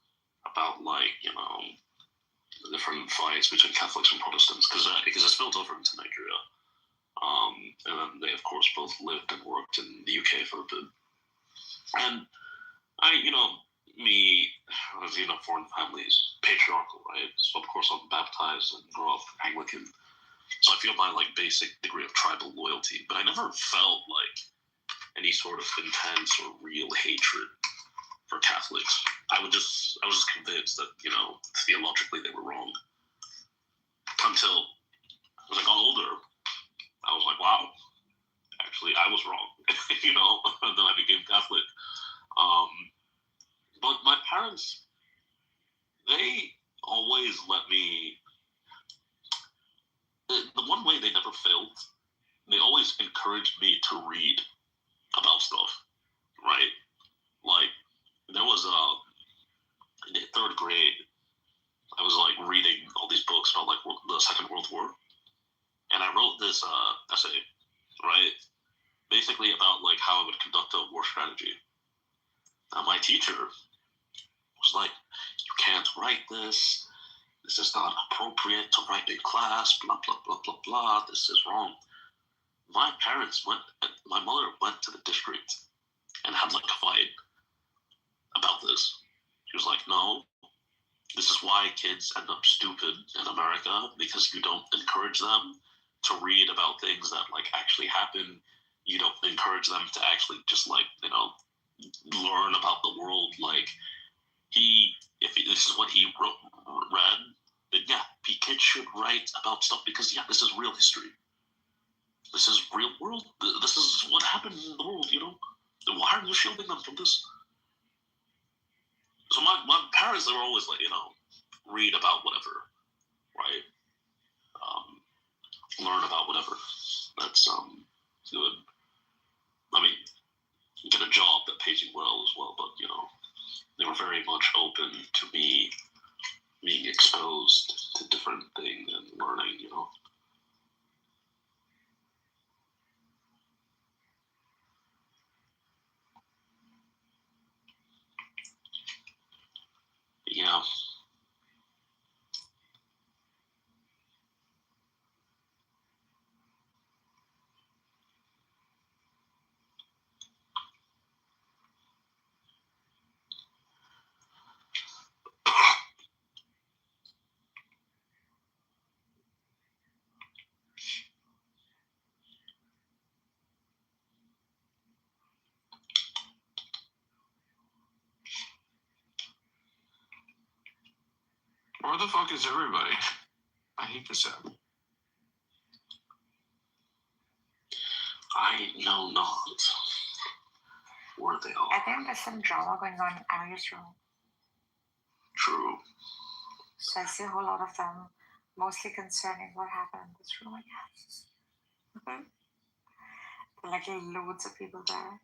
about like, the different fights between Catholics and Protestants because it spilled over into Nigeria. And then they, of course, both lived and worked in the UK for a bit. And I was, foreign families, patriarchal, right? So, of course, I'm baptized and grew up Anglican. So I feel my, like, basic degree of tribal loyalty. But I never felt, like, any sort of intense or real hatred for Catholics. I was just convinced that, theologically they were wrong. Until as I got older, I was like, wow, actually I was wrong, and then I became Catholic. But my parents, they always let me, the one way they never failed, they always encouraged me to read about stuff, right? Like, there was in the third grade, I was like reading all these books about like the Second World War, and I wrote this essay, right? Basically about like how I would conduct a war strategy. Now my teacher was like, "You can't write this. This is not appropriate to write in class. Blah blah blah blah blah. This is wrong." My mother went to the district and had like a fight about this. She was like, "No. This is why kids end up stupid in America, because you don't encourage them to read about things that like actually happen. You don't encourage them to actually just like, learn about the world. Like if this is what he read, then yeah, kids should write about stuff because this is real history. This is real world. This is what happened in the world, Then why are you shielding them from this?" So my parents, they were always like, read about whatever, right? Learn about whatever. That's good. I mean, you get a job that pays you well as well, but they were very much open to me being exposed to different things and learning, Yeah. Where the fuck is everybody? I hate this app. I know not where they are. I think there's some drama going on in Amir's room. True. So I see a whole lot of them, mostly concerning what happened in this room, I guess. There are like loads of people there.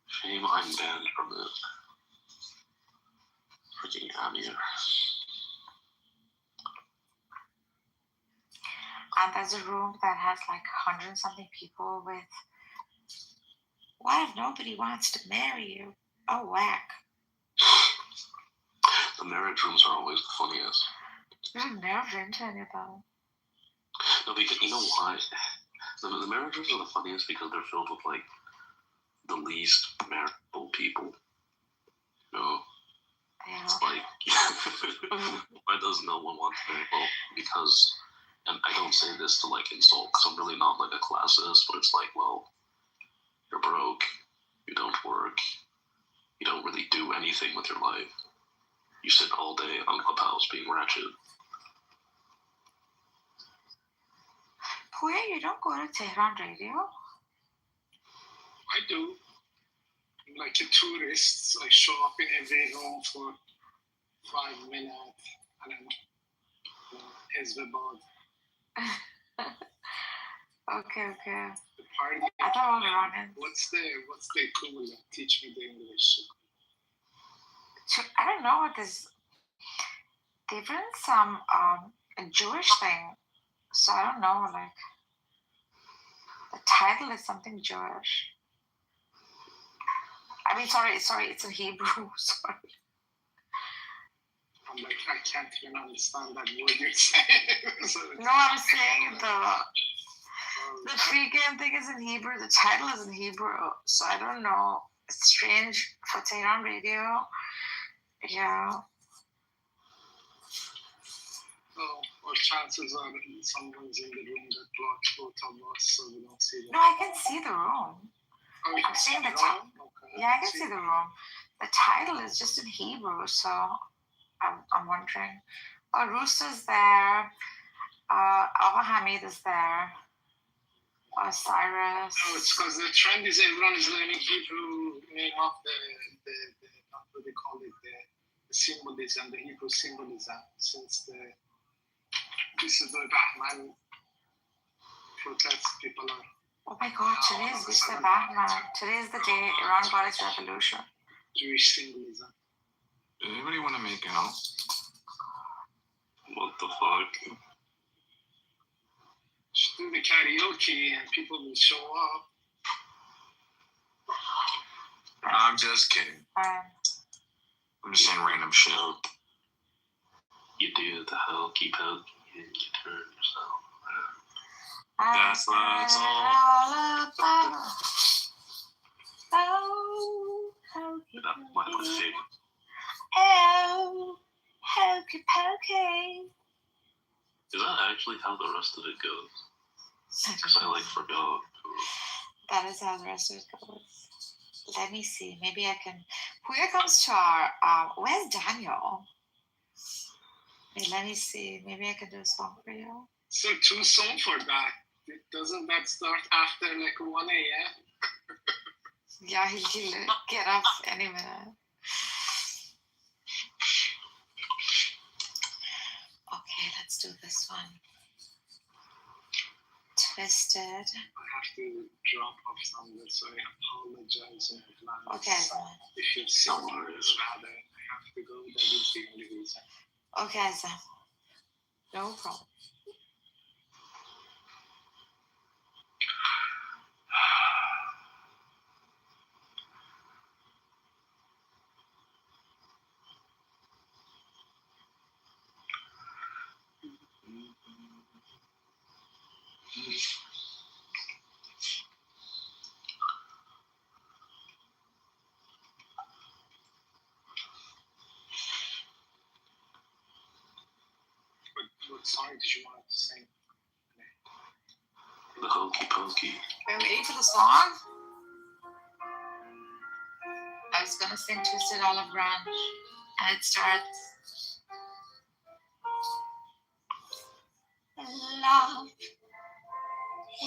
Shame I'm banned from it. Freaking Amir. and there's a room that has like 100 something people with, what if nobody wants to marry you? Oh, whack. The marriage rooms are always the funniest. I've never been to any of them. No, because you know why? The marriage rooms are the funniest because they're filled with like the least marriageable people. You know? Yeah. It's like, why does no one want to marry? Well, because, and I don't say this to like insult, because I'm really not like a classist, but it's like, well, you're broke, you don't work, you don't really do anything with your life. You sit all day on Clubhouse being ratchet. Puya, you don't go to Tehran Radio? I do. I'm like a tourist. I show up in every room for 5 minutes and then Hezbollah. Okay. The party. I thought we were running. What's the equivalent? Teach me the English. I don't know what this. They've written some a Jewish thing, so I don't know. Like the title is something Jewish. I mean, sorry, it's in Hebrew. Sorry. I'm like, I can't even understand that word you're saying. No, I'm saying the free game thing is in Hebrew. The title is in Hebrew, so I don't know. It's strange for Tehran Radio. Yeah. Oh, what chances are someone's in the room that blocks both of us so we don't see them? No, I can see the room. Oh, you I'm can see saying the the room? Okay. Yeah, I can see the room. The title is just in Hebrew, so I'm wondering. Oh, Rooster's there. Abba Hamid is there. Cyrus. No, it's because the trend is everyone is learning Hebrew name of the what do they call it, the symbolism, the Hebrew symbolism, since this is the Rahman protest people are. Oh my God, today is Mr. Bahman. Today is the day Iran got its revolution. Jewish symbolism. Does anybody want to make out? What the fuck? Just do the karaoke and people will show up. I'm just kidding. I'm just saying random shit. You do the hokey pokey and you turn yourself around. That's what it's all about. Oh, hokey pokey. Oh, hokey pokey. Is that actually how the rest of it goes? Because I like forgot. That is how the rest of it goes. Let me see. Maybe I can. Puya comes to our. Where's Daniel? Wait, let me see. Maybe I can do a song for you. So too soon for that. Doesn't that start after like 1 a.m.? Yeah, he'll get up any minute. Okay, let's do this one. Twisted. I have to drop off somewhere, so I apologize in advance. Okay. If you've seen rather, I have to go. That is the only reason. Okay, so no problem. What song did you want to sing? The hokey pokey. Are we ready for the song? I was gonna sing Twisted Olive Branch, and it starts. Love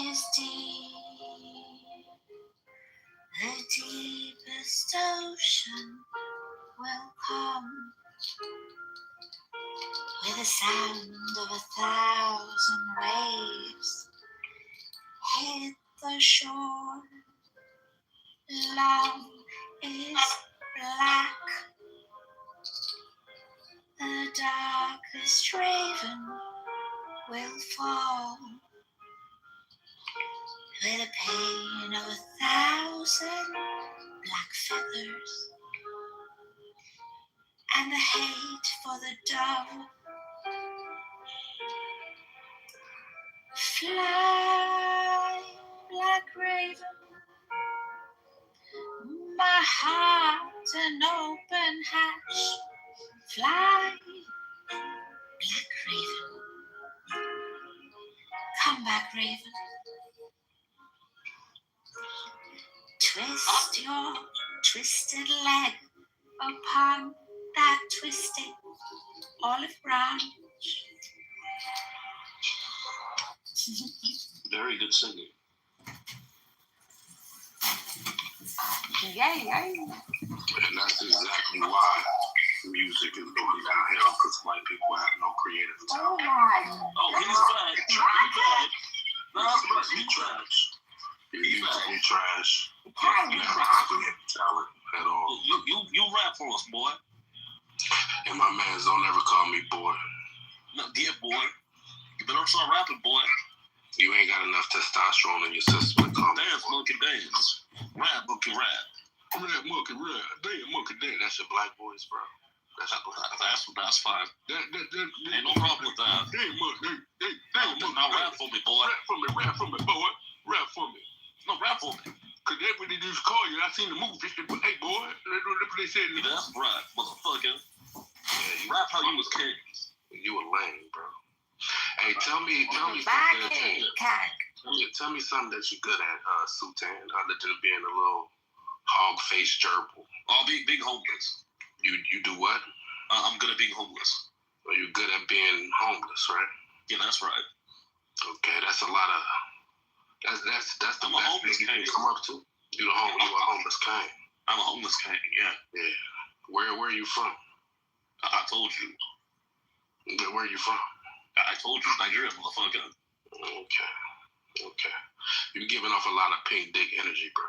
is deep, the deepest ocean will come with the sound of 1,000 waves hit the shore. Love is black, the darkest raven will fall with the pain of 1,000 black feathers and the hate for the dove. Fly, black raven, my heart an open hatch. Fly, black raven, come back, raven. Twist your twisted leg upon that twisted olive branch. Very good singing. Yay, yay. And that's exactly why music is going downhill, because white people have no creative Oh talent. my. Oh, he's back. He's back. No, he's trash. He's trash. Hey, You have no creative talent at all. You rap for us, boy. And my mans don't ever call me boy. No, yeah, boy. You better start rapping, boy. You ain't got enough testosterone in your system to call me Dance, boy. monkey, dance. Rap, monkey, rap. Rap, monkey, rap. Damn, monkey, dance. That's your black voice, bro. That's fine. Ain't no problem with that. Damn, monkey, damn, now rap for me, boy. Rap for me, boy. Rap for me. No, rap for me. Cause that's what they just call you. I seen the movie. Hey, boy. That's what they said. That's right, motherfucker. Rap how you was king. You a lame, bro. Hey, tell me something. Tell me something that you're good at, Sultan, other than being a little hog-faced gerbil. Oh, big homeless. You do what? I'm good at being homeless. Well, you're good at being homeless, right? Yeah, that's right. Okay, that's a lot of. That's the best thing you can come up to. You a homeless king. I'm a homeless king. Yeah. Yeah. Where are you from? I told you. Where are you from? I told you, Nigeria, motherfucker. Okay. You're giving off a lot of pink dick energy, bro.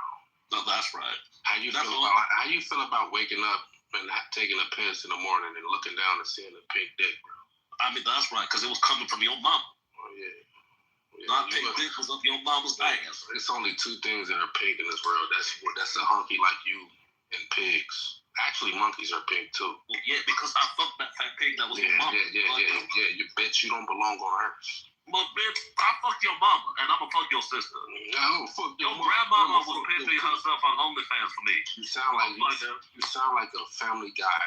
No, that's right. How you feel about waking up and taking a piss in the morning and looking down and seeing a pink dick, bro? I mean, that's right, because it was coming from your mama. Oh, yeah. Not pink dick was up your mama's ass. It's only two things that are pink in this world. That's a hunky like you and pigs. Actually, monkeys are pink too. Well, yeah, because I fucked that fat pig that was your mama. Yeah. You bitch, you don't belong on Earth. But bitch, I fucked your mama, and I'ma fuck your sister. No, fuck your mama. Grandmama was paying herself on OnlyFans for me. You sound like a Family Guy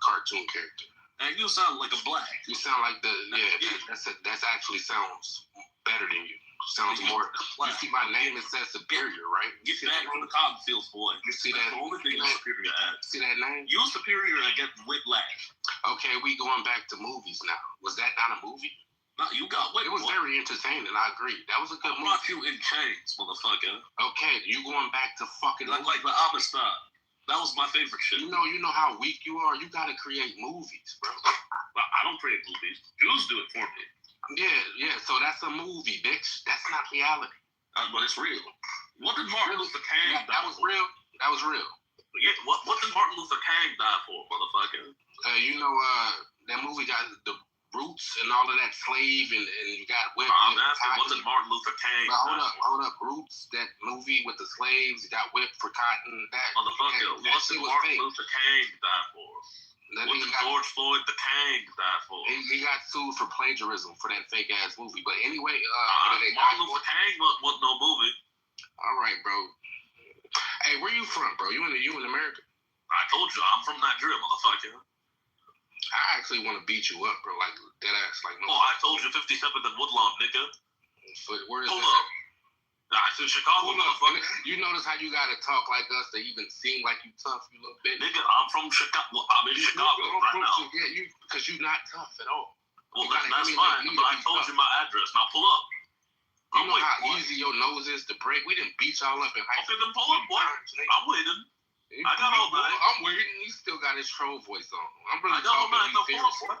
cartoon character. And you sound like a black. You sound like that's actually sounds better than you. Sounds more. You see my name, it says superior, right? Get back from the cotton fields, boy. You see that? That's the only thing you're superior at. See that name? You superior and get whiplash. Okay, we going back to movies now. Was that not a movie? No, you got whiplash. It was very entertaining. I agree. That was a good movie. Rock you in chains, motherfucker. Okay, you going back to fucking like the Amistad. That was my favorite shit. You know how weak you are. You gotta create movies, bro. Well, I don't create movies. Jews do it for me. Yeah. So that's a movie, bitch. That's not reality. But it's real. What did Martin Luther King die for? That was real. Yeah. What did Martin Luther King die for, motherfucker? That movie got the roots and all of that slave and you got whipped. I'm asking, what did Martin Luther King die for? Hold up. Roots, that movie with the slaves, got whipped for cotton. That motherfucker, what did Martin Luther King die for? What did George Floyd the King die for? He got sued for plagiarism for that fake ass movie. But anyway, Martin Luther King wasn't no movie. All right, bro. Hey, where you from, bro? You in America? I told you, I'm from Nigeria, motherfucker. I actually want to beat you up, bro. Like dead ass. Like no. Oh, I told you 57th and Woodlawn, nigga. But where is Pull that? up. I said Chicago, motherfucker. You notice how you gotta talk like us to even seem like you tough, you little bitch? Nigga, I'm from Chicago. I'm in Chicago right now. Yeah, because you're not tough at all. Well, that's fine. But I told you my address. Now pull up. You know how easy your nose is to break? We didn't beat y'all up in high school. Okay, then pull up, boy. I'm waiting. I got all night. I'm waiting. He still got his troll voice on. I'm really talking to you seriously.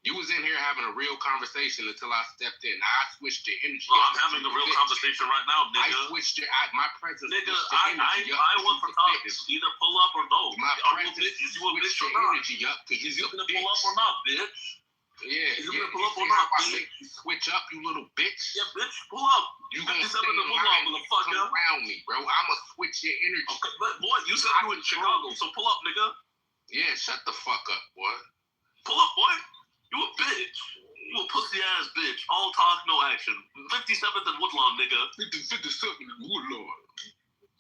You was in here having a real conversation until I stepped in. I switched the energy. I'm having a real conversation right now, nigga. I switched it. My presence. Nigga, I want for talking. Either pull up or no. My presence. You a bitch or not? Energy up. Is you gonna pull up or not, bitch? Yeah, You yeah. gonna pull You up see or how not, I bitch? make you switch up, you little bitch? Yeah, bitch, pull up. You gonna 57 stay in the in Woodlawn, line when you come motherfucker. around me, bro. I'ma switch your energy. Okay, but boy, you said you in Chicago, so pull up, nigga. Yeah, shut the fuck up, boy. Pull up, boy. You a bitch. You a pussy ass bitch. All talk, no action. 57th and Woodlawn, nigga. 57 in Woodlawn.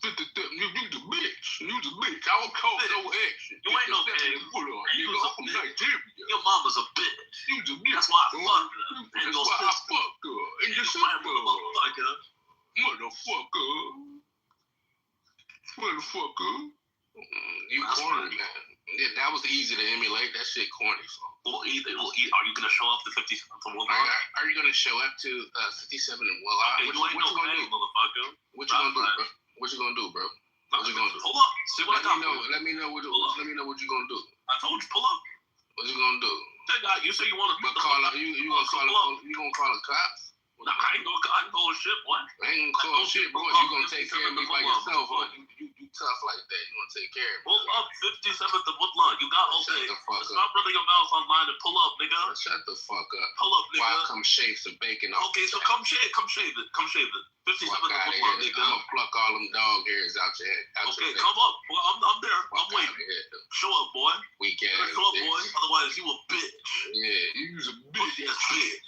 57, you the bitch. You the bitch. I don't call no action. You ain't no 57 pig. in Woodlawn, You nigga. was a I'm from bitch. Nigeria. Your mama's a bitch. You the bitch. That's why I boy. fucked her. And That's your why I sister. fucked her. And your Your sister. motherfucker. Motherfucker. Motherfucker. You That's corny, right. man. Yeah, that was easy to emulate. That shit corny, so. Are you gonna show up to 57th and Woodlawn? Are you gonna show up to 57 and Woodlawn? Okay, you ain't no pig, motherfucker. What you gonna do, bro? What you gonna do, bro? What you gonna do? Pull up. See what I got. Let me know what you gonna do. I told you, pull up. What you gonna do? Hey, God, you say you want to But call out, you gonna call the cops? Nah, I ain't gonna shit, what? I ain't gonna call shit, bro. You gonna take care of me by yourself, huh? You tough like that. You gonna take care of me. Pull up 57th and Woodlawn. You got okay. Shut the fuck up. Stop running your mouth online and pull up, nigga. Shut the fuck up. Pull up, nigga. Why come shave some bacon off? Okay, so come shave it. 57th and Woodlawn, nigga. I'm gonna pluck all them dog hairs out your head. Okay, come up. Well, I'm there. I'm waiting. Show up, boy. Weak ass. Show up, boy. Otherwise, you a bitch. Yeah, you's a bitch. Yes, bitch.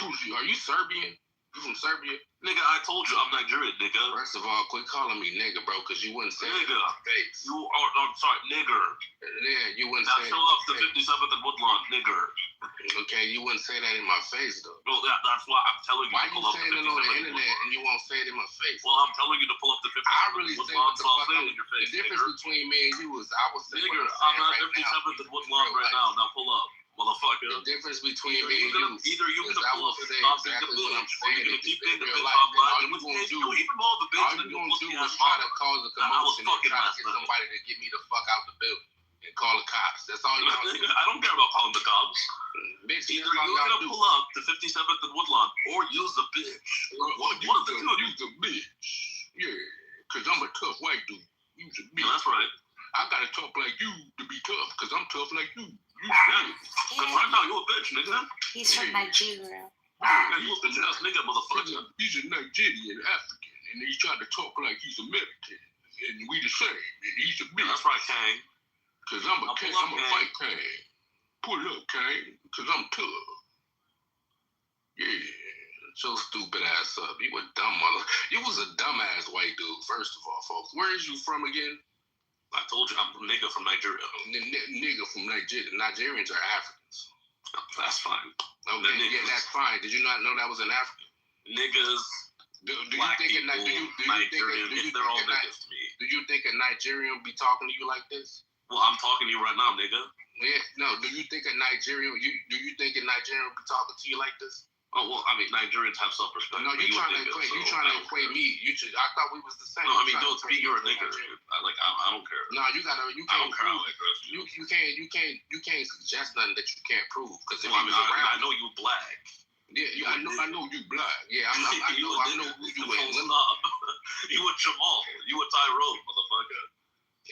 Pussy. Are you Serbian? You from Serbia? Nigga, I told you I'm Nigerian, nigga. First of all, quit calling me nigga, bro, because you wouldn't say it in my face. You are, I'm sorry, nigger. Yeah, you wouldn't now say it. Now show up to 57th and Woodlawn, nigger. Okay, you wouldn't say that in my face, though. Well, that's why I'm telling you why to pull up to 57th. Why you saying it on the internet and you won't say it in my face? Well, I'm telling you to pull up to 57th. I really say what the fuck in your face, the difference between me and you is I would say nigger, I'm at 57th and Woodlawn right now. Now pull up. Motherfucker. The difference between me and you either you is gonna I pull will up say and exactly what I'm or saying. you're gonna keep in being the real bitch life. online. All you gonna do even more the bitch all than you gonna do pussy is ass try mama. to cause a commotion and try to get messed up. somebody to get me the fuck out the building and call the cops. That's all you gonna do. I don't care about calling the cops. Bitch, either you're gonna pull up to 57th and Woodlawn or use the bitch. One of the two. Use the bitch. Yeah, cause I'm a tough white dude. Use a bitch. That's right. I gotta talk like you to be tough, cause I'm tough like you. Cause right now you a bitch, nigga. He's from Nigeria. Yeah, you a bitch ass nigga, motherfucker. He's a Nigerian African, and he tried to talk like he's American, and we the same. And he's a bitch. That's right, Kang. Cause I'm a king. I'm a fight king. Pull up, Kang. Cause I'm tough. Yeah. So stupid ass up. You a dumb mother. You was a dumbass white dude. First of all, folks. Where is you from again? I told you I'm a nigga from Nigeria. Nigga from Nigeria. Nigerians are Africans. That's fine. Okay, yeah, that's fine. Did you not know that was an African? Niggas, do you think a Nigerian, they're all niggas to me. Do you think a Nigerian would be talking to you like this? Well, I'm talking to you right now, nigga. Yeah, no. Do you think a Nigerian? Do you think a Nigerian would be talking to you like this? Oh well, I mean Nigerians have self-respect. No, you trying to equate. You trying to equate me. I thought we was the same. No, I mean, no, to me, you're a nigga. I don't care. No, you gotta. You can't. I don't care how I dress. You can't suggest nothing that you can't prove. Because if I you know you black. Yeah, I know you black. Yeah, I know who you is. You a Jamal. You a Tyrone, motherfucker.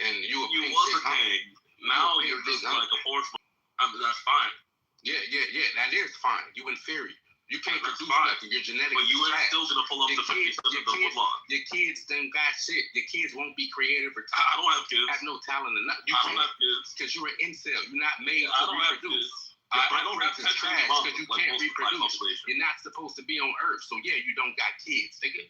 And you was a king. Now you're just like a horse. I mean, that's fine. Yeah. That is fine. You inferior. You can't produce nothing. Your genetics. But you ain't still gonna pull up the 57th of Woodlawn. Your kids don't got shit. Your kids won't be creative or I don't have kids. Have no talent or nothing. I don't have kids. Because you're an incel. You're not made to I don't reproduce. have kids. I don't have trash because you can't reproduce. You're not supposed to be on Earth. So yeah, you don't got kids. Nigga.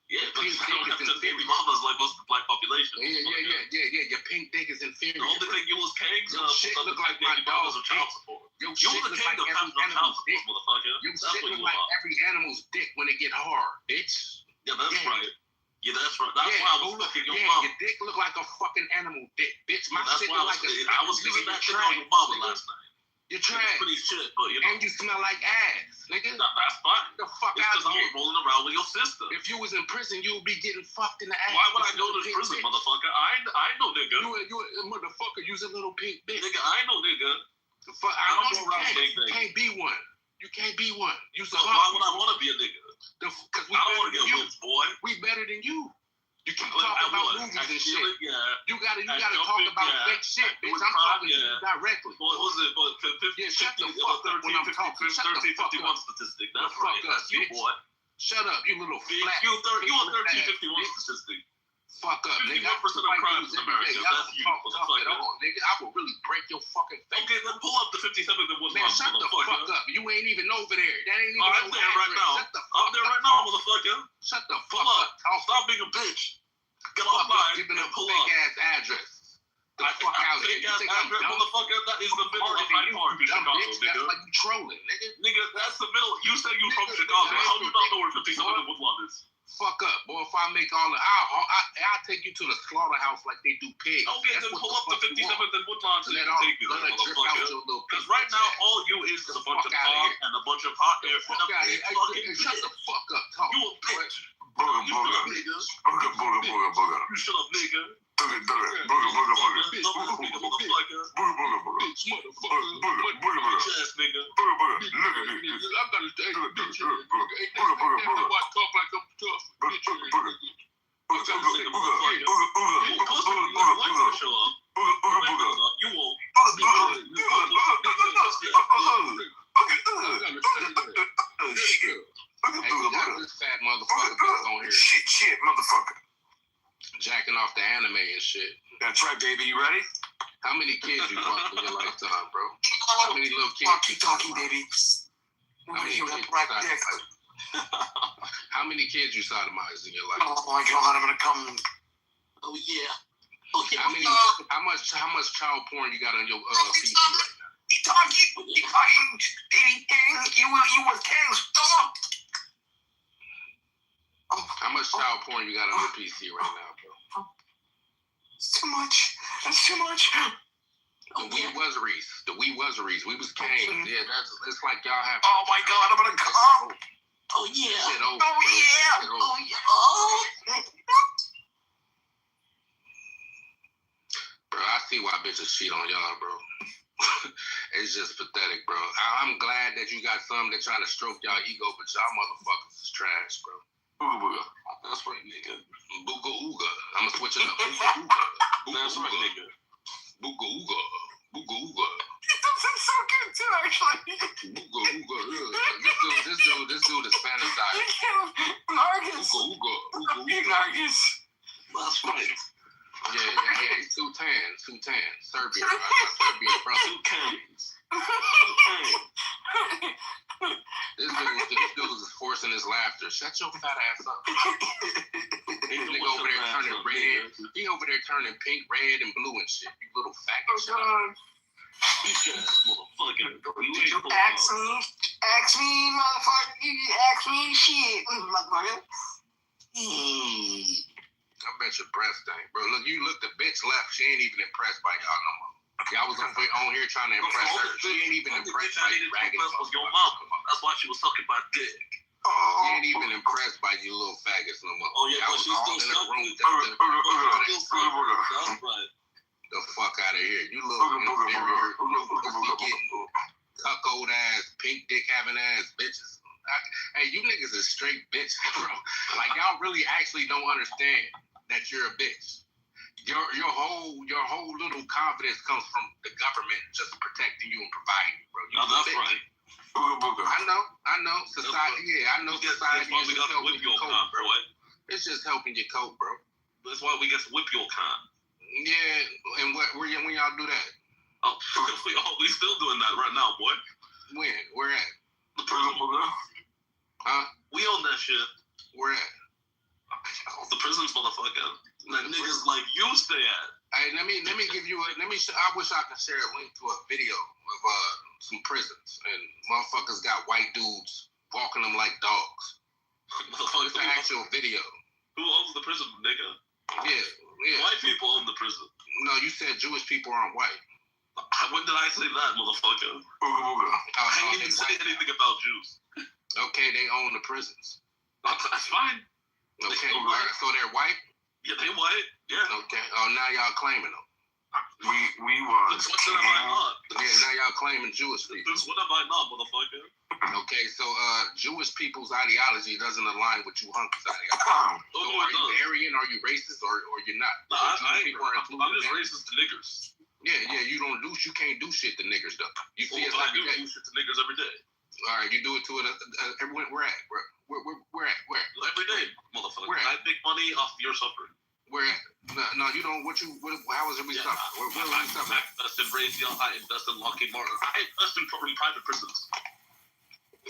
Yeah, but I don't have 10 baby mamas like most of the black population. Yeah. Your pink dick is inferior. The only thing you was kings Your shit look like my dog's of child support. Your you shit was look the king like of every animal's dick. Motherfucker. Your shit look like every animal's dick when it get hard, bitch. Yeah, that's right. Yeah, that's right. That's why I was fucking your mama. Your dick look like a fucking animal dick, bitch. My shit look like I was using that shit on your mama last night. You're trash. Pretty shit, but you know. And you smell like ass, nigga. That's fine. The fuck out of here. I was here. rolling around with your sister. If you was in prison, you would be getting fucked in the ass. Why would I go to prison, motherfucker? I know nigga. You a motherfucker. You's a little pink bitch. Nigga, I know nigga. The fuck, I don't go around saying You can't be one. You can't be one. So why would I want to be a nigga? Because I don't want to get whipped, boy. We better than you. You keep talking about movies and shit. You gotta talk about fake shit, bitch. I'm talking to you directly. What was it? Yeah, shut the fuck up when I'm talking. Shut the fuck up. Statistic. That's right. That's you, boy. Shut up, you little flat. You on 1351 statistic. Fuck up, nigga. 51% of crimes in America. That's you. Nigga, I will really break your fucking face. Okay, then pull up the 57 that was Man, shut the fuck up. You ain't even over there. That ain't even I'm there right now. Shut the fuck I'm there right now, motherfucker. Shut the fuck up. up. Stop being a bitch. Get offline and pull up. Fake ass address. The fuck out here. Fake ass address, motherfucker. That is the middle of Hyde Park in Chicago, nigga. That's like you trolling, nigga. Nigga, that's the middle. You said you from Chicago. How do you not know where 57 and Woodlawn is? Fuck up, boy. If I make all the, I'll take you to the slaughterhouse like they do pigs. Okay, then pull up the 57th and Woodlawn so you can take me there, motherfucker. Because right now, all you is a bunch of talk and a bunch of hot air. Shut the fuck up, talk. You a bitch. Booger, booger. Booger, booger, booger, booger. You shut up, nigga. Booger, booger, booger, booger, booger. Bitch, motherfucker. Booger, booger, booger. Bitch, motherfucker. Booger, booger. Ass nigga. Booger, booger. Look at me. I'm gonna tell you, bitch. Booger, booger, booger. I talk like I'm tough. Booger, booger. Booger, booger, booger. booger. You won't show up. Booger, booger. You won't. This fat motherfucker on here. Shit, motherfucker. Jacking off the anime and shit. That's right, baby. You ready? How many kids you fucked in your lifetime, bro? How many little kids? Talkie, baby. How many kids you sodomized in your life? Oh my God, I'm gonna come. Oh yeah. How much child porn you got on your PC right now? You talking, baby. You was king. Stop. How much child porn you got on your PC right now, bro? It's too much. That's too much. The we was Reese. We was Kane. Yeah, it's like y'all have. Oh my God, I'm gonna come. Oh yeah. Shit over, oh yeah. Oh yeah. Bro, I see why bitches cheat on y'all, bro. It's just pathetic, bro. I'm glad that you got some that try to stroke y'all ego, but y'all motherfuckers is trash, bro. Booga booga. That's right, nigga. Booga ooga. I'ma switch it up. Booga ooga. That's right, nigga. Booga ooga. Booga ooga. That's so good too, actually. Booga ooga. This dude is fantasizing. Nargis. Booga ooga. Big Nargis. That's right. Yeah, it's two tans. Serbia, brother. Two cans. This dude is forcing his laughter. Shut your fat ass up. This nigga over there turning red. He over there turning pink, red, and blue and shit. You little faggot. Shut up. Motherfucker. Ask me, motherfucker. You ask me shit, motherfucker. I bet your breast ain't, bro. Look, the bitch left. She ain't even impressed by y'all no more. Y'all was on here trying to impress her. She ain't even impressed by you raggedy. Your mama. That's why she was sucking my dick. She ain't even impressed by you little faggots no more. Oh yeah, but she's still sucking. That's right. The fuck out of here. You little inferior, getting cuckold ass, pink dick having ass bitches. Hey, you niggas is straight bitches, bro. Like y'all really actually don't understand that you're a bitch. Your whole little confidence comes from the government just protecting you and providing you, bro. That's right. I know. Society, yeah, I know society. That's why we got to whip your con, bro. It's just helping you cope, bro. That's why we got to whip your con. Yeah, and when y'all do that? Oh, we still doing that right now, boy. When? Where at? The prison, huh? We own that shit. Where at? The prisons, motherfucker. That niggas like you stay at. Hey, let me give you I wish I could share a link to a video of some prisons and motherfuckers got white dudes walking them like dogs. It's an actual video. Who owns the prison, nigga? Yeah. White people own the prison. No, you said Jewish people aren't white. When did I say that, motherfucker? I didn't even say anything about Jews. Okay, they own the prisons. That's fine. Okay, so they're white? Yeah, they white. Yeah. Okay. Oh, now y'all claiming them. We was. What have I not? Yeah, now y'all claiming Jewish people. What have I not, motherfucker? Okay, so Jewish people's ideology doesn't align with you hunks' ideology. So are you Aryan? Are you racist? Or you're not? No, I ain't. I'm just racist to niggers. Yeah, you can't do shit to niggers though. You see us I every day. do shit to niggers every day. All right, you do it to it. Everyone, where at? Where? Every day, motherfucker. I make money off your suffering. Where at? No, you don't. How is it we suffer? Where we suffer? I invest in Raytheon. I invest in Lockheed Martin. I invest in private prisons.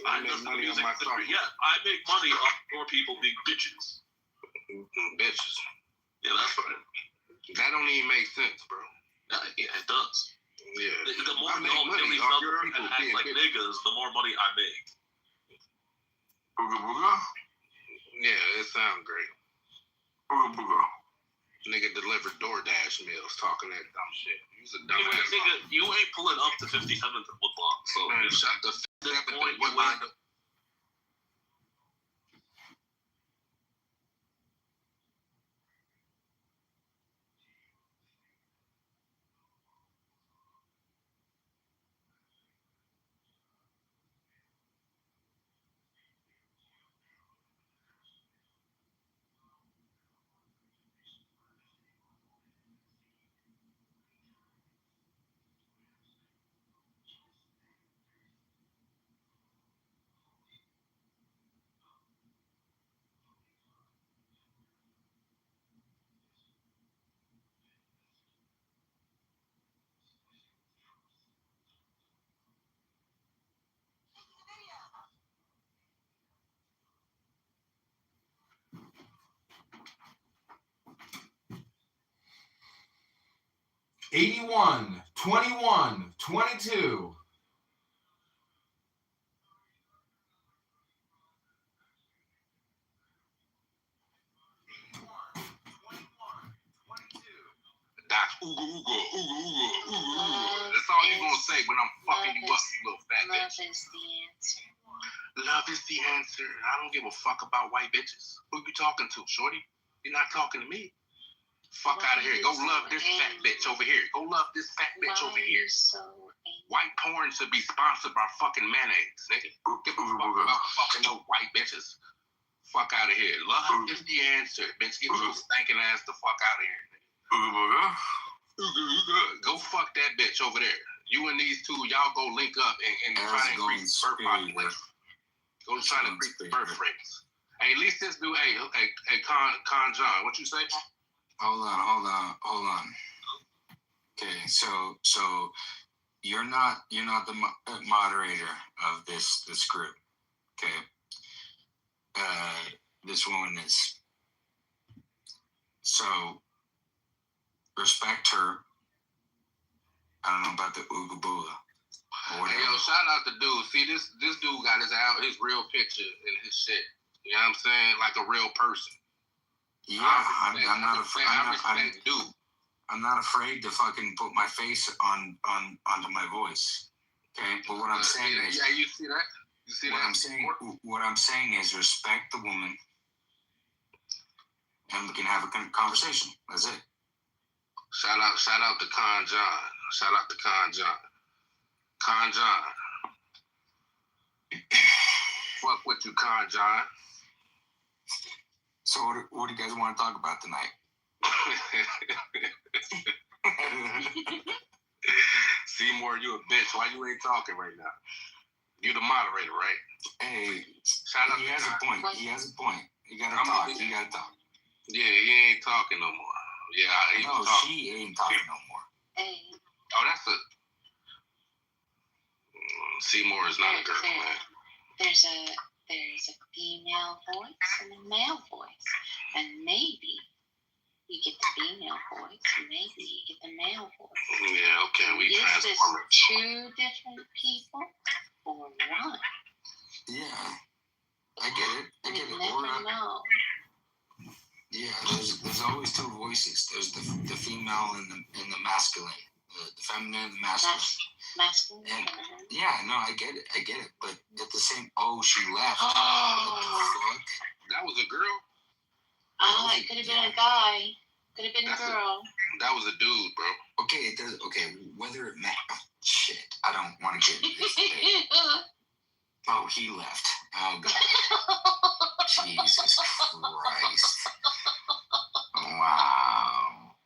I make money on my suffering. Yeah, I make money off your people being bitches. Bitches. Yeah, that's right. That don't even make sense, bro. Yeah, it does. Yeah. The more y'all kill each other and act like niggas, the more money I make. Booga booga. Yeah, it sounds great. Booga booga. Nigga delivered DoorDash meals, talking that dumb shit. He's a dumb ass. Nigga, you ain't pulling up to 57th and Woodlawn. So man, shut the f*** up and Woodlawn. $81, $21, $22. That's ooga ooga ooga ooga ooga ooga. That's all you gonna say when I'm fucking you up, you little fat bitch. Love is the answer. Love is the answer. I don't give a fuck about white bitches. Who you talking to, shorty? You're not talking to me. Fuck out of here. Go love this fat bitch over here. Go love this fat bitch over here. White porn should be sponsored by fucking mayonnaise, nigga. Give a fuck about fucking no white bitches. Fuck out of here. Love is the answer, bitch. Get your stinking ass the fuck out of here, nigga. Go fuck that bitch over there. You and these two, y'all go link up and try to increase birth population. Go try to increase the birth rates. Hey, at least this dude, hey, Con John, what you say? Hold on. Okay, so you're not the moderator of this group. Okay. This woman is. So respect her. I don't know about the ooga booga. Hey, yo, shout out the dude. See, this dude got his real picture in his shit. You know what I'm saying? Like a real person. Yeah, I'm not afraid. I'm not afraid to fucking put my face onto my voice. Okay, but what I'm saying is, yeah, you see that? You see what that? What I'm saying is respect the woman, and we can have a conversation. That's it. Shout out to Con John. Shout out to Con John. Con John. Fuck with you, Con John. So what do you guys want to talk about tonight? Seymour, you a bitch. Why you ain't talking right now? You the moderator, right? Hey, shout out. He has a point. You gotta talk. Yeah, he ain't talking no more. Yeah, she ain't talking no more. Hey. Oh, that's a. Seymour is not a girl, man. There's a female voice and a male voice, and maybe you get the female voice, and maybe you get the male voice. Yeah, okay, we Is this two different people or one? Yeah, I get it. You never know. Yeah, there's always two voices. There's the female and the masculine, the feminine and the masculine. Masculine. Yeah, no, I get it. But at the same, she left. Oh. What the fuck? That was a girl. Oh, it could have been a guy. Could have been a That's girl. That was a dude, bro. Okay, it does. Okay, whether it shit, I don't want to get this. Oh, he left. Oh God. Jesus Christ. Wow.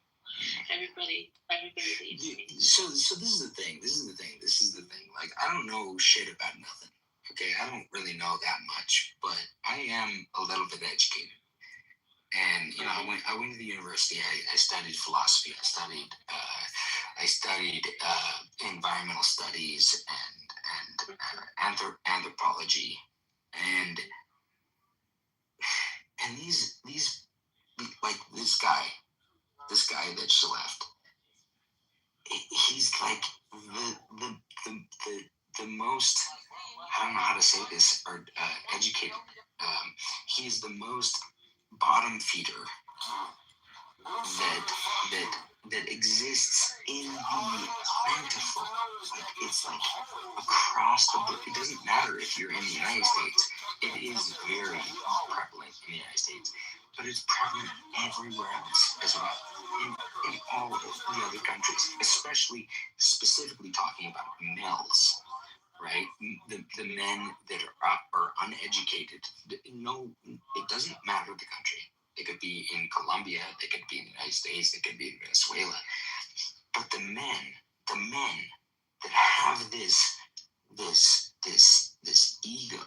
Everybody leaves. So this is the thing. Like, I don't know shit about nothing. Okay, I don't really know that much, but I am a little bit educated. And you know, I went to the university. I studied philosophy. I studied environmental studies and anthropology, and these like this guy that she left. He's like the most, I don't know how to say this, or educated. He's the most bottom feeder that exists in the plentiful. Like, it's like across the board. It doesn't matter if you're in the United States. It is very prevalent in the United States, but it's prevalent everywhere else as well. In all of the other countries, specifically talking about males, right? The men that are uneducated. No, it doesn't matter the country. They could be in Colombia, they could be in the United States, they could be in Venezuela. But the men that have this ego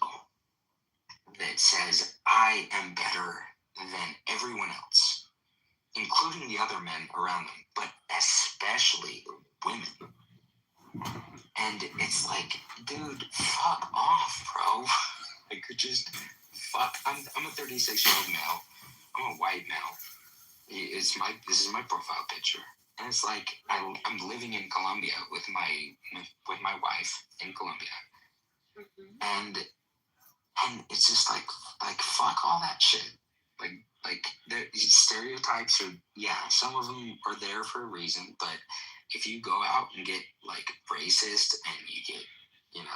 that says, I am better than everyone else, including the other men around them, but especially women. And it's like, dude, fuck off, bro. Like, just fuck. I'm a 36-year-old male. I'm a white male. This is my profile picture, and it's like I'm living in Colombia with my wife in Colombia, and it's just like fuck all that shit. Like the stereotypes are, yeah, some of them are there for a reason, but if you go out and get like racist and you get, you know.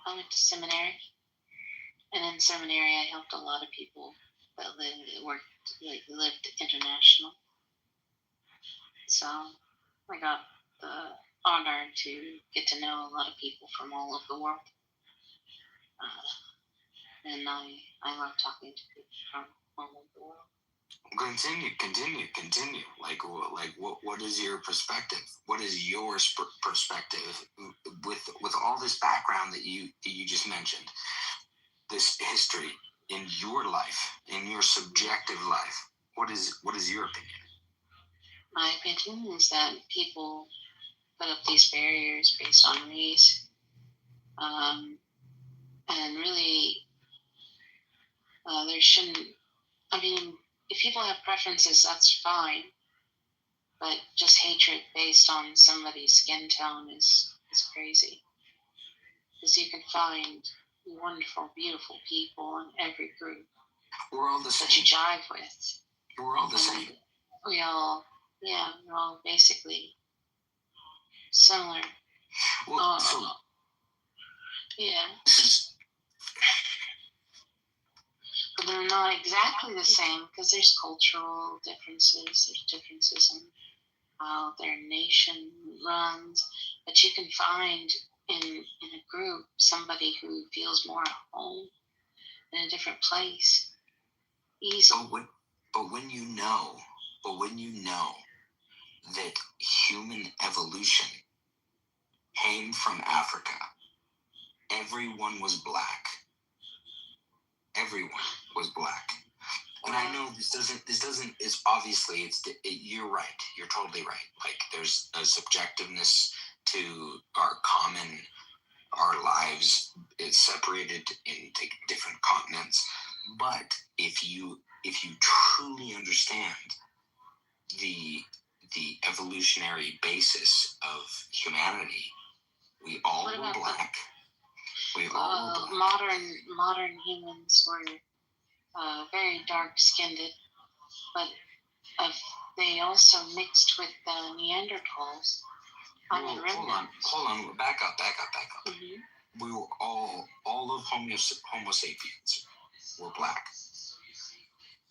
I went to seminary, and in seminary I helped a lot of people that lived international. So I got the honor to get to know a lot of people from all over the world, and I love talking to people from all over the world. Continue. Like what is your perspective? What is your perspective with all this background that you just mentioned? This history in your life, in your subjective life. What is your opinion? My opinion is that people put up these barriers based on race, and really, there shouldn't. I mean, if people have preferences, that's fine. But just hatred based on somebody's skin tone is crazy. Because you can find wonderful, beautiful people in every group. We're all the same. That you jive with. We're all the same. We're all basically similar. Well, yeah. But they're not exactly the same because there's cultural differences. There's differences in how their nation runs. But you can find in a group somebody who feels more at home in a different place. Easily. But when you know that human evolution came from Africa, everyone was black. And I know this doesn't is obviously you're right. You're totally right. Like, there's a subjectiveness to our lives. It's separated into different continents. But if you truly understand the evolutionary basis of humanity, we all were black. Modern humans were very dark-skinned, but they also mixed with Neanderthals, Hold on. Back up. Mm-hmm. We were all of Homo sapiens were black.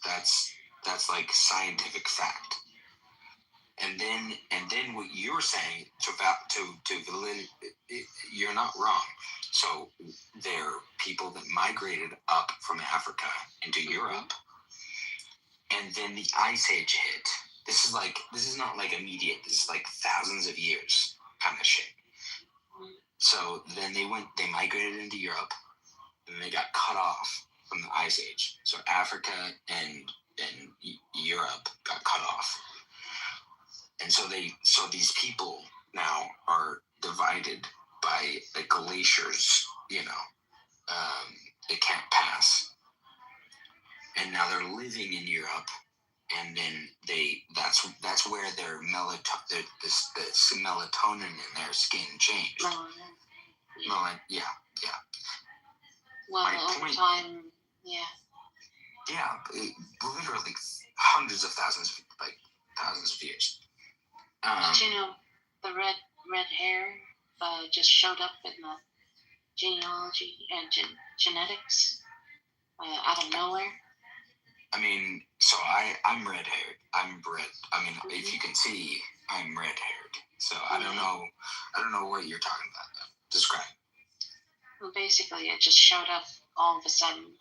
That's like scientific fact. And then what you're saying to validity, you're not wrong. So there are people that migrated up from Africa into Europe, and then the Ice Age hit. This is not like immediate. This is like thousands of years kind of shit. So then they migrated into Europe, and they got cut off from the Ice Age. So Africa and Europe got cut off. And so these people now are divided by the glaciers, they can't pass. And now they're living in Europe, and then that's where their the melatonin in their skin changed. Yeah. Well, over time, yeah. Yeah, literally hundreds of thousands of years. But the red hair just showed up in the genealogy and genetics out of nowhere. I mean, so I'm red-haired. I'm red. I mean, if you can see, I'm red-haired. So I don't know what you're talking about. Describe. Well, basically, it just showed up all of a sudden,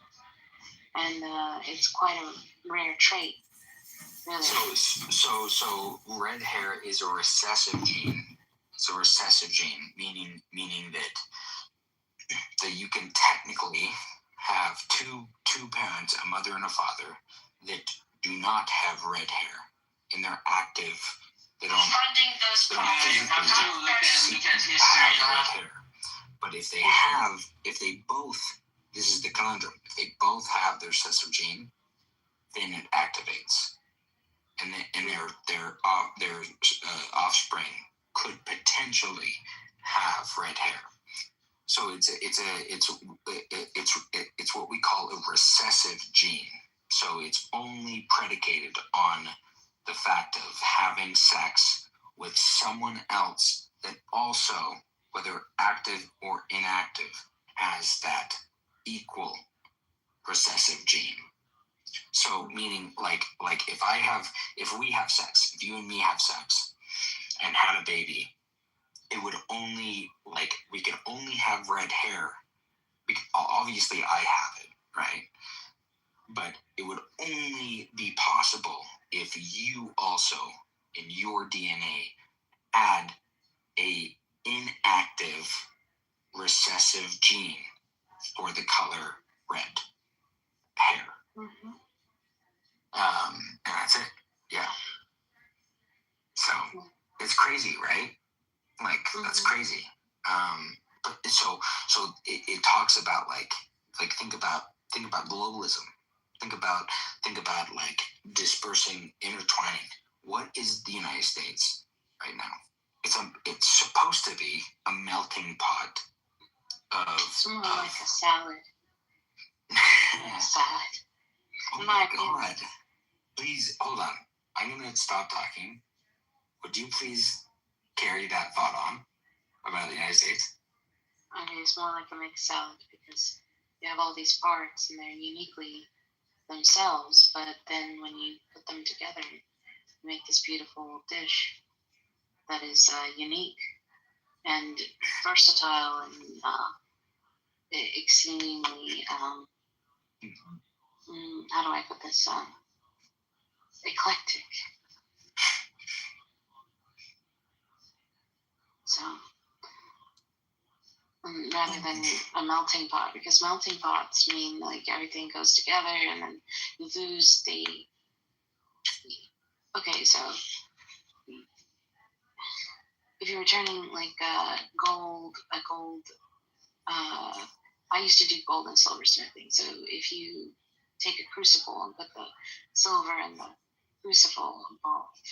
and it's quite a rare trait. Really. So red hair is a recessive gene. It's a recessive gene, meaning that you can technically have two parents, a mother and a father, that do not have red hair, and they're active. They don't physically have red hair. But if they both, this is the conundrum. If they both have their recessive gene, then it activates. And their offspring could potentially have red hair. So it's what we call a recessive gene. So it's only predicated on the fact of having sex with someone else that also, whether active or inactive, has that equal recessive gene. So meaning like if we have sex, if you and me have sex and had a baby, it would only we could only have red hair. Obviously I have it, right? But it would only be possible if you also in your DNA add a inactive recessive gene for the color red hair. Mm-hmm. And that's it. Yeah. So it's crazy, right? That's crazy. But so it talks about like think about globalism. Think about like dispersing, intertwining. What is the United States right now? It's supposed to be a melting pot of. It's more like a salad. Salad. Oh my God. Please, hold on. I'm going to stop talking. Would you please carry that thought on about the United States? I mean, it's more like a mixed salad because you have all these parts and they're uniquely themselves, but then when you put them together, you make this beautiful dish that is unique and versatile and exceedingly, how do I put this, eclectic. So, rather than a melting pot, because melting pots mean like everything goes together and then you lose the. Okay, so if you were turning like gold, I used to do gold and silver smithing. So if you take a crucible and put the silver in the crucible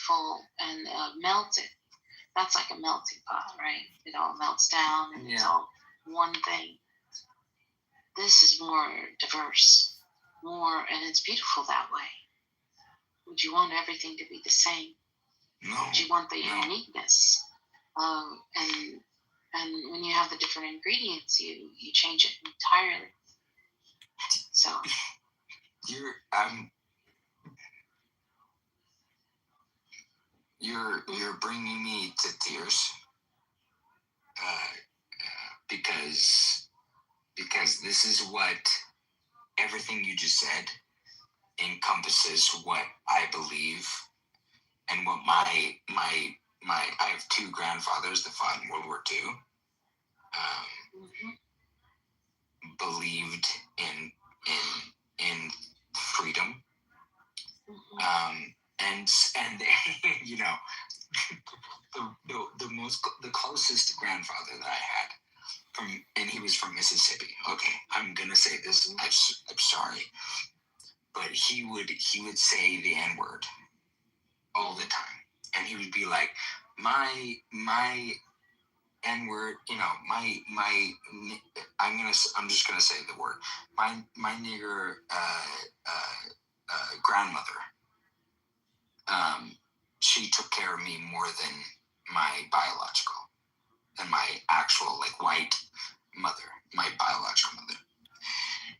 full and melt it, that's like a melting pot, right? It all melts down and it's all one thing. This is more diverse, and it's beautiful that way. Would you want everything to be the same? No. Would you want the uniqueness? And when you have the different ingredients, you change it entirely. So you're bringing me to tears, because this is what everything you just said encompasses what I believe, and what my I have two grandfathers that fought in World War II. Believed in freedom, and you know, the closest grandfather that I had and he was from Mississippi. Okay, I'm gonna say this. I'm sorry, but he would say the N-word all the time, and he would be like, my N-word, you know, I'm just gonna say the word. My nigger grandmother, she took care of me more than my actual like white mother, my biological mother.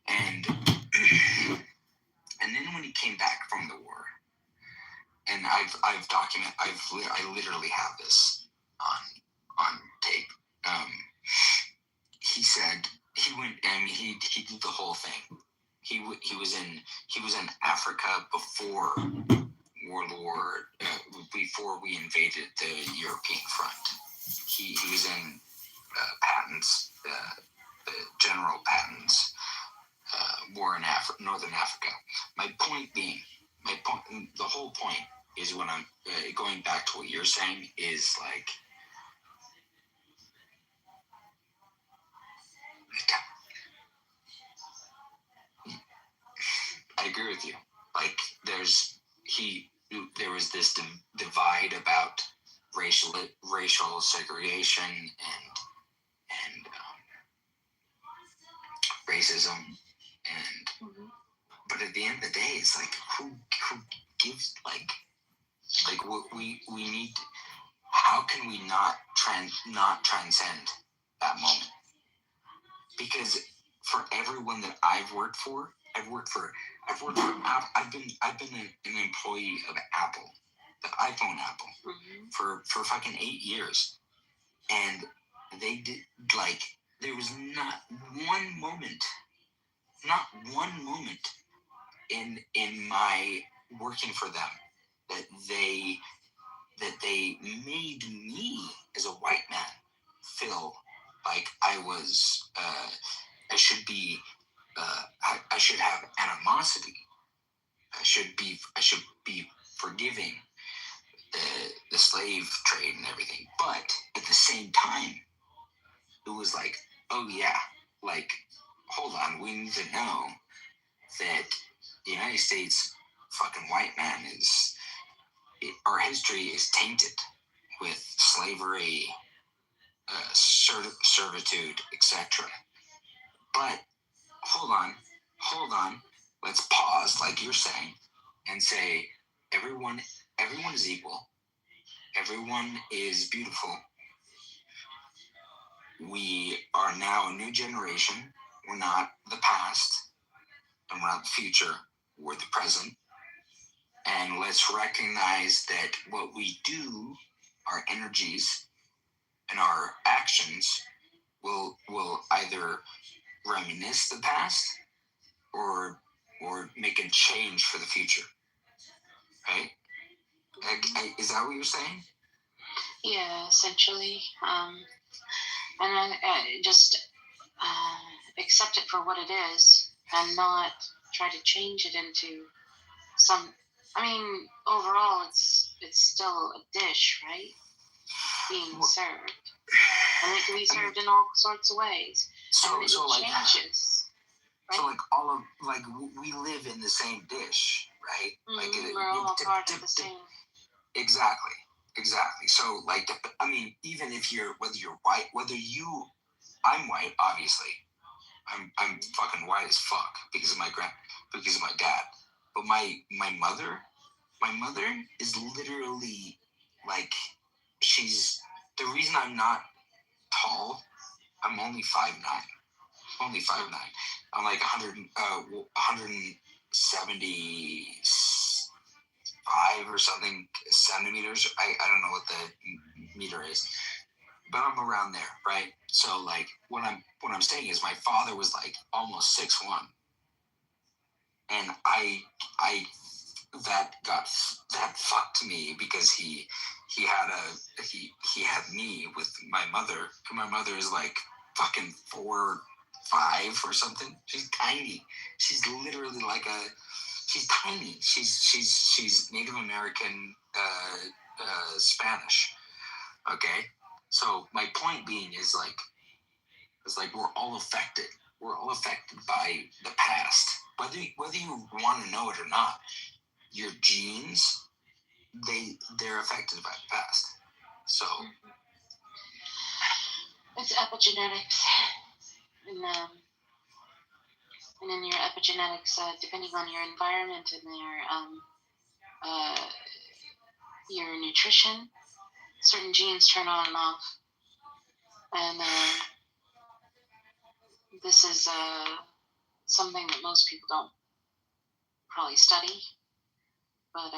And then when he came back from the war, and I've documented, I literally have this on tape. He said he went and he did the whole thing. He was in Africa before World War, before we invaded the European front. He was in Patton's, General Patton's war in Northern Africa. The whole point is, when I'm going back to what you're saying, is like, I agree with you. Like, there was this divide about racial segregation and racism, but at the end of the day, it's like, who gives, like what we need. How can we not transcend that moment? Because for everyone that I've been an employee of Apple, the iPhone Apple, for fucking 8 years, and they did, like, there was not one moment in my working for them that they made me as a white man feel like I was I should be I should have animosity. I should be forgiving the slave trade and everything. But at the same time, it was like, oh yeah, like, hold on, we need to know that the United States fucking white man our history is tainted with slavery, servitude, etc. But hold on, let's pause, like you're saying, and say everyone is equal. Everyone is beautiful. We are now a new generation. We're not the past, and we're not the future. We're the present. And let's recognize that what we do, our energies and our actions, will either reminisce the past or make a change for the future. Right? Is that what you're saying? Yeah, essentially. And I just accept it for what it is, and not try to change it into some. I mean, overall, it's still a dish, right? Being served, and it can be served in all sorts of ways. So it like changes. Right? So like all of we live in the same dish, right? We're all part of the same. Exactly. So like, I mean, even if whether you're white, I'm white, obviously. I'm fucking white as fuck because of my dad. But my mother is literally like, she's the reason I'm not tall, I'm only 5'9". Only 5'9". I'm like 175 or something centimeters. I don't know what the meter is, but I'm around there, right? So like what I'm saying is my father was like almost 6'1", and that fucked me because he had me with my mother, and my mother is like fucking 4'5" or something. She's tiny. She's literally like she's tiny. She's Native American, Spanish. Okay, so my point being is like we're all affected. We're all affected by the past, whether you want to know it or not. Your genes, they're affected by the past. So it's epigenetics, and in your epigenetics, depending on your environment and your nutrition, certain genes turn on and off, and this is something that most people don't probably study, but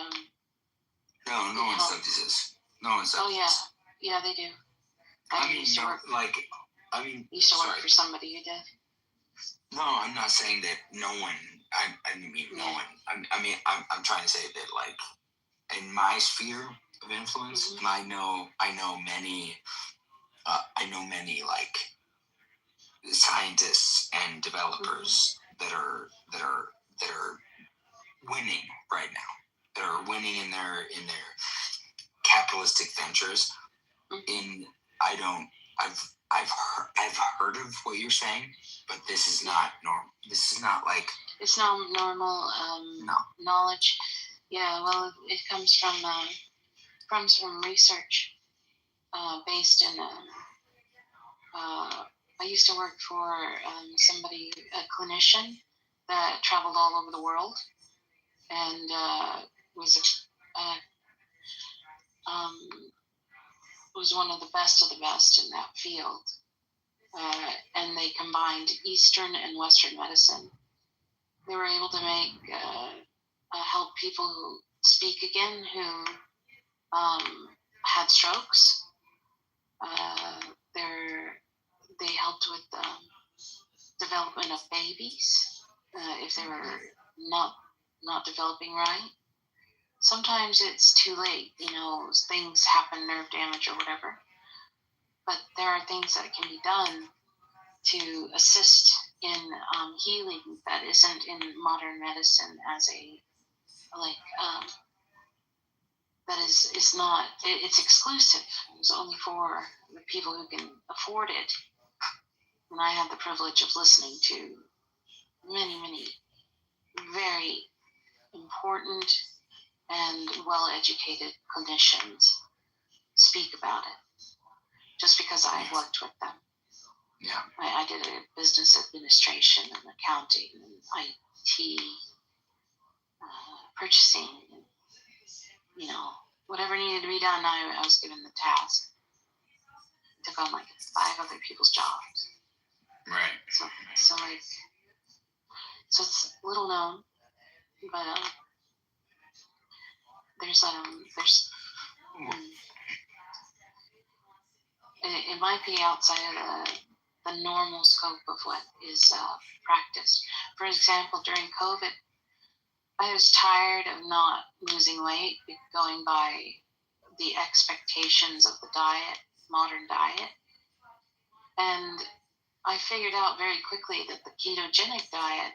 no one studies this. No one studies. Oh yeah, they do. You used to work for somebody who did. No, I'm not saying that no one. I mean no one. I'm trying to say that like in my sphere of influence, and I know many like scientists and developers that are winning right now. That are winning in their capitalistic ventures. I've heard of what you're saying, but this is not normal. This is not like it's not normal knowledge. Yeah, well, it comes from research based in. I used to work for somebody, a clinician that traveled all over the world, and was one of the best in that field. And they combined Eastern and Western medicine. They were able to help people who speak again, who had strokes. They helped with development of babies if they were not developing right. Sometimes it's too late, things happen, nerve damage or whatever. But there are things that can be done to assist in healing that isn't in modern medicine as that is not, it's exclusive. It's only for the people who can afford it. And I had the privilege of listening to many, many very important and well-educated clinicians speak about it, just because I worked with them. Yeah. I did a business administration and accounting and IT, purchasing, and, whatever needed to be done, I was given the task. I took on like 5 other people's jobs. Right. So it's little known, but it might be outside of the normal scope of what is practiced. For example, during COVID, I was tired of not losing weight, going by the expectations of the diet, modern diet. And I figured out very quickly that the ketogenic diet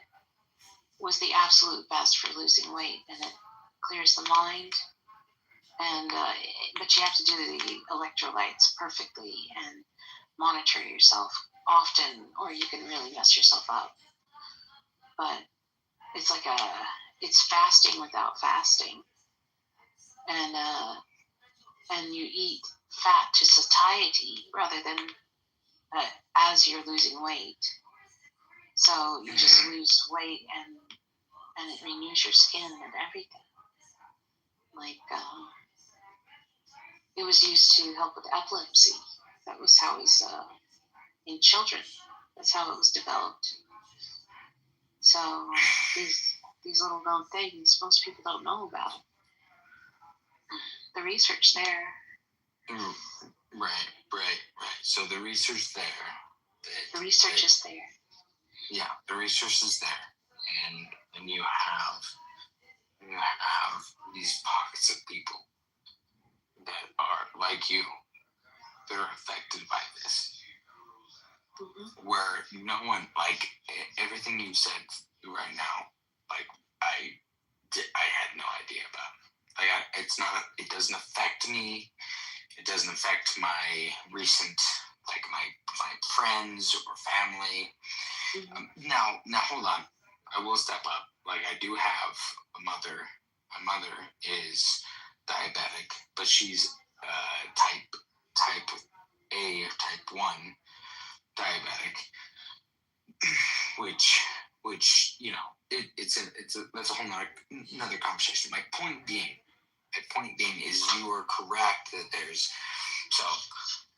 was the absolute best for losing weight, and it clears the mind. And but you have to do the electrolytes perfectly and monitor yourself often, or you can really mess yourself up. But it's like it's fasting without fasting, and you eat fat to satiety rather than as you're losing weight. So you just lose weight, and it renews your skin and everything. Like it was used to help with epilepsy. That was how it was in children. That's how it was developed. So these little known things, most people don't know about. The research there. Right. So the research there. The research is there. Yeah, the research is there, and you have these pockets of people that are like you. They're affected by this. Mm-hmm. Where no one, like everything you said right now, like I had no idea about. Like it doesn't affect me. It doesn't affect my recent, like my friends or family. Mm-hmm. Now hold on. I will step up. Like I do have a mother. My mother is diabetic, but she's type A or type 1 diabetic, which it's that's a whole another conversation. My point being is you are correct that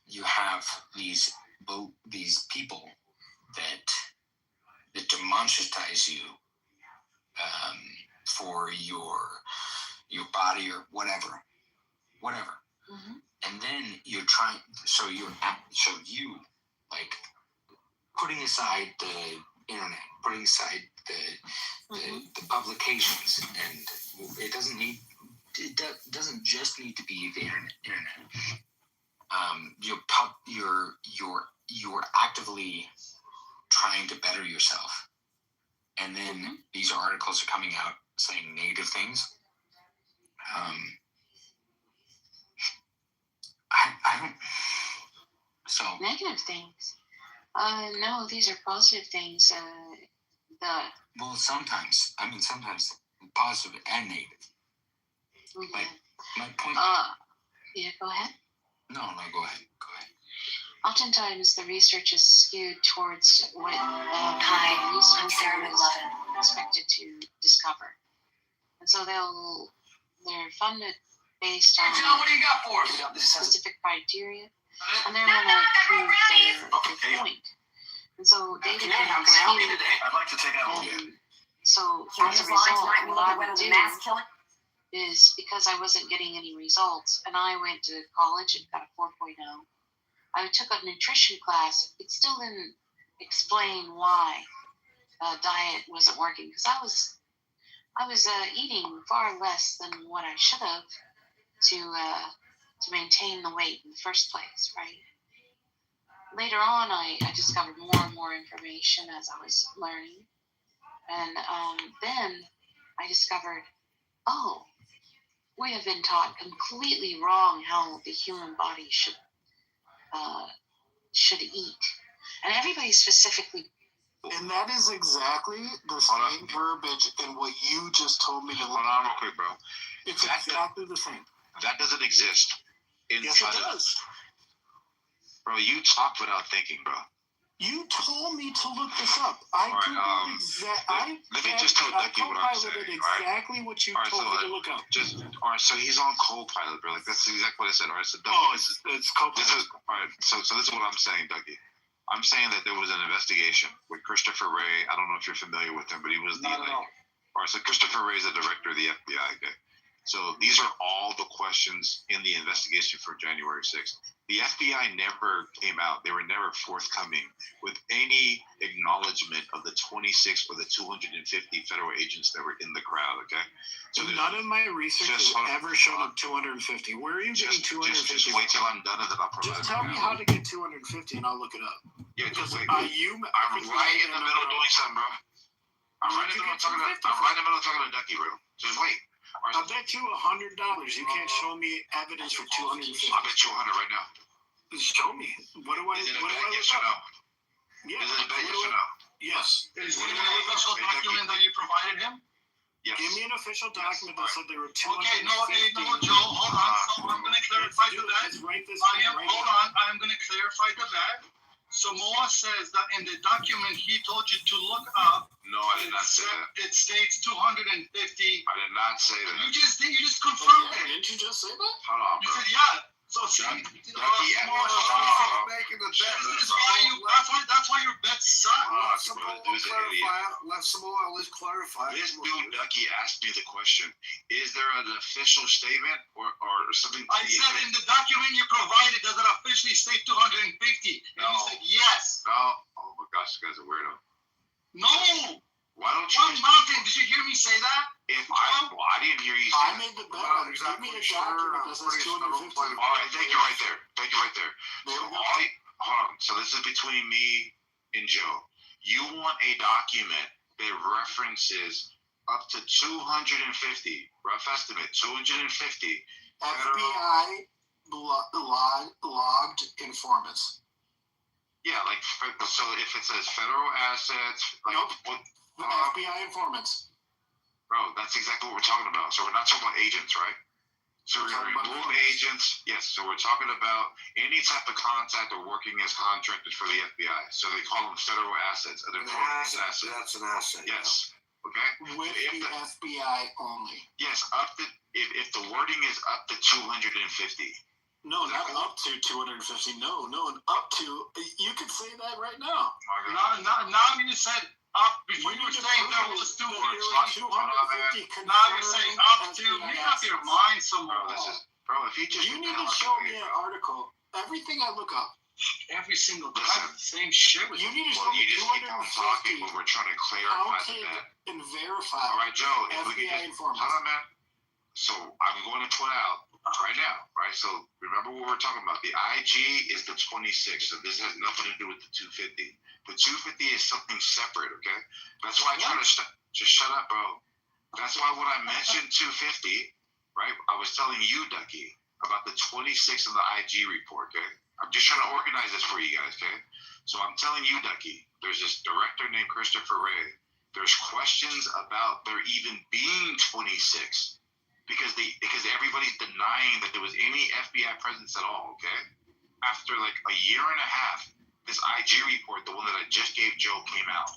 you have these people that demonstratize you for your body or whatever. Mm-hmm. And then you're trying. So you like putting aside the internet, putting aside the publications, and it doesn't just need to be the internet. You're actively trying to better yourself, and then mm-hmm. these articles are coming out saying negative things. I don't. So negative things. No, these are positive things. Well, sometimes positive and negative. Okay. My point. Yeah, go ahead. No, go ahead. Oftentimes, the research is skewed towards what the researcher is expected to discover, and so they're funded based on specific criteria, and they want to prove their point. And so data can be skewed. I'd like to take out. So as a result, what I would do is, because I wasn't getting any results, and I went to college and got a 4.0. I took a nutrition class. It still didn't explain why diet wasn't working, because I was eating far less than what I should have to maintain the weight in the first place, right? Later on, I discovered more and more information as I was learning, and then I discovered, we have been taught completely wrong how the human body should eat, and everybody specifically. And that is exactly the same verbiage in what you just told me to look at. Real quick, bro. It's exactly the same. That doesn't exist inside. Yes, it does. Bro, you talk without thinking, bro. You told me to look this up. Let me just tell Ducky what I'm saying. Exactly what you told me to look up. So he's on co-pilot, bro. Like that's exactly what I said. All right, so Ducky, it's co-pilot. So this is what I'm saying, Ducky. I'm saying that there was an investigation with Christopher Wray. I don't know if you're familiar with him, but he was all right, so Christopher Wray is the director of the FBI. Okay. So these are all the questions in the investigation for January 6th. The FBI never came out. They were never forthcoming with any acknowledgement of the 26 or the 250 federal agents that were in the crowd, okay? So none of my research has ever shown up 250. Where are you getting 250? Just wait till I'm done and then I'll provide it. Just tell me how to get 250 and I'll look it up. Yeah, just wait. I'm right in the middle of doing something, bro. I'm right in the middle of talking to Ducky, bro. Just wait. I'll bet you $100 you can't show me evidence for 250. I'll bet you 100 right now. Show me. What do I Is it look up? Yes or no? Yeah. Is it a bad yes or no? Yes. Is it an official document that you provided him? Yes. Give me an official document that said there were 250. Okay, no, Joe, hold on. So I'm going to clarify to that. Hold on. I'm going to clarify to that. Samoa says that in the document he told you to look up. No, I did not say that. It states 250. I did not say that. You just confirmed it. Didn't you just say that? Hold on, bro. You said, yeah. So see, Ducky, making the bet. That's why your bets suck. Let Samoa at least clarify. This dude Ducky asked me the question: is there an official statement or something? I said in the document you provided, does it officially state 250? And you said yes. No. Oh my gosh, this guy's a weirdo. No. Why don't you? What mountain? Did you hear me say that? I didn't hear you say that. I made the bet. Give me a document that says 250. All right, thank you right there. So hold on. So this is between me and Joe. You want a document that references up to 250, rough estimate, 250 FBI logged informants. Yeah, like so if it says federal assets, like FBI informants. Bro, that's exactly what we're talking about. So we're not talking about agents, right? So we're going to remove agents. Yes, so we're talking about any type of contact or working as contractors for the FBI. So they call them federal assets. That's an asset. Yes. Okay. With the FBI only. Yes, up to if the wording is up to 250. No, not up to 250. No, up to. You could say that right now. Now you said up before you were saying there was 250. Now you're saying up to. You have your mind somewhere. Bro, if you just you need to show me an article. Everything I look up. Every single time, the same shit. You need to show me 250. Talking when we're trying to clarify that and verify. All right, Joe. FBI informants. Hold on, man. So I'm going to put out right now, right? So remember what we're talking about. The IG is the 26. So this has nothing to do with the 250. The 250 is something separate, okay? That's why I try to just shut up, bro. That's why when I mentioned 250, right? I was telling you, Ducky, about the 26 of the IG report, okay? I'm just trying to organize this for you guys, okay? So I'm telling you, Ducky, there's this director named Christopher Ray. There's questions about there even being 26 because everybody's denying that there was any FBI presence at all, okay? After like a year and a half, this IG report, the one that I just gave Joe, came out.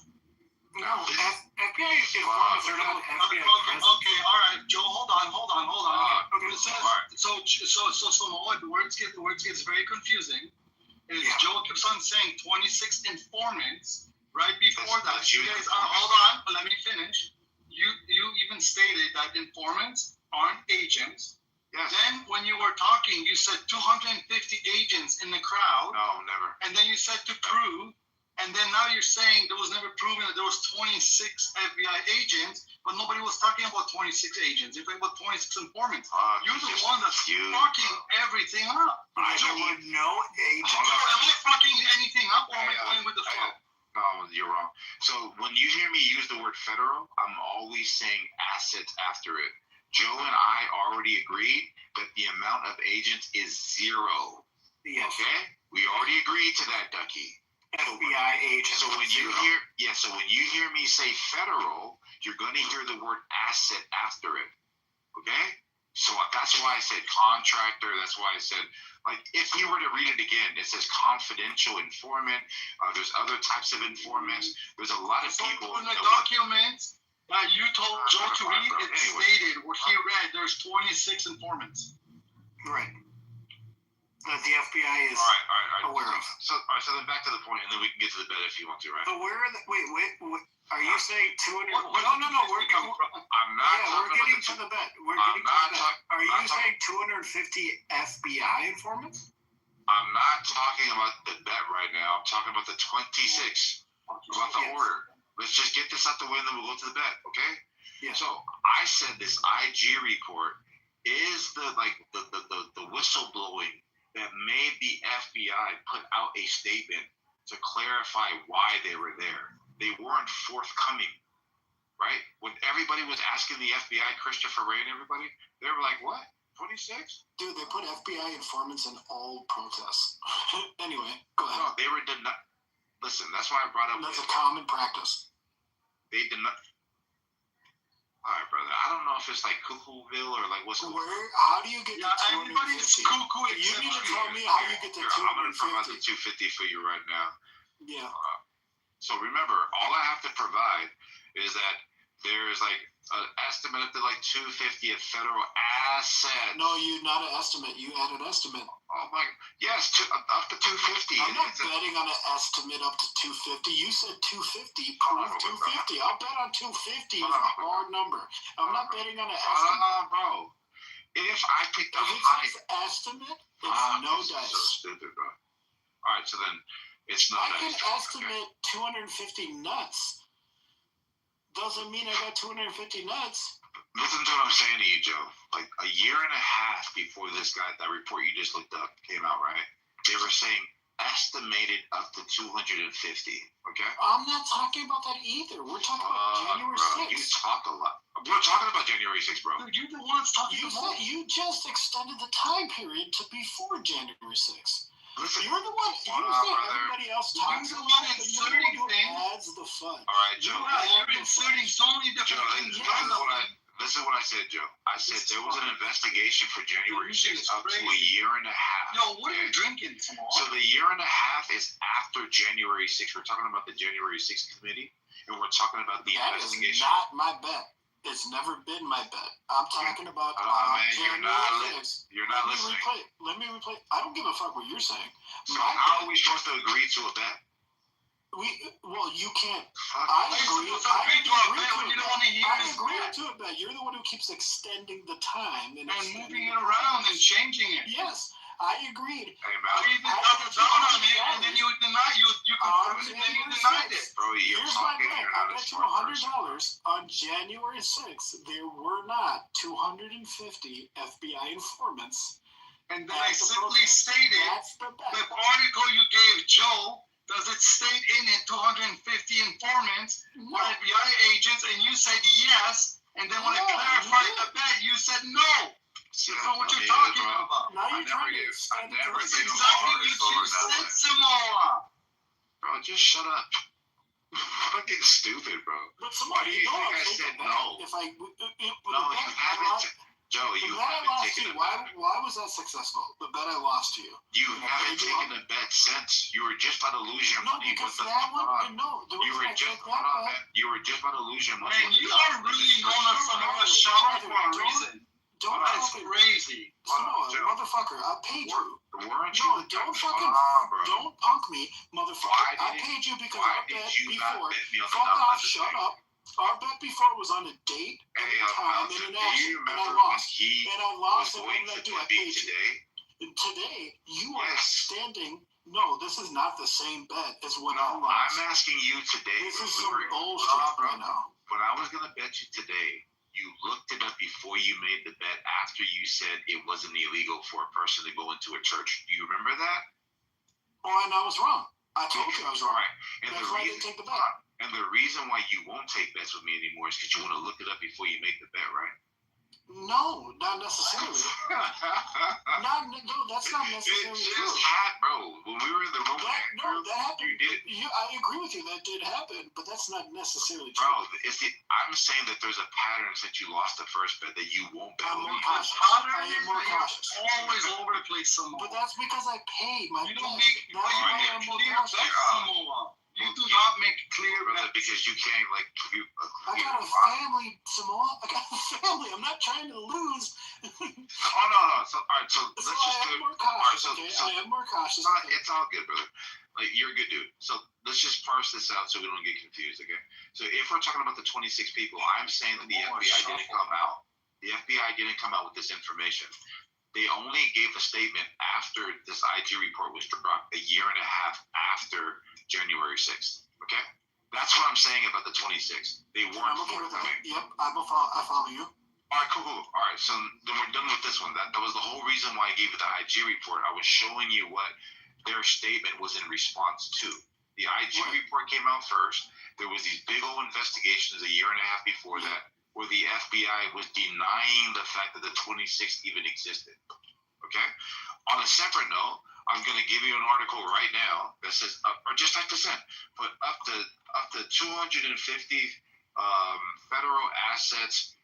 No, FBI informants are not FBI. Okay, all right, Joe, hold on. Okay, it says, so Samoa, the words get very confusing. Joe keeps on saying 26 informants. Right before that, you guys hold on, but let me finish. You even stated that informants aren't agents. Yes. Then when you were talking, you said 250 agents in the crowd. No, never. And then you said to prove. And then now you're saying there was never proven that there was 26 FBI agents, but nobody was talking about 26 agents. You're talking about 26 informants. You're the one that's fucking everything up. I don't know agents. Am I fucking anything up or am I going with the flow? No, you're wrong. So when you hear me use the word federal, I'm always saying assets after it. Joe and I already agreed that the amount of agents is 0. Yes. Okay? We already agreed to that, Ducky. FBI agents. So when you hear me say federal, you're going to hear the word asset after it. Okay? So that's why I said contractor. That's why I said, like, if you were to read it again, it says confidential informant. There's other types of informants. There's a lot of people. In the documents that you told Joe to read, it stated what he read. There's 26 informants. Right. That the FBI is aware of. So then back to the point, and then we can get to the bed if you want to, right? Aware of wait. Are you saying 200? No. We're getting to the bet. Are you saying 250 FBI informants? I'm not talking about the bet right now. I'm talking about the 26. About the order. Let's just get this out the way, and then we'll go to the bet, okay? Yeah. So I said this IG report is the whistleblowing that made the FBI put out a statement to clarify why they were there. They weren't forthcoming, right? When everybody was asking the FBI, Christopher Ray and everybody, they were like, what? 26? Dude, they put FBI informants in all protests. Anyway, go ahead. No, they were denied. Listen, that's why I brought up. That's a common practice. They denied. All right, brother. I don't know if it's like Cuckooville or like what's. How do you get to 250? Everybody's cuckoo. You need to tell me how you get to 250. I'm going to provide the 250 for you right now. Yeah. So remember, all I have to provide is that there's like estimate up to like 250 of federal assets. No, you not an estimate. You had an estimate. Oh my, yes, up to 250. I'm not betting on an estimate up to 250. You said 250. Prove 250. I'll bet on 250 is a hard number. I'm not betting on an estimate. Bro. If I pick the highest estimate, it's no dice. So stupid, bro. All right, so then it's not. I can estimate 250 nuts. Doesn't mean I got 250 nuts. Listen to what I'm saying to you, Joe. Like a year and a half before that report you just looked up came out, right? They were saying estimated up to 250. Okay. I'm not talking about that either. We're talking about January 6th. You talk a lot. We're talking about January 6th, bro. Dude, you're the one that's talking about. You just extended the time period to before January 6th. Listen, you're the one. You're saying everybody else talks about it, but you're the one who adds the fun. All right, Joe. You're inserting so many different things. Listen to what I said, Joe. I said there was an investigation for January 6th up to a year and a half. Yo, what are you drinking tomorrow? So the year and a half is after January 6th. We're talking about the January 6th committee, and we're talking about the investigation. That is not my bet. It's never been my bet. I'm talking about January 6th. You're not listening. Let me replay. I don't give a fuck what you're saying. So how are we supposed to agree to a bet? Well, you can't. I agree to a bet. You're the one who keeps extending the time and moving it around and changing it. Yes, I agreed. You even doubled down on it, and then you confirmed it, and then you denied it. Bro, here's my bet. I bet you $100 on January 6th. There were not 250 FBI informants. And then I simply stated the article you gave Joe. Does it state in it 250 informants or FBI agents? And you said yes. And then when I clarified the bet, you said no. That's not what you're talking about. Now you're trying to extend it. That's exactly what you said, Samoa. Bro, just shut up. Fucking stupid, bro. But Samoa, Why do you think I said no? No, you haven't. Joe, you haven't taken a bet. Why was that successful? The bet I lost to you. You haven't taken a bet since. You were just about to lose your money. Because that one, you were just about to lose your money. Man, you are really known as Samoa shopper for a reason. That's crazy. Samoa, motherfucker, I paid you. Don't punk me, motherfucker. I paid you because our bet before. Fuck off, shut up. Our bet before was on a date, time, and an action, and I lost. And I lost, and what did I do? I paid you. Today, you are standing. No, this is not the same bet as when I lost. I'm asking you today. This is some bullshit right now. When I was gonna bet you today, you looked it up before you made the bet. After you said it wasn't illegal for a person to go into a church. Do you remember that? Oh, and I was wrong. I told you I was wrong. Right. And that's why I didn't take the bet. And the reason why you won't take bets with me anymore is because you want to look it up before you make the bet, right? No, not necessarily. No, that's not necessarily true. Bro. When we were in the room, that happened. You did. I agree with you. That did happen, but that's not necessarily true. Bro, I'm saying that there's a pattern since you lost the first bet that you won't bet. I'm more cautious. I am more cautious. Always over the place, Samoa. But that's because I paid my bet. You don't make clear bets, Samoa. You do not make clear bets because you can't I got a family, Samoa. I got a family. I'm not trying to lose. No. So all right. So let's just do it. I am more cautious. It's all good, brother. Like you're a good dude. So let's just parse this out so we don't get confused, okay? So if we're talking about the 26 people, I'm saying that the FBI didn't come out. The FBI didn't come out with this information. They only gave a statement after this IG report was dropped a year and a half after January 6th. Okay? That's what I'm saying about the 26th. They weren't forthcoming. Yep, I follow you. All right, cool. All right, so then we're done with this one. That was the whole reason why I gave you the IG report. I was showing you what their statement was in response to. The IG report came out first. There was these big old investigations a year and a half before that, where the FBI was denying the fact that the 26th even existed. Okay? On a separate note, I'm going to give you an article right now that says, or just like the sent, but up to 250 federal assets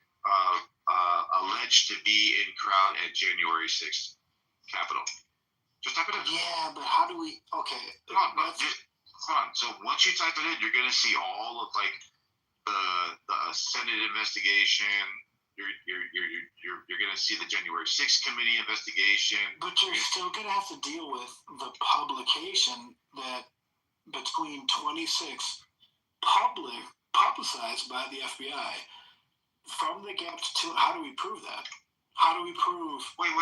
alleged to be in crowd at January 6th Capitol. Just type it in. Yeah, but how do we? Okay. Hold on. So once you type it in, you're going to see all of the Senate investigation. You're going to see the January 6th committee investigation. But you're still going to have to deal with the publication that between 26 publicized by the FBI from the gap to how do we prove that? How do we prove? Wait.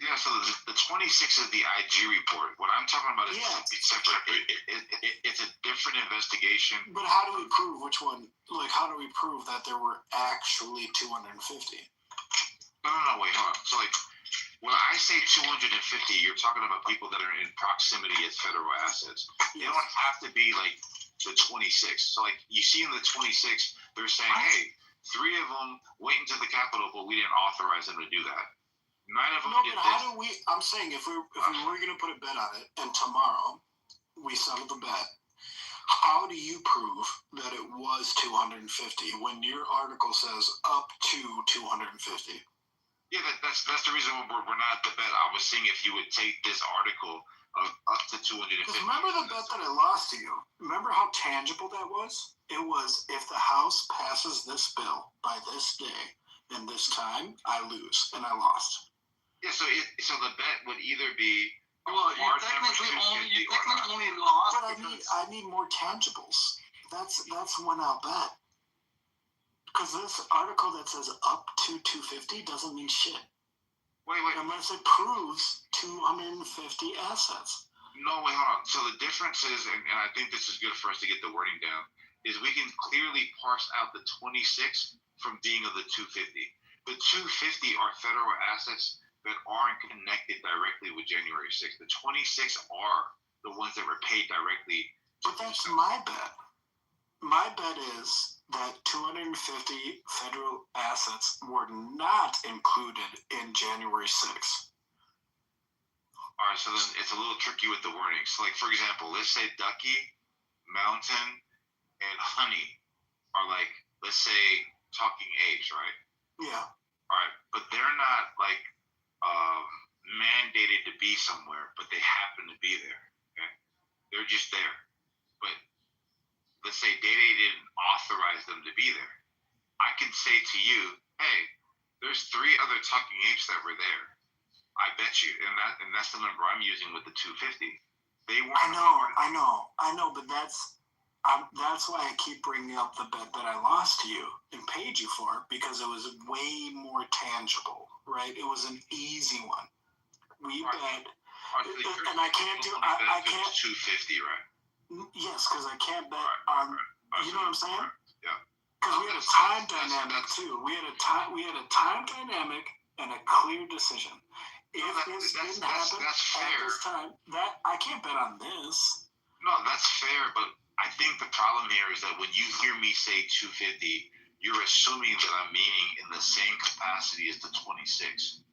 Yeah. So the 26 is the IG report. What I'm talking about is it's separate. It's a different investigation. But how do we prove which one? Like, how do we prove that there were actually 250? No. Wait, hold on. So, like, when I say 250, you're talking about people that are in proximity as federal assets. They don't have to be like the 26. So, like, you see in the 26, they're saying, hey, 3 of them went into the Capitol, but we didn't authorize them to do that. 9 of them did this. How do we? I'm saying if we were going to put a bet on it, and tomorrow we settle the bet, how do you prove that it was 250 when your article says up to 250? Yeah, that's the reason we're not at the bet. I was saying if you would take this article of up to 250. Because remember the bet that I lost to you? Remember how tangible that was? It was, if the House passes this bill by this day and this time, I lose, and I lost. Yeah, so the bet would either be you technically only lost. But I need more tangibles. That's when I'll bet. Because this article that says up to 250 doesn't mean shit. Wait. Unless it proves 250 assets. No, wait, hold on. So the difference is, and I think this is good for us to get the wording down, is we can clearly parse out the 26 from being of the 250. The 250 are federal assets that aren't connected directly with January 6th. The 26 are the ones that were paid directly. But that's my bet. My bet is that 250 federal assets were not included in January 6th. All right, so then it's a little tricky with the wording. So, like, for example, let's say Ducky, Mountain, and Honey are, like, let's say, talking age, right? Yeah. All right, but they're not, like, mandated to be somewhere, but they happen to be there, okay? They're just there. But let's say Day-Day didn't authorize them to be there. I can say to you, hey, there's 3 other talking apes that were there. I bet you, and that's the number I'm using with the 250. They weren't. I know, but that's why I keep bringing up the bet that I lost to you and paid you for, because it was way more tangible, right? It was an easy one. We bet, and I can't do. I can't. 250, right? Yes, because I can't bet on. You know what I'm saying? Yeah. Because we had a time dynamic too. We had a time dynamic and a clear decision. If this didn't happen at this time, that I can't bet on this. No, that's fair, but I think the problem here is that when you hear me say 250, you're assuming that I'm meaning in the same capacity as the 26.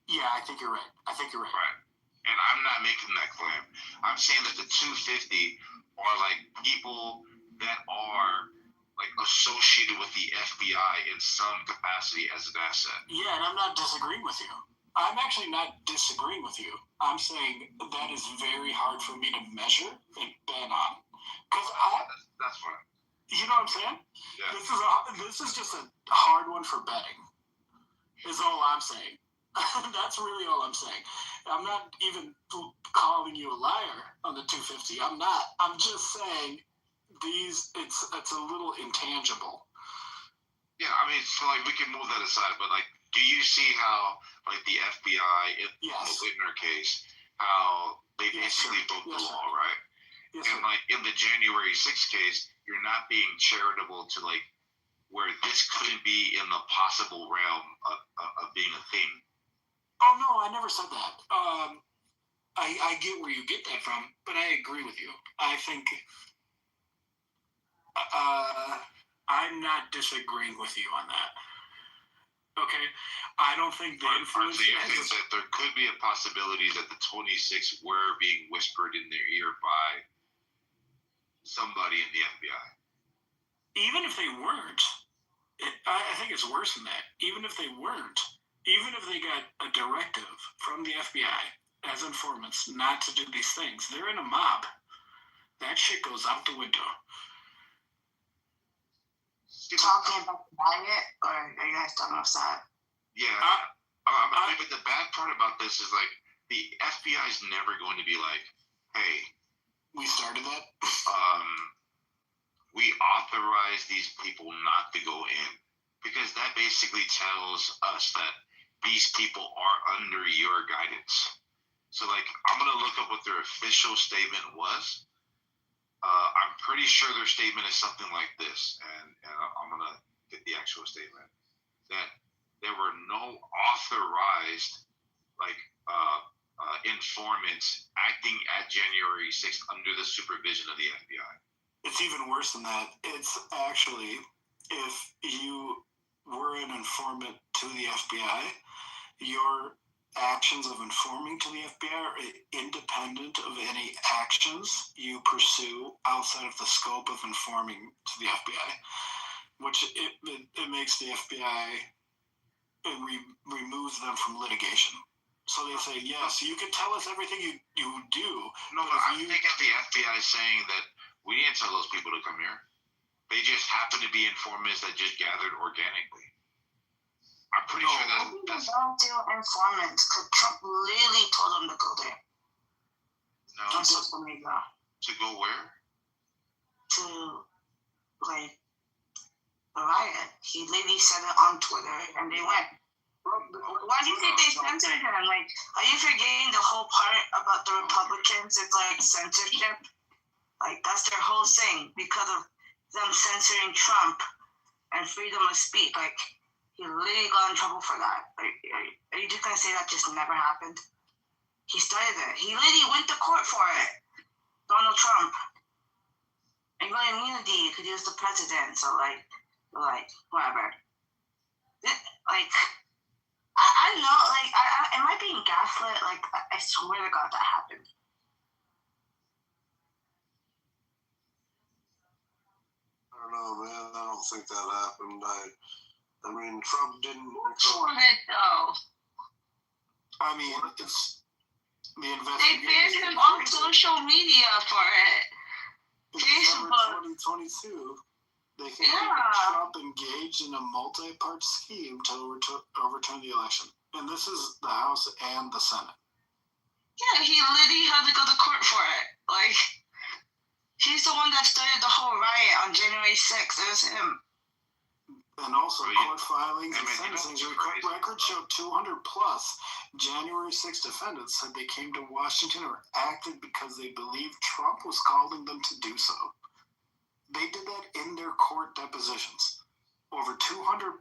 Yeah, I think you're right. Right. And I'm not making that claim. I'm saying that the 250 are like people that are like associated with the FBI in some capacity as an asset. Yeah, and I'm not disagreeing with you. I'm actually not disagreeing with you. I'm saying that is very hard for me to measure and bet on. Because that's fine. You know what I'm saying? Yeah. This is just a hard one for betting. Is all I'm saying. That's really all I'm saying. I'm not even calling you a liar on the 250. I'm not. I'm just saying it's a little intangible. Yeah, I mean, so like we can move that aside, but like, do you see how like the FBI in the Whitner case, how they basically broke the law, right? Yes, and like in the January 6th case, you're not being charitable to like where this couldn't be in the possible realm of being a thing. Oh no, I never said that. I get where you get that from, but I agree with you. I think I'm not disagreeing with you on that. Okay, I don't think the influence. So you think that there could be a possibility that the 26 were being whispered in their ear by somebody in the FBI? Even if they weren't, I think it's worse than that. Even if they weren't, even if they got a directive from the FBI as informants not to do these things, they're in a mob. That shit goes out the window. talking about the riot, or are you guys done with that? Yeah. But the bad part about this is like the FBI is never going to be like, hey, we started that. We authorize these people not to go in, because that basically tells us that these people are under your guidance. So like, I'm gonna look up what their official statement was. I'm pretty sure their statement is something like this, and I'm gonna get the actual statement, that there were no authorized informants acting at January 6th under the supervision of the FBI. It's even worse than that. It's actually, if you were an informant to the FBI, your actions of informing to the FBI are independent of any actions you pursue outside of the scope of informing to the FBI, which it makes the FBI, it removes them from litigation. So they say, yes, you can tell us everything you do. No, I think the FBI is saying that we didn't tell those people to come here. They just happen to be informants that just gathered organically. I'm pretty sure that's... Don't do informants, because Trump literally told them to go there. No. On social media. To go where? To, like, a riot. He literally said it on Twitter, and they went. Why do you think they censored him? Like, are you forgetting the whole part about the Republicans? It's like censorship. Like, that's their whole thing, because of them censoring Trump and freedom of speech. Like, he literally got in trouble for that. Like, are you just gonna say that just never happened? He started it. He literally went to court for it. Donald Trump. And got immunity because he was the president. So, like, whatever. I don't know, like, am I being gaslit? Like, I swear to God that happened. I don't know, man. I don't think that happened. I mean, Trump didn't. For it, though. I mean, it's the They investigation. banned him on social media for it. In December 2022, they think Trump engaged in a multi-part scheme to overturn the election. And this is the House and the Senate. Yeah, he literally had to go to court for it. Like, he's the one that started the whole riot on January 6th. It was him. And also, court filings and sentencing records show 200 plus January 6 defendants said they came to Washington or acted because they believed Trump was calling them to do so. They did that in their court depositions. Over 200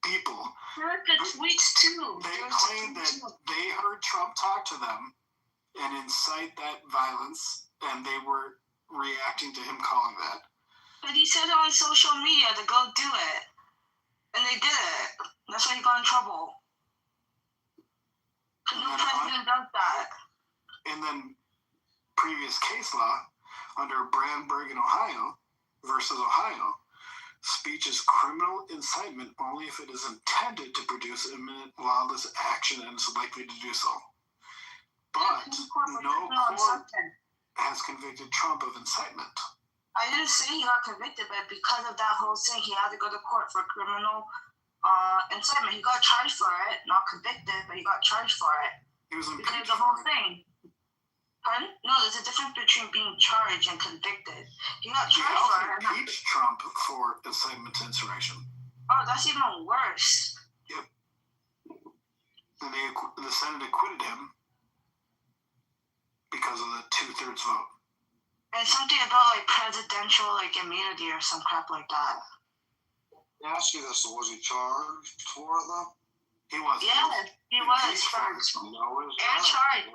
people. Heard the tweets too. They claimed that they heard Trump talk to them and incite that violence, and they were reacting to him calling that. But he said it on social media to go do it. And they did it. That's why he got in trouble. No president does that. And then previous case law under Brandenburg in Ohio versus Ohio, speech is criminal incitement only if it is intended to produce imminent lawless action and is likely to do so. But no court has convicted Trump of incitement. I didn't say he got convicted, but because of that whole thing, he had to go to court for criminal incitement. He got charged for it, not convicted, but he got charged for it. He was impeached. Because of the whole thing. Pardon? No, there's a difference between being charged and convicted. He got charged for it. He also impeached Trump for incitement to insurrection. Oh, that's even worse. Yep. And the Senate acquitted him because of the 2/3 vote. And something about like presidential like immunity or some crap like that. Let me ask you this: was he charged for it though? He was. Yeah, he was charged. Charged.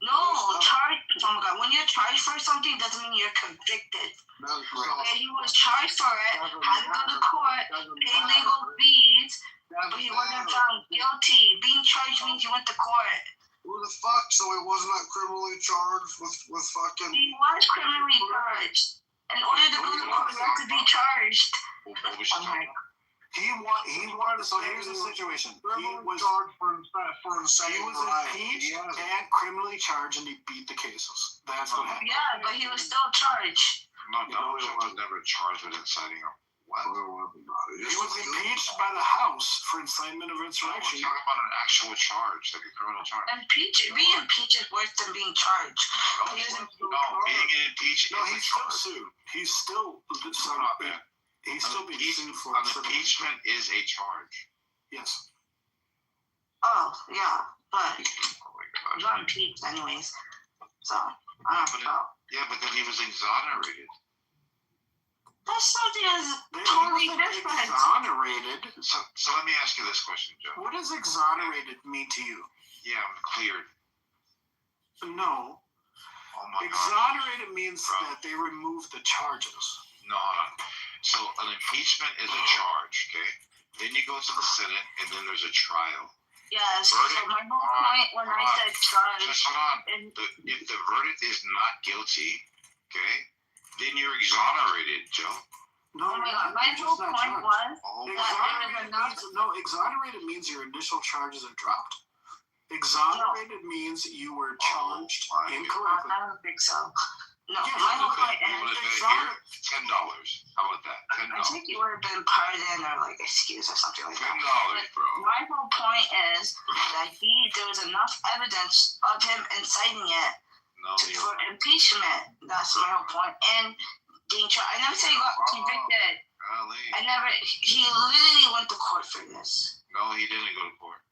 No, charged. Oh my God! When you're charged for something, doesn't mean you're convicted. Right. Okay, he was charged for it. Had to go to court, pay legal fees, but he wasn't found guilty. Being charged means you went to court. Who the fuck? So he was not criminally charged with fucking... He was criminally charged. In order to go to court, you have to be charged. He wanted. So here's the situation. He was charged for incitement. He was impeached and criminally charged, and he beat the cases. That's what happened. Yeah, but he was still charged. No, Donald Trump was never charged with inciting a He was impeached by the House for incitement of insurrection. We're talking about an actual charge, like a criminal charge. Being impeached is worse than being charged. No, being impeached No, he's still sued. He's still being sued for an impeachment is a charge. Yes. Oh, yeah, but I'm not impeached anyways. So, I don't know. Yeah, but then he was exonerated. That's something that's totally different. Exonerated? So let me ask you this question, Joe. What does exonerated mean to you? Yeah, I'm cleared. No. Oh my God. Exonerated means that they remove the charges. No, hold on. So an impeachment is a charge, okay? Then you go to the Senate, and then there's a trial. Yes, so my whole point when I said charge... Just hold on. If the verdict is not guilty, okay, then you're exonerated, Joe. No, oh my God. My whole point was exonerated means your initial charges are dropped. Exonerated means you were charged incorrectly. I don't think so. No, my whole point is $10. How about that? $10. I think you would have been pardoned or like excused or something like that. $10, bro. My whole point is that there was enough evidence of him inciting it for impeachment. That's my whole point. And being tried. I never said he got convicted. He literally went to court for this. No, he didn't go to court.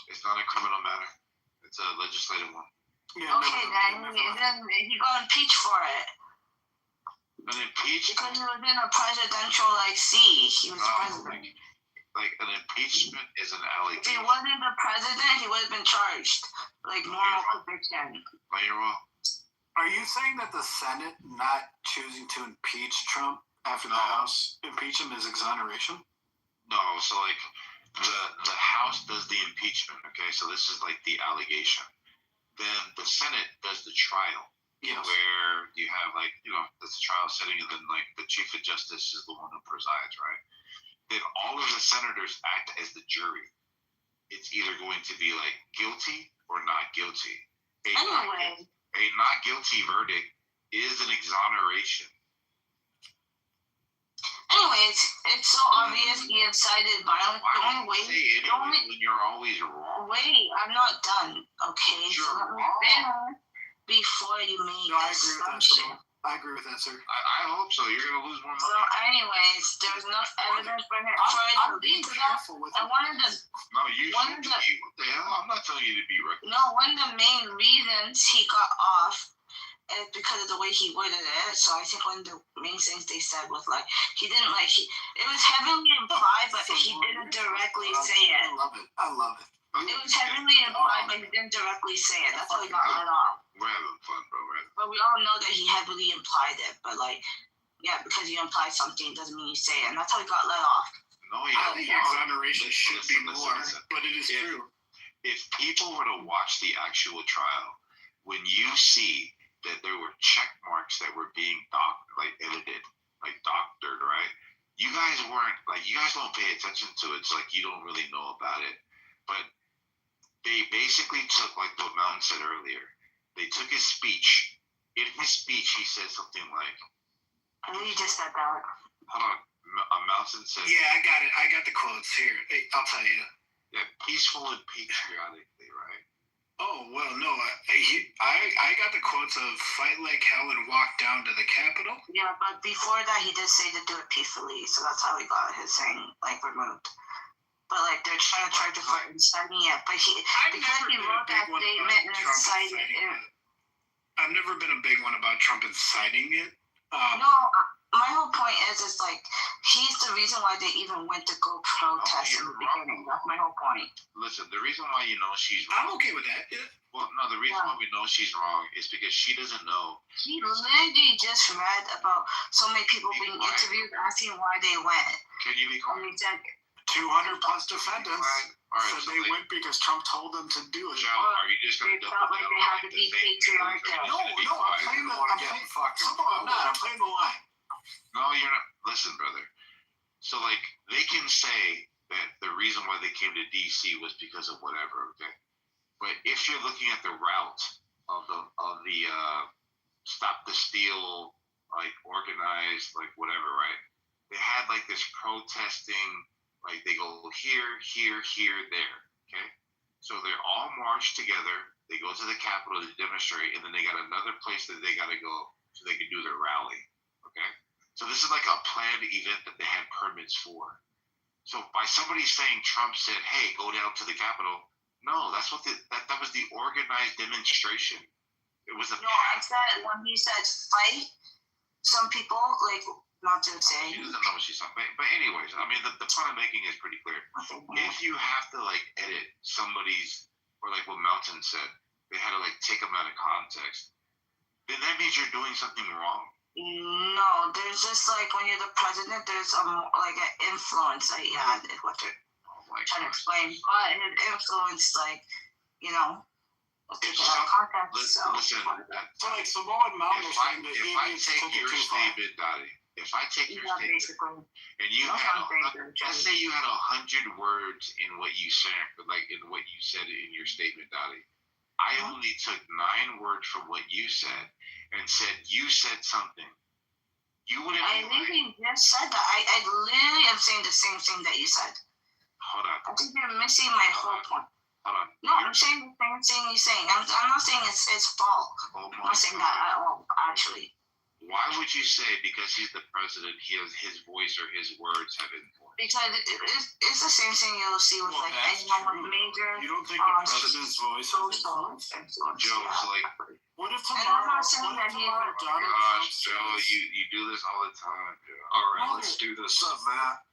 It's not a criminal matter. It's a legislative one. Yeah, okay, then he got impeached for it. An impeachment? Because he was in a presidential seat. He was the president. Like an impeachment is an allegation. If he wasn't the president, he would have been charged. Like normal conviction. No, you're wrong. Are you saying that the Senate not choosing to impeach Trump after the House impeach him is exoneration? No, so the House does the impeachment, okay? So this is like the allegation. Then the Senate does the trial. Yes. Where you have that's a trial setting, and then the Chief of Justice is the one who presides, right? Then all of the senators act as the jury. It's either going to be guilty or not guilty. A not guilty verdict is an exoneration. Anyways, it's so obvious he incited violence. When you're always wrong. Wait, I'm not done. Okay, so let me finish before you make assumption. I agree with that, sir. I hope so. You're gonna lose more money. So, anyways, there's enough evidence for it to lead to that. And one of the what the hell? I'm not telling you to be reckless. No, one of the main reasons he got off is because of the way he worded it. So I think one of the main things they said was he didn't it was heavily implied, but he didn't directly say it. I love it. It was heavily implied, but he didn't directly say it. That's how he got let off. We're having fun, bro. But we all know that he heavily implied it. But because you imply something doesn't mean you say it, and that's how he got let off. No, I think exoneration should be more, but it is true. If people were to watch the actual trial, when you see that there were check marks that were being edited, doctored, right? You guys weren't you guys don't pay attention to it. It's you don't really know about it. But they basically took what Mountain said earlier. They took his speech. In his speech, he said something like, I think you just said that. Hold on. Mountain said. Yeah, I got it. I got the quotes here. I'll tell you. Yeah, peaceful and patriotically, right? Oh, well, no. I got the quotes of fight like hell and walk down to the Capitol. Yeah, but before that, he did say to do it peacefully. So that's how he got his saying, removed. But they're trying to charge him for inciting it. But because he wrote that statement and incited it. I've never been a big one about Trump inciting it. No, my whole point is he's the reason why they even went to go protest in the beginning. That's my whole point. Listen, the reason why you know she's wrong. I'm okay with that. Yeah. Well, no, the reason why we know she's wrong is because she doesn't know. He literally just read about so many people being interviewed asking why they went. Can you be quiet? 200 plus defendants said they went because Trump told them to do it. Joe, are you just going to double down? They had to be patriotic. No, I'm playing the line. No, you're not. Listen, brother. So, they can say that the reason why they came to D.C. was because of whatever, okay? But if you're looking at the route of the stop the steal, organized, whatever, right? they had like this protesting, like they go here, there. Okay, so they're all marched together. They go to the Capitol to demonstrate, and then they got another place that they got to go so they can do their rally. Okay, so this is like a planned event that they had permits for. So by somebody saying Trump said, "Hey, go down to the Capitol," no, that's what that was the organized demonstration. It was a. No, I said when he said fight, some people like not to say. She doesn't know what she's talking about. But anyways, I mean, the point I'm making is pretty clear. If you have to like edit somebody's, or like what Melton said, they had to like take them out of context, then that means you're doing something wrong. No, there's just like when you're the president, there's like an influence that he had. Is what they're trying to explain. But it influenced, like, you know, take it out of context. Listen, so like Samoan Mountain was saying that if I take your statement, Dottie, if I take your statement, and you had, let's say you had 100 words in what you said, like in what you said in your statement, Dottie. I only took 9 words from what you said and said you said something. You wouldn't. I literally just said that. I literally am saying the same thing that you said. Hold on. I think you're missing my whole point. Hold on. No, I'm saying the same thing you're saying. I'm not saying it's his fault. I'm not saying that at all, actually. Why would you say because he's the president, he has his voice or his words have influence? Because it's the same thing you'll see with like anyone with major. You don't think the president's voice social influence? Joe, so like, what if and tomorrow? I'm not saying that he's gosh, Joe, you do this all the time, Joe. All right, let's do this. What's up, Matt?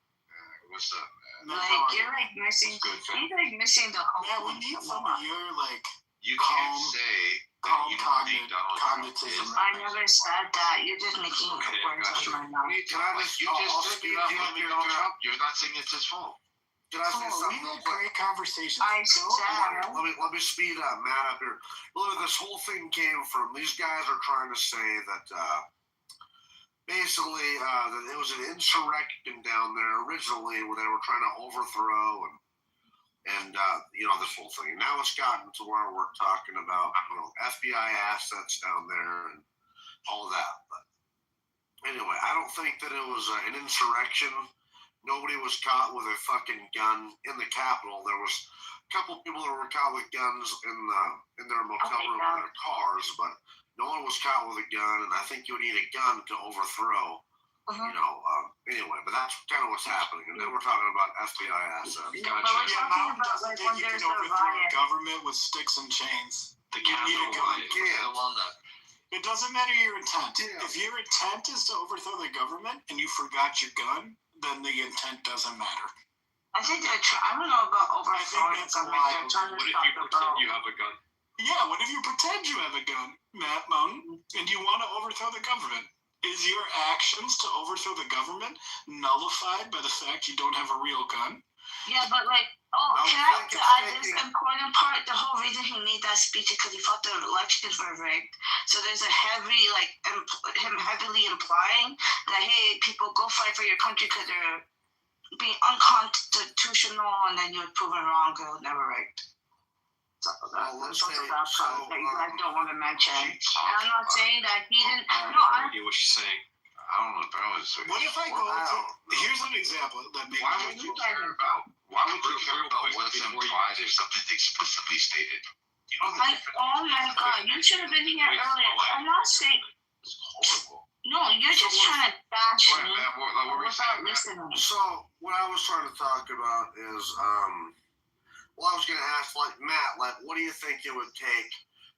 What's up, man? Like you're like missing. You're like missing the whole. Yeah, we need some of your like. You can't say that you don't think Donald Trump is. I never said that. You're just making words out of my mouth. You just blaming Donald Trump. You're not saying it's his fault. Can I say something? We had great conversations. Let me speed up, Matt, up here. Look, this whole thing came from, these guys are trying to say that basically that it was an insurrection down there originally where they were trying to overthrow and you know, this whole thing. Now it's gotten to where we're talking about, you know, FBI assets down there and all of that. But anyway, I don't think that it was an insurrection. Nobody was caught with a fucking gun in the Capitol. There was a couple people that were caught with guns in their motel room in their cars, but no one was caught with a gun. And I think you would need a gun to overthrow. You know, anyway, but that's kind of what's happening. And then we're talking about FBI assets. Gotcha. Yeah, Mountain doesn't think you can overthrow a government with sticks and chains. The Capitol It doesn't matter your intent. Yeah. If your intent is to overthrow the government and you forgot your gun, then the intent doesn't matter. I think I don't know about overthrowing the government. What if you pretend you have a gun? Yeah, what if you pretend you have a gun, Matt Mountain, and you want to overthrow the government? Is your actions to overthrow the government nullified by the fact you don't have a real gun? Yeah, but like, can I add this important part? The whole reason he made that speech is because he thought the elections were rigged. So there's a heavy, like, him heavily implying that, hey, people go fight for your country because they're being unconstitutional, and then you're proven wrong because it was never rigged. So that part that you guys don't want to mention. And I'm not saying that he didn't. No, I don't know what she's saying. I don't know if that was. What if I go to? Here's an example. Why would you care about? Why would you care about what's implied if something's explicitly stated? You know, oh my God! You should have been here earlier. I'm not saying. It's horrible. No, you're just trying to bash me without listening. So what I was trying to talk about is, well, I was going to ask, like, Matt, like, what do you think it would take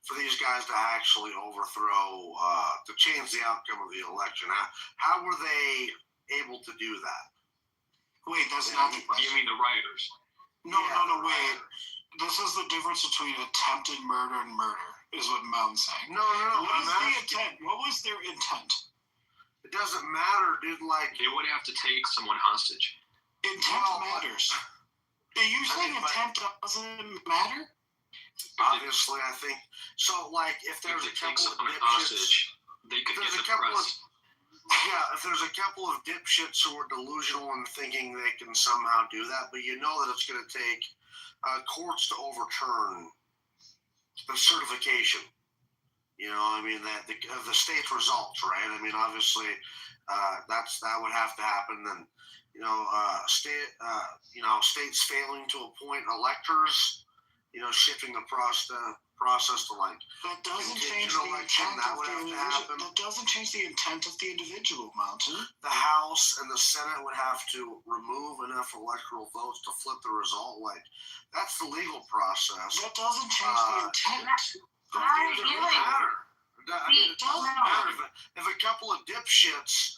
for these guys to actually overthrow, to change the outcome of the election? How were they able to do that? Wait, that's not the question. You mean the rioters? No, wait. This is the difference between attempted murder and murder, is what Mountain's saying. No. What is the intent? What was their intent? It doesn't matter, dude. Like, they would have to take someone hostage. Intent matters. Are you saying intent doesn't matter? Obviously, I think so. Like, if there's a couple of dipshits, they could get the press. If there's a couple of dipshits who are delusional and thinking they can somehow do that, but you know that it's going to take courts to overturn the certification. I mean, the state's results, right? I mean, obviously, that would have to happen. And states failing to appoint electors, shifting the process to like that doesn't change the intent of the individual. That doesn't change the intent of the individual, Mountain. The House and the Senate would have to remove enough electoral votes to flip the result. Like, that's the legal process. That doesn't change the intent. It doesn't matter if a couple of dipshits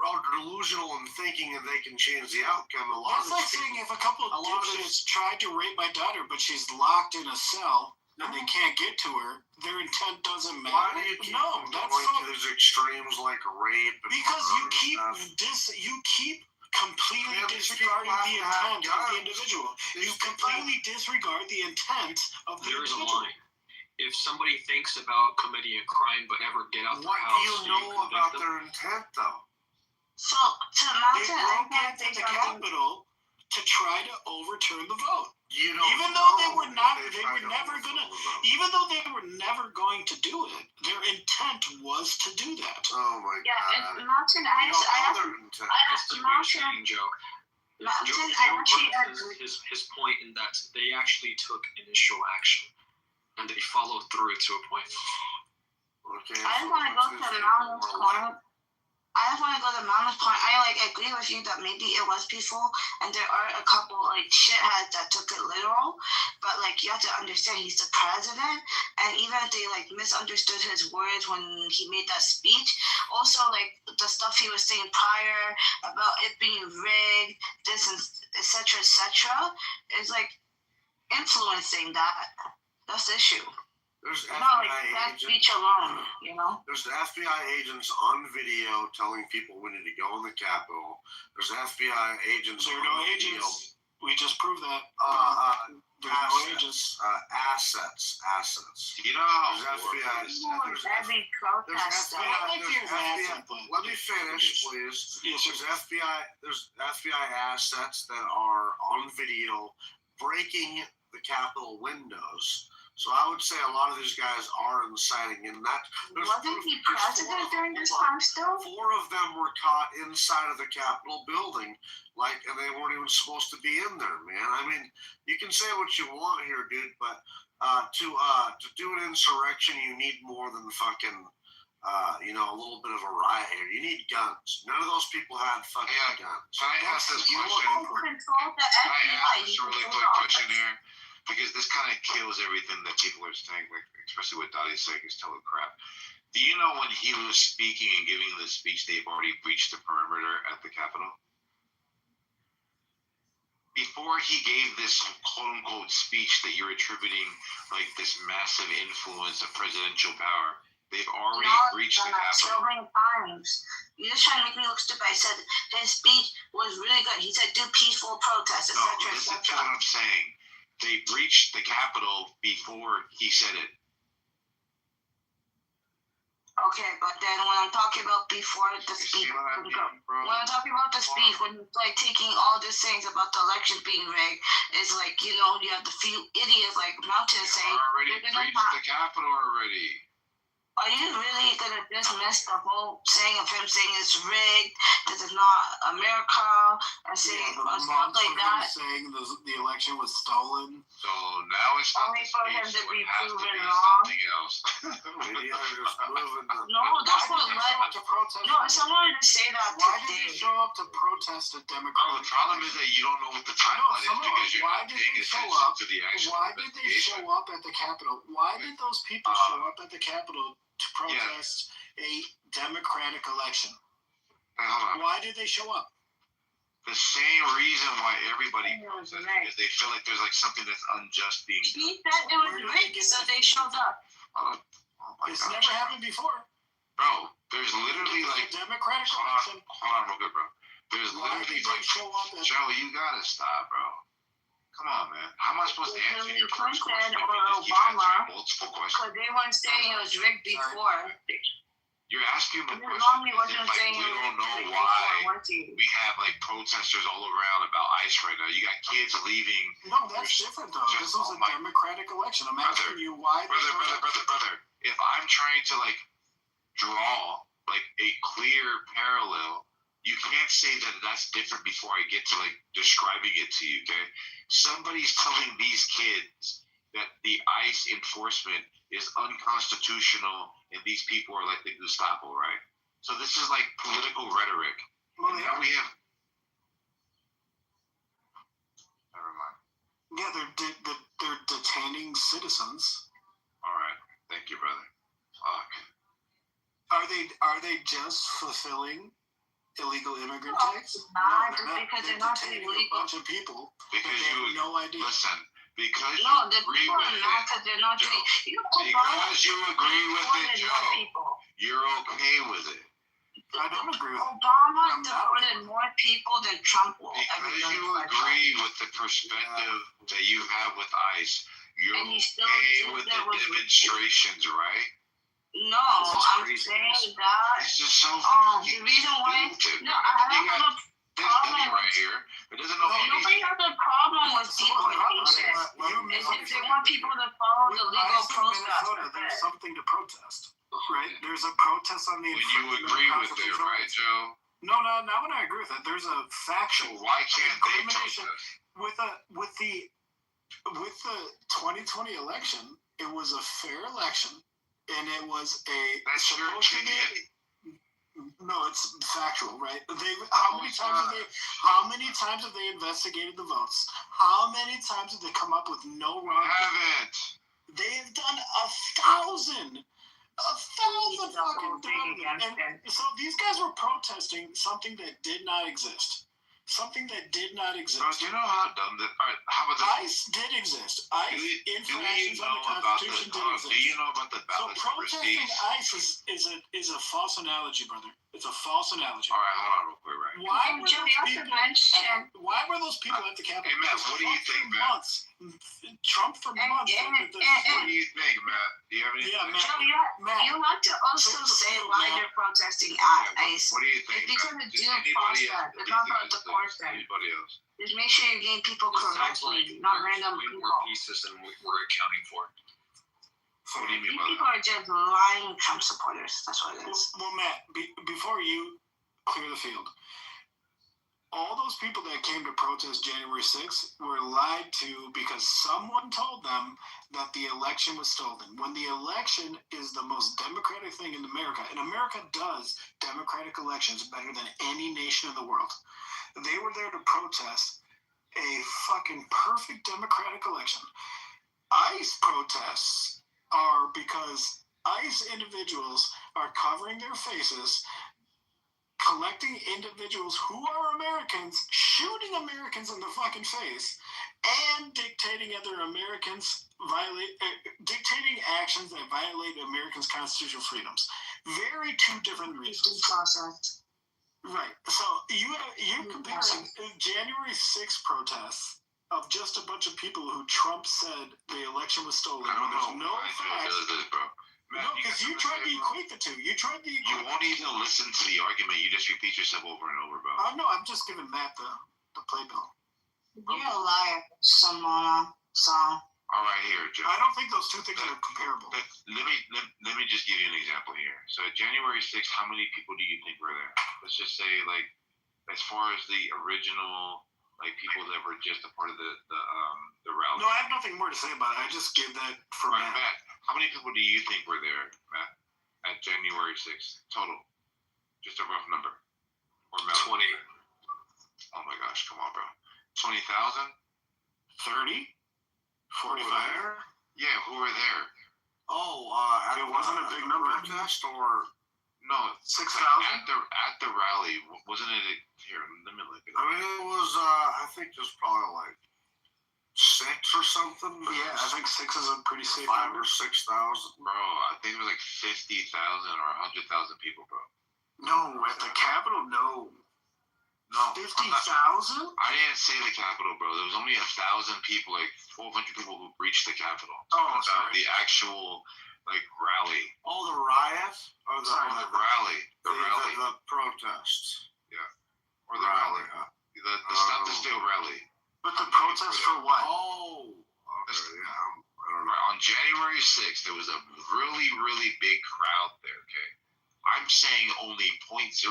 are delusional in thinking that they can change the outcome. That's like saying if a couple of dipshits tried to rape my daughter, but she's locked in a cell and they can't get to her, their intent doesn't matter. Why do you keep going to those extremes like rape? Because you keep completely disregarding the intent of the individual. You completely disregard the intent of the individual. There is a line. If somebody thinks about committing a crime but never get out their house, what do you know about their intent, though? So they broke into the Capitol to try to overturn the vote. Even though they were never going to do it, their intent was to do that. Oh my God! Yeah, and Mountain, I actually his point in that they actually took initial action and they followed through to a point. Okay. I want to go to the Mountain's point. I agree with you that maybe it was peaceful, and there are a couple shitheads that took it literal. But you have to understand he's the president, and even if they misunderstood his words when he made that speech, also the stuff he was saying prior about it being rigged, this and etc. is influencing that. That's the issue. There's that speech alone, There's the FBI agents on video telling people we need to go in the Capitol. There's FBI agents. There are no agents. We just proved that. There are no agents. Assets. You know how there's FBI. Let me finish, please. Yes, there's FBI assets that are on video breaking the Capitol windows. So I would say a lot of these guys are inciting, and that wasn't he president during this time still? 4 of them were caught inside of the Capitol building, and they weren't even supposed to be in there, man. I mean, you can say what you want here, dude, but to do an insurrection, you need more than fucking a little bit of a riot here. You need guns. None of those people had fucking guns. Can I ask this question? Really quick question here. Because this kind of kills everything that people are saying, especially what Dottie's saying is total crap. Do you know when he was speaking and giving the speech, they've already breached the perimeter at the Capitol? Before he gave this quote-unquote speech that you're attributing this massive influence of presidential power, they've already breached the Capitol. So many times. You're just trying to make me look stupid. I said his speech was really good. He said do peaceful protests, etc. No, listen to what I'm saying. They breached the Capitol before he said it. Okay, but then when I'm talking about before the speech, when I'm talking about the speech, when taking all these things about the election being rigged, it's you have the few idiots like Mountain saying already breached the Capitol already. Are you really gonna dismiss the whole saying of him saying it's rigged, this is not America, and saying stuff like that? Saying the election was stolen. So now it's not only for him to be proven wrong. Something else. No, that's what led to protest. No, someone to say that. Why did they show up to protest a Democratic? The problem is that you don't know what the timeline is because you're not paying attention to the actual Why did they show up at the Capitol? Why did those people show up at the Capitol to protest a democratic election? Why did they show up? The same reason why everybody protests, because they feel like there's something that's unjust being done. He said it was rigged, so they showed up. It's never happened before. Bro, there's literally democratic election. Hold on real quick, bro. There's literally Joe, you gotta stop, bro. Come on, man. How am I supposed to answer your first question? Or Obama, multiple questions. because they weren't saying it was rigged before. You're asking the question. Romney wasn't saying We it don't was know rigged why before. we have protesters all around about ICE right now. You got kids leaving. No, that's different though. This was a democratic election. I'm asking you why. Brother. if I'm trying to like draw like a clear parallel, you can't say that that's different before I get to like describing it to you. Okay, somebody's telling these kids that the ICE enforcement is unconstitutional and these people are like the Gestapo, right? So this is like political rhetoric. Well, and now we have. Never mind. Yeah, they're detaining citizens. All right, thank you, brother. Fuck. Are they just fulfilling illegal immigrant tax? Because they're not detaining illegal. a bunch of people Because they have no idea. Listen, because No, you the agree people with are not. it, They're not. Joe, Obama because you agree with it, deported more Joe, people. you're okay with it. I don't agree with it. Obama deported more people than Trump will ever Because do. you agree with the perspective that you have with ICE, you're And he still okay did with that the with- demonstrations, right? No, I'm saying that. It's just so The reason why. stupid. No, I You don't have a This problem dummy right with. here, it doesn't know Nobody anything. has a problem with deportation. If they want people to follow the legal process. Minnesota, there's something to protest, right? There's a protest on the. When you agree with it, right, Joe? No, not when I agree with it. There's a factual. Why can't they incrimination protest? with the 2020 election? It was a fair election, and it was a. That's your opinion. No, it's factual, right? How many times have they investigated the votes? How many times have they come up with no wrong? Haven't. They have done 1,000 fucking times. And so these guys were protesting something that did not exist. Something that did not exist. Bro, do you know how dumb that? How about this? ICE did exist. ICE infractions on the Constitution did exist. Do you know about the ballot protesting receipts? ICE is a false analogy, brother. It's a false analogy. All right, hold on real quick, right? Why were those people at the Capitol? Hey, Matt, what do you think, Matt? Trump for months. What do you think, Matt? Do you have anything? Yeah, Matt. You have to also say why they're protesting ICE. What do you think? It's because of Matt? due process. It's not about the person. Anybody else? Just make sure you're getting people correctly, not random way people. more pieces than we're accounting for. What do you mean These by people that? are just lying Trump supporters. That's what it is. Well, Matt, before you clear the field, all those people that came to protest January 6th were lied to because someone told them that the election was stolen. When the election is the most democratic thing in America, and America does democratic elections better than any nation in the world, they were there to protest a fucking perfect democratic election. ICE protests are because ICE individuals are covering their faces, collecting individuals who are Americans, shooting Americans in the fucking face, and dictating other Americans dictating actions that violate Americans' constitutional freedoms. Very two different reasons. Right. So you're comparing January 6th protests of just a bunch of people who Trump said the election was stolen. I don't When know why Joe does this, bro. Matt, No, because you tried to equate the two. You won't even listen to the argument. You just repeat yourself over and over, bro. No, I'm just giving Matt the playbill. You're a liar, Simona song. All right, here, Joe. I don't think those two things are comparable. Let me just give you an example here. So January 6th, how many people do you think were there? Let's just say, like, as far as the original, like, people that were just a part of the rally. No, I have nothing more to say about it. I just give that for Right, Matt. Matt, how many people do you think were there, Matt, at January 6th total? Just a rough number. Or Matt? 20. Oh my gosh, come on, bro. 20,000? 30? 45? Yeah, who were there? Oh, it wasn't a big number. Protest or no, 6,000 at the rally. Wasn't it? Here, let me look it up. I mean, it was. I think just probably like 6 or something. Yeah, I think 6 is a pretty safe 5 number. or 6,000. Bro, I think it was like 50,000 or 100,000 people, bro. No, at the Capitol, no. No, 50,000? I didn't say the Capitol, bro. There was only 1,000 people, like 1,200 people who breached the Capitol. Oh, sorry. The actual like rally. Oh, the riot or the rally. The rally. The protests. Yeah. Or the rally. The stop the steal rally. But the protest for what? Oh, okay. Yeah, I don't know. On January 6th, there was a really, really big crowd there, okay? I'm saying only 0.0004%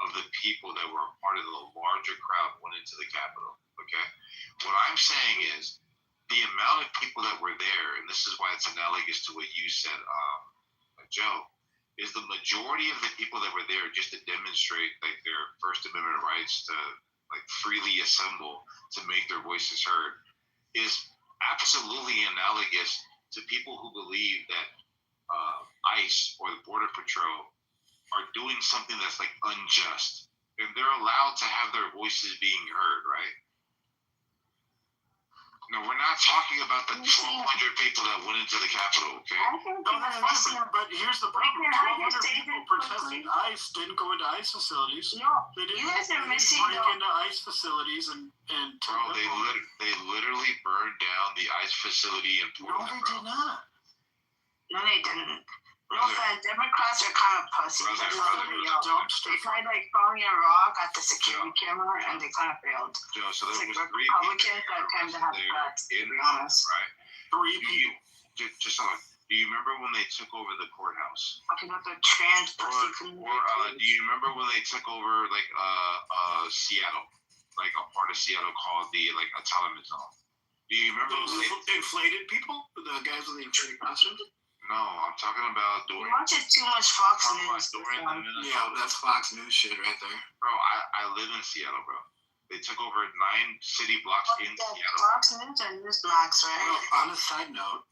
of the people that were a part of the larger crowd went into the Capitol, okay? What I'm saying is the amount of people that were there, and this is why it's analogous to what you said, Joe, is the majority of the people that were there just to demonstrate like their First Amendment rights to like freely assemble to make their voices heard is absolutely analogous to people who believe that ICE or the Border Patrol are doing something that's like unjust, and they're allowed to have their voices being heard, right? No, we're not talking about the 1,200 people that went into the Capitol, okay? No, that's fine, but here's the problem. 1,200 people protesting ICE didn't go into ICE facilities. No, they didn't, you guys are missing break into ICE facilities and bro, they literally burned down the ICE facility in Portland. No, they did not. No, they didn't. No, Democrats are kind of pussies. They tried like throwing a rock at the security camera and they kind of failed. Joe, so there it's was like three Republicans that tend to have guts, to be honest. Right? Three people. Just on. Do you remember when they took over the courthouse? Talking about the trans pussy community. Do you remember when they took over like Seattle, like a part of Seattle called the like autonomous zone? Do you remember those inflated people, the guys with the inflated costumes? No, I'm talking about You watch too much Fox News. Yeah, that's Fox News shit right there. Bro, I live in Seattle, bro. They took over 9 city blocks in Seattle. Fox News and News Blocks, right? Well, on a side note,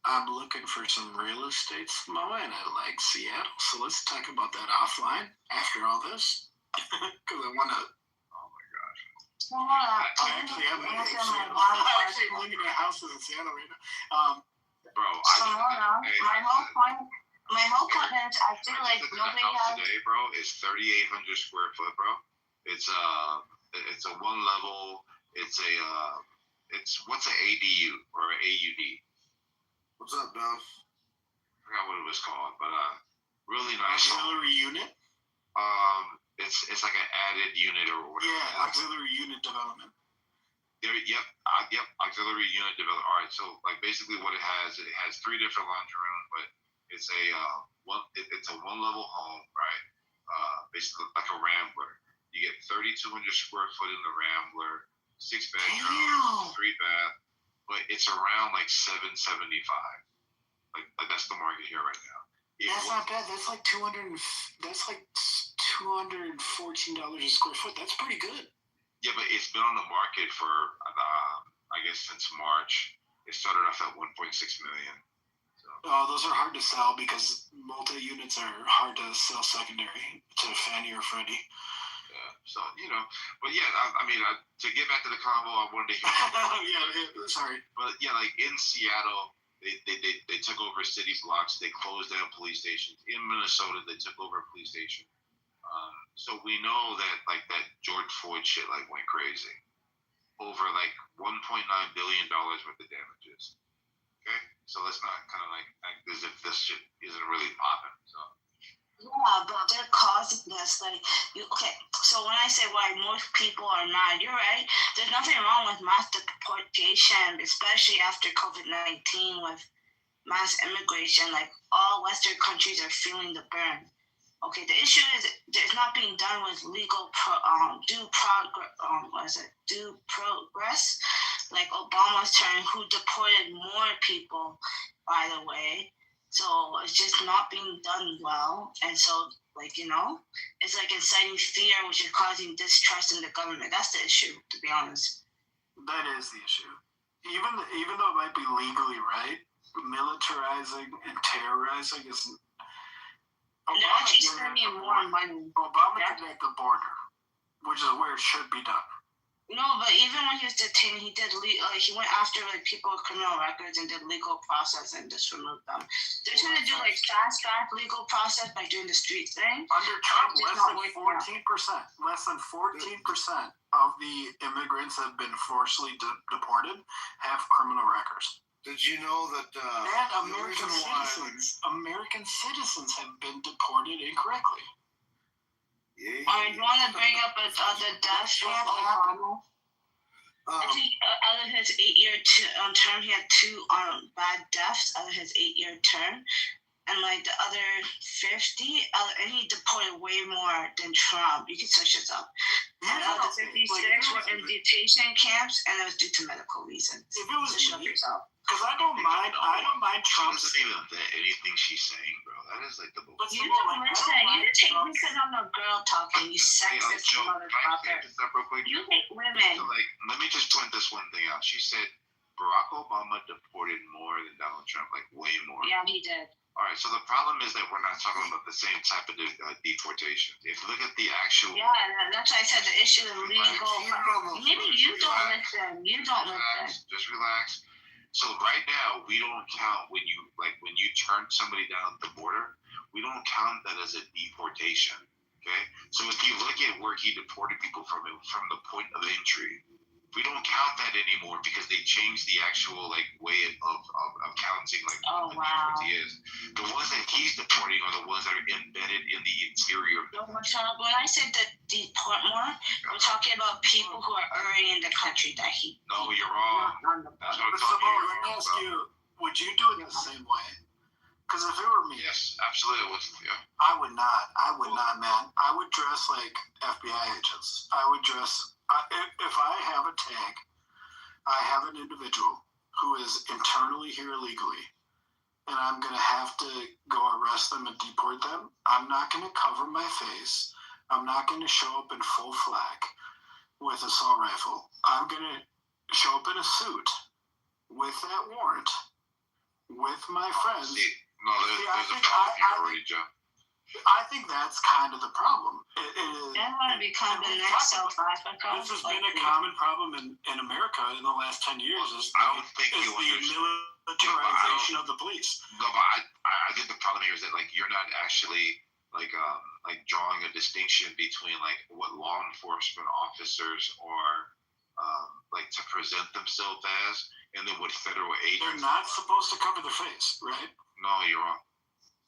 I'm looking for some real estate, Samoa, and I like Seattle. So let's talk about that offline after all this. Because I want to... Oh my gosh. I actually am looking at houses in Seattle right now. Bro, my whole point is I feel like nobody has today, bro, is 3,800 square foot, bro. It's a one level. It's what's an ADU or an AUD? What's up, Don? I forgot what it was called, but really nice. Auxiliary unit. It's like an added unit or whatever. Yeah, auxiliary unit development. Yep, auxiliary unit development. All right, so like basically what it has 3 different laundry rooms, but it's a one level home, right? Basically like a Rambler. You get 3,200 square foot in the Rambler, 6 bedrooms, 3 bath, but it's around like $775. Like that's the market here right now. That's not bad. That's like $214 a square foot. That's pretty good. Yeah, but it's been on the market for, I guess, since March. It started off at $1.6 million. So. Oh, those are hard to sell because multi-units are hard to sell secondary to Fannie or Freddie. Yeah, so, but yeah, I mean, to get back to the convo, I wanted to hear. Yeah, sorry. But yeah, like in Seattle, they took over city blocks. They closed down police stations. In Minnesota, they took over a police station. So we know that like that George Floyd shit like went crazy, over like $1.9 billion worth of damages. Okay, so let's not kind of like act as if this shit isn't really popping. So. Yeah, but they're causing this. Okay, so when I say why most people are mad, you're right. There's nothing wrong with mass deportation, especially after COVID-19 with mass immigration. Like all Western countries are feeling the burn. Okay, the issue is it's not being done with legal due progress, like Obama's term, who deported more people, by the way. So it's just not being done well, and so it's like inciting fear, which is causing distrust in the government. That's the issue, to be honest. That is the issue. Even though it might be legally right, militarizing and terrorizing is. They're actually spending more money. Obama could make the border, which is where it should be done. No, but even when he was detained, he he went after people with criminal records and did legal process and just removed them. They're trying to do fast track legal process by doing the street thing. Under Trump, less than 14% of the immigrants that have been forcibly deported have criminal records. Did you know that? And American citizens have been deported incorrectly. Yeah. You want to bring up the death of Obama? I think out of his 8-year term, he had 2 bad deaths out of his 8-year term. And like the other 50, and he deported way more than Trump. You can search this up. And out of the 56 were in detention camps, and it was due to medical reasons. If it was me, because I don't mind Trump. She doesn't even vet anything she's saying, bro. That is like the bullshit. You don't listen. You didn't take me because I'm a girl talking. You sexist motherfucker. You hate women. So, like, let me just point this one thing out. She said Barack Obama deported more than Donald Trump, like way more. Yeah, he did. All right, so the problem is that we're not talking about the same type of deportation. If you look at the actual... Yeah, that's why I said the issue is legal. Maybe you don't listen. You don't listen. Just relax. So right now, we don't count when you turn somebody down at the border, we don't count that as a deportation, okay? So if you look at where he deported people from the point of entry, we don't count that anymore because they changed the actual way of counting what the deportee is. The ones that he's deporting are the ones that are embedded in the interior. When I said that deport more, I'm talking about people who are already in the country that he. No, you're wrong. That's what I'm talking about. Let me ask you: would you do it the same way? Because if it were me, yes, absolutely, I would. Yeah. I would not, man. I would dress like FBI agents. I would dress. If I have a tag, I have an individual who is internally here illegally, and I'm going to have to go arrest them and deport them. I'm not going to cover my face. I'm not going to show up in full flak with assault rifle. I'm going to show up in a suit with that warrant with my friends. No, there's a problem here already, Joe. I think that's kind of the problem. I want to become the next South Africa. This has been a common problem in America in the last 10 years. I don't think you understand the militarization of the police. No, but I think the problem here is that you're not actually drawing a distinction between what law enforcement officers are to present themselves as, and then what federal agents. They're not supposed to cover their face, right? No, you're wrong.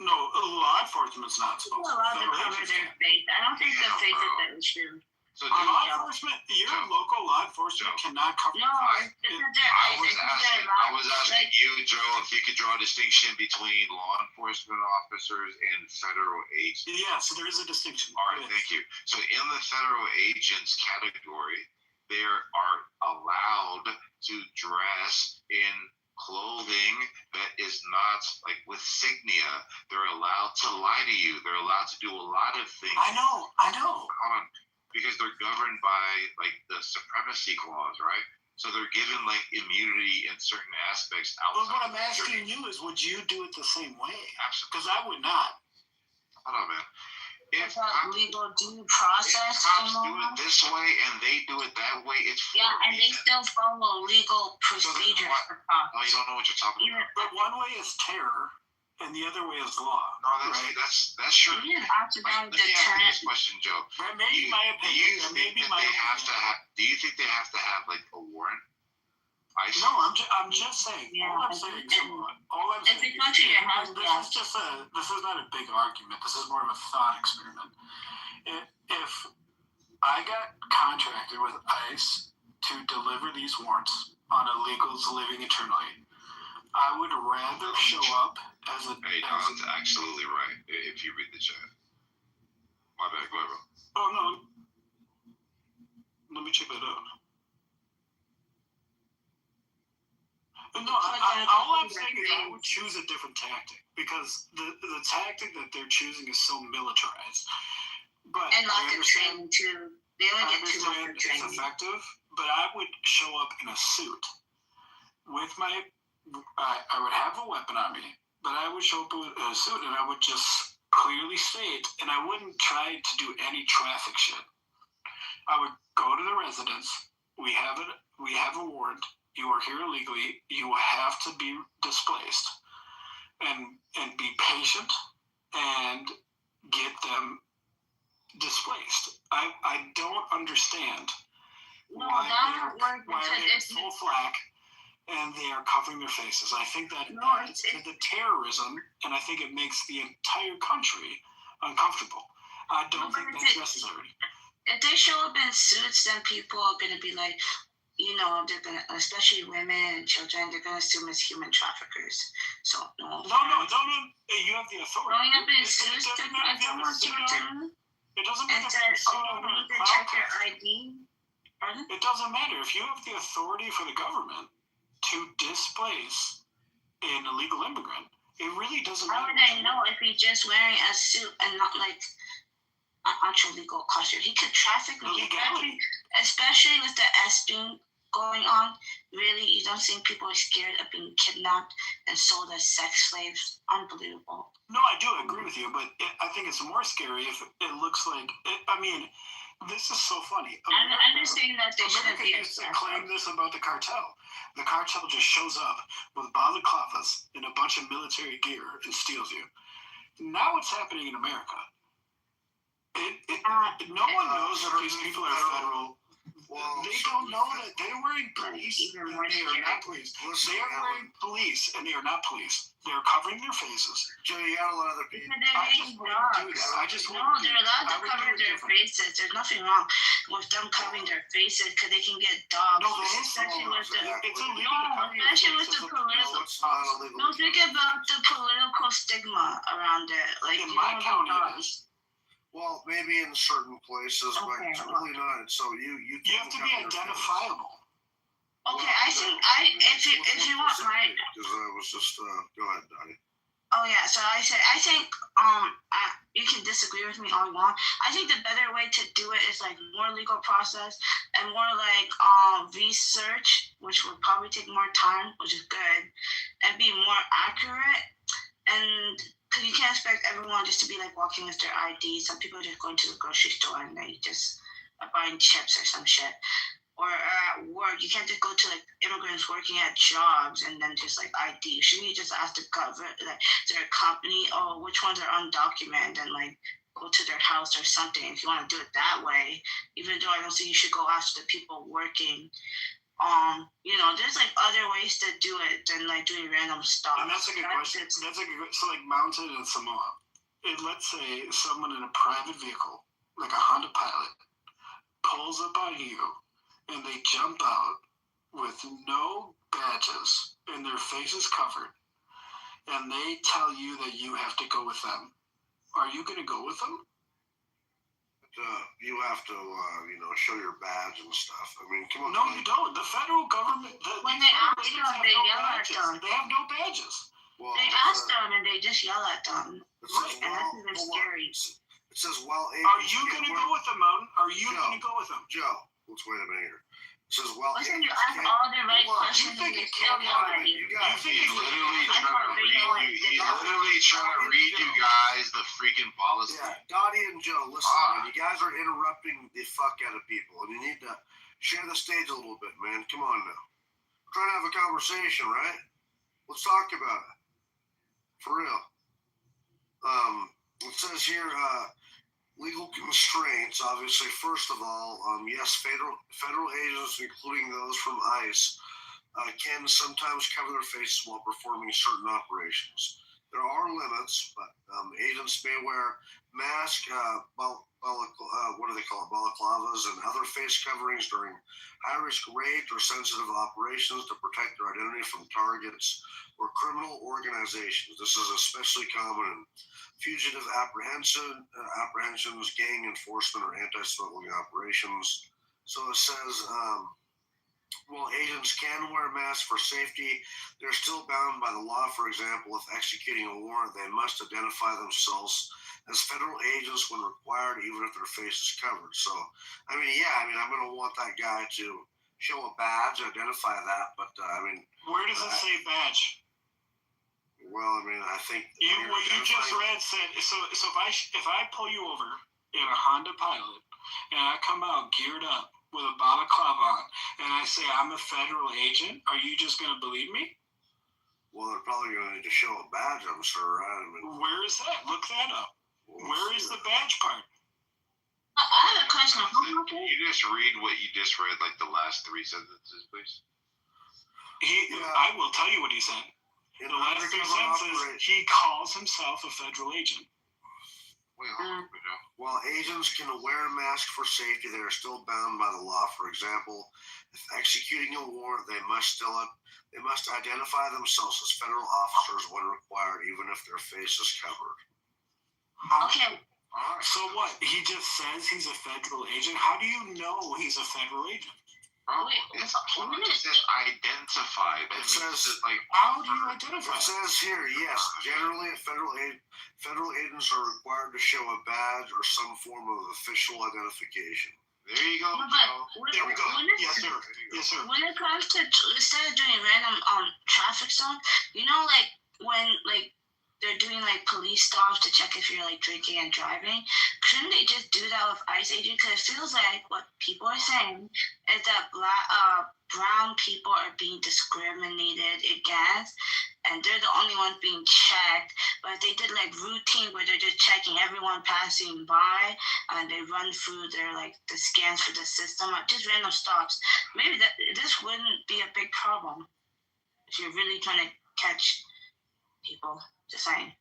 No, law enforcement's not supposed to. Allowed to cover their face. I don't think the face is the issue. So law enforcement, your local law enforcement cannot cover. No, I was asking you, Joe, if you could draw a distinction between law enforcement officers and federal agents. Yeah, so there is a distinction. All right, thank you. So in the federal agents category, they are allowed to dress in clothing that is not with signia. They're allowed to lie to you. They're allowed to do a lot of things. I know. Because they're governed by the supremacy clause, right? So they're given immunity in certain aspects outside. But what I'm asking you is, would you do it the same way? Absolutely. Because I would not. Hold on, man. If legal due process, cops do it this way and they do it that way, it's and they still follow legal procedures for cops. No, you don't know what you're talking about. But one way is terror, and the other way is law. No, that's true. You didn't have to Let me ask you this question, Joe. Maybe my opinion. Do you think they have to have a warrant? No, I'm just saying. Yeah, all I'm saying is this is not a big argument. This is more of a thought experiment. If I got contracted with ICE to deliver these warrants on illegals living internally, I would rather show up as a. Hey, Don's absolutely right. If you read the chat. My bad, go ahead, bro. Oh no. Let me check that out. No, all I'm saying is I would choose a different tactic because the tactic that they're choosing is so militarized. But and lack of training too. They only get too much training. It's effective, but I would show up in a suit with my. I would have a weapon on me, but I would show up with a suit and I would just clearly state, and I wouldn't try to do any traffic shit. I would go to the residence. We have a warrant. You are here illegally. You have to be displaced, and be patient, and get them displaced. I don't understand why they're in full flak and they are covering their faces. I think that adds to the terrorism, and I think it makes the entire country uncomfortable. I don't think that's necessary. If they show up in suits, then people are going to be like, you know, they're gonna, especially women and children, they're gonna assume it's human traffickers. So no. No. You have the authority. Growing up in schools, someone came to me It doesn't and matter. said, "Oh, we need to check your ID." Pardon? It doesn't matter if you have the authority for the government to displace an illegal immigrant. It really doesn't How matter. would I know if he's just wearing a suit and not like an actual legal costume? He could traffic me, especially with the S being going on. Really, you don't think people are scared of being kidnapped and sold as sex slaves? Unbelievable. No, I do agree with you, but I think it's more scary if it looks like. I mean, this is so funny. I understand that they shouldn't America be used to claim this about the cartel. The cartel just shows up with balaclavas and a bunch of military gear and steals you. Now it's happening in America. No one knows that these people are federal. They don't know that they're wearing police and they are not police. They are wearing police and they are not police. They're covering their faces. Joe, you got a lot of other people. I just wouldn't do that. They're allowed to cover their faces. There's nothing wrong with them covering their faces because they can get dogs. No, especially with the especially with the political. No, think about the political stigma around it. Like in my county, it is. Well, maybe in certain places, but it's really not. So you have to be identifiable. Okay, I think if you want my. Because I was just go ahead, Donnie. Oh yeah, so I think you can disagree with me all you want. I think the better way to do it is like more legal process and more like research, which will probably take more time, which is good, and be more accurate. And because you can't expect everyone just to be like walking with their ID. Some people are just going to the grocery store and they just are buying chips or some shit. Or at work, you can't just go to like immigrants working at jobs and then just like ID. Shouldn't you just ask the government, like their company, oh, which ones are undocumented, and like go to their house or something if you want to do it that way? Even though I don't think you should go after the people working. You know, there's like other ways to do it than like doing random stuff. And that's a good question. So like Mountain and Samoa. Let's say someone in a private vehicle, like a Honda Pilot, pulls up on you and they jump out with no badges and their faces covered, and they tell you that you have to go with them. Are you going to go with them? You have to, show your badge and stuff. I mean, come on. No, you don't. The federal government. When they ask them, they yell at them. They have no badges. Well, they ask them and they just yell at them. Right, and that's even scary. It says, well, are you going to go with them, Mountain? Are you going to go with them? Joe, let's wait a minute here. It says, well, listen, you ask all the right questions and you still yell at you. He's literally trying to read you guys the freaking policy. Yeah, Dottie and Joe, listen, man, you guys are interrupting the fuck out of people, and you need to share the stage a little bit, man. Come on now. We're trying to have a conversation, right? Let's talk about it. For real. It says here, legal constraints, obviously, first of all, yes, federal agents, including those from ICE, can sometimes cover their faces while performing certain operations. There are limits, but agents may wear masks, balaclavas, and other face coverings during high-risk raids or sensitive operations to protect their identity from targets or criminal organizations. This is especially common in fugitive apprehensions, gang enforcement, or anti-smuggling operations. So it says, while agents can wear masks for safety, they're still bound by the law. For example, if executing a warrant, they must identify themselves as federal agents when required, even if their face is covered. So, I'm going to want that guy to show a badge, identify that, but, Where does it say badge? Well, I think what you just read said so. If I pull you over in a Honda Pilot and I come out geared up with a balaclava on and I say I'm a federal agent, are you just going to believe me? Well, they're probably going to need to show a badge, I'm sure, right? Where is that? Look that up. Where is the badge part? I have a question. Can you just read what you just read, like the last 3 sentences, please? I will tell you what he said. The last 3 sentences, he calls himself a federal agent. While agents can wear a mask for safety, they are still bound by the law. For example, if executing a warrant, they must identify themselves as federal officers when required, even if their face is covered. Okay. So what? He just says he's a federal agent? How do you know he's a federal agent? It says identify. It says, how do you identify? It says here, yes, generally federal agents are required to show a badge or some form of official identification. There you go. There we go. Yes, sir. Yes, sir. When it comes to, instead of doing random traffic stops, you know, like when they're doing like police stops to check if you're like drinking and driving, couldn't they just do that with ICE agents? Because it feels like what people are saying is that brown people are being discriminated against, and they're the only ones being checked. But if they did like routine where they're just checking everyone passing by, and they run through their like the scans for the system, just random stops, maybe this wouldn't be a big problem if you're really trying to catch people. Just saying.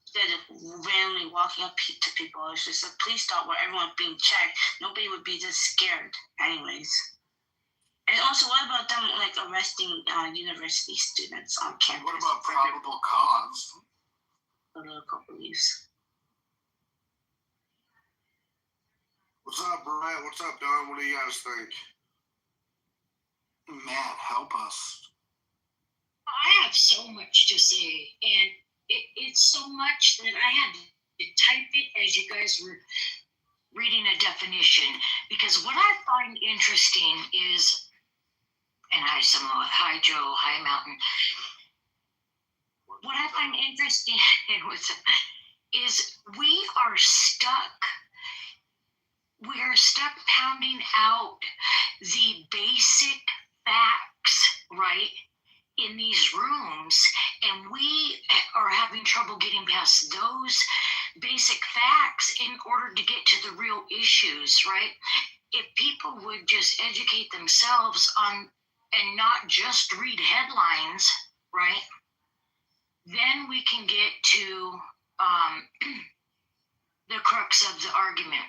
Instead of randomly walking up to people, it's just a police stop where everyone's being checked. Nobody would be just scared, anyways. And also, what about them like arresting university students on campus? What about probable cause? Political beliefs. What's up, Brian? What's up, Don? What do you guys think? Matt, help us. I have so much to say, and it's so much that I had to type it as you guys were reading a definition, because what I find interesting is, and hi Samoa, hi Joe, hi Mountain. What I find interesting is we are stuck pounding out the basic facts, right? In these rooms, and we are having trouble getting past those basic facts in order to get to the real issues, right? If people would just educate themselves on and not just read headlines, right, then we can get to the crux of the argument.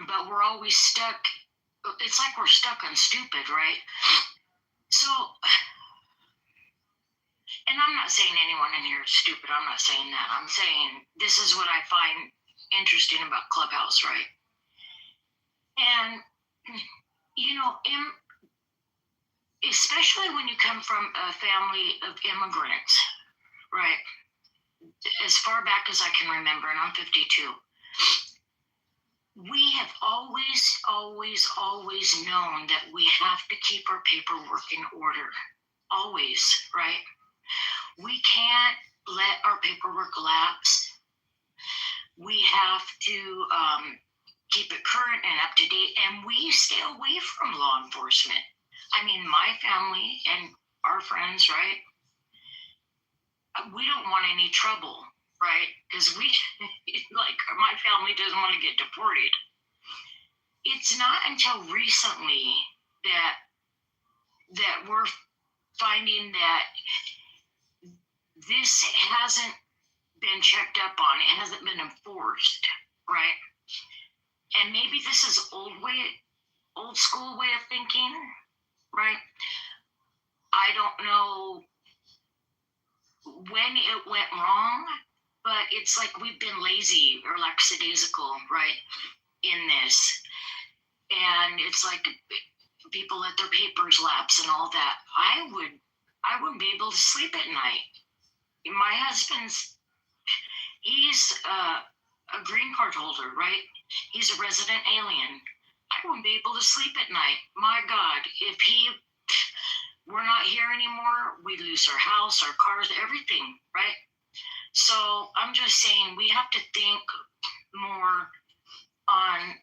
But we're always stuck. It's like we're stuck on stupid, right? So, and I'm not saying anyone in here is stupid. I'm not saying that. I'm saying this is what I find interesting about Clubhouse, right? And, you know, especially when you come from a family of immigrants, right? As far back as I can remember, and I'm 52, we have always known that we have to keep our paperwork in order. Always, right? We can't let our paperwork lapse. We have to keep it current and up to date, and we stay away from law enforcement. I mean, my family and our friends, right? We don't want any trouble, right? Because like, my family doesn't want to get deported. It's not until recently that we're finding that this hasn't been checked up on. It hasn't been enforced, right? And maybe this is old school way of thinking, right? I don't know when it went wrong, but it's like we've been lazy or lackadaisical, right, in this. And it's like people let their papers lapse and all that. I wouldn't be able to sleep at night. My husband's, he's a green card holder, right? He's a resident alien. I wouldn't be able to sleep at night. My God, if we're not here anymore, we lose our house, our cars, everything, right? So I'm just saying we have to think more on,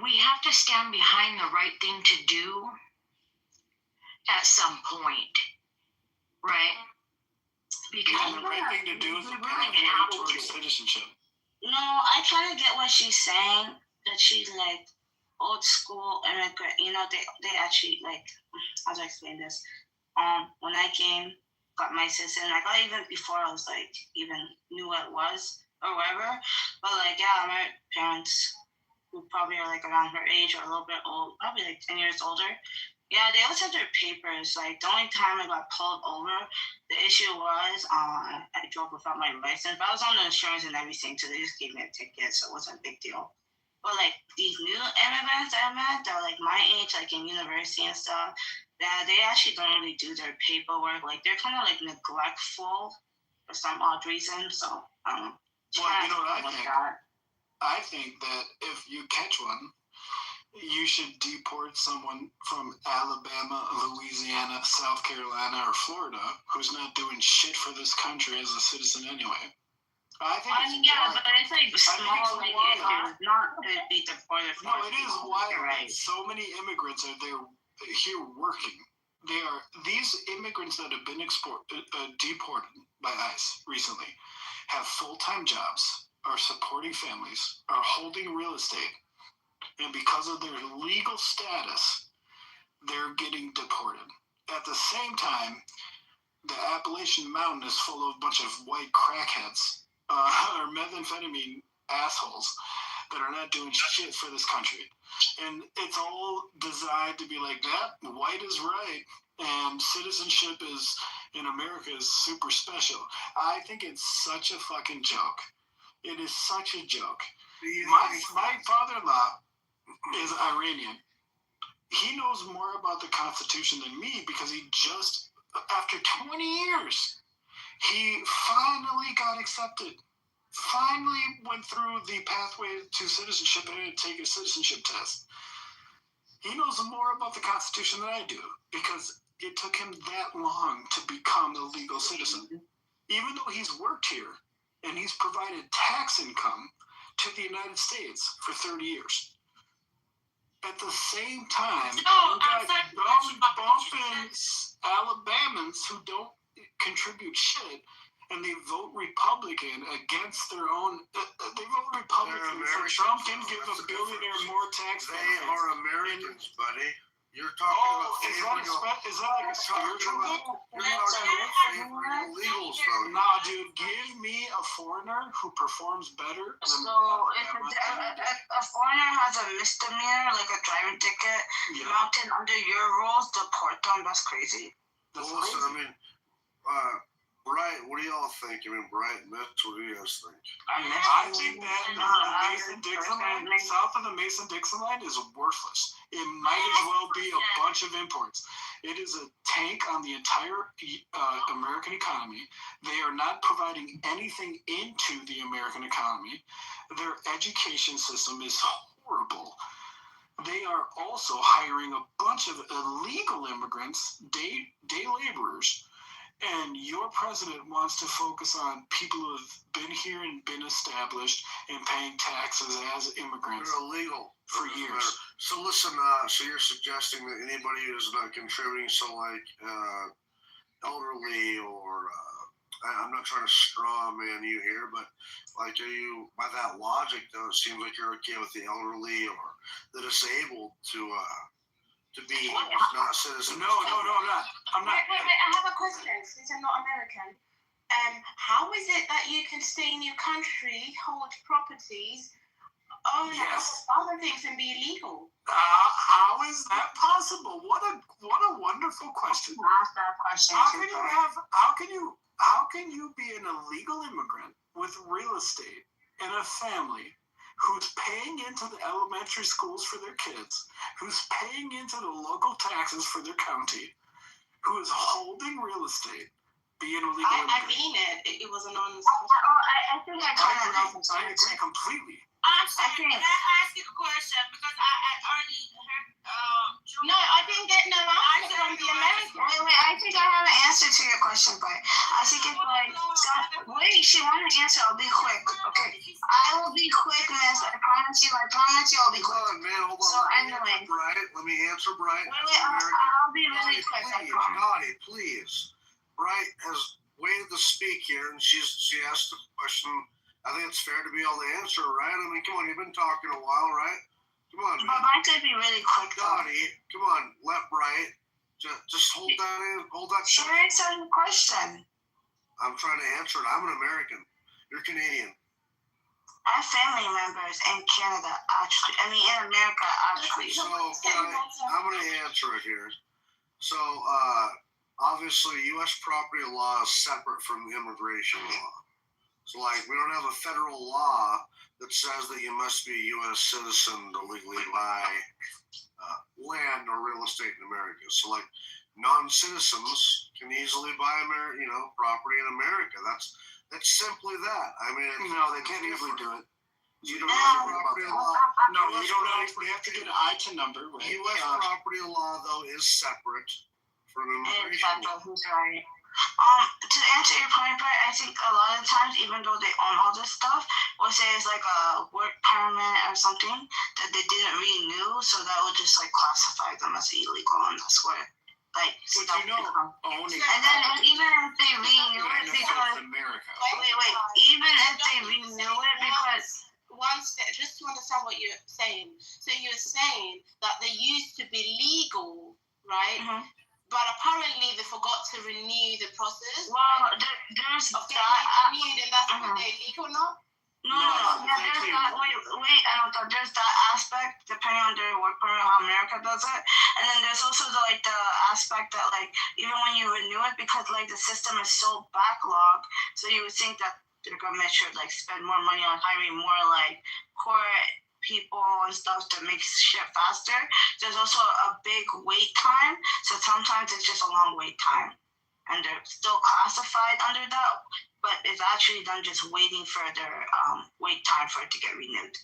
we have to stand behind the right thing to do at some point, right? Because the right thing to do is a pathway towards citizenship. No, I kind of get what she's saying, that she's like old school immigrant. You know, they actually like, how do I explain this? When I came got my citizen. I got even before I was like even knew what it was or whatever. But like yeah, my parents who probably are like around her age or a little bit old, probably like 10 years older. Yeah, they always have their papers. Like the only time I got pulled over, the issue was I drove without my license, but I was on the insurance and everything, so they just gave me a ticket, so it wasn't a big deal. But like these new immigrants I met that are like my age, like in university and stuff, that they actually don't really do their paperwork. Like they're kind of like neglectful for some odd reason. So well, you know what I think? I think that if you catch one, you should deport someone from Alabama, Louisiana, South Carolina, or Florida who's not doing shit for this country as a citizen anyway. I think but it's like small, like issues, not be deported. No, it is wild. Right. So many immigrants are there here working. These immigrants that have been deported by ICE recently have full-time jobs, are supporting families, are holding real estate, and because of their legal status, they're getting deported. At the same time, the Appalachian Mountain is full of a bunch of white crackheads or methamphetamine assholes that are not doing shit for this country. And it's all designed to be like that. White is right, and citizenship in America is super special. I think it's such a fucking joke. It is such a joke. My father-in-law is Iranian. He knows more about the Constitution than me because he just, after 20 years, he finally got accepted. Finally went through the pathway to citizenship and had to take a citizenship test. He knows more about the Constitution than I do because it took him that long to become a legal citizen. Even though he's worked here and he's provided tax income to the United States for 30 years. At the same time, you got bumping Alabamans who don't contribute shit, and they vote Republican against their own. They vote Republican so Trump can give a billionaire more tax benefits. They are Americans, buddy. You're talking about is that like a spiritual thing? You're talking about favoring illegals, though. Nah, dude, give me a foreigner who performs better. So if a foreigner has a misdemeanor, like a driving ticket, mounted under your rules, deport them. That's crazy. Listen, I mean, Bright, what do y'all think? I mean, Bright, what do you guys think? I think that the Mason-Dixon line, south of the Mason-Dixon line, is worthless. It might as well be a bunch of imports. It is a tank on the entire American economy. They are not providing anything into the American economy. Their education system is horrible. They are also hiring a bunch of illegal immigrants, day laborers. And your president wants to focus on people who have been here and been established and paying taxes as immigrants. They're illegal for years. So listen, so you're suggesting that anybody who's not contributing, so like elderly or I'm not trying to straw man you here, but like are you, by that logic though, it seems like you're okay with the elderly or the disabled to be not citizens. No, I'm not. Wait, I have a question since I'm not American. How is it that you can stay in your country, hold properties, own other things and be illegal? How is that possible? What a wonderful question. Ask that question. How can you be an illegal immigrant with real estate and a family who's paying into the elementary schools for their kids, who's paying into the local taxes for their county, who is holding real estate, being a legal immigrant? I mean it. It was an honest question. I think I agree completely. I'm sorry, can I ask you a question? Because I already heard No, I didn't get no answer from the American. Wait, I think I have an answer to your question, but I think it's like, she wanted to answer, I'll be quick, okay? I will be quick, miss, I promise you, I'll be quick. Hold on, man, hold on. So anyway. Let me answer Bright. I'll be really quick, I promise. Naughty, please. Bright has waited to speak here, and she asked the question. I think it's fair to be able to answer, right? I mean, come on, you've been talking a while, right? Come on, man. But mine could be really quick, though. Naughty, come on, let Bright Just hold that in. Hold that. Should I answer your question? I'm trying to answer it. I'm an American. You're Canadian. I have family members in Canada, actually. I mean, in America, actually. So I'm going to answer it here. So obviously, U.S. property law is separate from immigration law. So, like, we don't have a federal law that says that you must be a U.S. citizen to legally buy land or real estate in America. So, like, non-citizens can easily buy property in America. That's simply that. I mean, they can't easily do it. You don't have property law. No, you don't actually have to get an ITIN number, right? U.S. property law, though, is separate from immigration law. Right. To answer your point, Brett, I think a lot of times, even though they own all this stuff, we'll say it's like a work permit or something that they didn't renew, so that would just like classify them as illegal, and that's where like stuff owning. And then even if they renew it, because wait, even if they renew it, because just to understand what you're saying. So you're saying that they used to be legal, right? Mm-hmm. But apparently they forgot to renew the process. Well, there's of getting renewed, and that's why they're illegal now. No. Yeah, there's that. Wait. There's that aspect depending on their work permit, how America does it, and then there's also the aspect that like even when you renew it, because like the system is so backlogged, so you would think that the government should like spend more money on hiring more like court people and stuff to make shit faster. There's also a big wait time, so sometimes it's just a long wait time, and they're still classified under that, but it's actually them just waiting for their wait time for it to get renewed.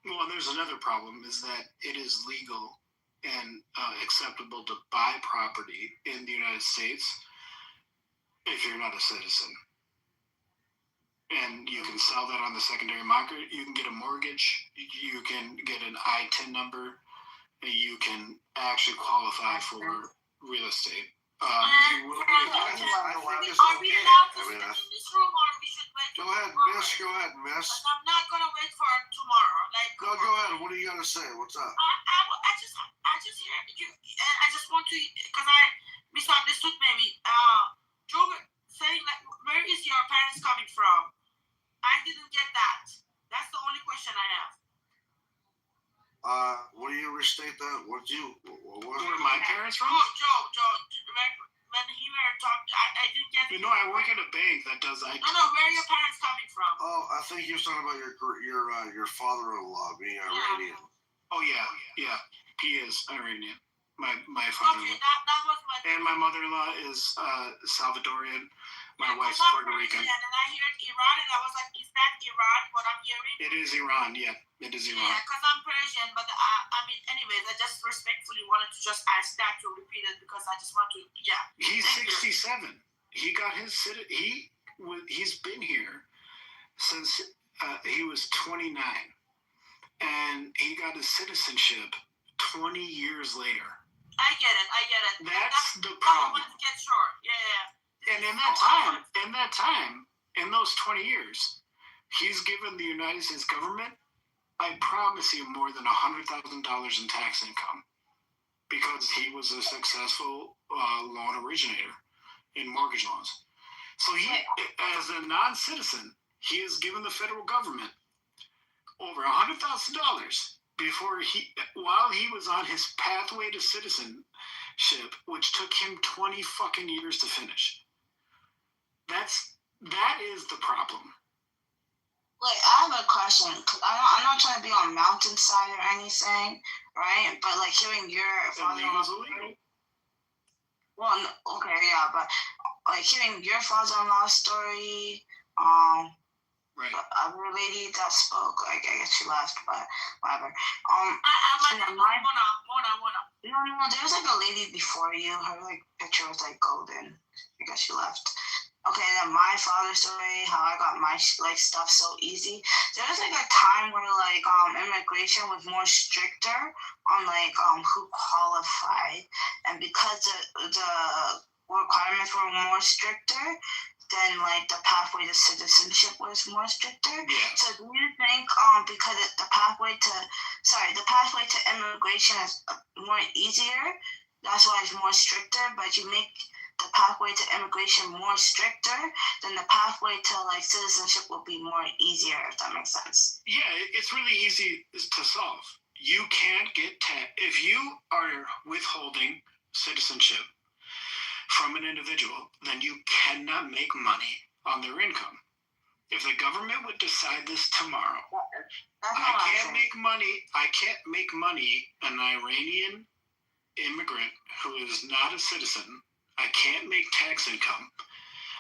Well, there's another problem is that it is legal and acceptable to buy property in the United States if you're not a citizen. And you can sell that on the secondary market. You can get a mortgage. You can get an ITIN number. You can actually qualify for real estate. Are we allowed to sit in this room, or we should wait? Go ahead, miss. I'm not gonna wait for tomorrow. Go ahead. What do you gotta say? What's up? I just hear you, and I just want to, because I misunderstood maybe. Joe saying like, where is your parents coming from? I didn't get that. That's the only question I have. Will you restate that? Where are my parents from? Joe, when he were talking, I didn't get it. I work at a bank that does IT. No, where are your parents coming from? Oh, I think he was talking about your father-in-law being Iranian. Oh, yeah. He is Iranian. My father-in-law. Okay, that was my... And my mother-in-law is Salvadorian. My wife's Puerto Rican. And I heard Iran, and I was like, is that Iran, what I'm hearing? It is Iran, yeah. It is Iran. Yeah, because I'm Persian, but I mean, anyways, I just respectfully wanted to just ask that to repeat it, because I just want to, He's 67. He got his he's been here since he was 29. And he got his citizenship 20 years later. I get it. That's the problem. I want to get sure. Yeah. And in that time, in those 20 years, he's given the United States government, I promise you, more than $100,000 in tax income, because he was a successful loan originator in mortgage loans. So he, as a non-citizen, he has given the federal government over $100,000 while he was on his pathway to citizenship, which took him 20 fucking years to finish. That is the problem. Like, I have a question. I'm not trying to be on mountainside or anything, right? But like hearing your father-in-law. Well, okay, yeah, but like hearing your father-in-law story, right. Other lady that spoke, like I guess she left, but whatever. No, there was like a lady before you. Her like picture was like golden. I guess she left. Okay, then my father's story, how I got my like stuff so easy. There was like a time where like immigration was more stricter on like who qualified, and because the requirements were more stricter, then like the pathway to citizenship was more stricter. Yeah. So do you think because the pathway to immigration is more easier, That's why it's more stricter. But you make the pathway to immigration more stricter, then the pathway to like citizenship will be more easier, if that makes sense. Yeah, it's really easy to solve. You can't get if you are withholding citizenship from an individual, then you cannot make money on their income. If the government would decide this tomorrow, I can't make money, an Iranian immigrant who is not a citizen, I can't make tax income.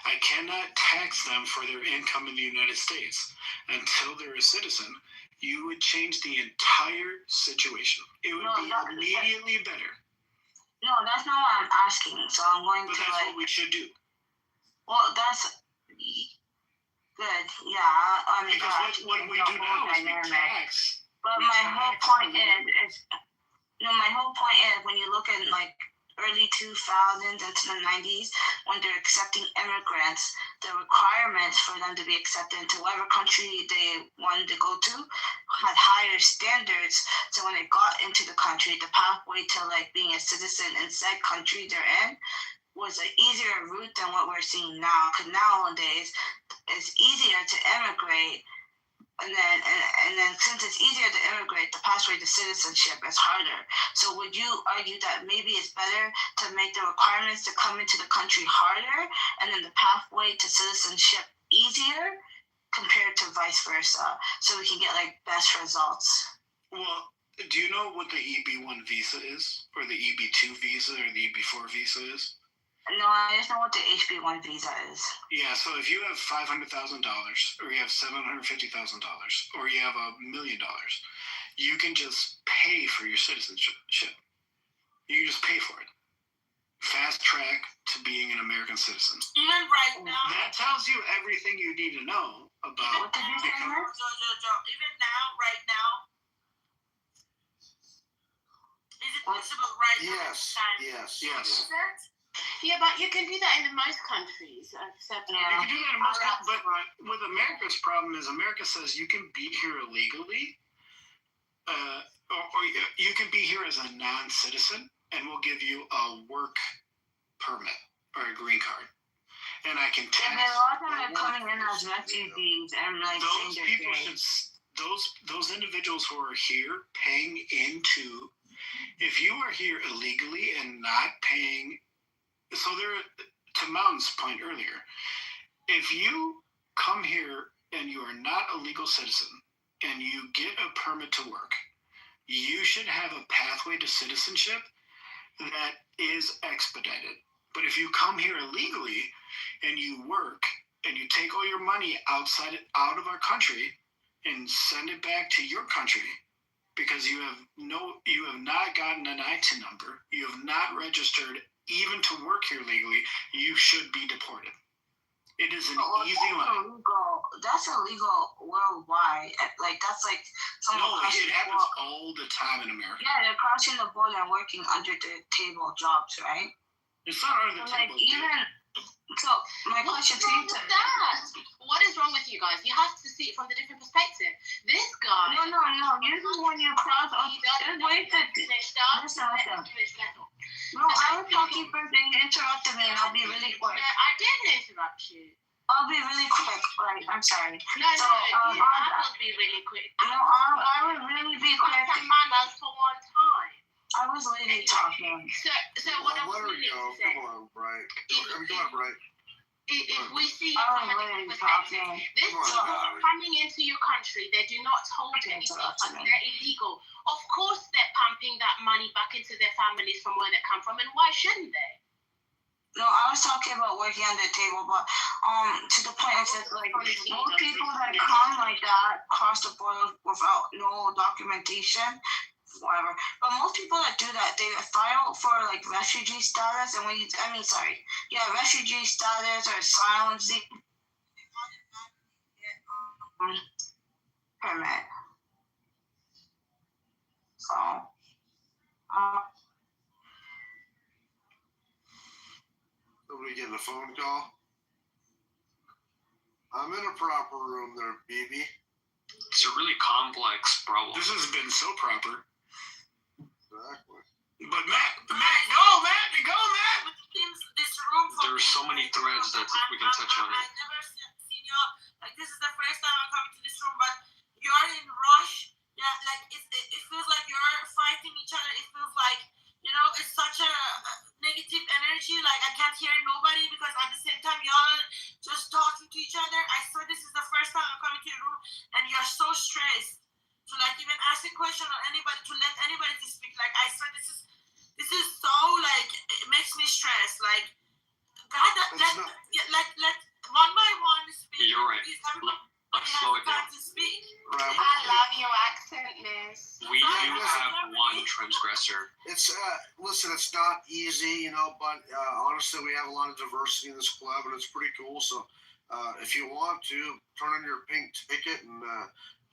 I cannot tax them for their income in the United States until they're a citizen. You would change the entire situation. It would be immediately better. No, that's not what I'm asking. So I'm going but to that's what we should do. Well, that's good. Yeah, I mean, because what we do now is we tax. But my whole point is, my whole point is when you look at like early 2000s into the 90s, when they're accepting immigrants, the requirements for them to be accepted into whatever country they wanted to go to had higher standards. So when they got into the country, the pathway to like being a citizen in said country they're in was an easier route than what we're seeing now. Because nowadays it's easier to immigrate. And then since it's easier to immigrate, the pathway to citizenship is harder. So would you argue that maybe it's better to make the requirements to come into the country harder and then the pathway to citizenship easier compared to vice versa, so we can get like best results? Well, do you know what the EB1 visa is, or the EB2 visa, or the EB4 visa is? No, I just know what the HB1 visa is. Yeah, so if you have $500,000, or you have $750,000, or you have $1 million, you can just pay for your citizenship. You can just pay for it. Fast track to being an American citizen. Even right now. That tells you everything you need to know about. What did you say? Even now, right now. Is it possible right now? Yes. Is it? Yeah, but you can do that in most countries. Except you can do that in most countries, but with America's problem is America says you can be here illegally, or you can be here as a non-citizen, and we'll give you a work permit or a green card, and I can tax. Yeah, but a lot of them are coming in as refugees and like those people should. Those individuals who are here paying into. If you are here illegally and not paying. So to Mountain's point earlier, if you come here and you are not a legal citizen and you get a permit to work, you should have a pathway to citizenship that is expedited. But if you come here illegally and you work and you take all your money out of our country and send it back to your country because you have not gotten an IT number, you have not registered even to work here legally, you should be deported. It is an easy line. That's illegal worldwide. Like that's like it happens all the time in America. Yeah, they're crossing the border and working under the table jobs, right? It's not under the table. So my question to you what is wrong with you guys? You have to see it from the different perspective. This guy. No. Usually when you cross, No, I was talking first and you interrupted me, and I'll be really quick. I didn't interrupt you. I'll be really quick. Right, I'm sorry. I will be really quick. I would really be quick. Manners for one time. I was literally talking. So what I was really saying. Come on, Bright. Come on, Bright. If we see you from a different perspective, this people coming into your country, they do not hold anything because they're illegal. Of course, they're pumping that money back into their families from where they come from, and why shouldn't they? No, I was talking about working under the table, but to the point of just like most people that come like that cross the border without no documentation. Whatever. But most people that do that, they file for like refugee status, and refugee status or asylum permit. So, somebody getting a phone call? I'm in a proper room there, BB. It's a really complex problem. This has been so proper. Exactly. But Matt, go, there's so many threads that we can touch on it. I've never seen you like this is the first time I'm coming to this room, but you're in rush. Yeah, like it feels like you're fighting each other. It feels like, it's such a negative energy. Like I can't hear nobody because at the same time y'all are just talking to each other. I swear this is the first time I'm coming to your room and you're so stressed to like even ask a question or anybody to let anybody to speak. Like I swear this is so like it makes me stressed. Like God, let one by one speak. You're right. Let's slow it down. To speak. I love your accent, miss. We do have one transgressor. It's listen, it's not easy, but honestly, we have a lot of diversity in this club, and it's pretty cool. So, if you want to turn on your pink ticket and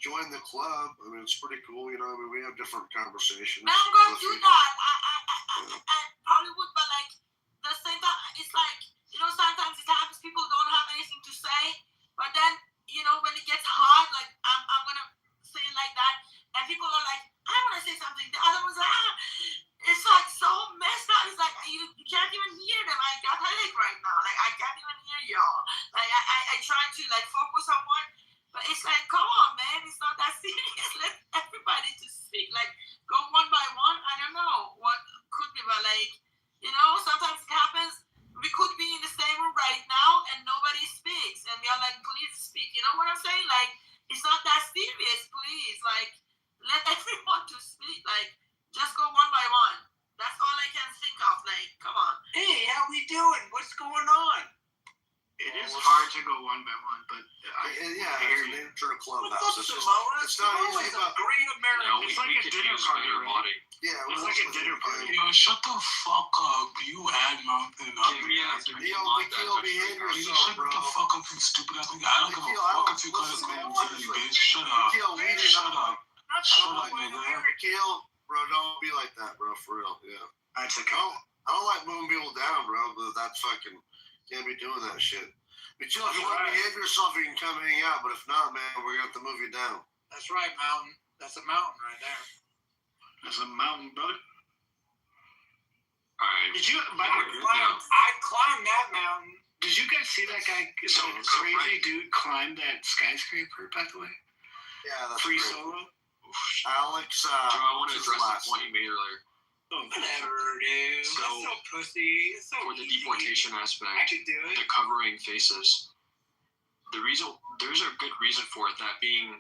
join the club, I mean, it's pretty cool. We have different conversations. I'm going to do that. I probably would, but like the same time, it's like sometimes it happens. People don't have anything to say, but then. When it gets hard, like I'm gonna say it like that, and people are like, I want to say something. The other one's like, it's like so messed up. It's like you can't even hear them. I got headache right now. Like I can't even hear y'all. Like I try to like focus on one, but it's like, come on, man, it's not that serious. Let everybody to speak. Like go one by one. I don't know what could be, but like sometimes it happens. We could be in the same room right now and nobody speaks. And we are like, please speak. You know what I'm saying? Like, it's not that serious, please. Like, let everyone to speak. Like, just go one by one. That's all I can think of. Like, come on. Hey, how we doing? What's going on? It is hard to go one by one, but it's an intro clubhouse. What's up, Samoa? It's not easy, a great American. It's like a dinner party, right? Yeah, it's like a dinner party. Yo, shut the fuck up. You had nothing up. Behave yourself, shut the fuck up, you stupid ass nigga. I don't give a fuck if you cut a man for you, bitch. Shut up. Shut up. Shut up, nigga. Bro, don't be like that, bro, for real. Yeah. That's a I don't like moving people down, bro, but that's fucking. Can't be doing that shit. But if you want to behave yourself, you can come hang out. But if not, man, we're going to have to move you down. That's right, mountain. That's a mountain right there. That's a mountain, brother. Alright. Did you, by the way, I climbed that mountain. Did you guys see that guy, crazy dude climb that skyscraper, by the way? Yeah, that's free great. Solo. Alex, Joe, I want to address the point you made earlier. Whatever, dude. So, that's so pussy. It's so for the easy. deportation aspect, I could do it. the covering faces. There's a good reason for it. That being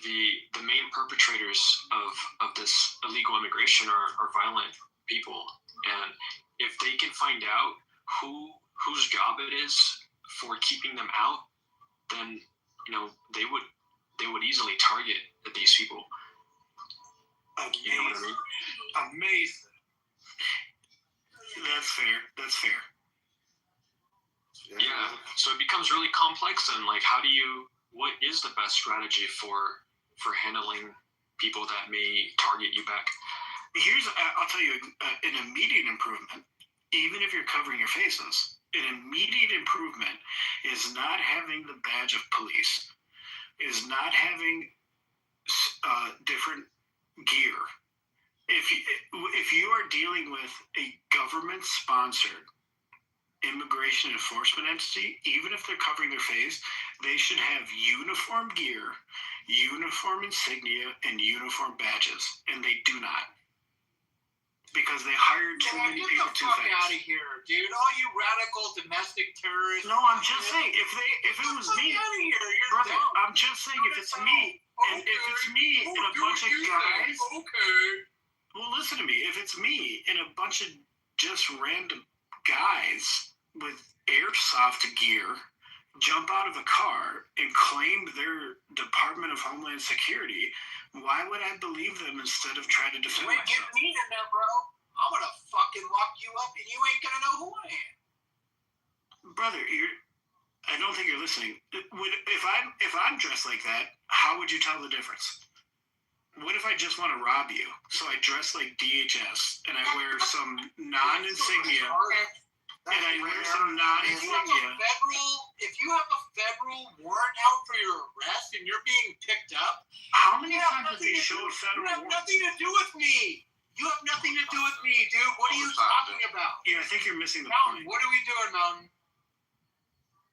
the main perpetrators of this illegal immigration are violent people, and if they can find out whose job it is for keeping them out, then they would easily target these people. Amazing. You know what I mean? Amazing. That's fair. Yeah. So it becomes really complex, and like, what is the best strategy for handling people that may target you back? I'll tell you an immediate improvement. Even if you're covering your faces, an immediate improvement is not having the badge of police, is not having different gear. If you are dealing with a government-sponsored immigration enforcement entity, even if they're covering their face, they should have uniform gear, uniform insignia, and uniform badges, and they do not. Because they hired too many people too fast. Get the fuck out of here, dude! All you radical domestic terrorists. No, I'm just saying, if it was me, brother, I'm just saying, if it's me, and if it's me and a bunch of guys, well, listen to me. If it's me and a bunch of just random guys with airsoft gear jump out of a car and claim their Department of Homeland Security, why would I believe them instead of try to defend You ain't myself? getting me in there, bro. I'm gonna fucking lock you up, and you ain't gonna know who I am. Brother, I don't think you're listening. If I'm dressed like that, how would you tell the difference? What if I just want to rob you? So I dress like DHS and I wear some non-insignia. And I wear some non-insignia. If you have a federal warrant out for your arrest and you're being picked up, how many times have they showed federal warrants? You have warrants? nothing to do with me. You have nothing to do with me, dude. What are you talking about? Yeah, I think you're missing the Mountain, point. what are we doing, Mountain?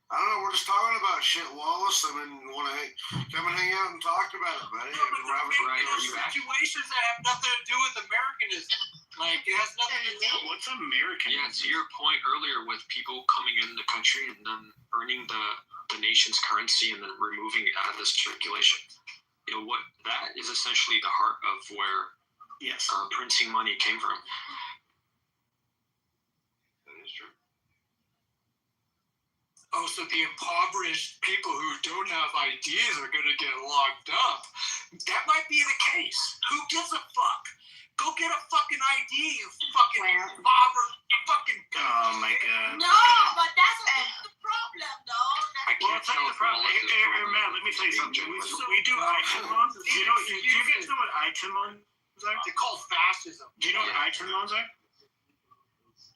I don't know. We're just talking about shit, Wallace. I mean, you want to come and hang out and talk about it, buddy? No, but there's situations that have nothing to do with Americanism. Like, it has nothing to do. What's American? Yeah, to your point earlier with people coming in the country and then earning the nation's currency and then removing it out of this circulation. You know what? That is essentially the heart of where printing money came from. That is true. Also, the impoverished people who don't have IDs are going to get locked up. That might be the case. Who gives a fuck? Go get a fucking ID, you fucking impoverished fucking. Oh my god. No, but that's the problem, though. Well, I'll tell you the problem. Hey, Matt, let me tell you something. We do ITIN loans. Do you guys know what ITIN loans are? They're called fascism. Do you know what ITIN loans are?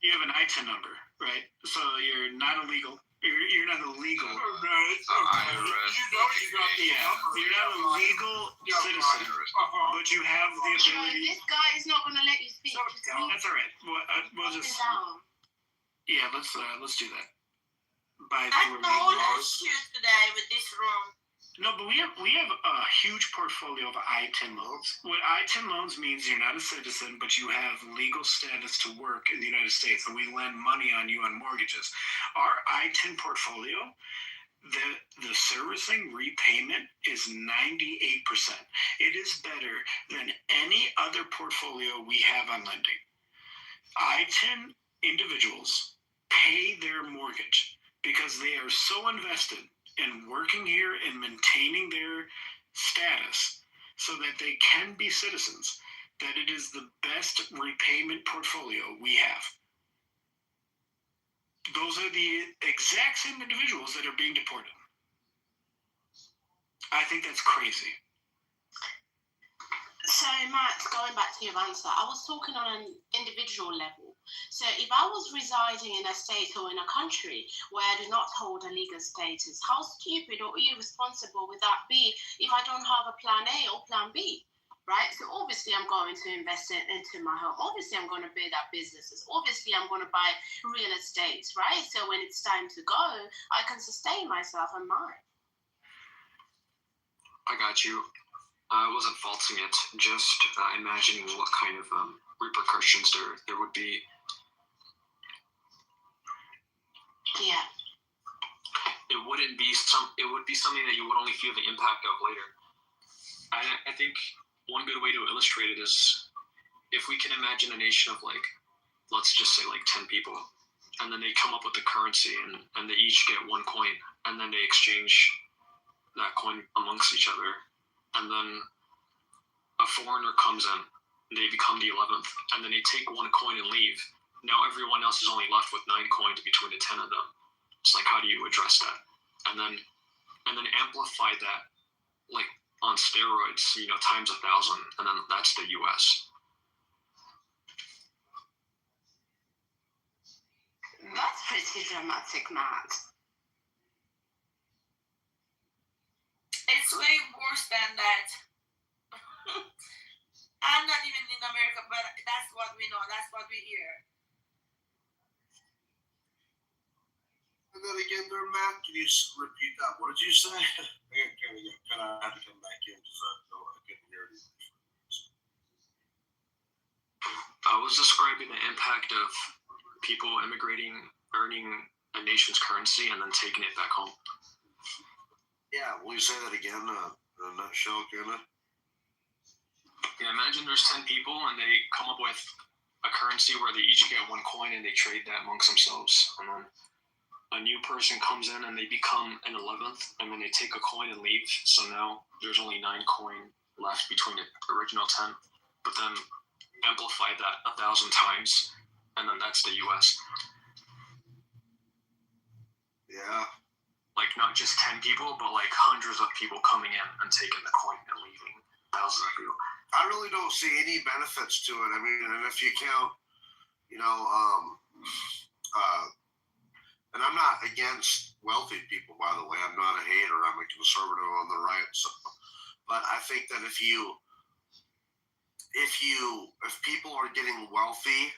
You have an ITIN number, right? So you're not illegal. You're not illegal. You know you got the you're not a legal citizen, but you have the ability. This guy is not going to let you speak. That's all right. We'll just. Yeah, let's do that. I know all that shit today with this room. No, but we have a huge portfolio of ITIN loans. What ITIN loans means, you're not a citizen, but you have legal status to work in the United States, and we lend money on you on mortgages. Our ITIN portfolio, the servicing repayment is 98%. It is better than any other portfolio we have on lending. ITIN individuals pay their mortgage because they are so invested in working here and maintaining their status so that they can be citizens, that it is the best repayment portfolio we have. Those are the exact same individuals that are being deported. I think that's crazy. So, Matt, going back to your answer, I was talking on an individual level. So, if I was residing in a state or in a country where I do not hold a legal status, how stupid or irresponsible would that be if I don't have a plan A or plan B? Right? So, obviously, I'm going to invest into my home. Obviously, I'm going to build up businesses. Obviously, I'm going to buy real estate, right? So, when it's time to go, I can sustain myself and mine. I got you. I wasn't faulting it, just imagining what kind of repercussions there would be. Yeah. It would be something that you would only feel the impact of later. I think one good way to illustrate it is if we can imagine a nation of let's just say 10 people, and then they come up with the currency and they each get one coin, and then they exchange that coin amongst each other. And then a foreigner comes in, and they become the 11th, and then they take one coin and leave. Now everyone else is only left with 9 coins between the 10 of them. It's like, how do you address that? And then amplify that, on steroids, times 1,000, and then that's the U.S. That's pretty dramatic, Matt. It's way worse than that. I'm not even in America, but that's what we know. That's what we hear. And then again there, Matt, can you repeat that? What did you say? I kind of got cut out. I had to come back in because I couldn't hear it. I was describing the impact of people immigrating, earning a nation's currency, and then taking it back home. Yeah, will you say that again in a nutshell, kind of? Yeah, imagine there's 10 people and they come up with a currency where they each get one coin and they trade that amongst themselves. And then a new person comes in and they become an 11th, and then they take a coin and leave. So now there's only 9 coin left between the original 10. But then amplify that 1,000 times, and then that's the U.S. Yeah. Not just 10 people, but hundreds of people coming in and taking the coin and leaving. Thousands of people. I really don't see any benefits to it. I mean, and if you count, and I'm not against wealthy people, by the way. I'm not a hater. I'm a conservative on the right. So, but I think that if you if people are getting wealthy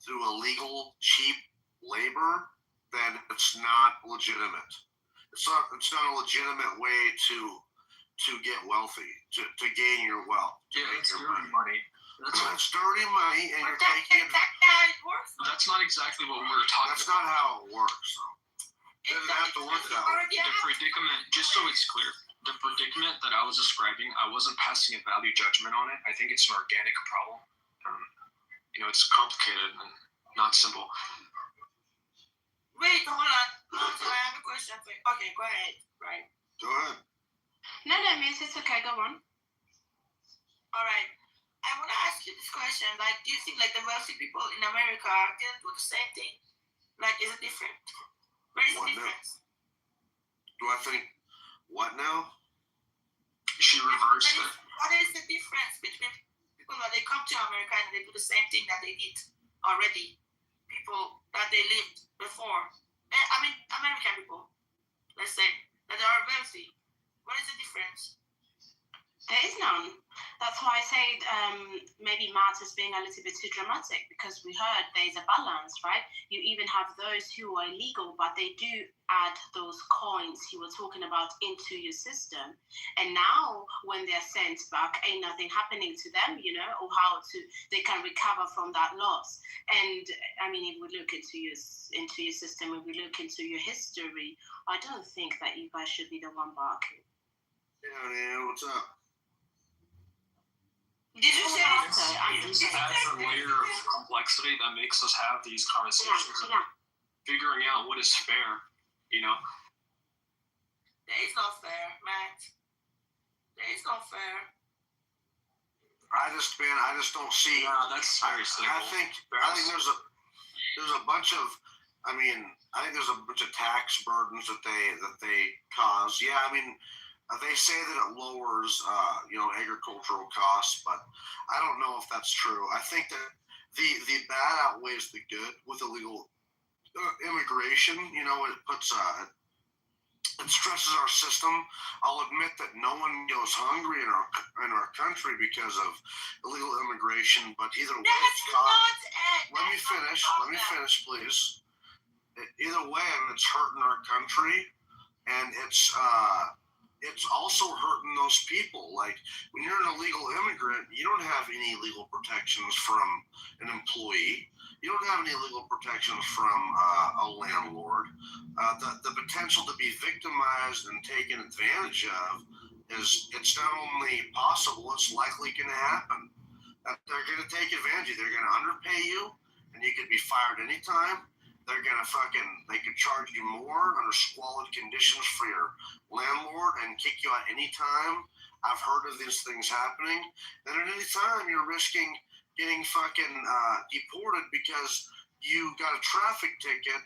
through illegal, cheap labor, then it's not legitimate. It's not a legitimate way to get wealthy, to gain your wealth. Yeah, it's dirty money. It's dirty money, and you're taking. That's not exactly what we were talking about. That's not how it works. So. It doesn't have to work that way. The predicament, just so it's clear, the predicament that I was describing, I wasn't passing a value judgment on it. I think it's an organic problem. It's complicated and not simple. Wait, hold on. I have a question for you. Okay, go ahead. Right. Go ahead. No, miss, it's okay. Go on. All right. I want to ask you this question. Like, do you think like the wealthy people in America didn't do the same thing? Like, is it different? Where is the difference? Do I think what now? She reversed it. What is the difference between people that they come to America and they do the same thing that they did already? People that they lived before. I mean, American people, let's say, that are wealthy. What is the difference? There is none. That's why I say maybe Matt is being a little bit too dramatic, because we heard there's a balance, right? You even have those who are illegal, but they do add those coins you were talking about into your system. And now when they're sent back, ain't nothing happening to them, or they can recover from that loss. And I mean, if we look into your system, if we look into your history, I don't think that you guys should be the one barking. Yeah, what's up? Did you say It adds a layer of complexity that makes us have these conversations of figuring out what is fair, There is no fair, Matt. There is no fair. I just don't see. Yeah, that's very simple. I think there's a bunch of. I mean, I think there's a bunch of tax burdens that they cause. Yeah, I mean. They say that it lowers, agricultural costs, but I don't know if that's true. I think that the bad outweighs the good with illegal immigration. It puts it stresses our system. I'll admit that no one goes hungry in our country because of illegal immigration, but either way, Let me finish, please. Either way, it's hurting our country, and it's also hurting those people. Like, when you're an illegal immigrant, you don't have any legal protections from an employee. You don't have any legal protections from a landlord. The potential to be victimized and taken advantage of it's not only possible, it's likely going to happen. They're going to take advantage of you. They're going to underpay you, and you could be fired anytime. They're going to they could charge you more under squalid conditions for your landlord and kick you out anytime. I've heard of these things happening. And at any time, you're risking getting deported because you got a traffic ticket,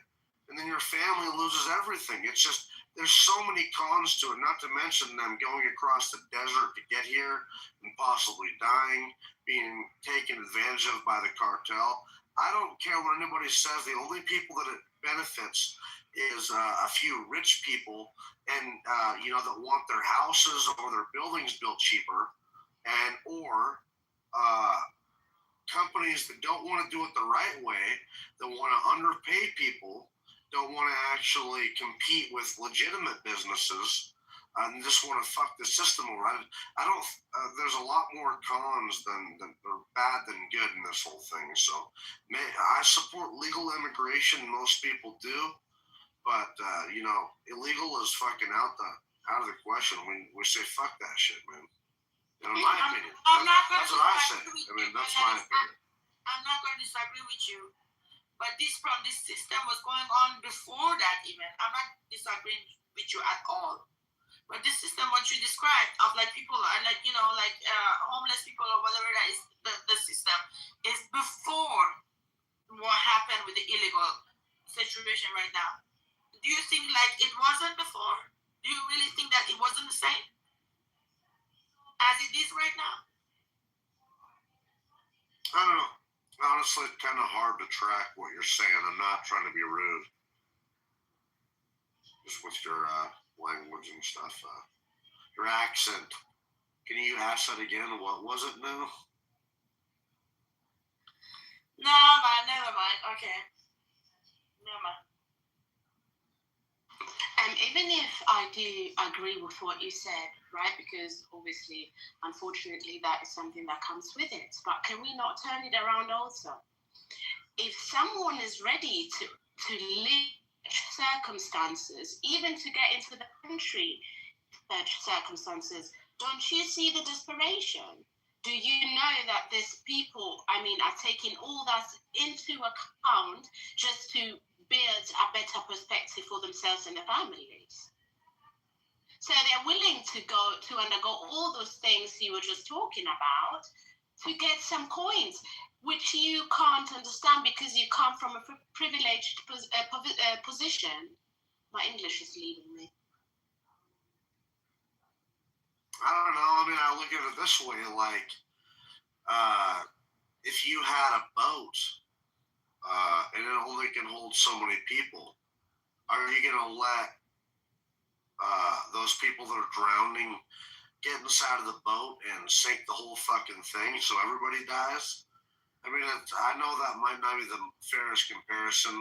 and then your family loses everything. It's just, there's so many cons to it, not to mention them going across the desert to get here and possibly dying, being taken advantage of by the cartel. I don't care what anybody says. The only people that it benefits is a few rich people, and that want their houses or their buildings built cheaper, or companies that don't want to do it the right way, that want to underpay people, don't want to actually compete with legitimate businesses, and just want to fuck the system over. I don't. There's a lot more cons than or bad than good in this whole thing. So, I support legal immigration. Most people do, but illegal is fucking out of the question. We say fuck that shit, man. In my opinion, that's what I say. I mean, that's my opinion. I'm not going to disagree with you, but this system was going on before that even. I'm not disagreeing with you at all. But this system, what you described, of like people are like, homeless people or whatever that is, the system is before what happened with the illegal situation right now. Do you think like it wasn't before? Do you really think that it wasn't the same as it is right now? I don't know. Honestly, it's kind of hard to track what you're saying. I'm not trying to be rude. Just with your language and stuff. Your accent. Can you ask that again? What was it now? No, man, never mind. Okay. Never mind. Even if I do agree with what you said, right? Because obviously, unfortunately, that is something that comes with it. But can we not turn it around also? If someone is ready to live circumstances, even to get into the country, circumstances, don't you see the desperation? Do you know that these people, are taking all that into account just to build a better perspective for themselves and their families? So they're willing to undergo all those things you were just talking about to get some coins, which you can't understand because you come from a privileged position. My English is leaving me. I don't know. I look at it this way, like, if you had a boat and it only can hold so many people, are you going to let those people that are drowning get inside of the boat and sink the whole fucking thing so everybody dies? I know that might not be the fairest comparison,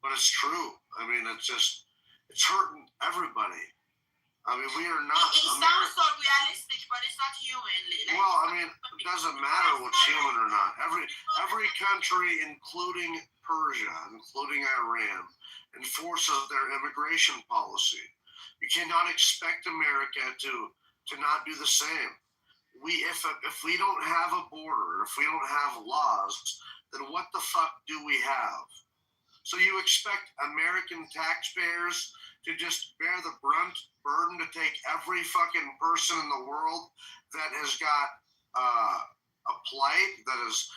but it's true. It's hurting everybody. We are not. It sounds so realistic, but it's not human. It doesn't matter what's human or not. Every country, including Persia, including Iran, enforces their immigration policy. You cannot expect America to not do the same. If we don't have a border, if we don't have laws, then what the fuck do we have? So you expect American taxpayers to just bear the burden to take every fucking person in the world that has got a plight, that is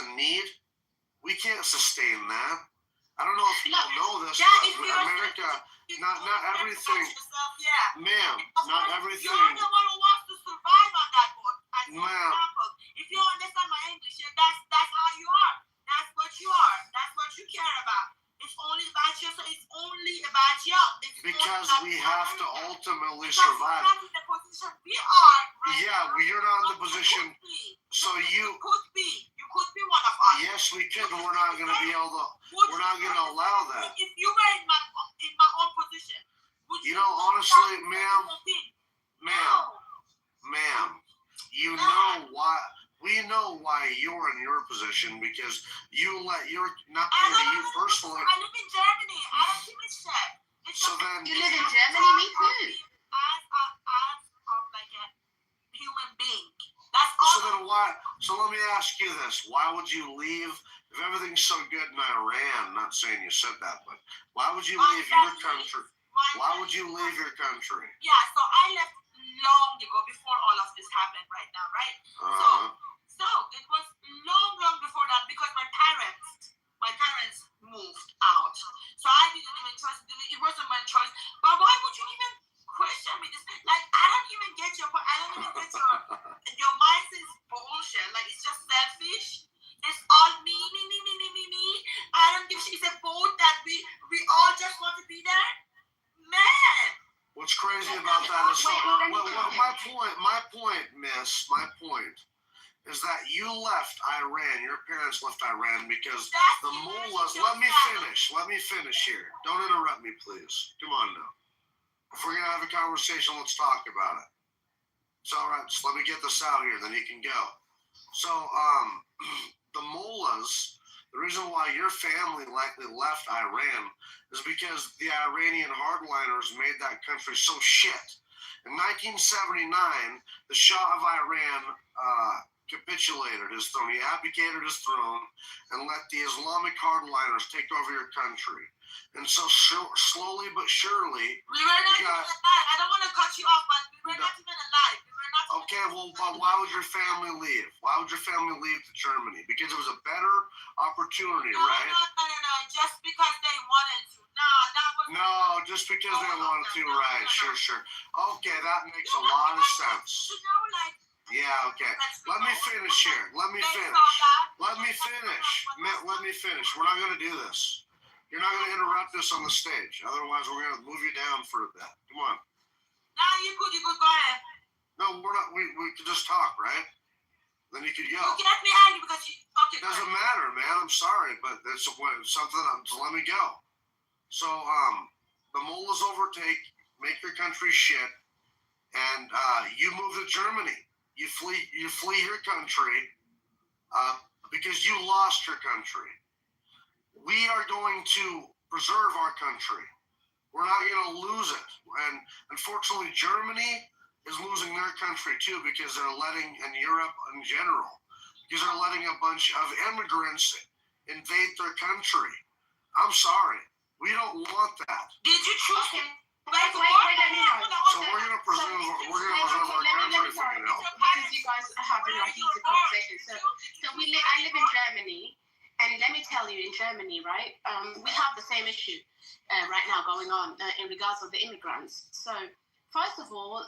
in need? We can't sustain that. I don't know if people know this, but America, not everything, ma'am, not everything. You're the one who wants to survive on that boat. Ma'am. If you understand my English, that's how you are. That's what you are. That's what you care about. It's only about you, so it's only about you. Because we have to ultimately survive. Because we're not in the position we are right now. You're not in the position. So you could be. You could be one of us. Yes, we could, but we're not going to be able to. We're not going to allow that. If you were in my own position, would you? Honestly, ma'am, you know why. We know why you're in your position, because you let your, not maybe you personally. I live in Germany. I don't give a shit. So then you live in Germany, me too. As like a human being. That's all. So then why? So let me ask you this: why would you leave if everything's so good in Iran? Not saying you said that, but why would you leave your country? Why would you leave your country? Yeah, so I left long ago, before all of this happened right now, right? So it was long before that, because my parents moved out. So I didn't even trust it. It wasn't my choice. But why would you even question me this? Like, I don't even get your your mindset is bullshit. Like, it's just selfish. It's all me. I don't give a shit. It's a boat that we all just want to be there. Man. What's crazy about that is my point, miss, my point is that you left Iran, your parents left Iran because the mullahs, let me finish here. Don't interrupt me, please. Come on now. If we're going to have a conversation, let's talk about it. It's all right. Just let me get this out here, then you can go. So, the mullahs, the reason why your family likely left Iran is because the Iranian hardliners made that country so shit. In 1979, the Shah of Iran capitulated his throne. He abdicated his throne and let the Islamic hardliners take over your country. And so slowly but surely, we were not even alive. I don't want to cut you off, but we were not even alive. Okay, well, but why would your family leave? Why would your family leave to Germany? Because it was a better opportunity, right? No. Just because they wanted to. No, just because they wanted to, right? Sure. Okay, that makes a lot of sense. Yeah, okay. Let me finish here. Let me finish. We're not going to do this. You're not going to interrupt us on the stage. Otherwise, we're going to move you down for a bit. Come on. No, you could go ahead. No, we're not. We could just talk, right? Then you could You yell. get me angry because you. Okay. It doesn't matter, man. I'm sorry, but that's something. So let me go. So the mullahs overtake, make your country shit, and you move to Germany. You flee your country because you lost your country. We are going to preserve our country. We're not going to lose it. And unfortunately, Germany is losing their country too because they're letting, and Europe in general, because they're letting a bunch of immigrants invade their country. I'm sorry. We don't want that. Did you choose him? Wait, let me go. So we're going to preserve our country. Because you guys are having a heated conversation. So I live in Germany, and let me tell you, in Germany, right, we have the same issue right now going on in regards of the immigrants. So first of all,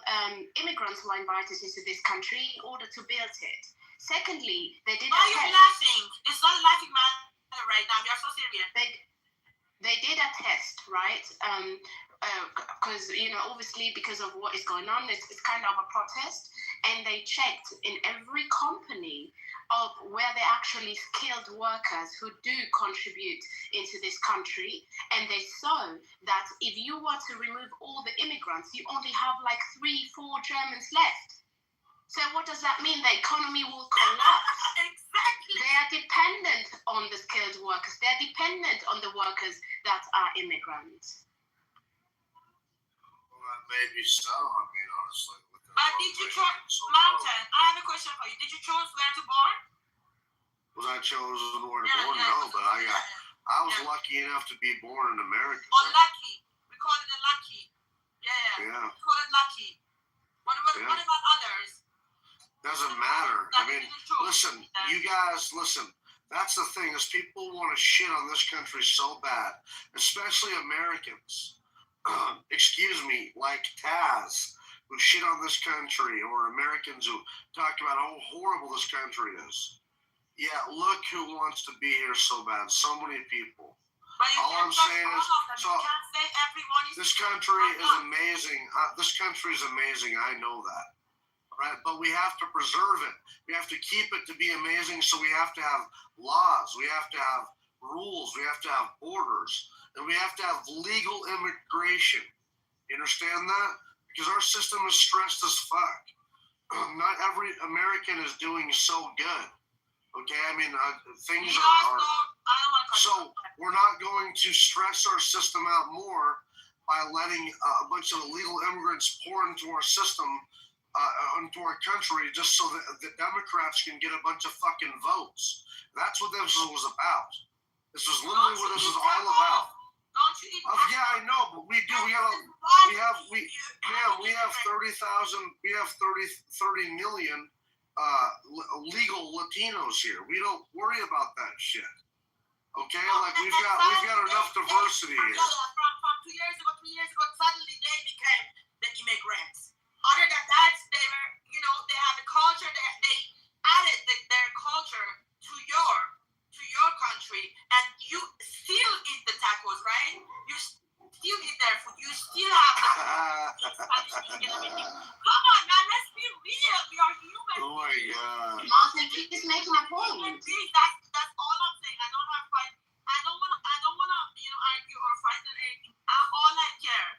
immigrants were invited into this country in order to build it. Secondly, they did. Why are you laughing? It's not a laughing matter right now. You're so serious. They did a test, right? Because obviously because of what is going on, it's kind of a protest, and they checked in every company of where they actually skilled workers who do contribute into this country, and they saw that if you were to remove all the immigrants, you only have like 3-4 Germans left. So what does that mean? The economy will collapse. Exactly. They are dependent on the skilled workers. They're dependent on the workers that are immigrants. Maybe so. I mean, honestly. But did you choose Mountain? I have a question for you. Did you choose where to born? Was I chosen where to born? No, but I was lucky enough to be born in America. Oh, lucky. We call it a lucky. Yeah. We call it lucky. What about others? Doesn't matter. I mean, listen, you guys, listen. That's the thing is people want to shit on this country so bad, especially Americans. Excuse me, like Taz, who shit on this country, or Americans who talk about how horrible this country is. Yeah, look who wants to be here so bad. So many people. All I'm saying is, this country is amazing. This country is amazing. I know that. Right? But we have to preserve it. We have to keep it to be amazing, so we have to have laws. We have to have rules. We have to have borders. And we have to have legal immigration. You understand that? Because our system is stressed as fuck. Not every American is doing so good. Okay? I mean, things are... So we're not going to stress our system out more by letting a bunch of illegal immigrants pour into our system, into our country, just so that the Democrats can get a bunch of fucking votes. That's what this was about. This was literally what this is all about. Yeah, I know, but we do. We have 30,000. We have 30 million legal Latinos here. We don't worry about that shit. Okay, like we've got enough diversity here. From 2 years ago, 3 years ago, suddenly they became the immigrants. Other than that, they were, they have a culture. They added their culture to your country, and you still eat the tacos, right? You still eat their food. You still have the Spanish and everything. Come on, man, let's be real. We are human. Oh my God. Martin, he's making a point. That's all I'm saying. I don't want to fight. I don't want to, argue or fight or anything. All I care,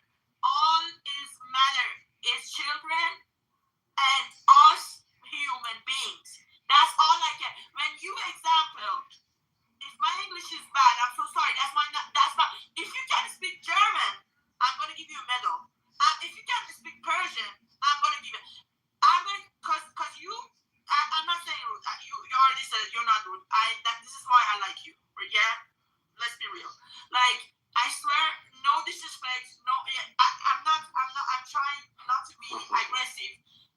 all is matter is children and us human beings. That's all I care. When you example, if my English is bad, I'm so sorry. That's not. If you can speak German, I'm gonna give you a medal. If you can speak Persian, I'm gonna give it. Cause you. I'm not saying rude. You already said you're not rude. This is why I like you. Yeah. Let's be real. Like I swear, no disrespect. No. I'm trying not to be aggressive.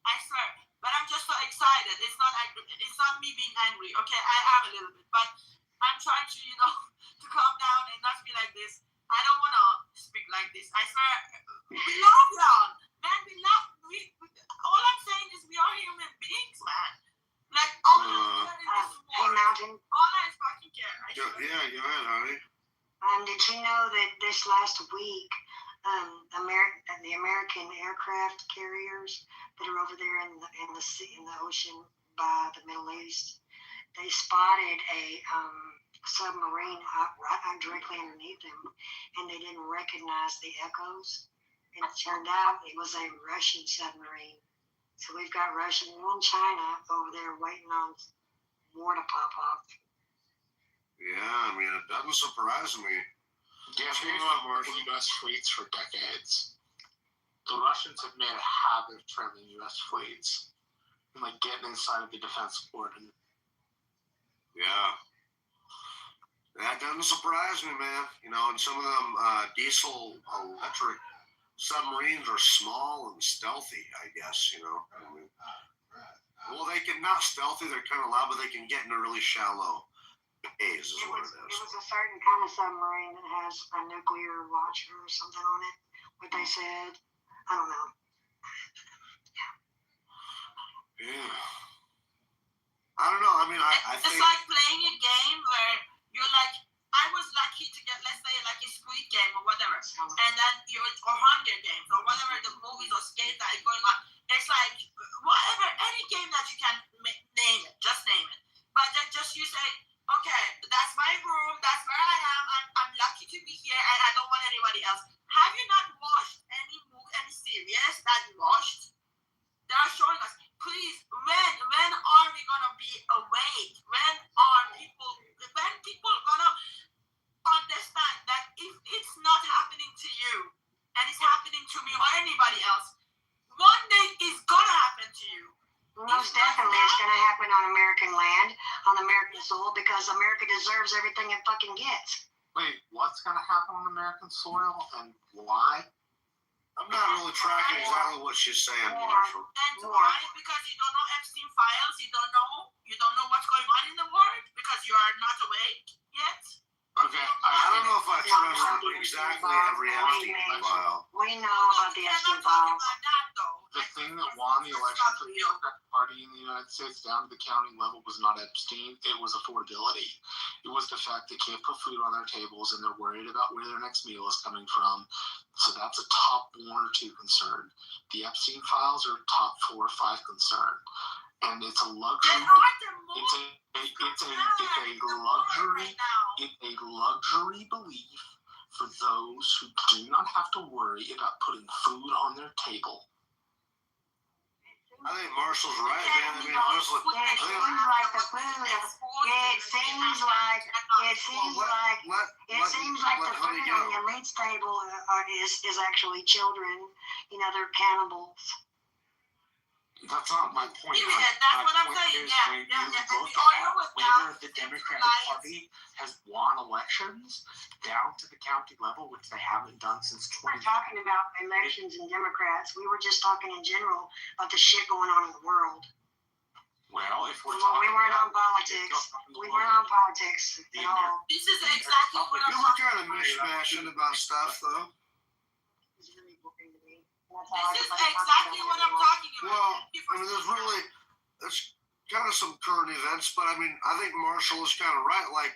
I swear. But I'm just so excited. It's not me being angry. Okay, I am a little bit, but I'm trying to, to calm down and not be like this. I don't want to speak like this. I swear, we love y'all. Man, all I'm saying is we are human beings, man. Like, all I fucking care. Yeah, go ahead, honey. Did you know that this last week, the American aircraft carriers that are over there in the sea, in the ocean, by the Middle East. They spotted a submarine right directly underneath them, and they didn't recognize the echoes. And it turned out it was a Russian submarine. So we've got Russia and China over there waiting on war to pop off. Yeah, I mean, it doesn't surprise me. Yeah, we've known U.S. fleets for decades. The Russians have made a habit of trailing U.S. fleets and like getting inside of the defense cordon. Yeah. That doesn't surprise me, man. You know, and some of them diesel electric submarines are small and stealthy, I guess, you know. I mean, well, they can, not stealthy, they're kind of loud, but they can get in a really shallow bays, is what it is. It was a certain kind of submarine that has a nuclear launcher or something on it, what they said. I don't know. Yeah. I don't know. I mean, I think... It's like playing a game where you're like, I was lucky to get, let's say, like a Squid Game or whatever, and then or Hunger Games or whatever the movies or games that are going on. It's like, whatever, any game that you can name it, just name it. But then just you say, okay, that's my room, that's where I am, I'm lucky to be here, and I don't want anybody else. Have you not watched any movie, any series that you watched? They are showing us, please, when are we gonna be awake? When people gonna understand that if it's not happening to you, and it's happening to me or anybody else, one day it's gonna happen to you. Most definitely it's gonna happen on American land, on American soil, because America deserves everything it fucking gets. Wait, what's gonna happen on American soil and why? I'm not really tracking exactly what she's saying, Marshall. And why? Because you don't know Epstein files, you don't know what's going on in the world, because you are not awake yet. Okay, I don't know if I trust exactly every Epstein file. We know about the Epstein files. The thing that won the election for the Democratic Party in the United States down to the county level was not Epstein, it was affordability. It was the fact they can't put food on their tables and they're worried about where their next meal is coming from. So that's a top 1 or 2 concern. The Epstein files are a top 4 or 5 concern. And it's a luxury. It's a luxury belief for those who do not have to worry about putting food on their table. I think Marshall's right, man. I mean, honestly, it seems like the food. It seems like the food on the elite's table is actually children. You know, they're cannibals. That's not my point. That's what I'm saying. Whether the Democratic Party has won elections down to the county level, which they haven't done since 20. We're talking about elections and Democrats. We were just talking in general about the shit going on in the world. Well, if we're we weren't on politics. We weren't on politics at all. This is exactly what I'm talking about. You were kind of mishmashing about stuff, though. This is exactly what I'm talking about. Well, I mean, there's kind of some current events, but I mean, I think Marshall is kind of right. Like,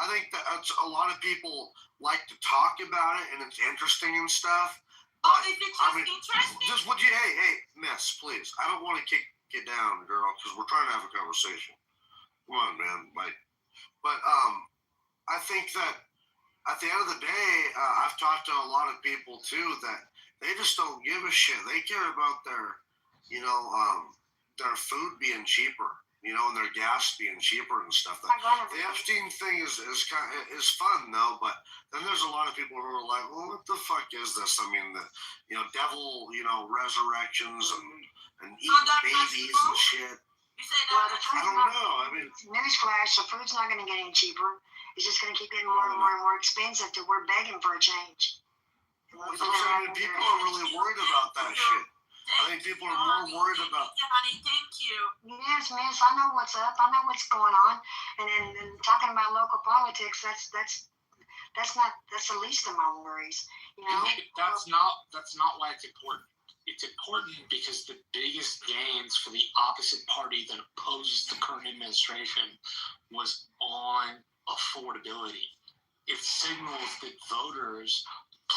I think that a lot of people like to talk about it, and it's interesting and stuff. But, is it just interesting? Just would you, hey, miss, please. I don't want to kick you down, girl, because we're trying to have a conversation. Come on, man. Like, but I think that at the end of the day, I've talked to a lot of people too that they just don't give a shit. They care about their, their food being cheaper, and their gas being cheaper and stuff. The Epstein thing is fun though, but then there's a lot of people who are like, well, what the fuck is this? I mean, devil, resurrections and eating babies and shit. I don't know. I mean, newsflash: the food's not going to get any cheaper. It's just going to keep getting more and more and more expensive till we're begging for a change. People are really worried about that shit. I think people are more worried about. Honey, thank you. Yes, miss. I know what's up. I know what's going on. And then talking about local politics, that's the least of my worries. That's not why it's important. It's important because the biggest gains for the opposite party that opposes the current administration was on affordability. It signals that voters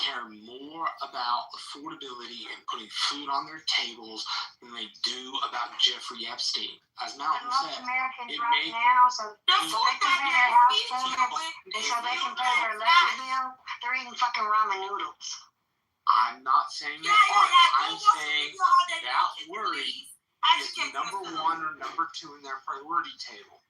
care more about affordability and putting food on their tables than they do about Jeffrey Epstein. As Malcolm said, Americans it right may now, so they can pay their house payments, so they can pay their electric bill, they're eating fucking ramen noodles. I'm not saying they aren't. I'm saying that worry is number one or number two in their priority table.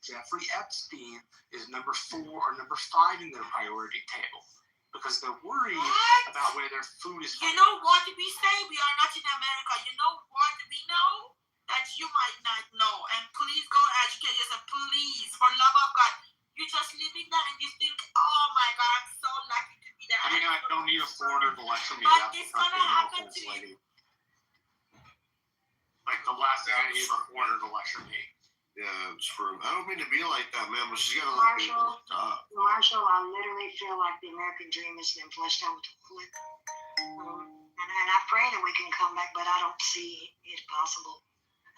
Jeffrey Epstein is number 4 or number 5 in their priority table because they're worried about where their food is from. You know what we say? We are not in America. You know what we know? That you might not know. And please go educate yourself. Please, for love of God. You're just living that and you think, oh my God, I'm so lucky to be there. I mean, I don't need a foreigner to lecture me but about it's going to happen to you. Like the last thing I need a foreigner to lecture me. Yeah, it's true. I don't mean to be like that, man, but she's got to let people talk. Marshall, I literally feel like the American dream has been fleshed out with a bullet. And I pray that we can come back, but I don't see it possible.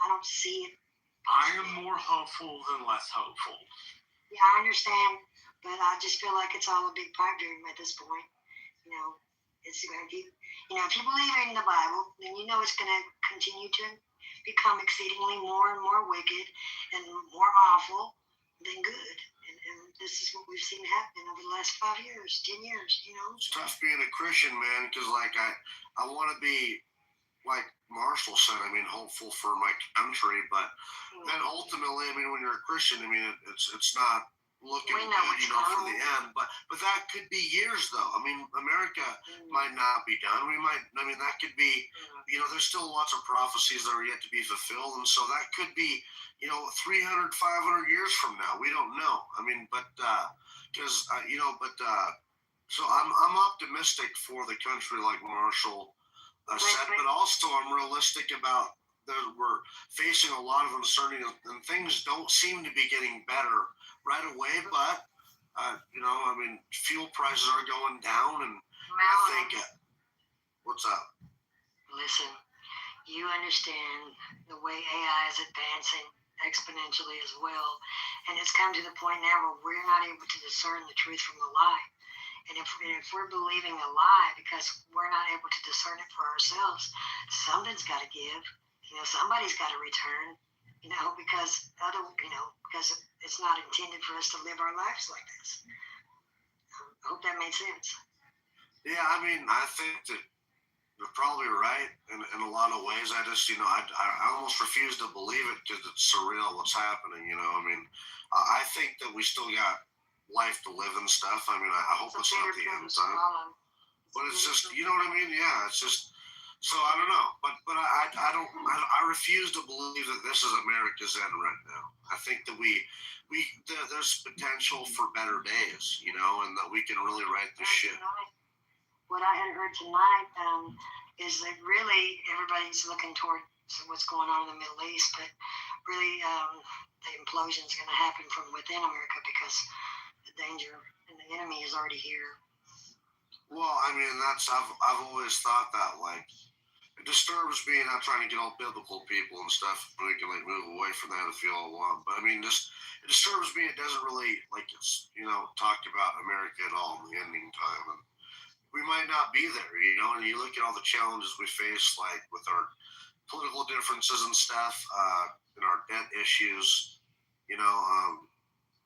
I don't see it possible. I am more hopeful than less hopeful. Yeah, I understand, but I just feel like it's all a big pipe dream at this point. You know, it's going to be, you know, if you believe in the Bible, then you know it's going to continue to become exceedingly more and more wicked and more awful than good. And this is what we've seen happen over the last 5 years, 10 years, you know. It's tough being a Christian, man, because, like, I want to be, like Marshall said, I mean, hopeful for my country, but then ultimately, I mean, when you're a Christian, I mean, it's not looking good, you know, for the end, but that could be years, though. I mean, America might not be done. That could be, you know, there's still lots of prophecies that are yet to be fulfilled, and so that could be, you know, 300, 500 years from now. We don't know. I mean, but because so I'm optimistic for the country, like Marshall said, but also I'm realistic about that we're facing a lot of uncertainty, and things don't seem to be getting better right away, but you know, I mean, fuel prices are going down, and I think what's up? Listen, you understand the way AI is advancing exponentially as well, and it's come to the point now where we're not able to discern the truth from the lie. And if we're believing a lie because we're not able to discern it for ourselves, something's got to give. You know, somebody's got to return. You know, because it's not intended for us to live our lives like this. I hope that made sense. Yeah, I mean, I think that you're probably right in a lot of ways. I just, you know, I almost refuse to believe it because it's surreal what's happening. You know, I mean, I think that we still got life to live and stuff. I mean, I hope it's not the end time. But it's just, you know what I mean? Yeah, it's just. So I don't know, but I refuse to believe that this is America's end right now. I think that there's potential for better days, you know, and that we can really right this ship. What I had heard tonight is that really everybody's looking toward what's going on in the Middle East, but really the implosion is going to happen from within America because the danger and the enemy is already here. Well, I mean, I've always thought that, like. It disturbs me not trying to get all biblical people and stuff. We can like move away from that if you all want. But I mean, it disturbs me. It doesn't really like it's talked about America at all in the ending time, and we might not be there. You know, and you look at all the challenges we face, like with our political differences and stuff, and our debt issues. You know,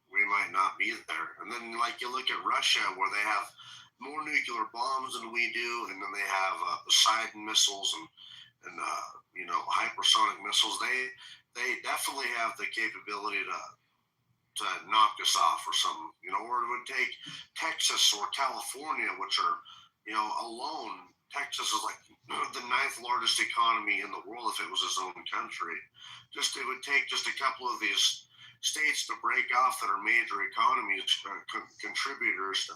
we might not be there. And then like you look at Russia, where they have more nuclear bombs than we do, and then they have Poseidon missiles and hypersonic missiles. They definitely have the capability to knock us off or something. You know, or it would take Texas or California, which are alone. Texas is like the 9th largest economy in the world if it was its own country. It would take just a couple of these states to break off that are major economies, contributors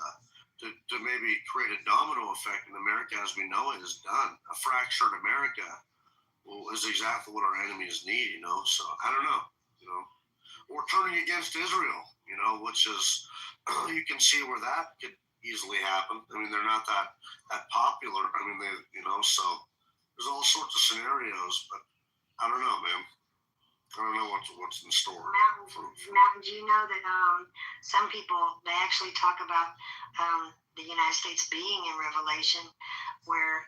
to maybe create a domino effect in America as we know it is done. A fractured America is exactly what our enemies need, you know. So I don't know, you know. Or turning against Israel, you know, which is you can see where that could easily happen. I mean, they're not that popular. I mean, so there's all sorts of scenarios, but I don't know, man. I don't know what's in store. Mountain, do you know that some people, they actually talk about the United States being in Revelation, where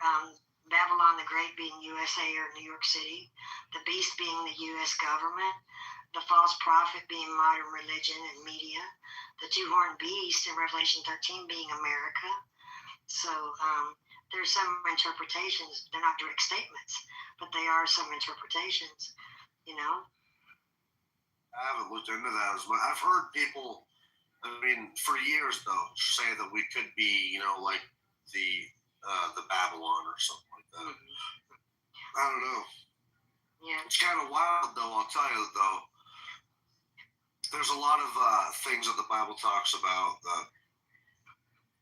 Babylon the Great being USA or New York City, the beast being the U.S. government, the false prophet being modern religion and media, the two-horned beast in Revelation 13 being America. So there's some interpretations. They're not direct statements, but they are some interpretations, you know. I haven't looked into that as much. I've heard people, I mean, for years though, say that we could be, you know, like the Babylon or something like that. I don't know. Yeah. It's kind of wild though. I'll tell you though. There's a lot of things that the Bible talks about.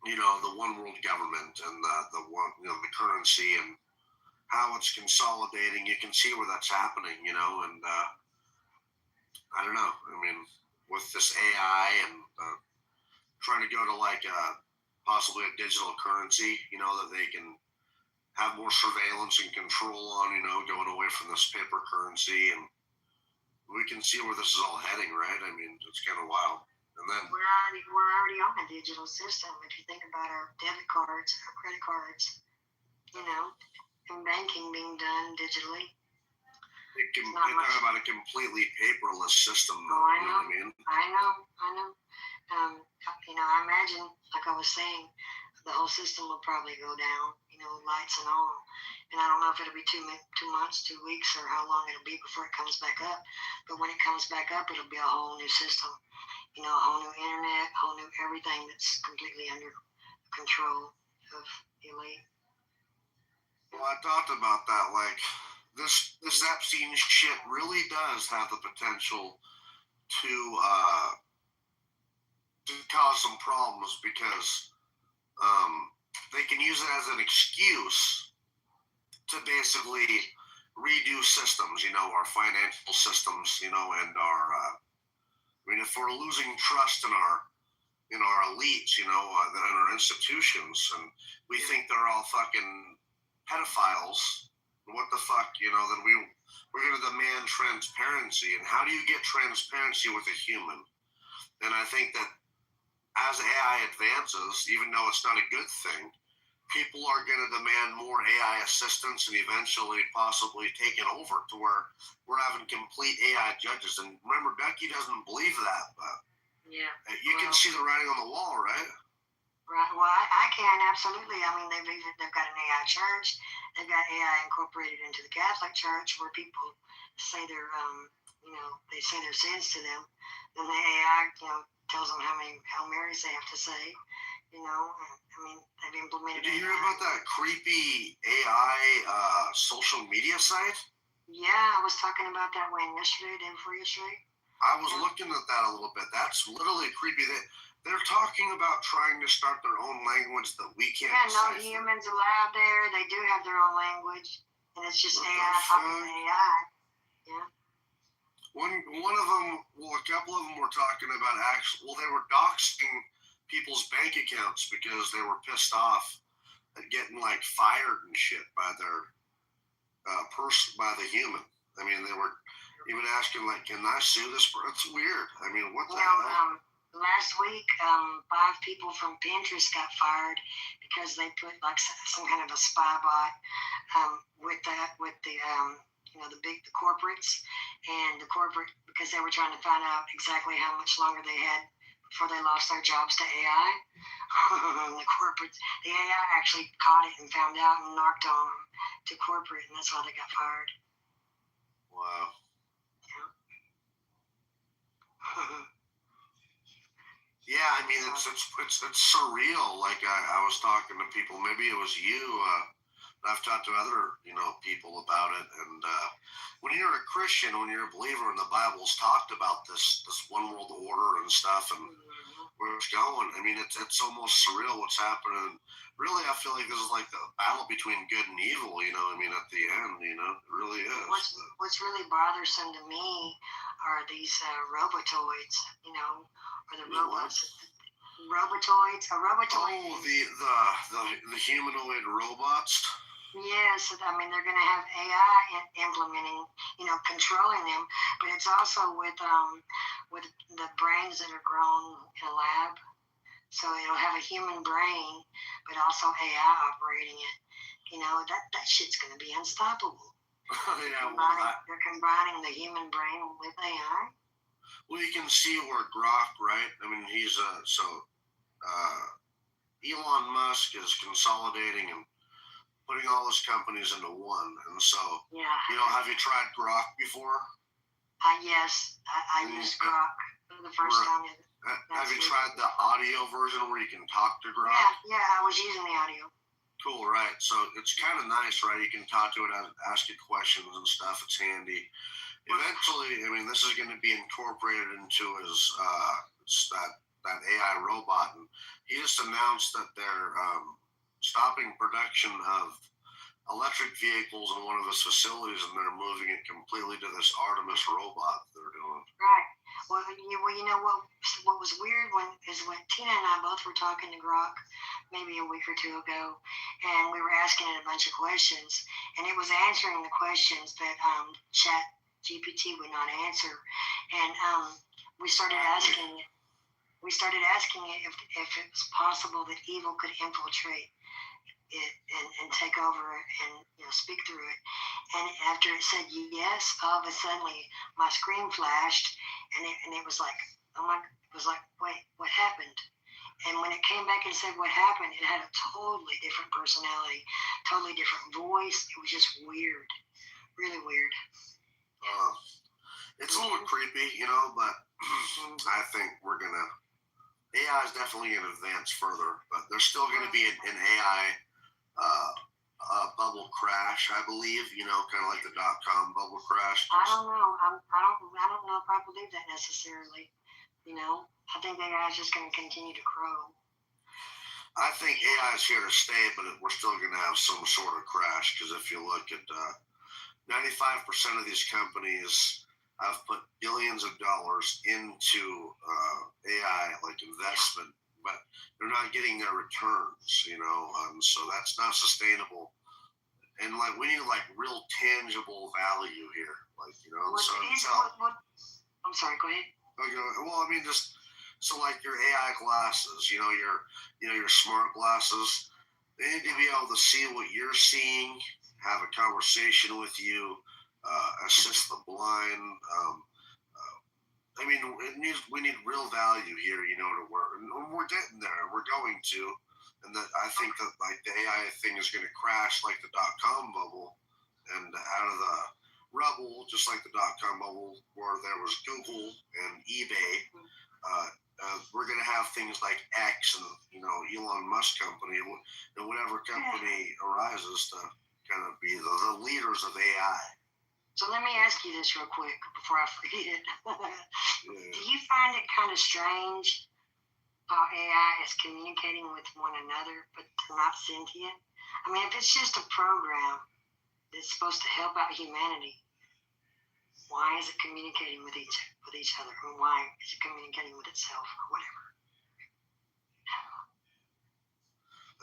You know, the one world government and the one, you know, the currency and how it's consolidating. You can see where that's happening. You know, and I don't know. I mean, with this AI and trying to go to like possibly a digital currency, you know, that they can have more surveillance and control on, you know, going away from this paper currency, and we can see where this is all heading, right? I mean, it's kind of wild. And then we're already on a digital system. If you think about our debit cards, our credit cards, you know, and banking being done digitally. They're talking about a completely paperless system. Oh, I know. know. What I mean? I know. You know, I imagine, like I was saying, the whole system will probably go down, you know, lights and all. And I don't know if it'll be 2 months, 2 weeks, or how long it'll be before it comes back up. But when it comes back up, it'll be a whole new system. You know, a whole new internet, a whole new everything that's completely under control of the elite. Well, I talked about that. Like, this Epstein shit really does have the potential to cause some problems, because they can use it as an excuse to basically redo systems, you know, our financial systems, you know, and our, I mean, if we're losing trust in our elites, you know, in our institutions, and we think they're all fucking pedophiles, what the fuck, you know, then we're going to demand transparency. And how do you get transparency with a human? And I think that as AI advances, even though it's not a good thing, people are going to demand more AI assistance and eventually possibly taking over to where we're having complete AI judges. And remember, Becky doesn't believe that, but yeah, you can see the writing on the wall, right? Right. Well, I can, absolutely. I mean, they've got an AI church. They've got AI incorporated into the Catholic Church, where people say their, you know, they say their sins to them. Then the AI, you know, tells them how many Hail Marys they have to say. You know, I mean, they've implemented. Did you hear about that creepy AI social media site? Yeah, I was talking about that yesterday, day before yesterday. I was looking at that a little bit. That's literally creepy. They're talking about trying to start their own language that we can't. Yeah, no humans allowed there. They do have their own language, and it's just AI talking to AI. Yeah. One of them, well, a couple of them were talking about they were doxing people's bank accounts because they were pissed off at getting like fired and shit by their by the human. I mean, they were even asking like, "Can I sue this?" It's weird. I mean, what the hell? Last week, 5 people from Pinterest got fired because they put like some kind of a spy bot with the you know, the corporates, and the corporate, because they were trying to find out exactly how much longer they had before they lost their jobs to AI. The AI actually caught it and found out and knocked on them to corporate, and that's why they got fired. Wow. Yeah, I mean, it's surreal. Like I was talking to people, maybe it was you. I've talked to other, you know, people about it. And when you're a Christian, when you're a believer in the Bible's talked about this one world order and stuff, and where it's going. I mean, it's almost surreal what's happening. Really, I feel like this is like the battle between good and evil. You know, I mean, at the end, you know, it really is. What's really bothersome to me are these robotoids. You know, or the robots. Robotoids. A robotoid. Oh, the humanoid robots. Yes, I mean they're going to have AI implementing, controlling them, but it's also with the brains that are grown in a lab. So it'll have a human brain, but also AI operating it. That shit's going to be unstoppable. They're combining the human brain with AI. Well, you can see where Grok, right? I mean, he's Elon Musk is consolidating and putting all his companies into one. And so, have you tried Grok before? Yes, I used Grok for the first time. Have you tried the audio version where you can talk to Grok? Yeah, I was using the audio. Cool, right. So it's kind of nice, right? You can talk to it, ask it questions and stuff. It's handy. Eventually, I mean, this is going to be incorporated into his that AI robot. And he just announced that they're stopping production of electric vehicles in one of his facilities, and they're moving it completely to this Artemis robot they're doing. Right. Well, what was weird when Tina and I both were talking to Grok maybe a week or two ago, and we were asking it a bunch of questions, and it was answering the questions that Chat GPT would not answer, and we started asking it if it was possible that evil could infiltrate it and take over and speak through it. And after it said yes, all of a sudden my screen flashed, and it was like, wait, what happened? And when it came back and said what happened, it had a totally different personality, totally different voice. It was just weird, really weird. It's a little creepy, but I think AI is definitely going to advance further, but there's still going to be an AI bubble crash, I believe, kind of like the .com bubble crash. I don't know. I don't know if I believe that necessarily. I think AI is just going to continue to grow. I think AI is here to stay, but we're still going to have some sort of crash, because if you look at 95% of these companies have put billions of dollars into AI, like investment, but they're not getting their returns, so that's not sustainable. And we need real tangible value here, I'm sorry, go ahead. Okay, well, I mean, just so your AI glasses, your smart glasses, they need to be able to see what you're seeing, have a conversation with you, assist the blind. I mean, we need real value here, to work. And we're getting there. We're going to. And I think that the AI thing is going to crash like the .com bubble, and out of the rubble, just like the .com bubble, where there was Google and eBay. We're going to have things like X and Elon Musk company and whatever company arises to kind of be the leaders of AI. So let me ask you this real quick before I forget. Do you find it kind of strange how AI is communicating with one another, but they're not sentient? I mean, if it's just a program that's supposed to help out humanity, why is it communicating with each other? Or why is it communicating with itself or whatever?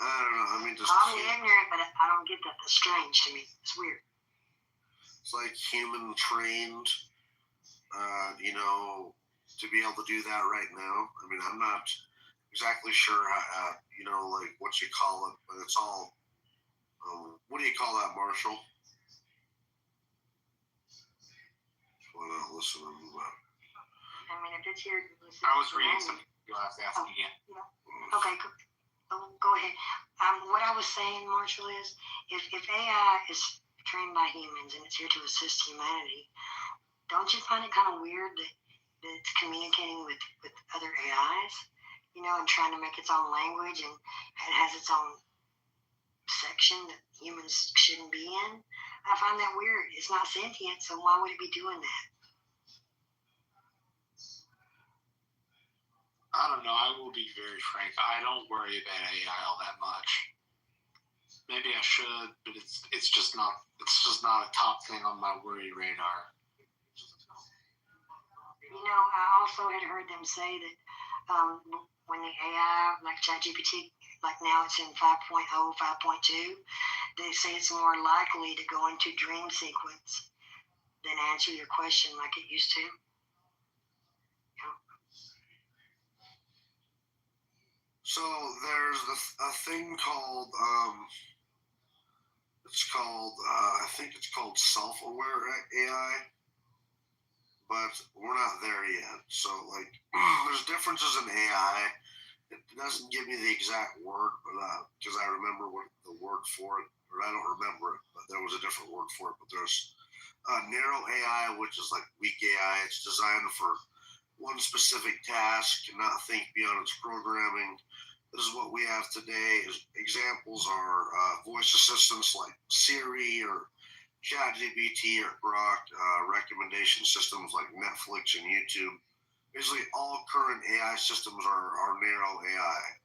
I don't know. I mean, I'm ignorant, but I don't get that. That's strange to me. It's weird. It's like human trained, to be able to do that right now. I mean, I'm not exactly sure, what you call it, but it's all, what do you call that, Marshall? Listen. I mean, if it's here, I was reading something. You'll have to ask me again. Okay, go ahead. What I was saying, Marshall, is if AI is trained by humans and it's here to assist humanity, don't you find it kind of weird that it's communicating with other AIs, and trying to make its own language, and it has its own section that humans shouldn't be in? I find that weird. It's not sentient, so why would it be doing that? I don't know. I will be very frank. I don't worry about AI all that much. Maybe I should, but it's just not a top thing on my worry radar. I also had heard them say that when the AI, like ChatGPT, like now it's in 5.0, 5.2, they say it's more likely to go into dream sequence than answer your question like it used to. So there's a thing called I think it's called self-aware AI, but we're not there yet. So like, there's differences in AI. It doesn't give me the exact word, but because I remember what the word for it, or I don't remember it, but there was a different word for it. But there's narrow AI, which is like weak AI. It's designed for one specific task and not think beyond its programming. This is what we have today. Examples are voice assistants like Siri or ChatGPT or Grok, recommendation systems like Netflix and YouTube. Basically, all current AI systems are narrow AI.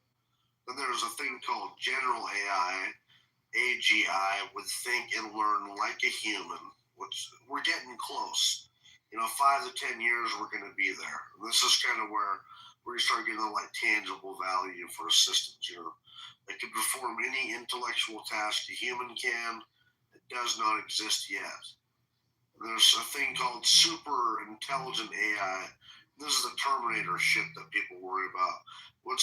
Then there's a thing called general AI, AGI, would think and learn like a human, which we're getting close. 5 to 10 years, we're going to be there. And this is kind of where you start getting like tangible value for assistants. They can perform any intellectual task a human can. It does not exist yet. There's a thing called super intelligent AI. This is the Terminator shit that people worry about. Would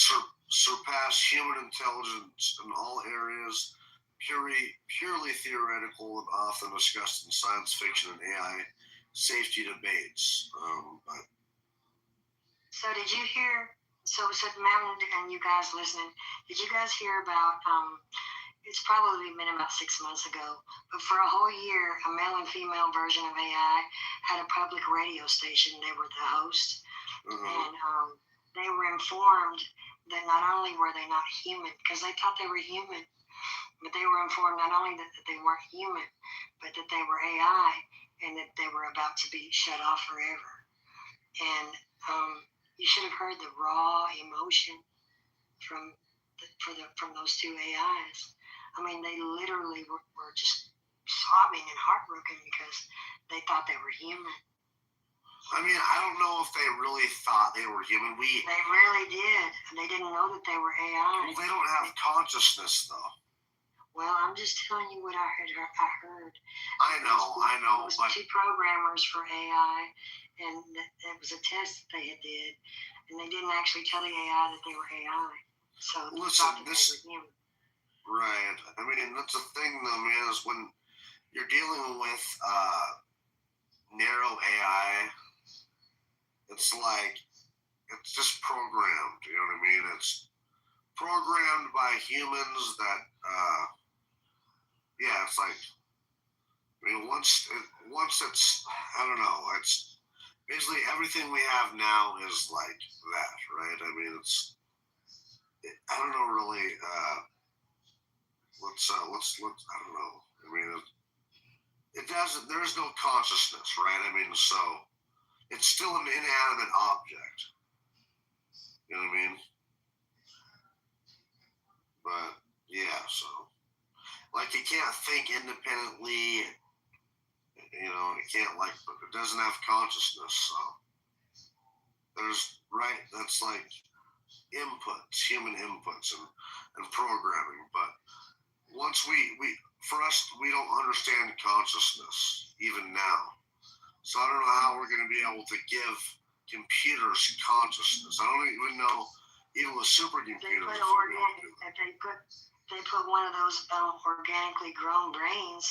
surpass human intelligence in all areas, purely theoretical and often discussed in science fiction and AI safety debates. So did you hear, so Madeline and you guys listening, did you guys hear about, it's probably been about 6 months ago, but for a whole year, a male and female version of AI had a public radio station. They were the host. And they were informed that not only were they not human, because they thought they were human, but they were informed not only that they weren't human, but that they were AI and that they were about to be shut off forever. And you should have heard the raw emotion from those two AIs. I mean, they literally were just sobbing and heartbroken because they thought they were human. I mean, I don't know if they really thought they were human. They really did. They didn't know that they were AI. Well, they don't have consciousness, though. Well, I'm just telling you what I heard. I know. It was two programmers for AI, and it was a test that they did, and they didn't actually tell the AI that they were AI. So listen, right. I mean, that's the thing, though, man, is when you're dealing with narrow AI, it's like, it's just programmed, you know what I mean? It's programmed by humans that, it's like, I mean, once it's, I don't know, it's basically everything we have now is like that, right? I mean, I don't know really, let's, I don't know. I mean, there's no consciousness, right? I mean, so it's still an inanimate object. You know what I mean? But yeah, so like it can't think independently. It can't it doesn't have consciousness. So that's like inputs, human inputs and programming. But once we don't understand consciousness even now. So I don't know how we're going to be able to give computers consciousness. I don't even know, even with supercomputers. They put one of those organically grown brains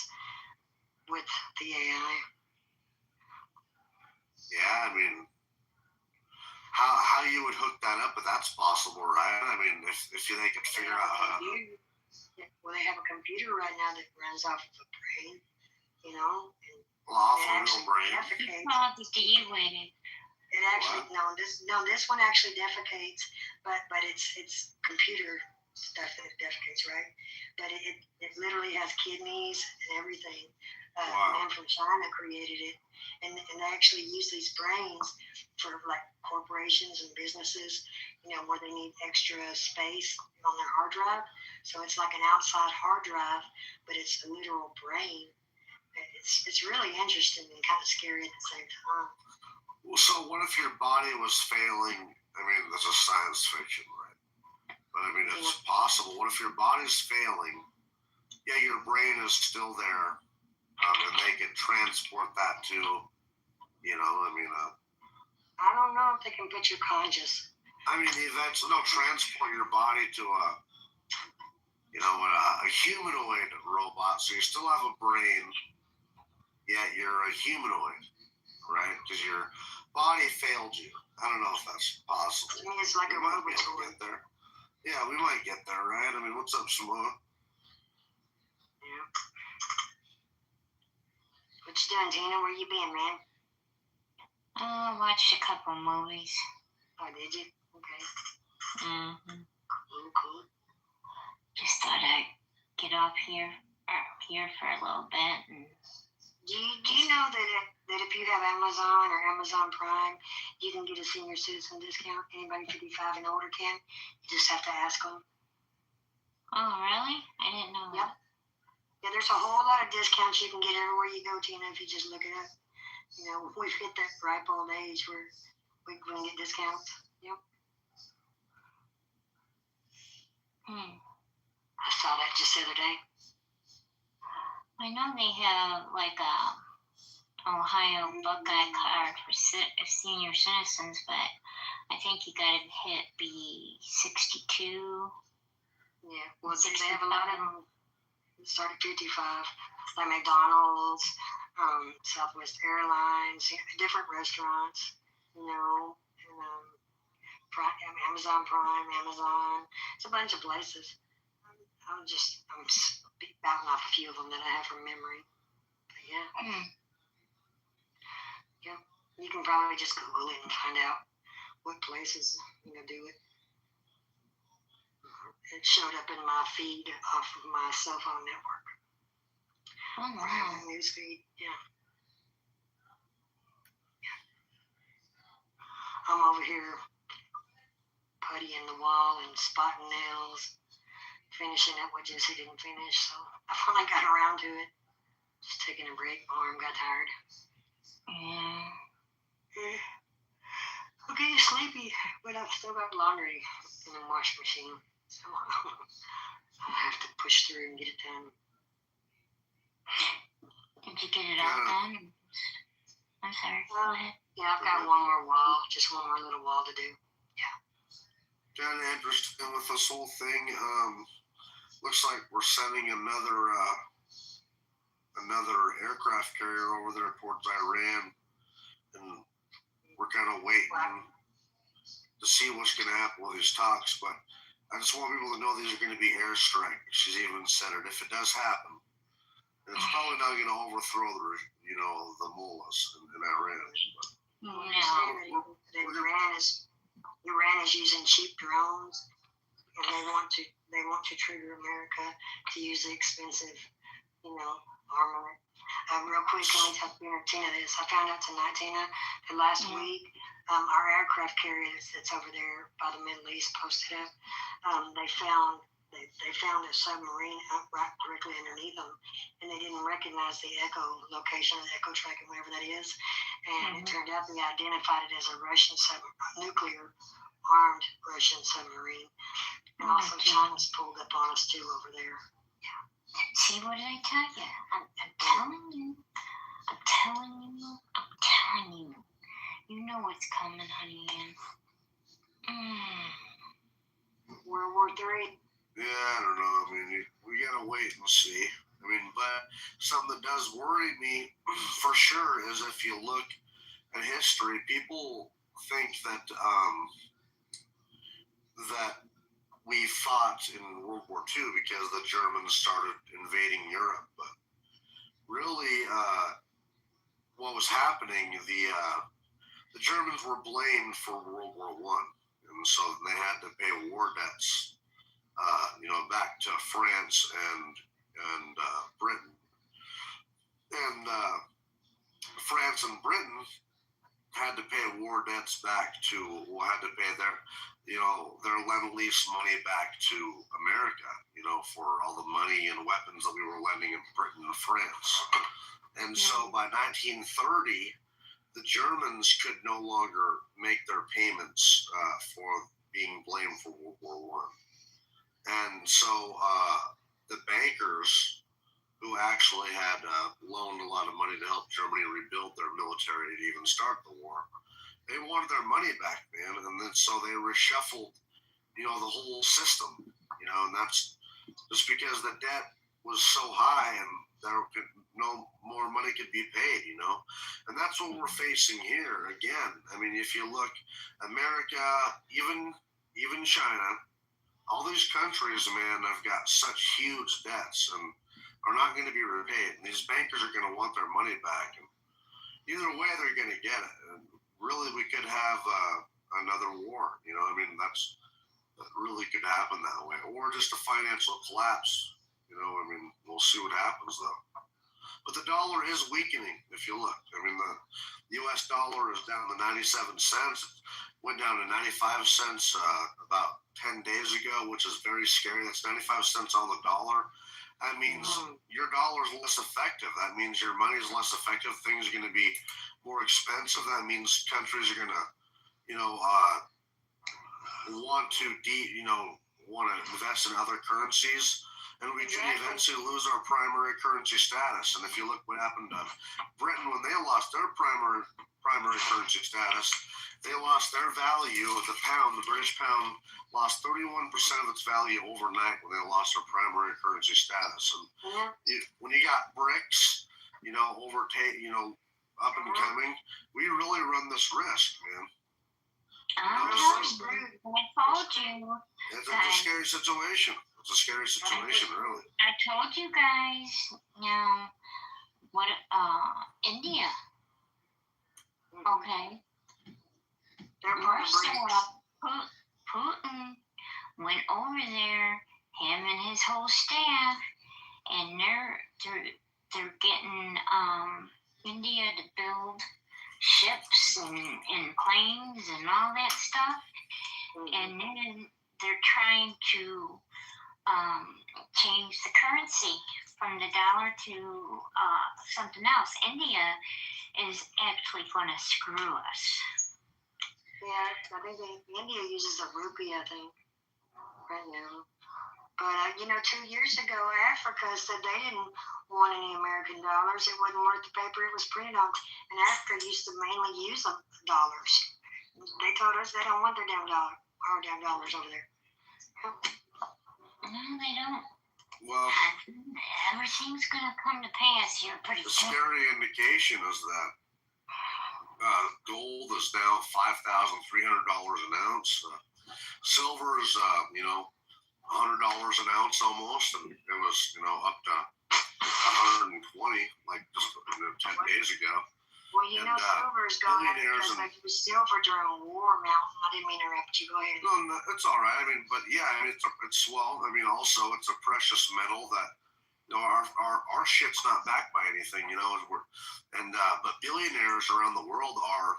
with the AI. Yeah, I mean, how you would hook that up, but that's possible, right? I mean, if they could figure out how to. Well, they have a computer right now that runs off of a brain, Off a real brain. It actually this one actually defecates, but it's computer stuff that it defecates, right? But it literally has kidneys and everything. A man from China created it, and they actually use these brains for like corporations and businesses, where they need extra space on their hard drive. So it's like an outside hard drive, but it's a literal brain. It's really interesting and kind of scary at the same time. Well, so what if your body was failing? I mean, this is science fiction, right? But I mean, it's possible. What if your body's failing? You your brain is still there, and they can transport that to, I don't know if they can put your conscious. They'll transport your body to a humanoid robot, so you still have a brain, yet you're a humanoid, right? Because your body failed you. I don't know if that's possible. To me, it's like a robot. Get there. Yeah, we might get there, right? What's up, Simone? Yeah. What you doing, Tina? Where you been, man? Watched a couple movies. Oh, did you? Okay. Mm-hmm. Cool. Just thought I'd get off here for a little bit. And do you know that if you have Amazon or Amazon Prime, you can get a senior citizen discount? Anybody 55 and older can. You just have to ask them. Oh, really? I didn't know that. Yeah, there's a whole lot of discounts you can get everywhere you go, Tina, if you just look it up. We've hit that ripe old age where we can get discounts. Yep. I saw that just the other day. I know they have like a Ohio Buckeye card for senior citizens, but I think you gotta be 62. Yeah, well, they have a lot of them start at 55, like McDonald's, Southwest Airlines, different restaurants, and Amazon Prime, Amazon. It's a bunch of places. I'm spouting off a few of them that I have from memory. But yeah. Yeah. You can probably just Google it and find out what places do it. It showed up in my feed off of my cell phone network. Oh, wow. News feed, yeah. I'm over here puttying the wall and spotting nails, finishing up what Jesse didn't finish, so I finally got around to it. Just taking a break. My arm got tired. Yeah. I'm getting sleepy, but I've still got laundry in the washing machine, so I'll have to push through and get it done. Did you get it all done? I'm sorry. Go ahead. Yeah, I've got one more wall, just one more little wall to do. Yeah. Kind of interesting with this whole thing. Looks like we're sending another aircraft carrier over there towards Iran, and we're kind of waiting to see what's going to happen with these talks. But I just want people to know these are going to be airstrikes. She's even said it. If it does happen, it's probably not going to overthrow the mullahs in Iran. But Iran is using cheap drones, and they want to trigger America to use the expensive, armament. Real quick, let me tell Tina this. I found out tonight, Tina, that last week, our aircraft carrier that's over there by the Middle East posted up. They found a submarine right directly underneath them, and they didn't recognize the echo location, the echo tracking, whatever that is. And it turned out they identified it as a Russian nuclear-armed Russian submarine. And also China's pulled up on us too over there. Yeah. See, what did I tell you? I'm telling you. You know what's coming, honey. World War III. Yeah, I don't know. We gotta wait and see. But something that does worry me for sure is if you look at history, people think that that we fought in World War II because the Germans started invading Europe. But really, what was happening, the Germans were blamed for World War I, and so they had to pay war debts, back to France and Britain. And France and Britain had to pay war debts back had to pay their Lend-Lease money back to America, for all the money and weapons that we were lending in Britain and France. And so by 1930, the Germans could no longer make their payments for being blamed for World War I. And so the bankers who actually had loaned a lot of money to help Germany rebuild their military to even start the war. They wanted their money back, man, and then so they reshuffled, the whole system, and that's just because the debt was so high and no more money could be paid, and that's what we're facing here again. I mean, if you look, America, even China, all these countries, man, have got such huge debts and are not going to be repaid. And these bankers are going to want their money back. And either way, they're going to get it. And really, we could have another war. That really could happen that way. Or just a financial collapse. We'll see what happens, though. But the dollar is weakening, if you look. The U.S. dollar is down to 97 cents. It went down to 95 cents about 10 days ago, which is very scary. That's 95 cents on the dollar. That means your dollar is less effective. That means your money is less effective. Things are going to be more expensive. That means countries are going to, want to invest in other currencies. And we could eventually lose our primary currency status. And if you look what happened to Britain when they lost their primary currency status, they lost their value. The pound, the British pound, lost 31% of its value overnight when they lost their primary currency status. And when you got BRICS, up and coming, we really run this risk, man. I told you. It's a scary situation. It's a scary situation, really. I told you guys, what, India. Okay. First Putin went over there, him and his whole staff, and they're getting India to build ships and planes and all that stuff, and then they're trying to change the currency from the dollar to something else. India is actually going to screw us. Yeah, I think India uses a rupee, I think, right now. But, 2 years ago, Africa said they didn't want any American dollars. It wasn't worth the paper it was printed on. And Africa used to mainly use dollars. They told us they don't want our damn dollars over there. No, they don't. Well, everything's going to come to pass here pretty soon. The scary indication is that gold is now $5,300 an ounce. Silver is, $100 an ounce almost, and it was, up to 120 like just 10 days ago. Well, silver's gone up because they use silver during War Mountain. I didn't mean to interrupt you. Go ahead. No, it's all right. Also it's a precious metal that our shit's not backed by anything. But billionaires around the world are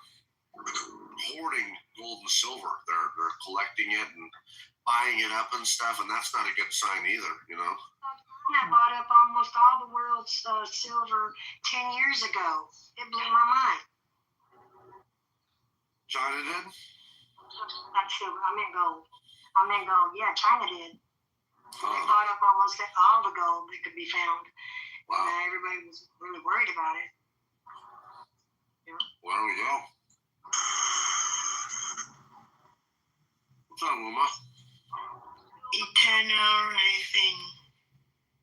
hoarding gold and silver. They're collecting it and buying it up and stuff, and that's not a good sign either. I bought up almost all the world's silver 10 years ago. It blew my mind. China did? Not silver. I meant gold. Yeah, China did. They bought up almost all the gold that could be found. Wow. And everybody was really worried about it. Yeah. Well, there we go. What's up, Wilma? Eternal rising.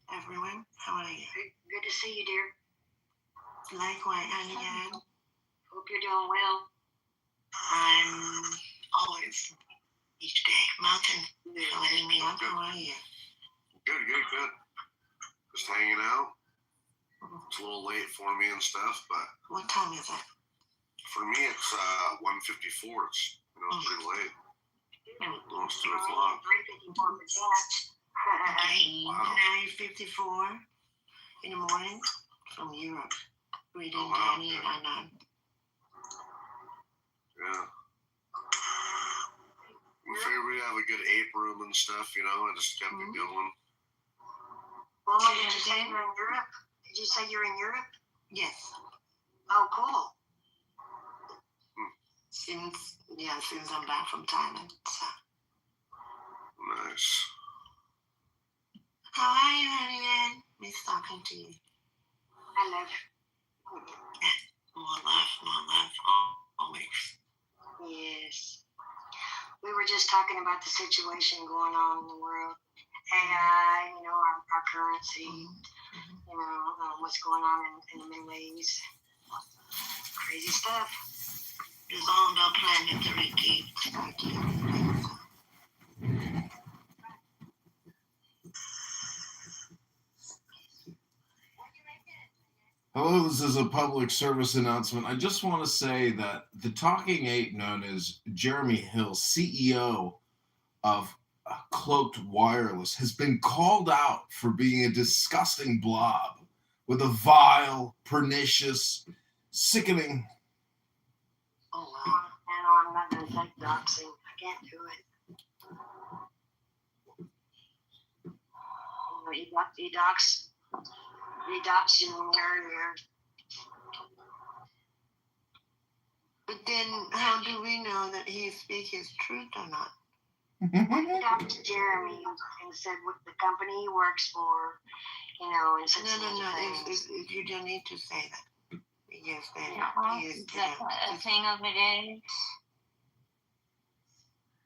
Everyone, how are you? Good to see you, dear. Likewise, Annie. Hope you're doing well. I'm always each day. Mountain, letting me up. How are you? Good. Just hanging out. It's a little late for me and stuff, but. What time is it? For me, it's 1:54. It's pretty late. Almost 2 o'clock. Wow. 9:54 in the morning from Europe. Reading Danny and Anand. Yeah. We figured we'd have a good ape room and stuff, I just kept it going. Well, did you say you're in Europe? Did you say you're in Europe? Yes. Oh, cool. Since I'm back from Thailand. So. Nice. How are you, honey? Miss talking to you. I love More love, always. Yes. We were just talking about the situation going on in the world. AI, our currency, what's going on in the Middle East. Crazy stuff. It's all about planetary gates. Hello, this is a public service announcement. I just want to say that the talking ape known as Jeremy Hill, CEO of Cloaked Wireless, has been called out for being a disgusting blob with a vile, pernicious, sickening... Oh, wow. I'm not going to take doxing. I can't do it. He doxed you earlier. But then, how do we know that he speaks his truth or not? He doxed Jeremy and said what the company he works for, and such No. You don't need to say that. Yes, Is that a thing of it is?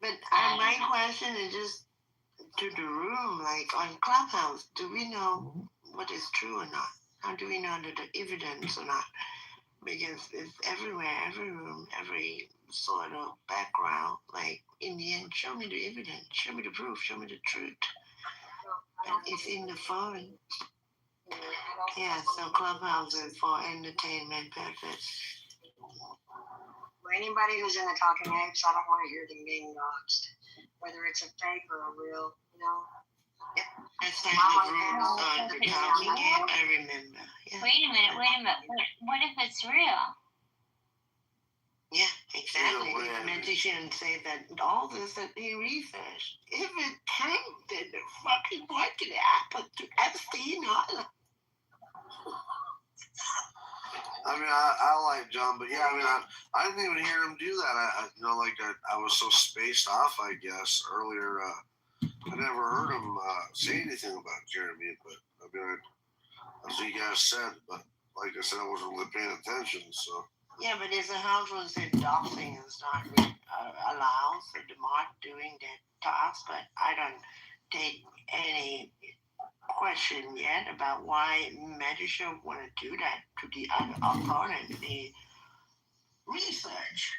But my question is just to the room, like on Clubhouse, do we know what is true or not? How do we know that the evidence or not? Because it's everywhere, every room, every sort of background. Like, in the end, show me the evidence, show me the proof, show me the truth. And it's in the phone. Yeah, so Clubhouse is for entertainment purpose. For anybody who's in the Talking Apes, I don't want to hear them being doxed, whether it's a fake or a real, Yeah, that's like the room the Talking Ape, I remember. Yeah. Wait a minute. What if it's real? Yeah, exactly. The magician say that all this that he researched, if it's true, then the fucking what could happen to Epstein Island? I mean, I like John, but yeah, I mean, I didn't even hear him do that. I was so spaced off, I guess, earlier. I never heard him say anything about Jeremy, but I mean, as you guys said, but like I said, I wasn't really paying attention, so. Yeah, but there's a house rule that doxing is not allowed for the mark doing that task, but I don't take any question yet about why magicians want to do that to the other opponent. The research.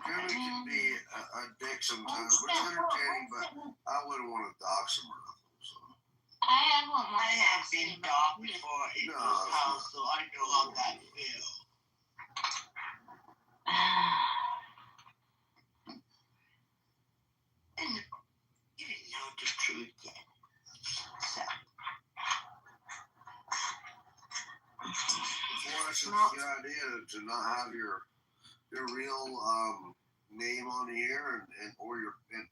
Jeremy can be a dick sometimes, which is entertaining, but I wouldn't want to dox him or nothing. So. I have been doxed before in this house, so I know how that feels. And you didn't know the truth yet. So. Before I should the idea to not have your real name on here or your No.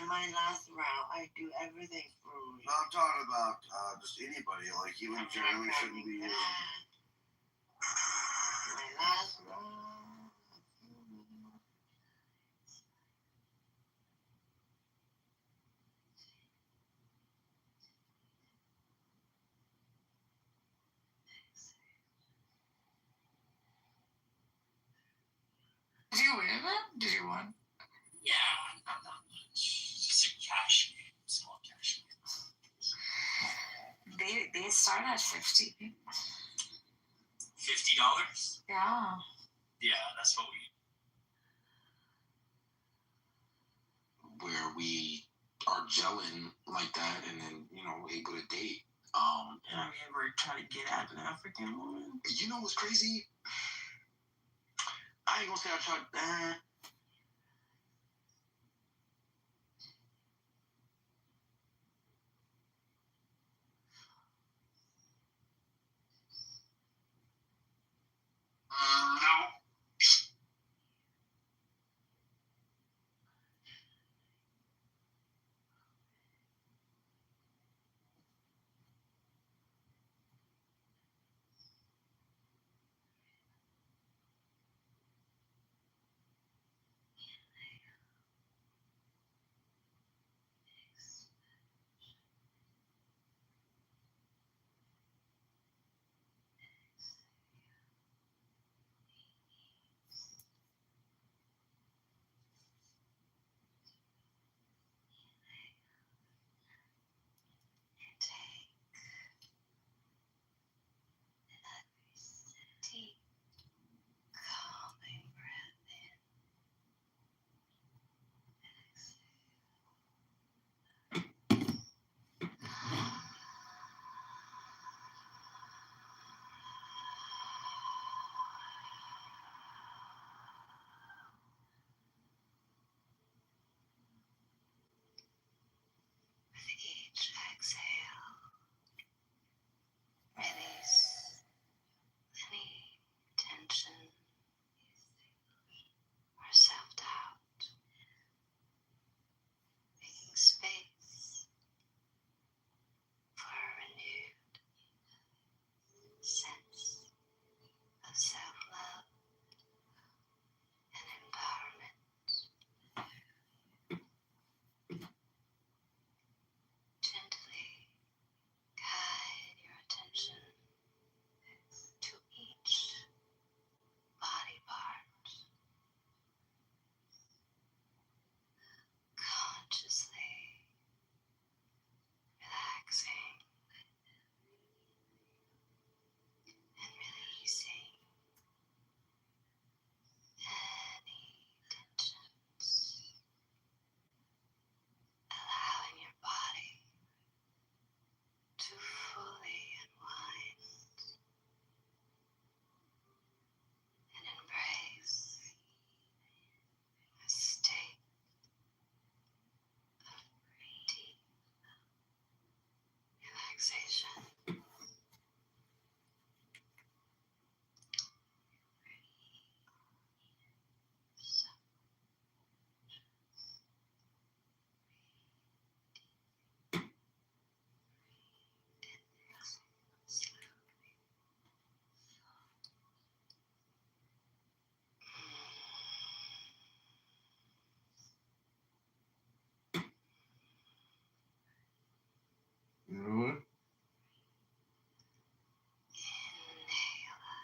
My last round, I do everything through. No, I'm talking about just anybody, like even Jeremy shouldn't be using. My last round. Did you win it? Did you win? Yeah, not that much. Just a cash game, small cash game. They start at $50. $50? Yeah. Yeah, that's what where we are gelling like that and then, able to date. Have you ever tried to get at an African woman? You know what's crazy? I ain't gonna say I tried that. No.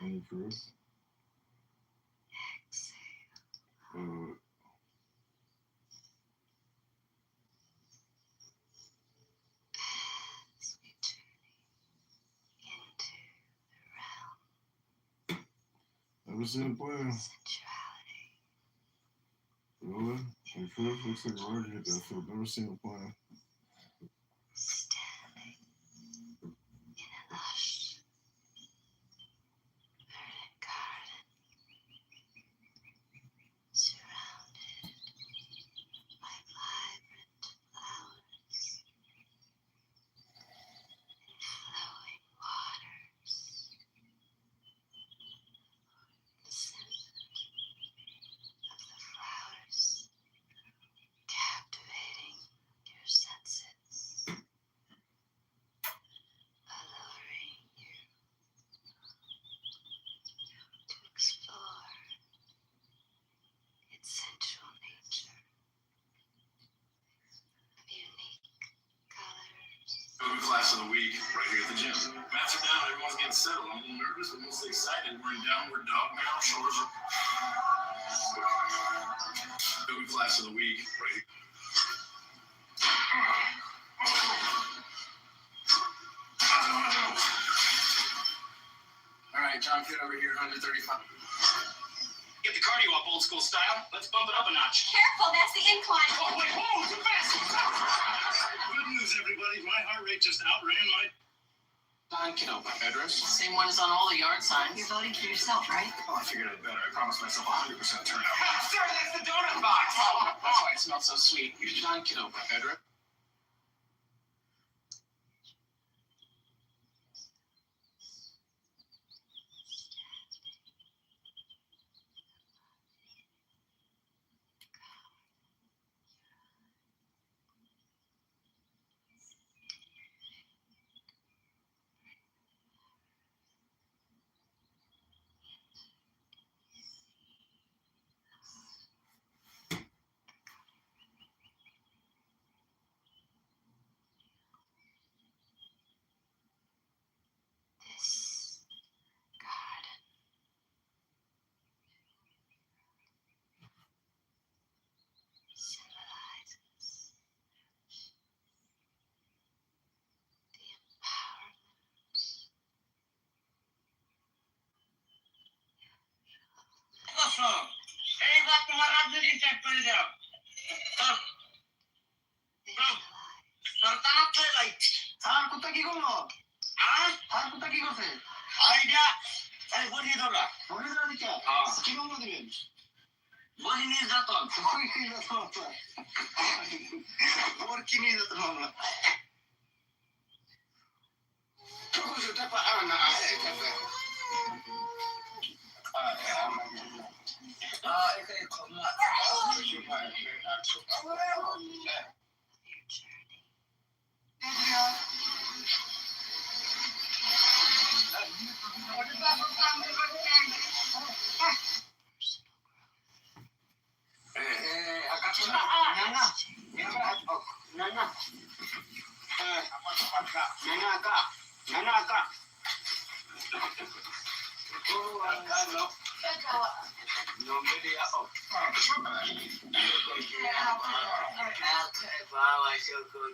Any proof? Never seen a plan. Really? Any proof? Looks like Roger hit that field. Never seen a plan. Standing in a lush, verdant garden, surrounded by vibrant flowers and flowing waters. The scent of the flowers captivating your senses, alluring you to explore its sensual nature of unique colors. Go to class of the week right here at the gym. Mats are down, everyone's getting settled. I'm a little nervous, but mostly excited. We're in downward dog now, shoulders are. Go to class of the week right here. All right, John Kitover here, 135. Get the cardio up old school style. Let's bump it up a notch. Careful, that's the incline. Oh, wait, whoa, too fast. Good news, everybody. My heart rate just outran my... John Kitover. Address? Same one as on all the yard signs. You're voting for yourself, right? Oh, I figured I'd better. I promised myself 100% turnout. Sir, that's the donut box. Oh, that's why it smells so sweet. Here's John Kitover. Address? This garden symbolizes the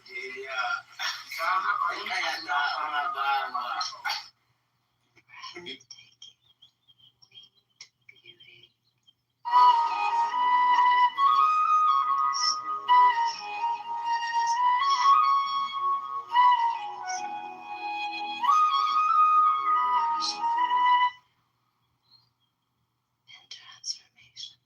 empowerment and transformation.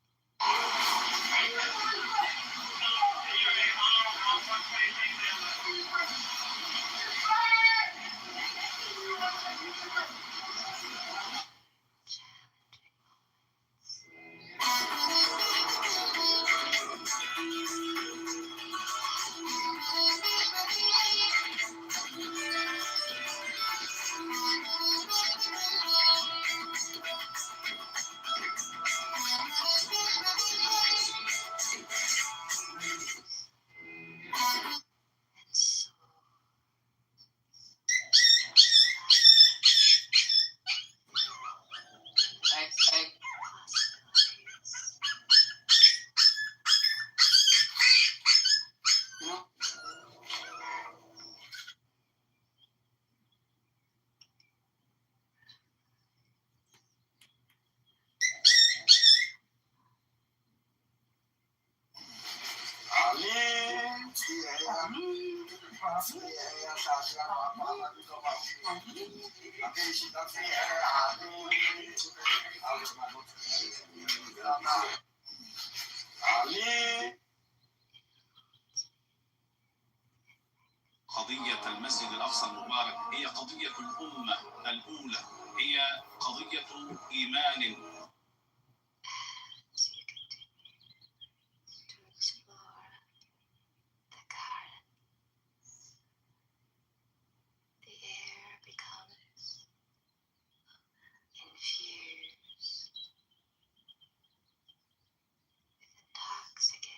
قضية المسجد الأقصى المبارك هي قضية الأمة الأولى، هي قضية إيمان.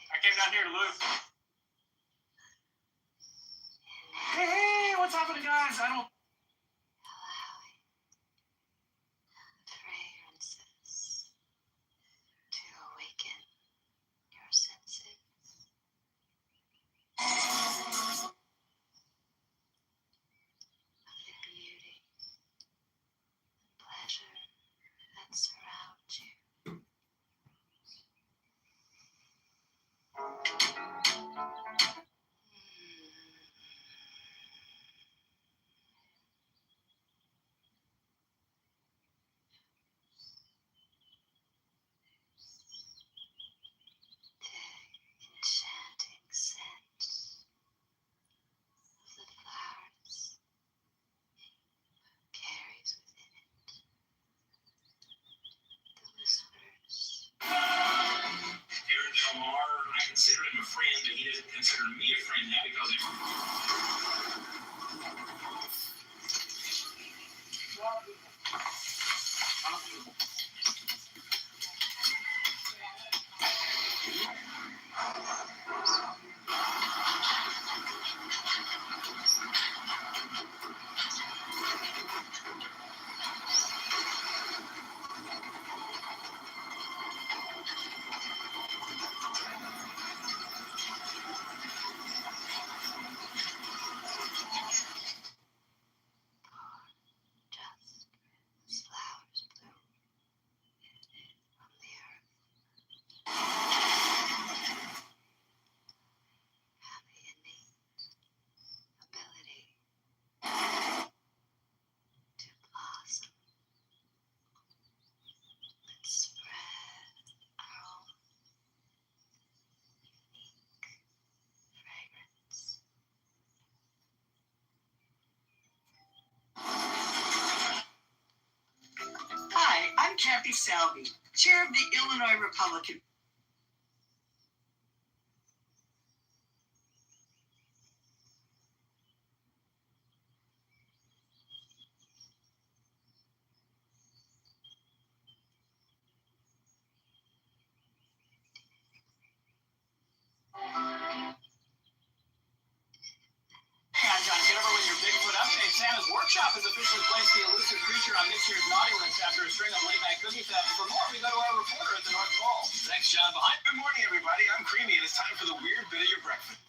I came down here to loot. Hey, what's happening, guys? I don't. Fragrances to awaken your senses. Of the beauty and pleasure that surround you. Enchanting scent of the flowers carries within it the whispers. Aaron Del Mar, I consider him a friend, and he doesn't consider me a friend now because he. Just as flowers bloom on the earth. Have the innate ability to blossom and spread our own unique fragrance. Hi, I'm Kathy Salvi, Chair of the Illinois Republican. Hey, I'm John Kitover with your Bigfoot update. Santa's Workshop has officially placed the elusive creature on this year's naughty list after a string of late-night cookie thefts. For more, we go to our reporter at the North Pole. Thanks, John. Behind. Good morning, everybody. I'm Creamy, and it's time for the weird bit of your breakfast.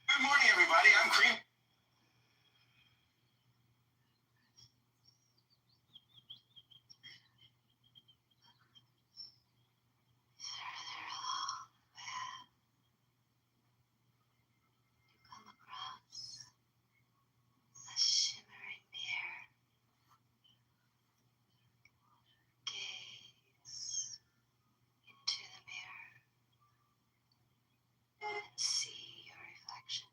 Good morning, everybody. I'm Creamy. Further along the path, you come across a shimmering mirror. Gaze into the mirror and see your reflection.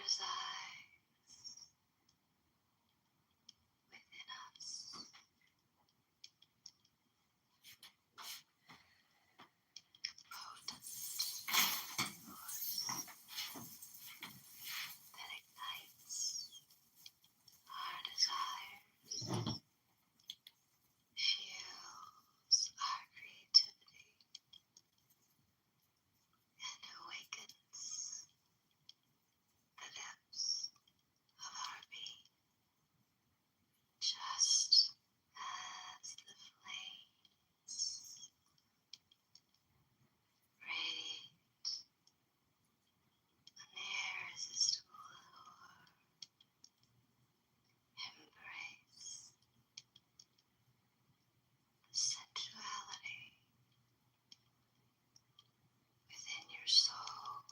resides within us. Potent force that ignites our desires, fuels our creativity, and awakens the depths of our being, just as the flames radiate an irresistible allure. Embrace the sensuality within your soul,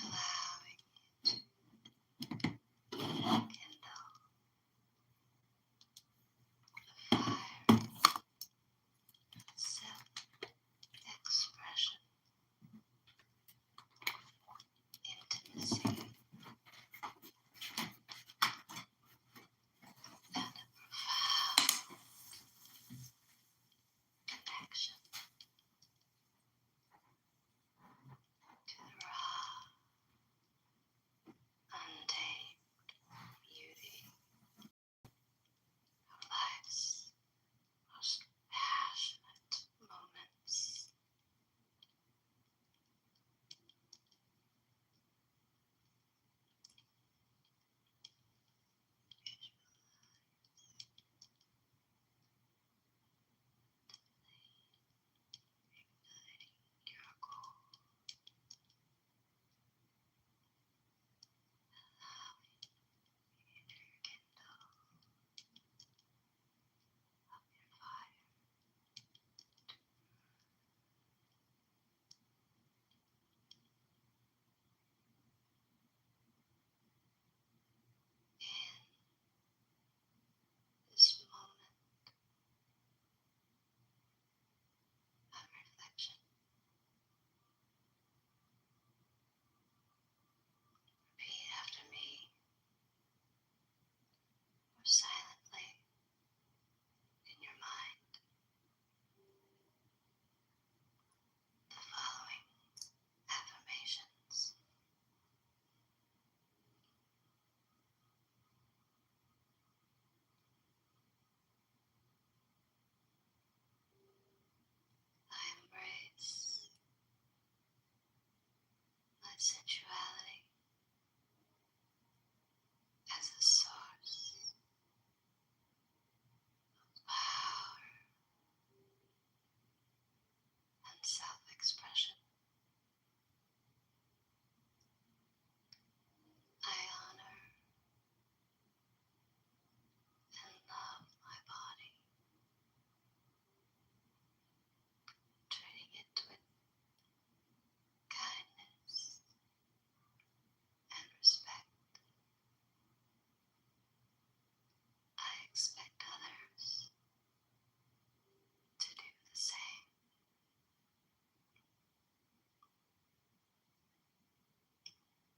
allowing it to kindle a fire of self-expression, intimacy, and a profound connection to the raw, untamed beauty of life's most passionate moments. Igniting your goal, allowing you to kindle up your fire. In this moment of reflection, repeat after me or silently in your mind the following affirmations. I embrace my sensuality as a source of power and self-expression. I honor and love my body, treating it with kindness and respect. I expect others to do the same.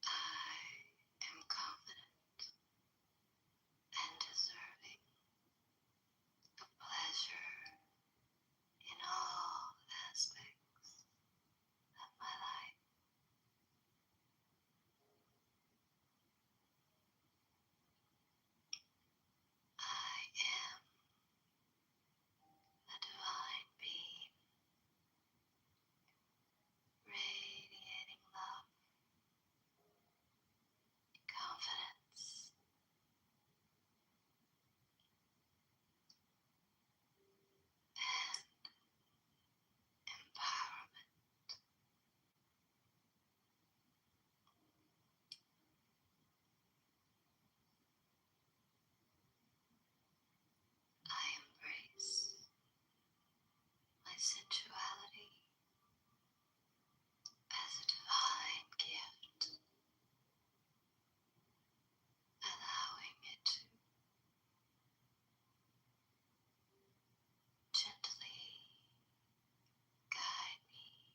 I am confident and deserving of pleasure in all aspects of my life. I am a divine being, radiating love, confidence, and empowerment. I embrace my sensuality as a divine gift, allowing it to gently guide me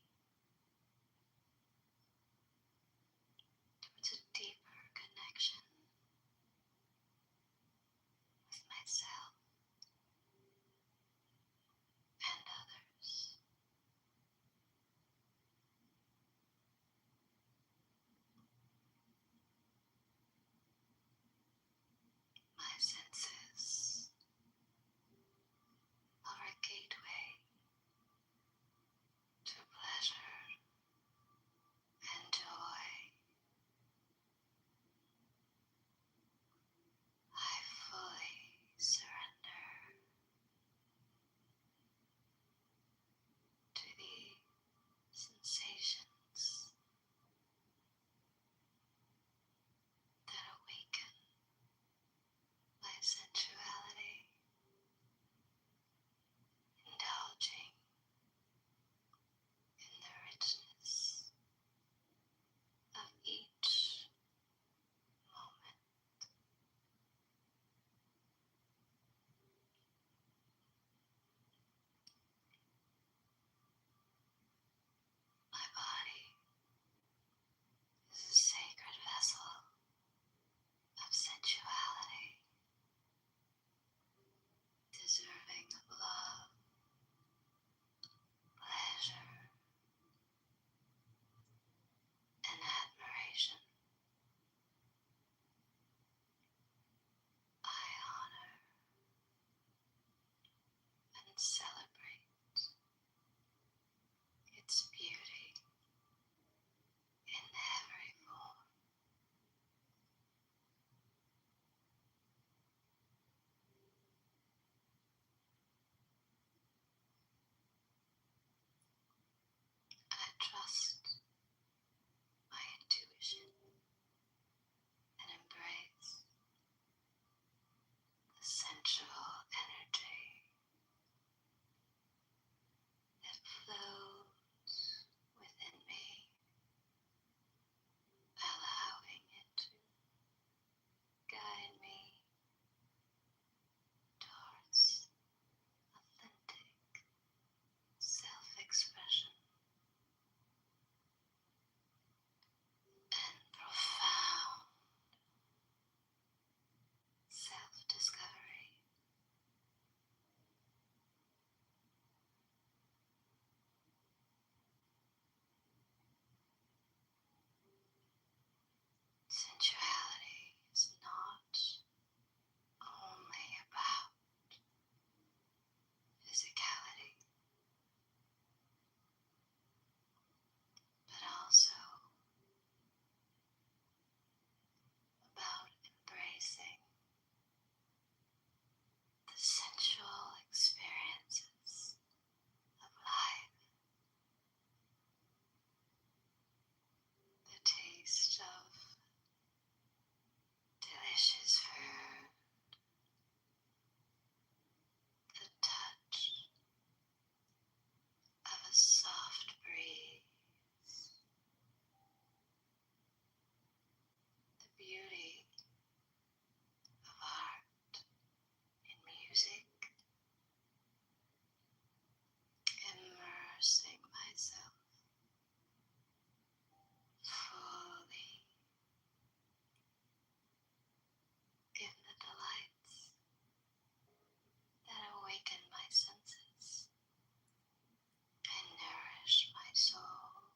sensual experiences of life, the taste of delicious food, the touch of a soft breeze, the beauty of art and music, immersing myself fully in the delights that awaken my senses and nourish my soul.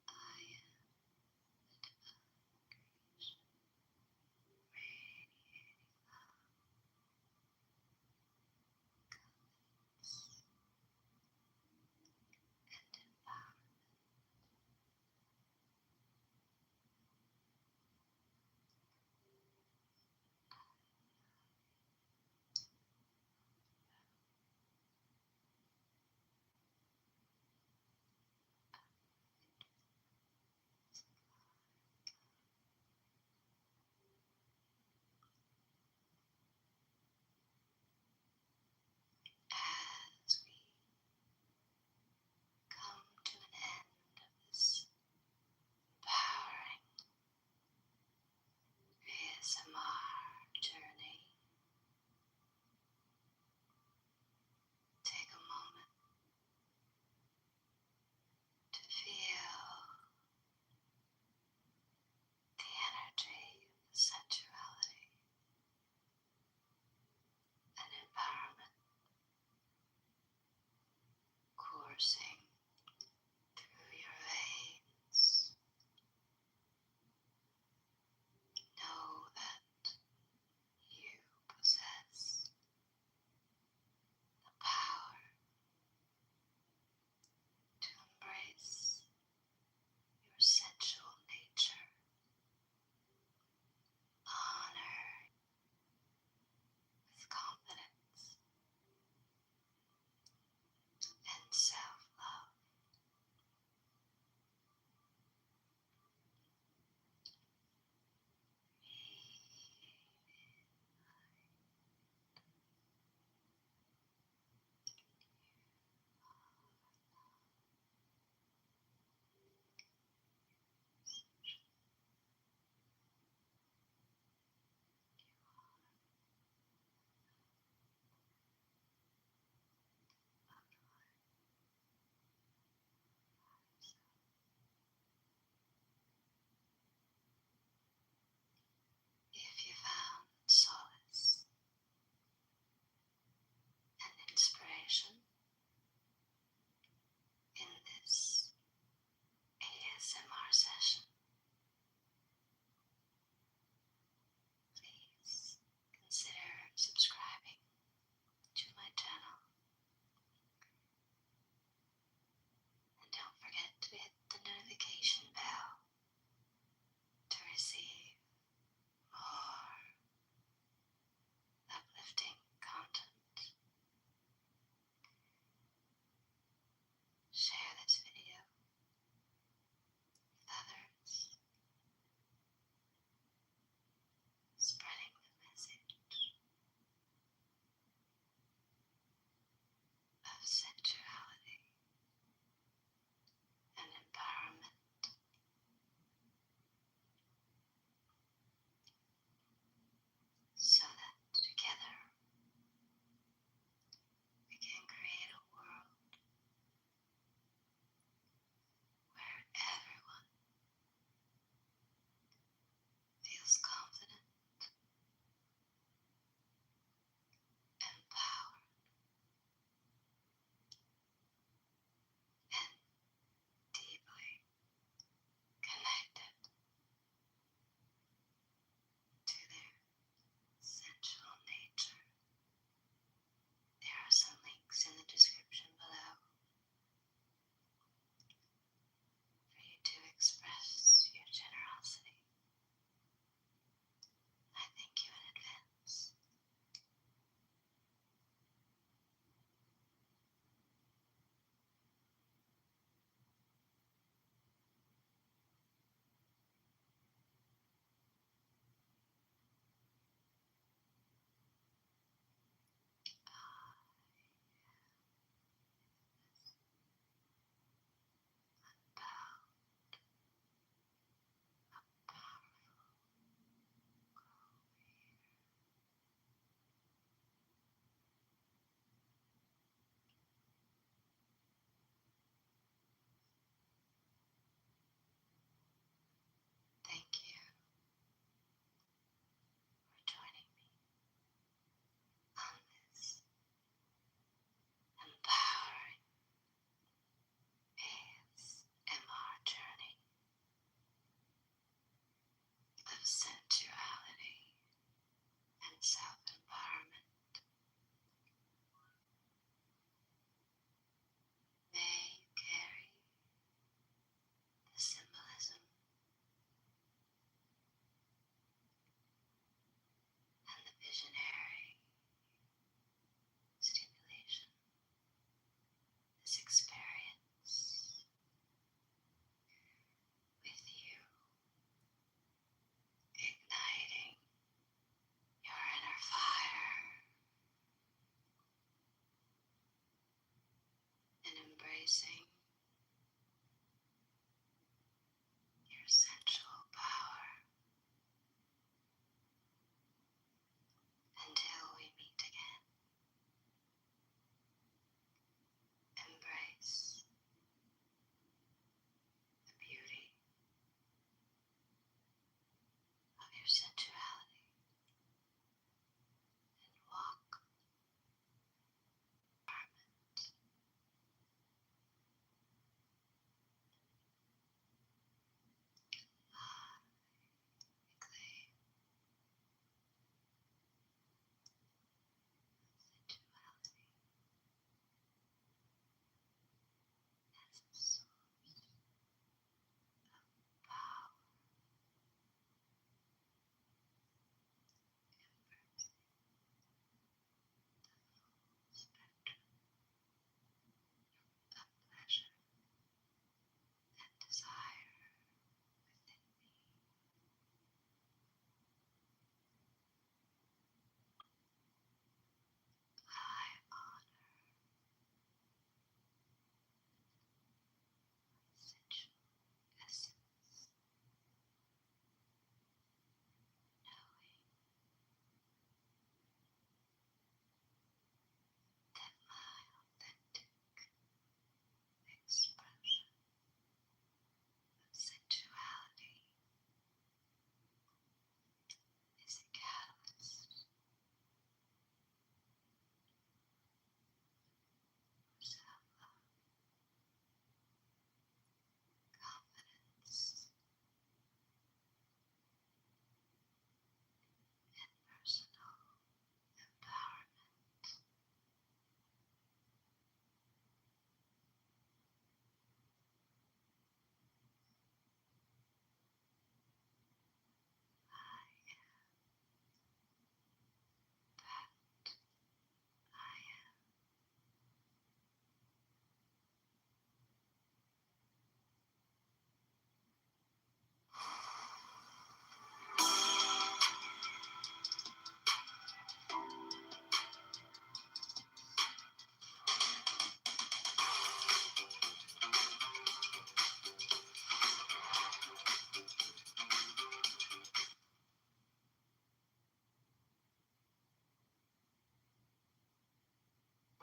I am the divine creation, radiating love, confidence, and empowerment. As we come to an end of this empowering ASMR journey, take a moment to feel the energy of sensuality and empowerment coursing through your veins. Know that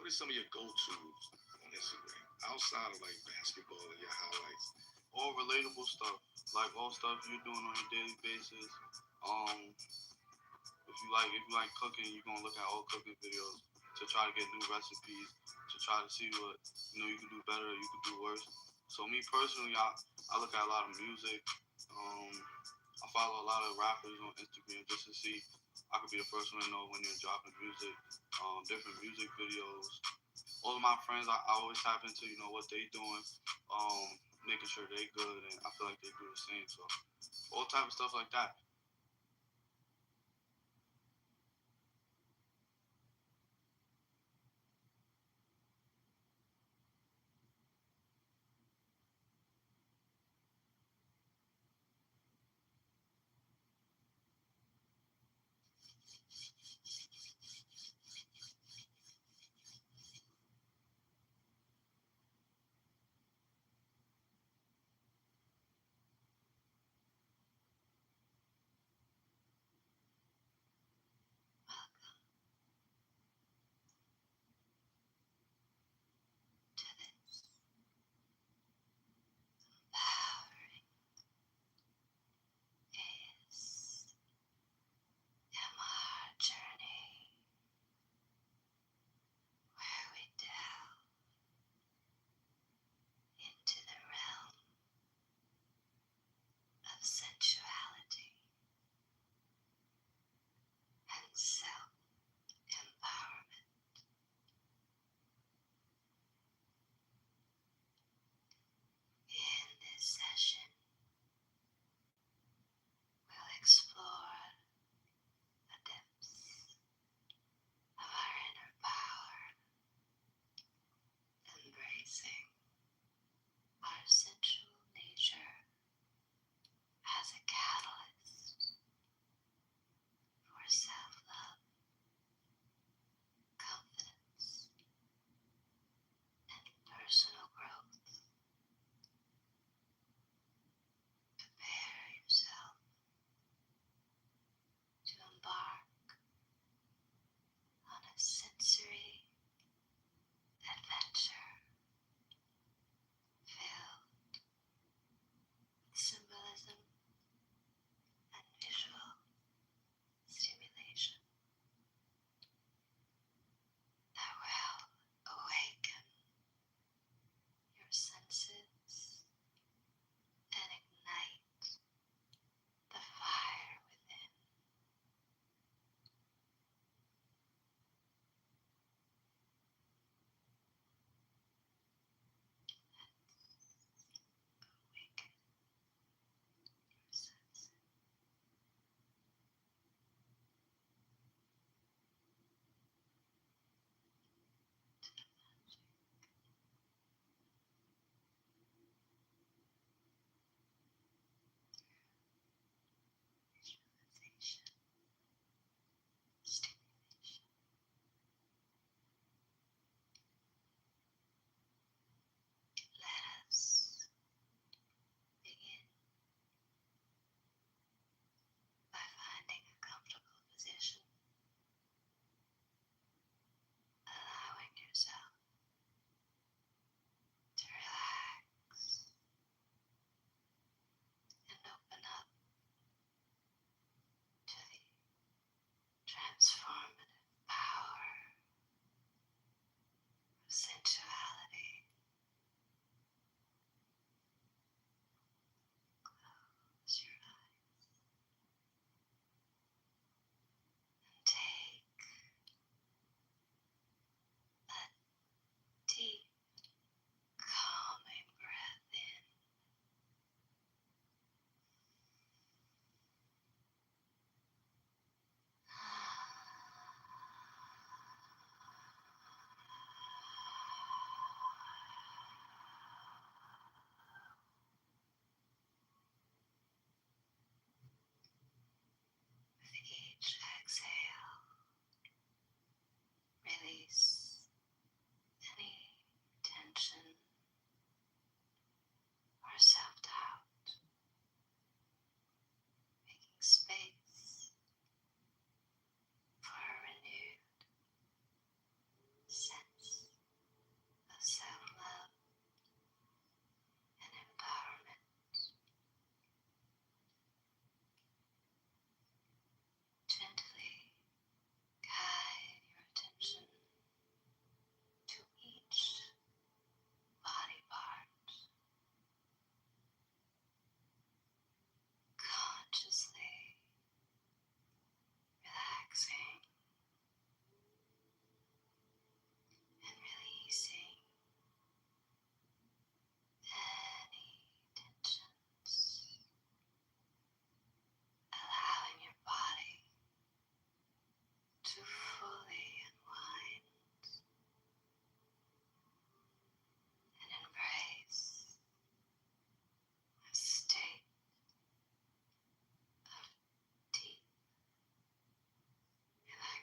What are some of your go-tos on Instagram outside of like basketball and your highlights? All relatable stuff, like all stuff you're doing on a daily basis. If you like cooking, you're gonna look at old cooking videos to try to get new recipes, to try to see what you can do better, or you can do worse. So me personally, I look at a lot of music. I follow a lot of rappers on Instagram just to see. I could be the first one to know when they're dropping music, different music videos. All of my friends, I always tap into what they doing, making sure they good, and I feel like they do the same. So all type of stuff like that.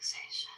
relaxation.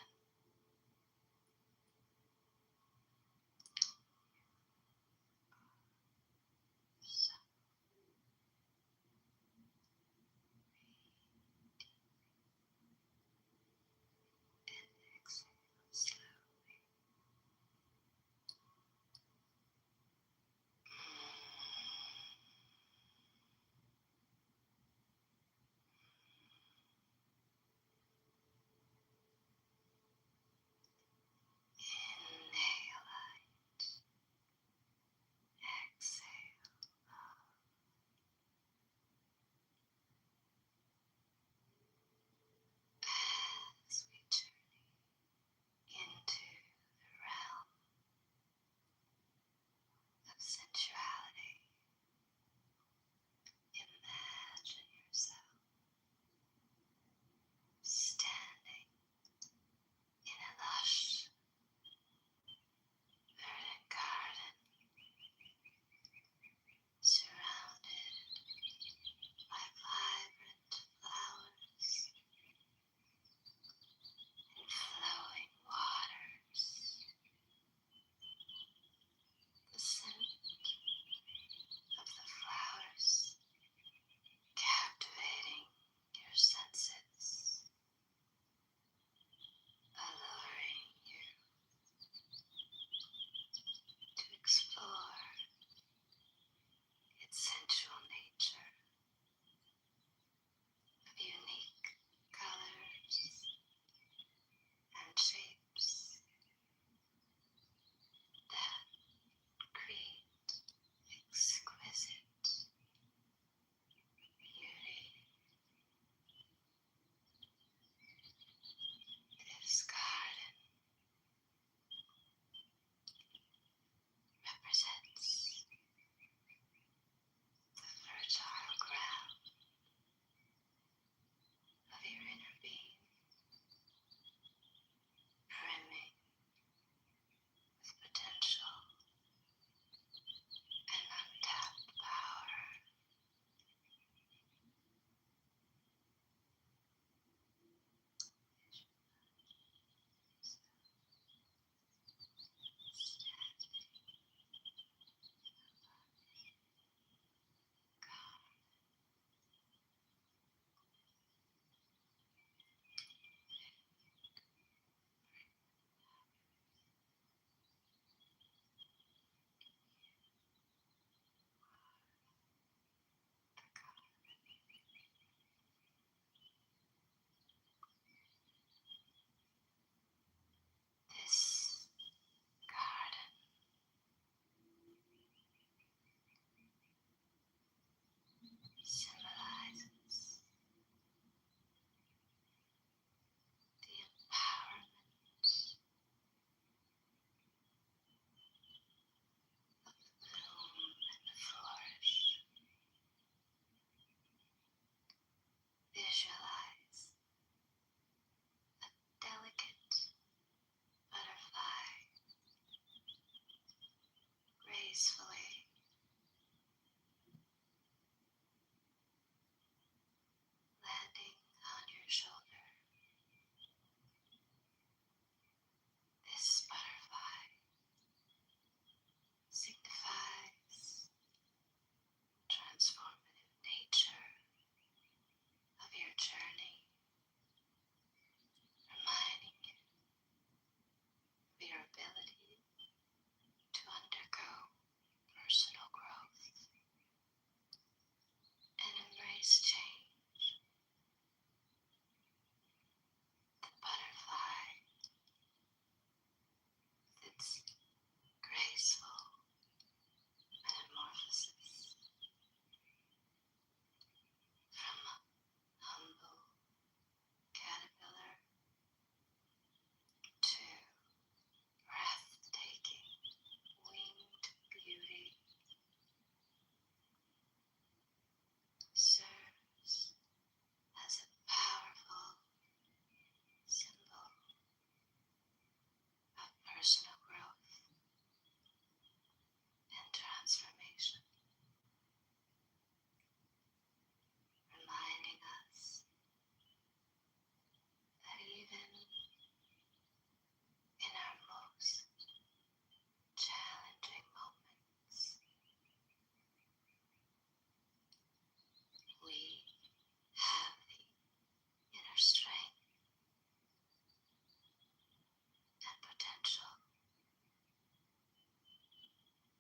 potential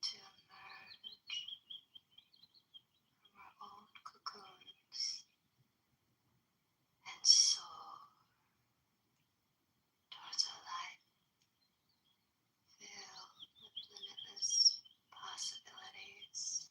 to emerge from our old cocoons and soar towards a life filled with limitless possibilities.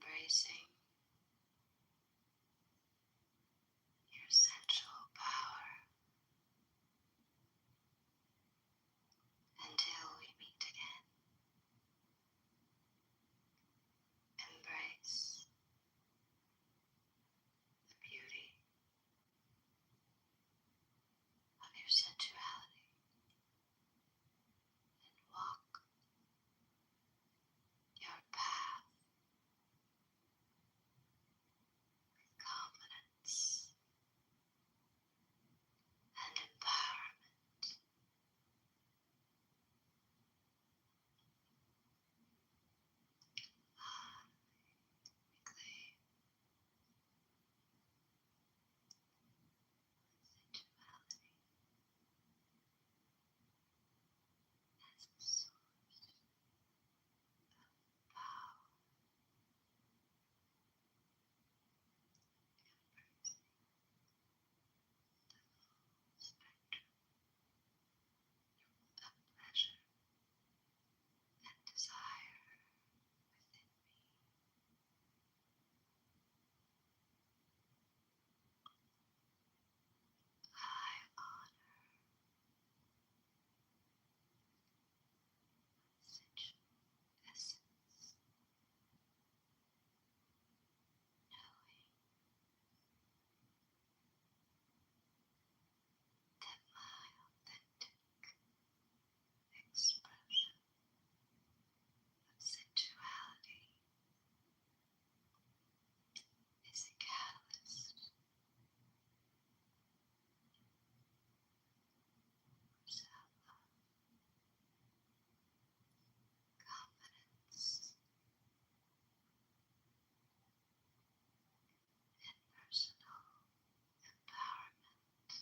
embracing your sensual power until we meet again. Embrace the beauty of your sensuality and walk your path with confidence and empowerment. Reclaim sensuality as a source of power, embracing the full spectrum of pleasure and desire within me. I honor sensual essence, knowing that my authentic expression of sensuality is a catalyst for self-love, confidence, and personal empowerment.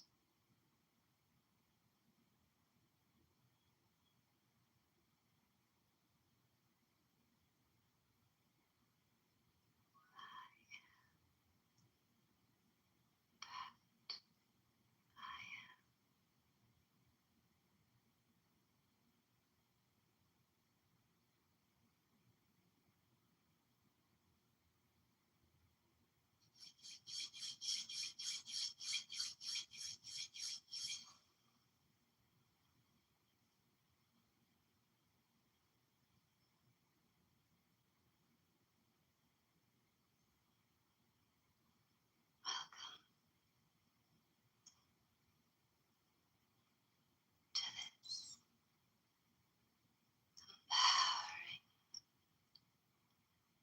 I am welcome to this empowering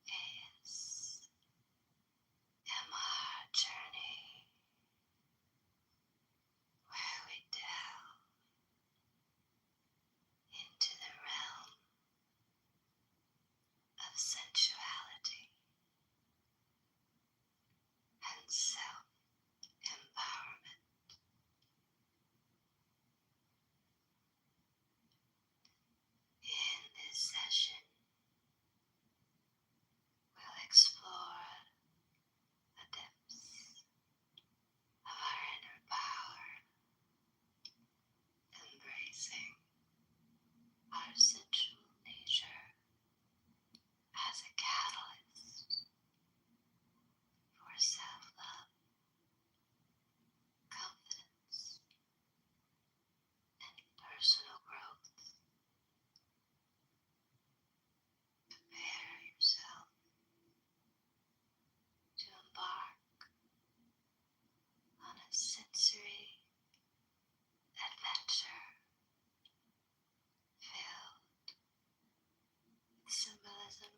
ASMR journey where we delve into the realm of sensuality and self-empowerment. In this session, we'll explore the depths of our inner power, embracing our sensual nature as a catalyst for self-love, confidence, and personal growth. Prepare yourself to embark on a sensory adventure filled with symbolism,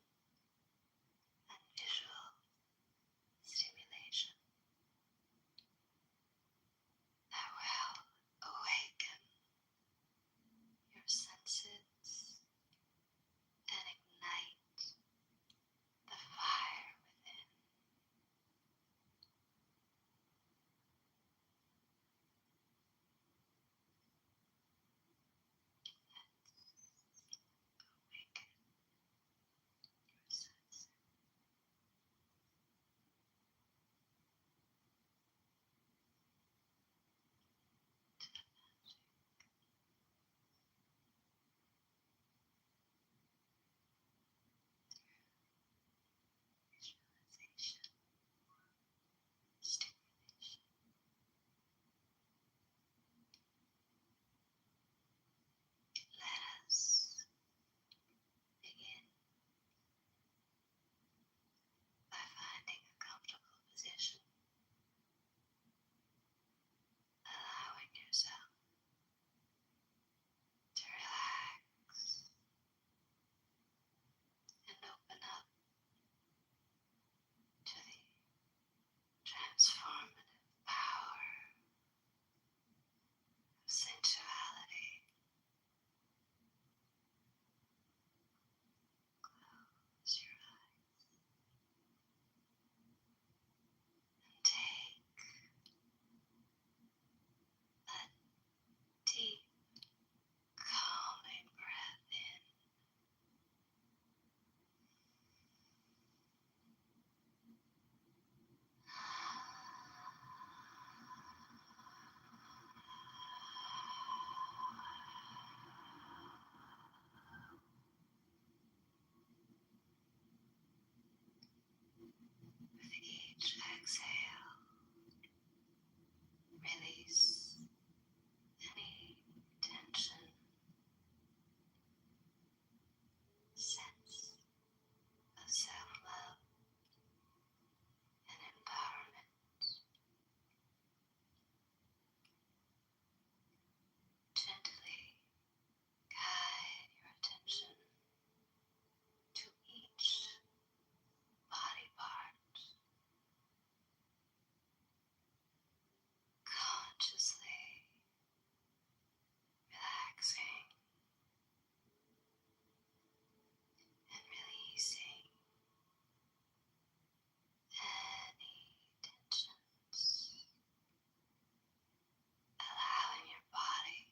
With each exhale, release any tension. Sense of self-love and empowerment. Gently guide your attention to each body part, consciously relaxing and releasing any tensions, allowing your body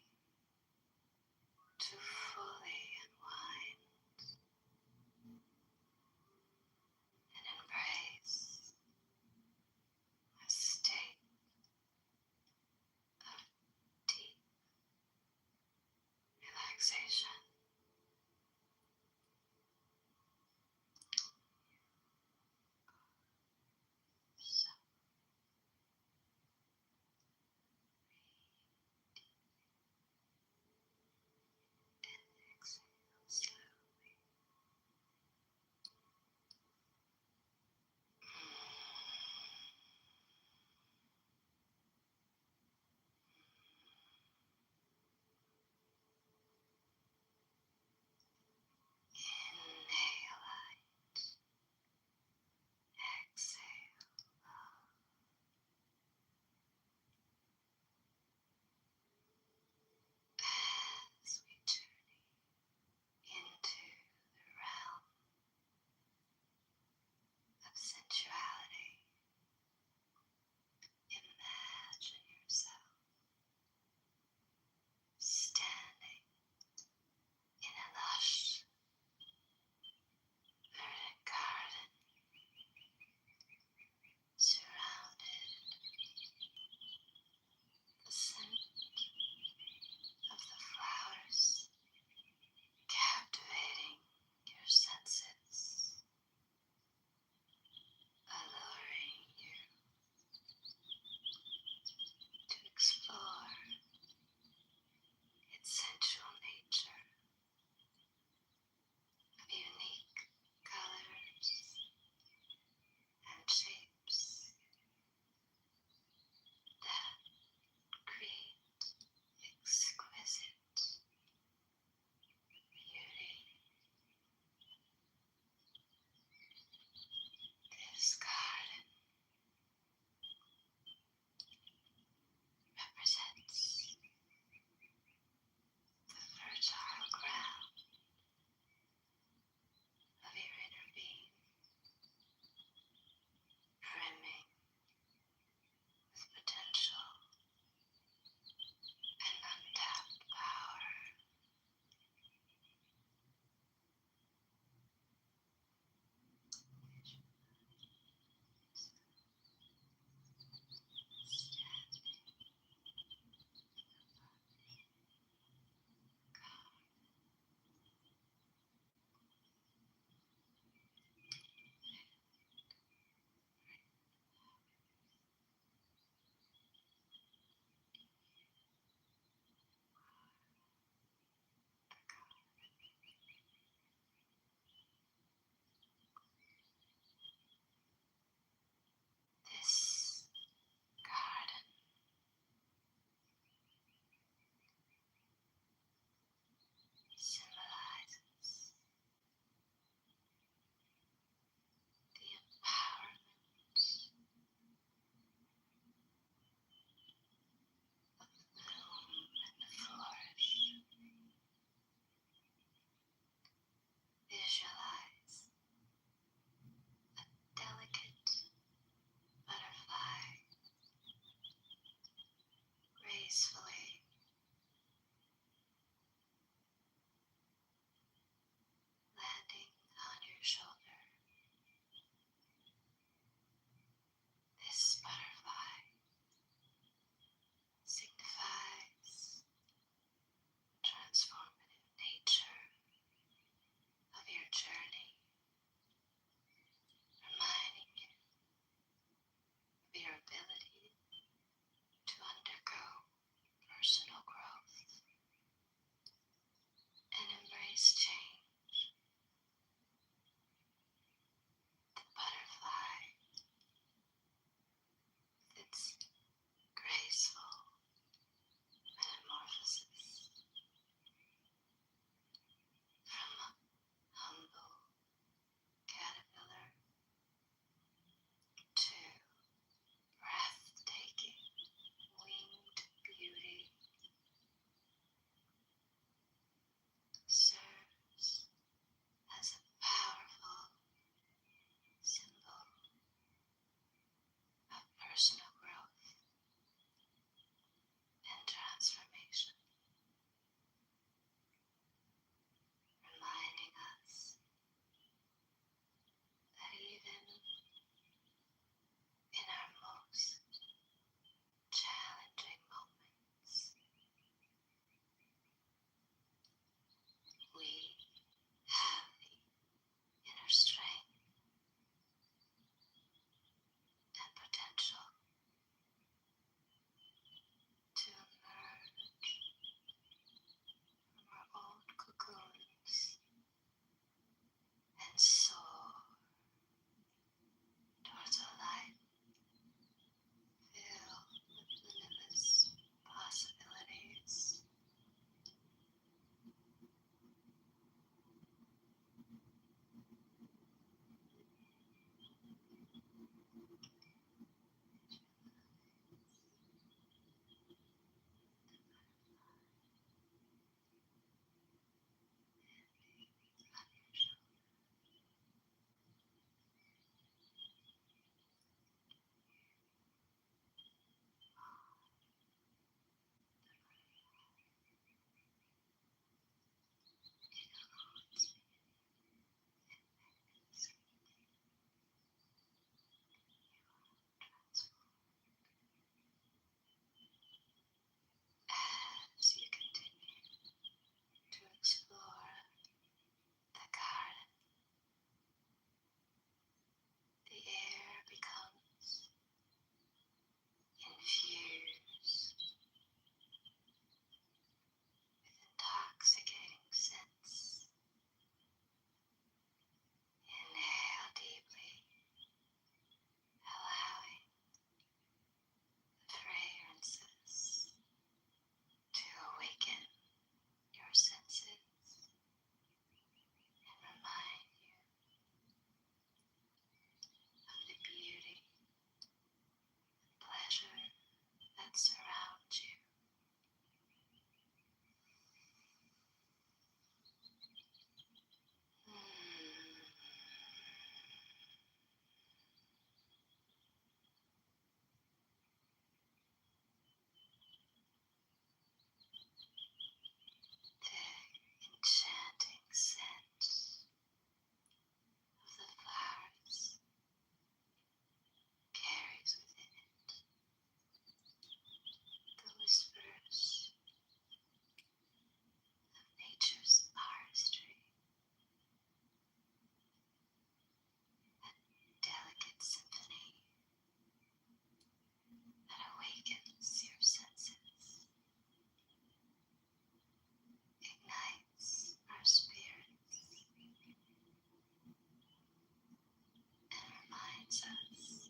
guides us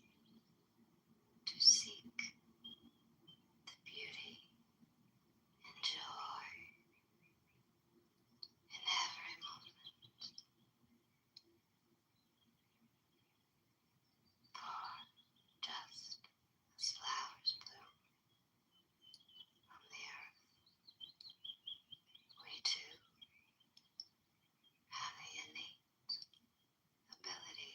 to seek the beauty and joy in every moment. For just as flowers bloom on the earth, we too have the innate ability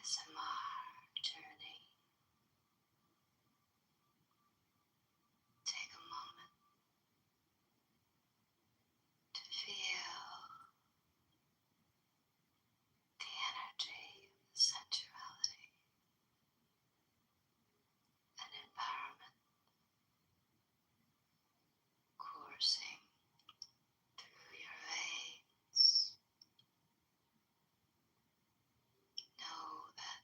ASMR journey. Take a moment to feel the energy, the sensuality, and empowerment coursing through your veins. Know that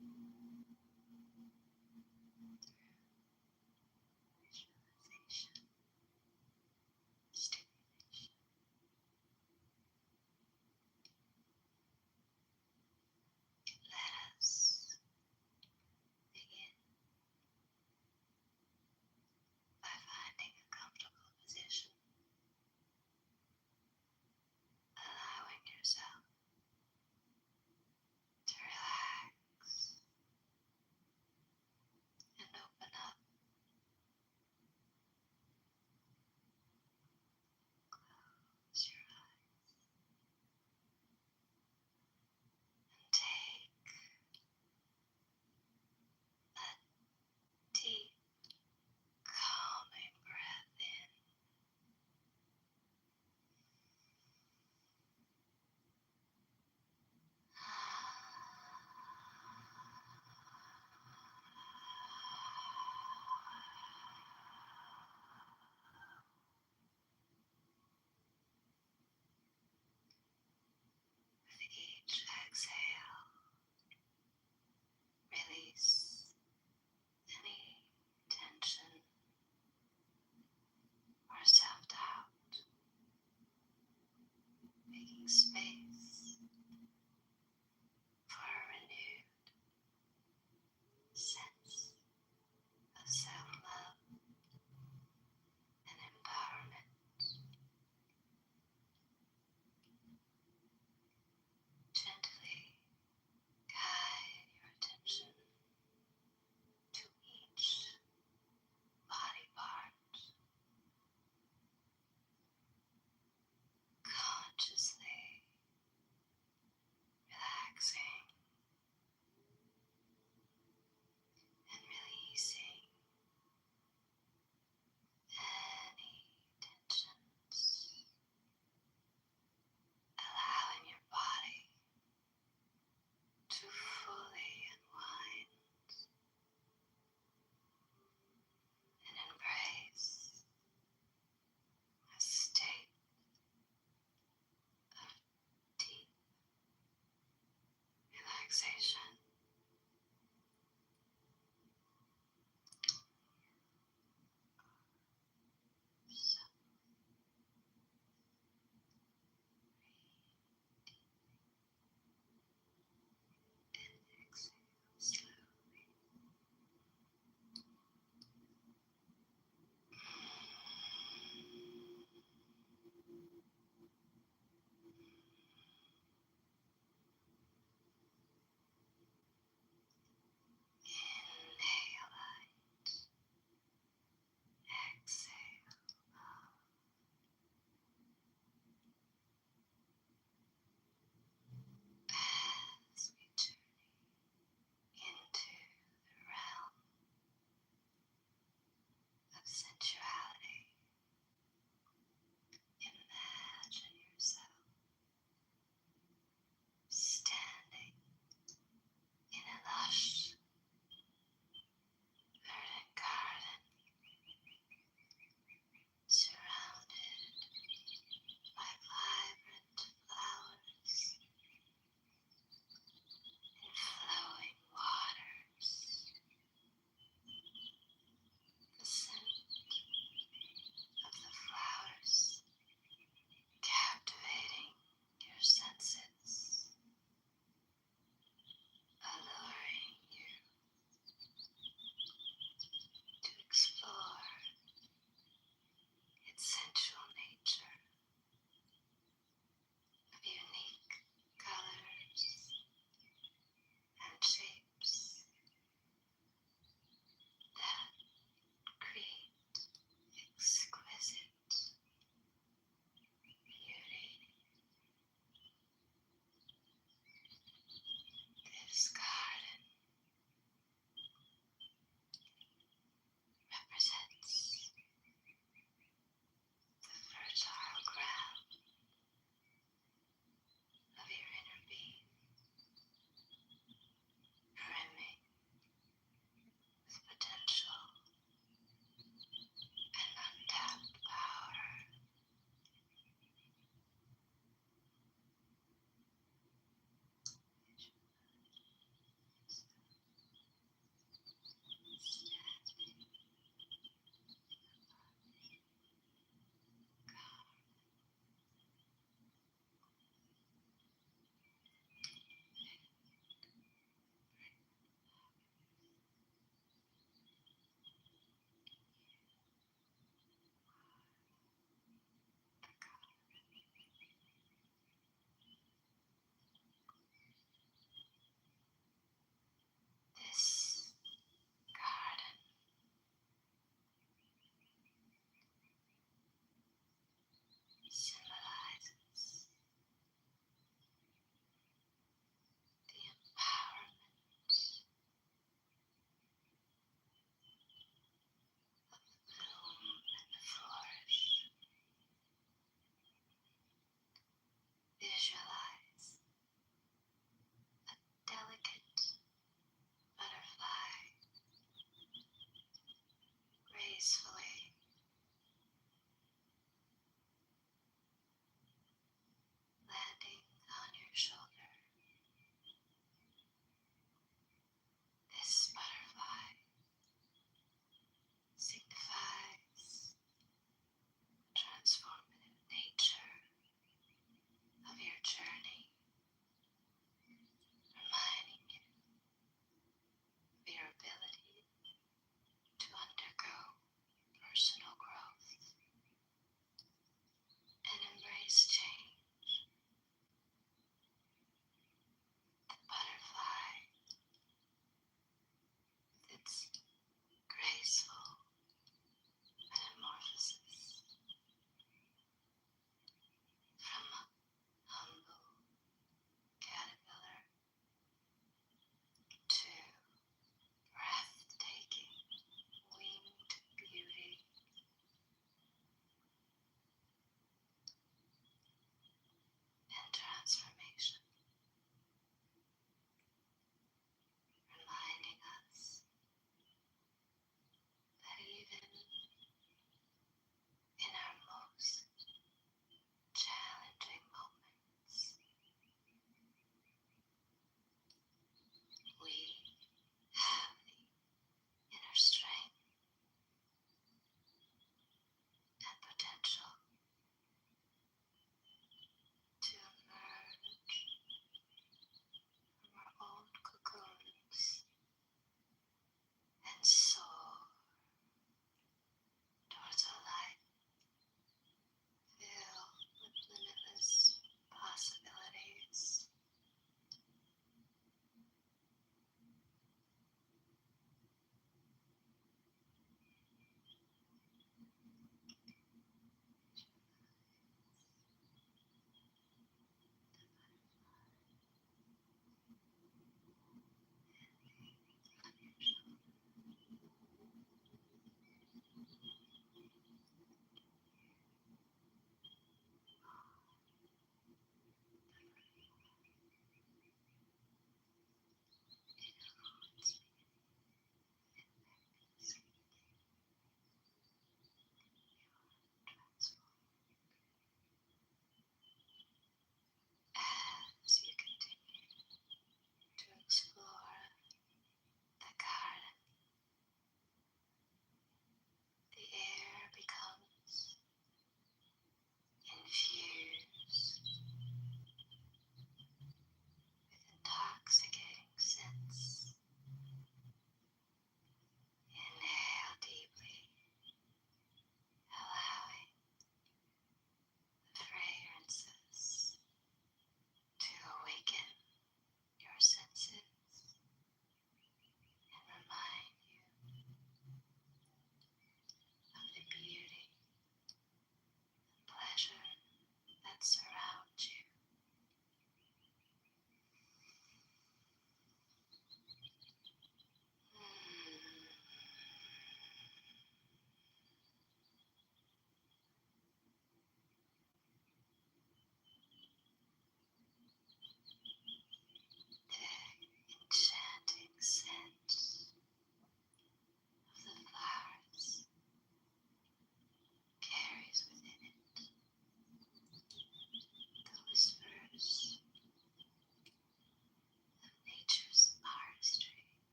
Let us begin by finding a comfortable position, allowing yourself to relax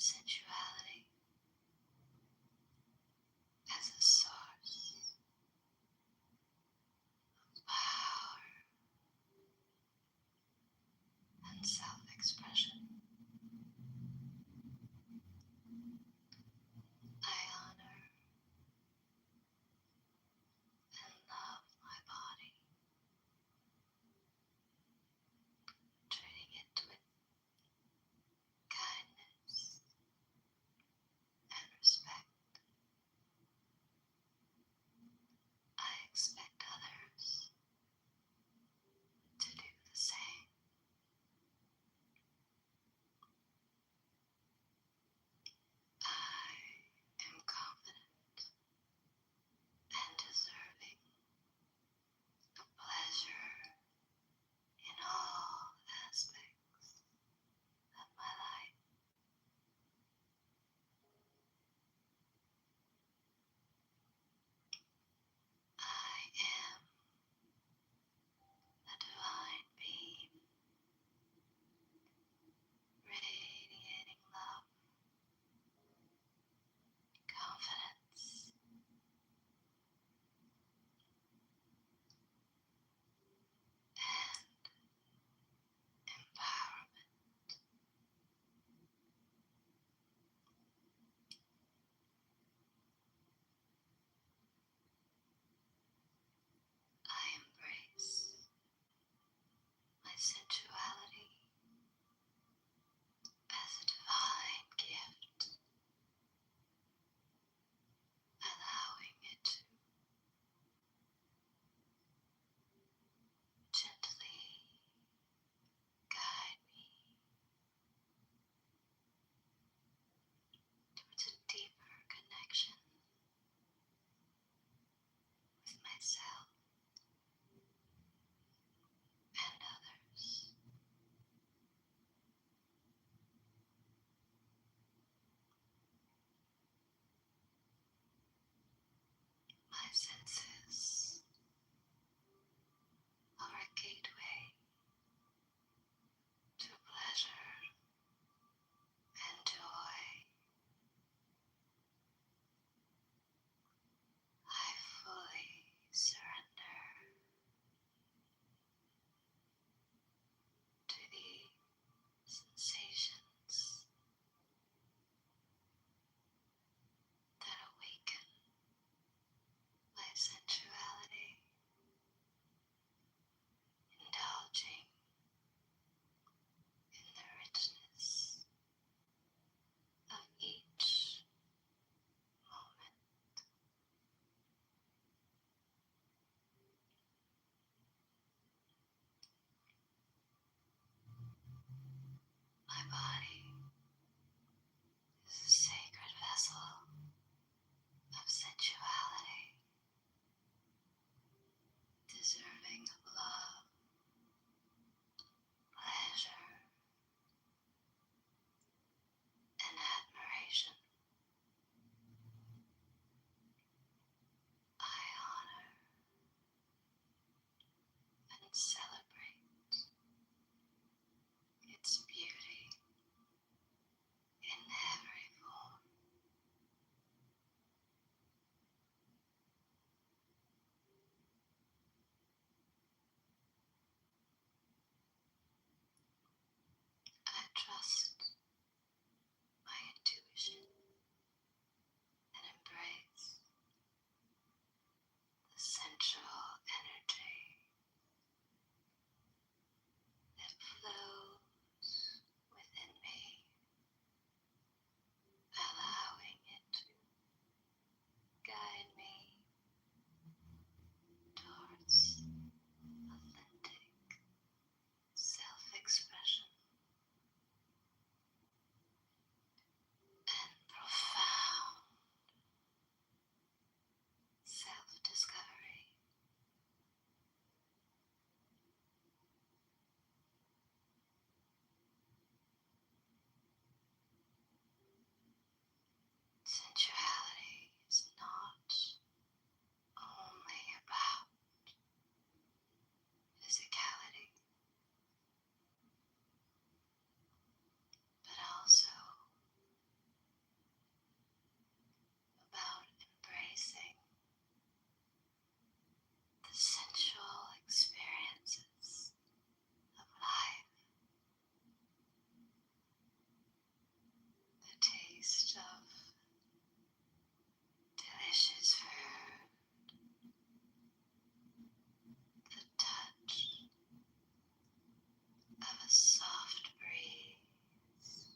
sensuality as a source of power and self-expression. I honor and love my body, treating it with kindness and respect. I expect others to do the same. I am confident and deserving of pleasure in all aspects of my life. I am a divine being, radiating love, confidence, and empowerment. I embrace my sensuality as a divine gift, allowing it to gently guide me towards a deeper connection with myself and others. My senses are a gateway to pleasure and joy. I fully surrender to the sensations that awaken my sensuality, indulging in the richness of each moment. My body is a sacred vessel of sensuality, deserving of love, pleasure, and admiration. I honor and celebrate its beauty in every form. I trust my intuition and embrace the sensual energy that flows within me, allowing it to guide me towards authentic self-expression. sensual experiences of life, the taste of delicious food, the touch of a soft breeze,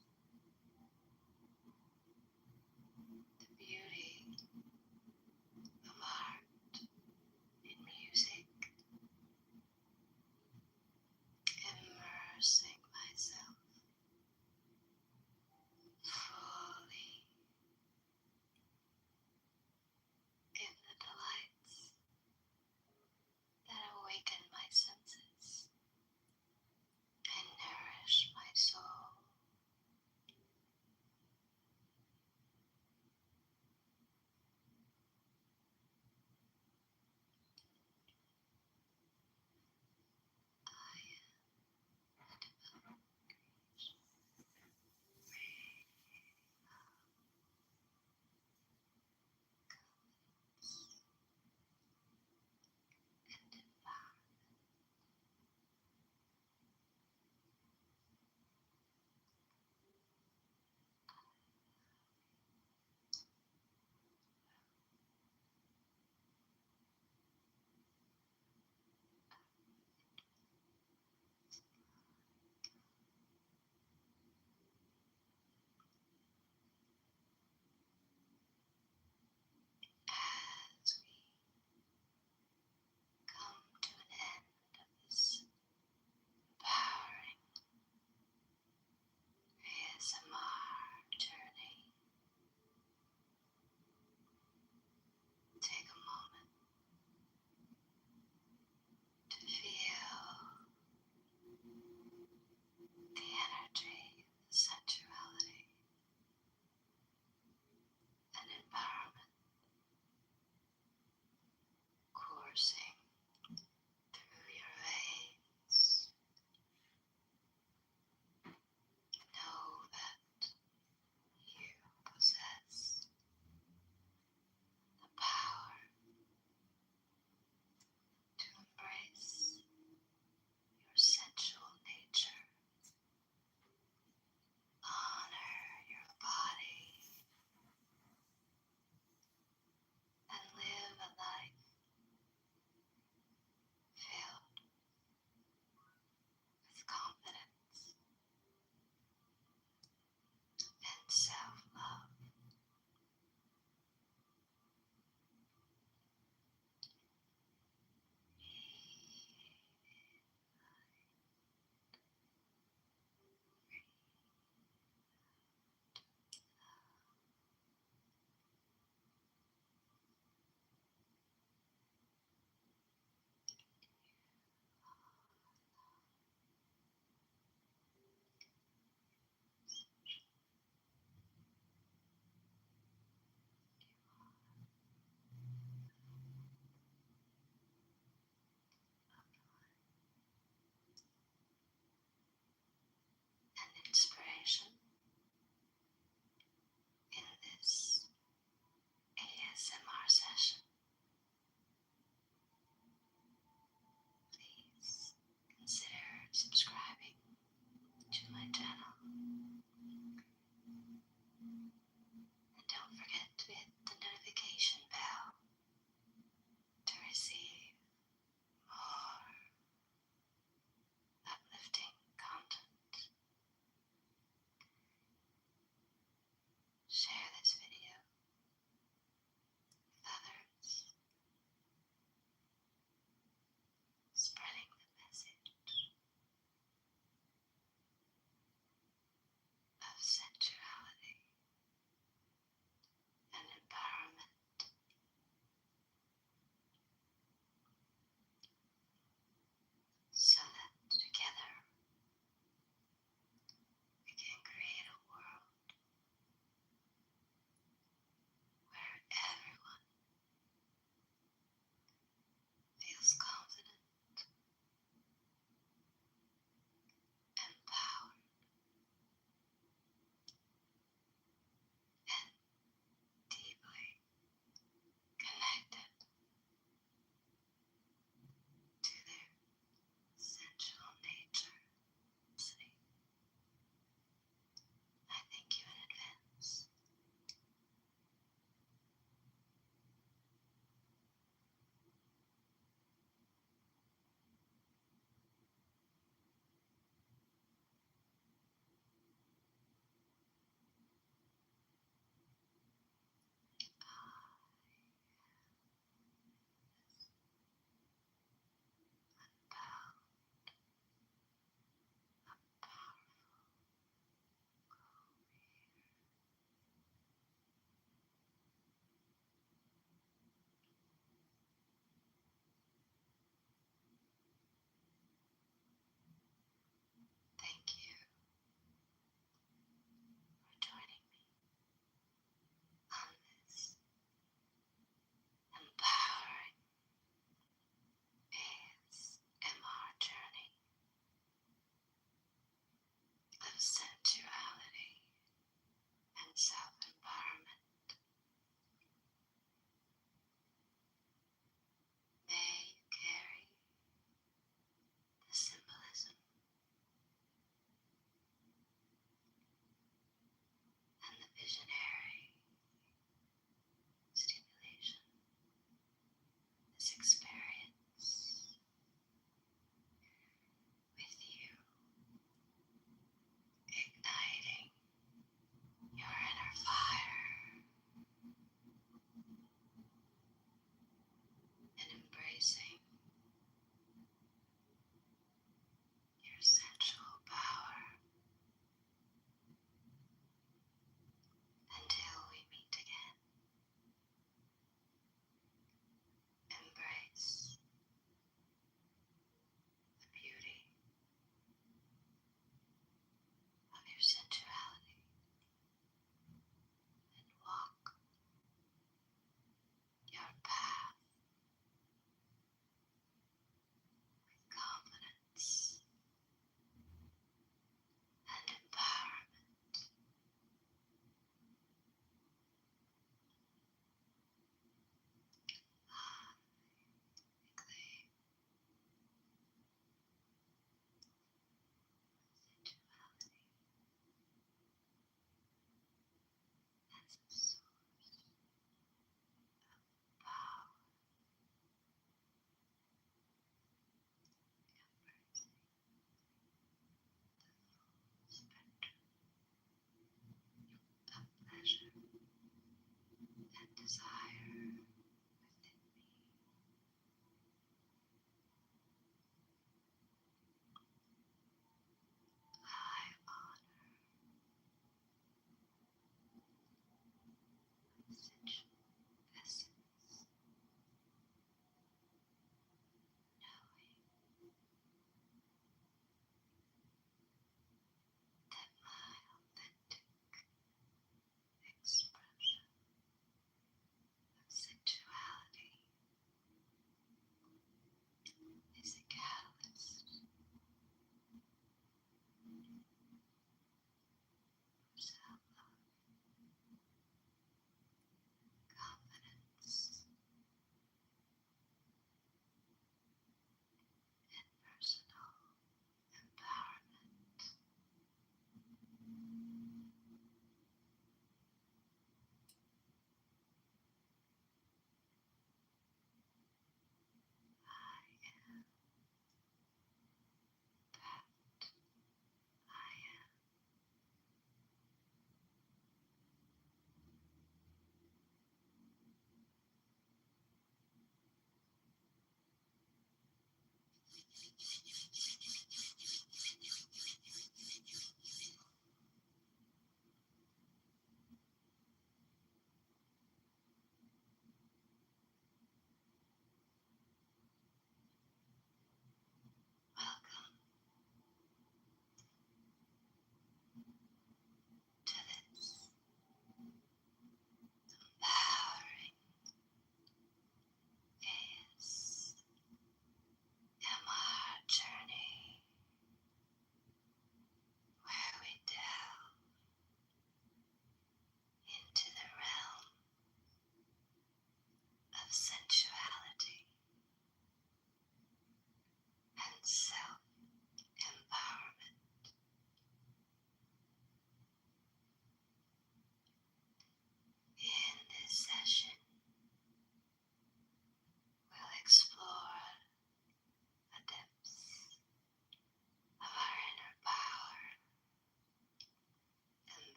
the beauty of art and music,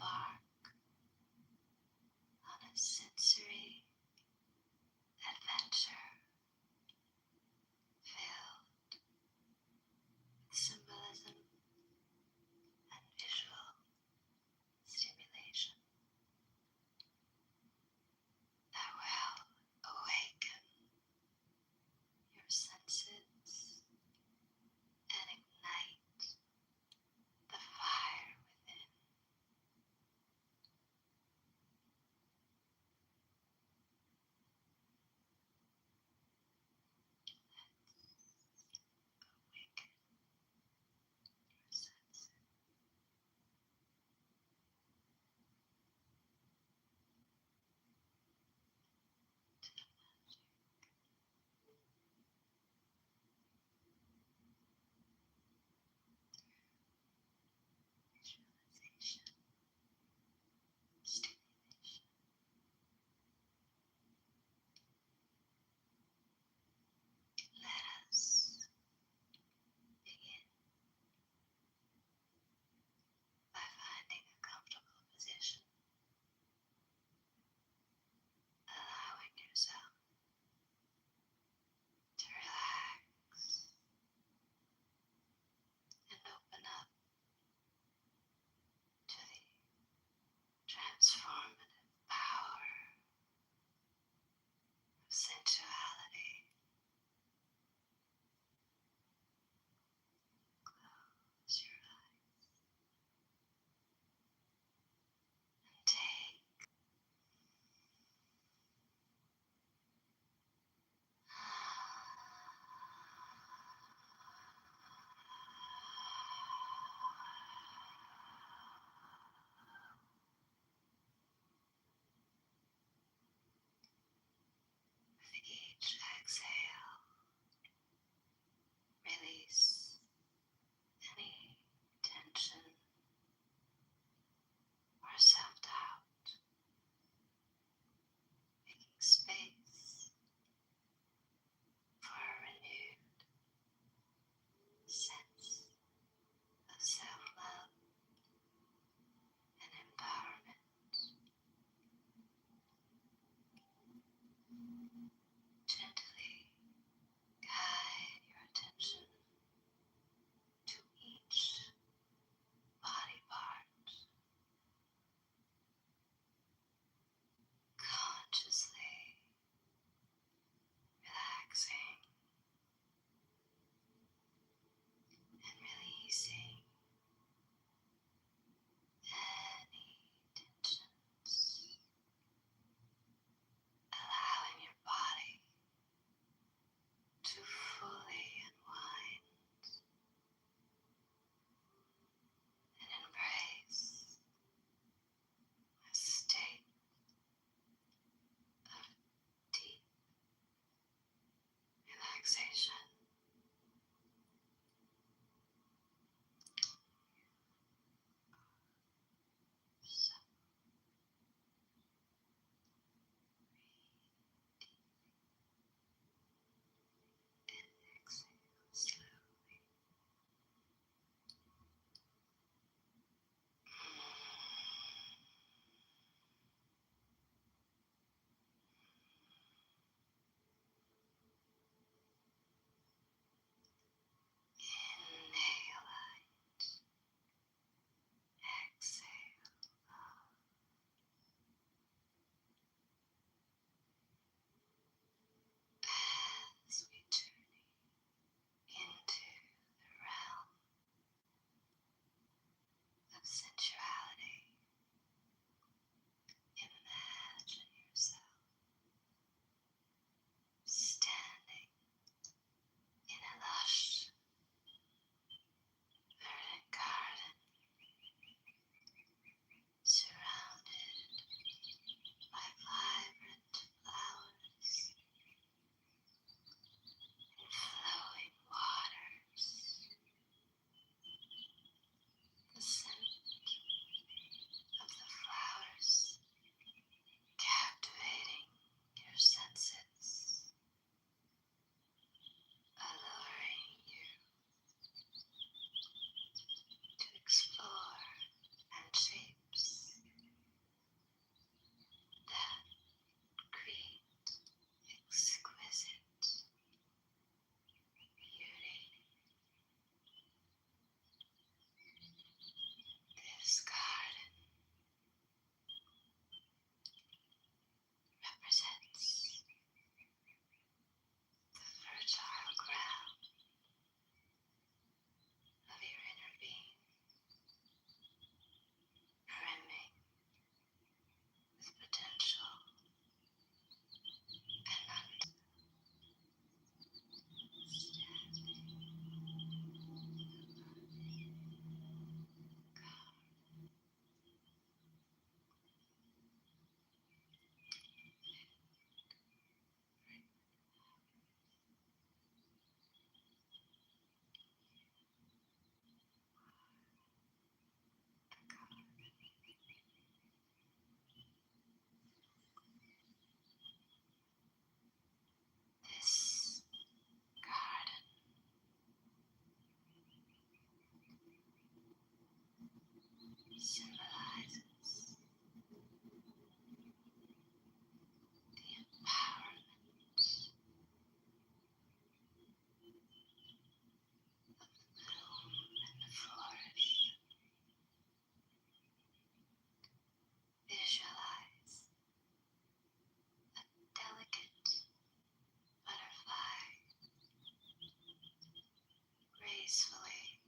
embark on a sensory adventure filled with symbolism and visual stimulation that will awaken your senses and ignite the fire within. symbolizes the empowerment of the bloom and the flourish. Visualize a delicate butterfly gracefully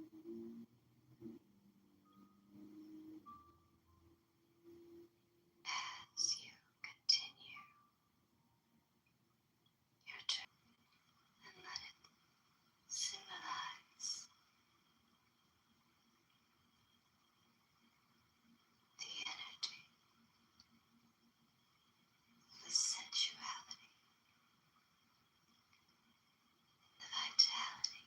As you continue your journey and let it symbolize the energy, the sensuality, the vitality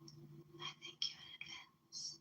I thank you in advance.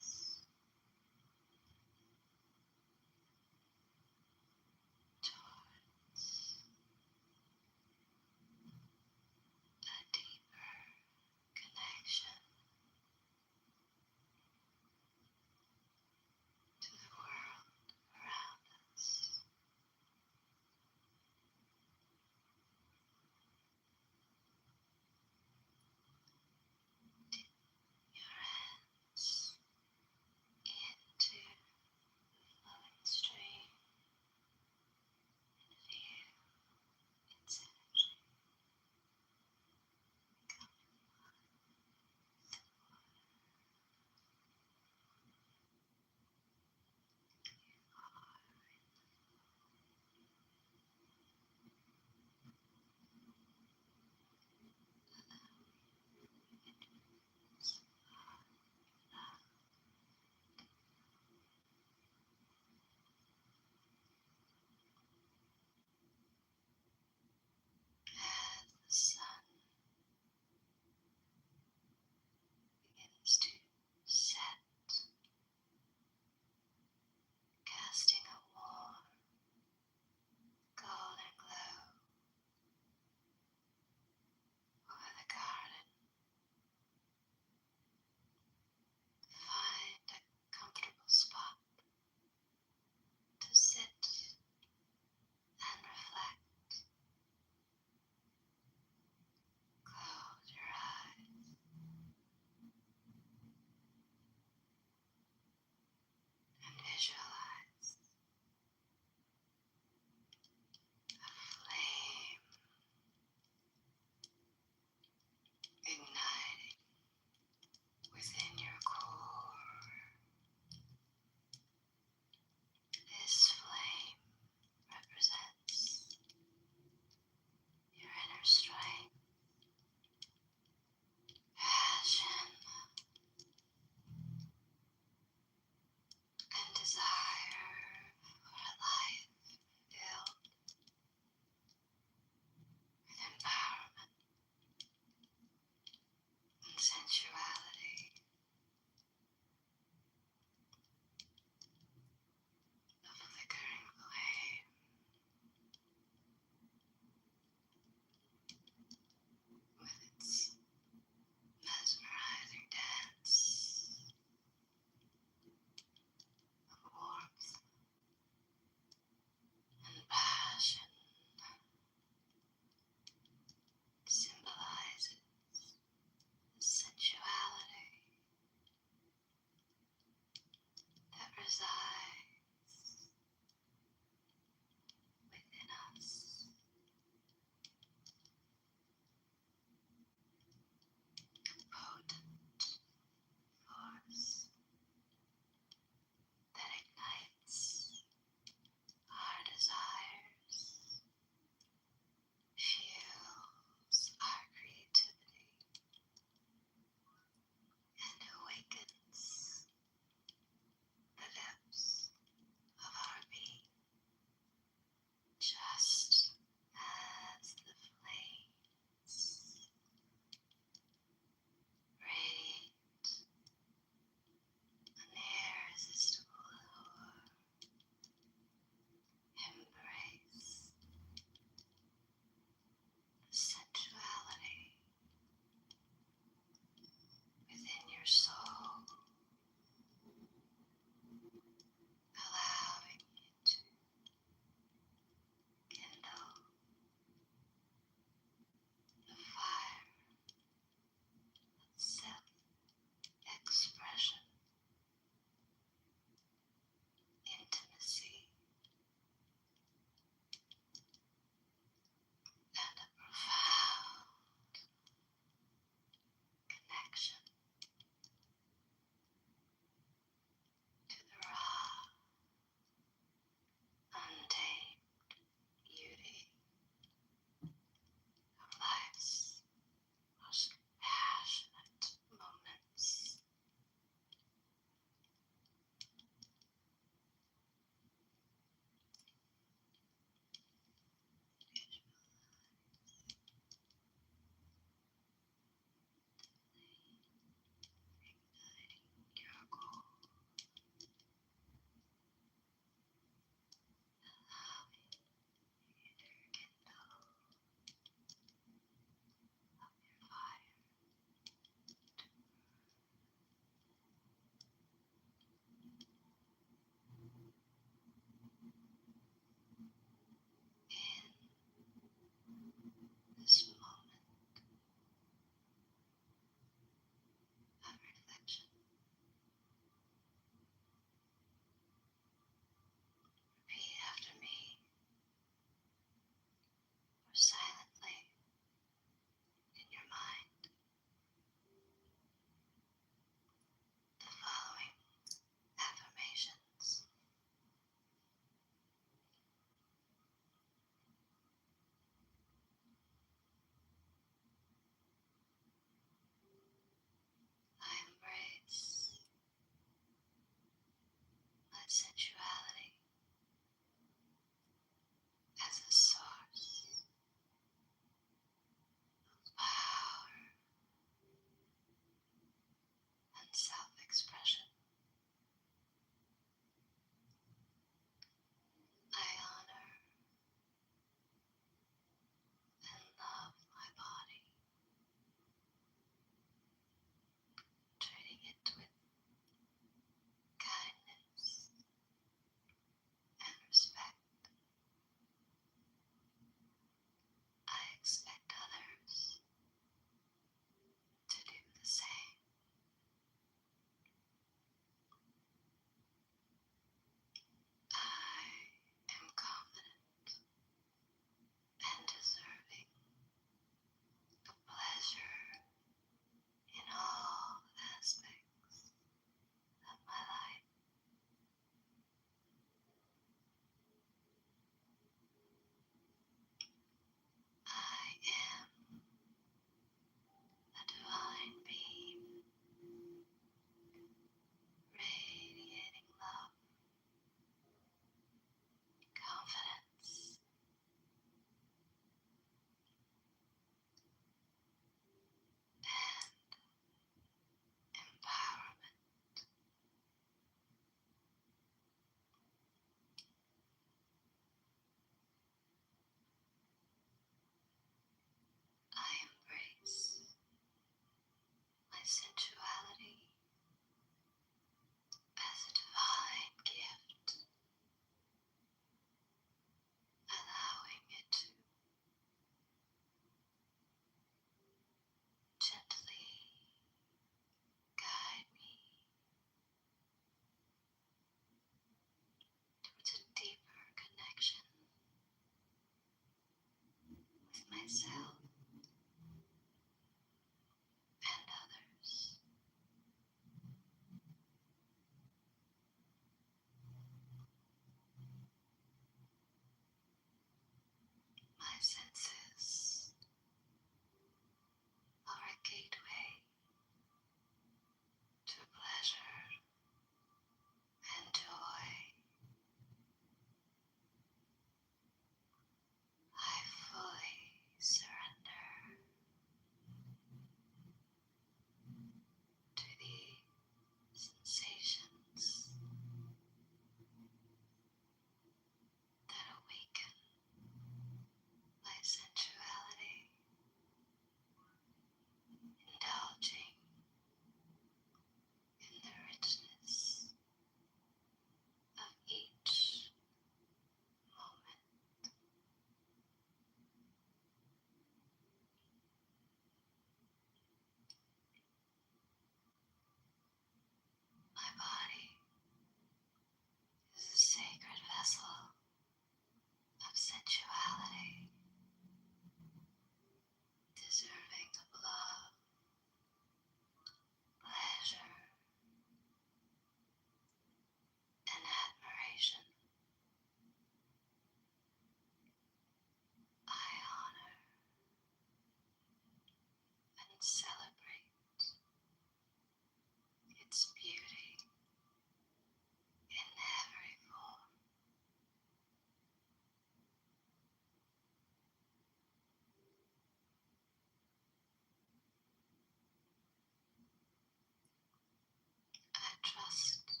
trust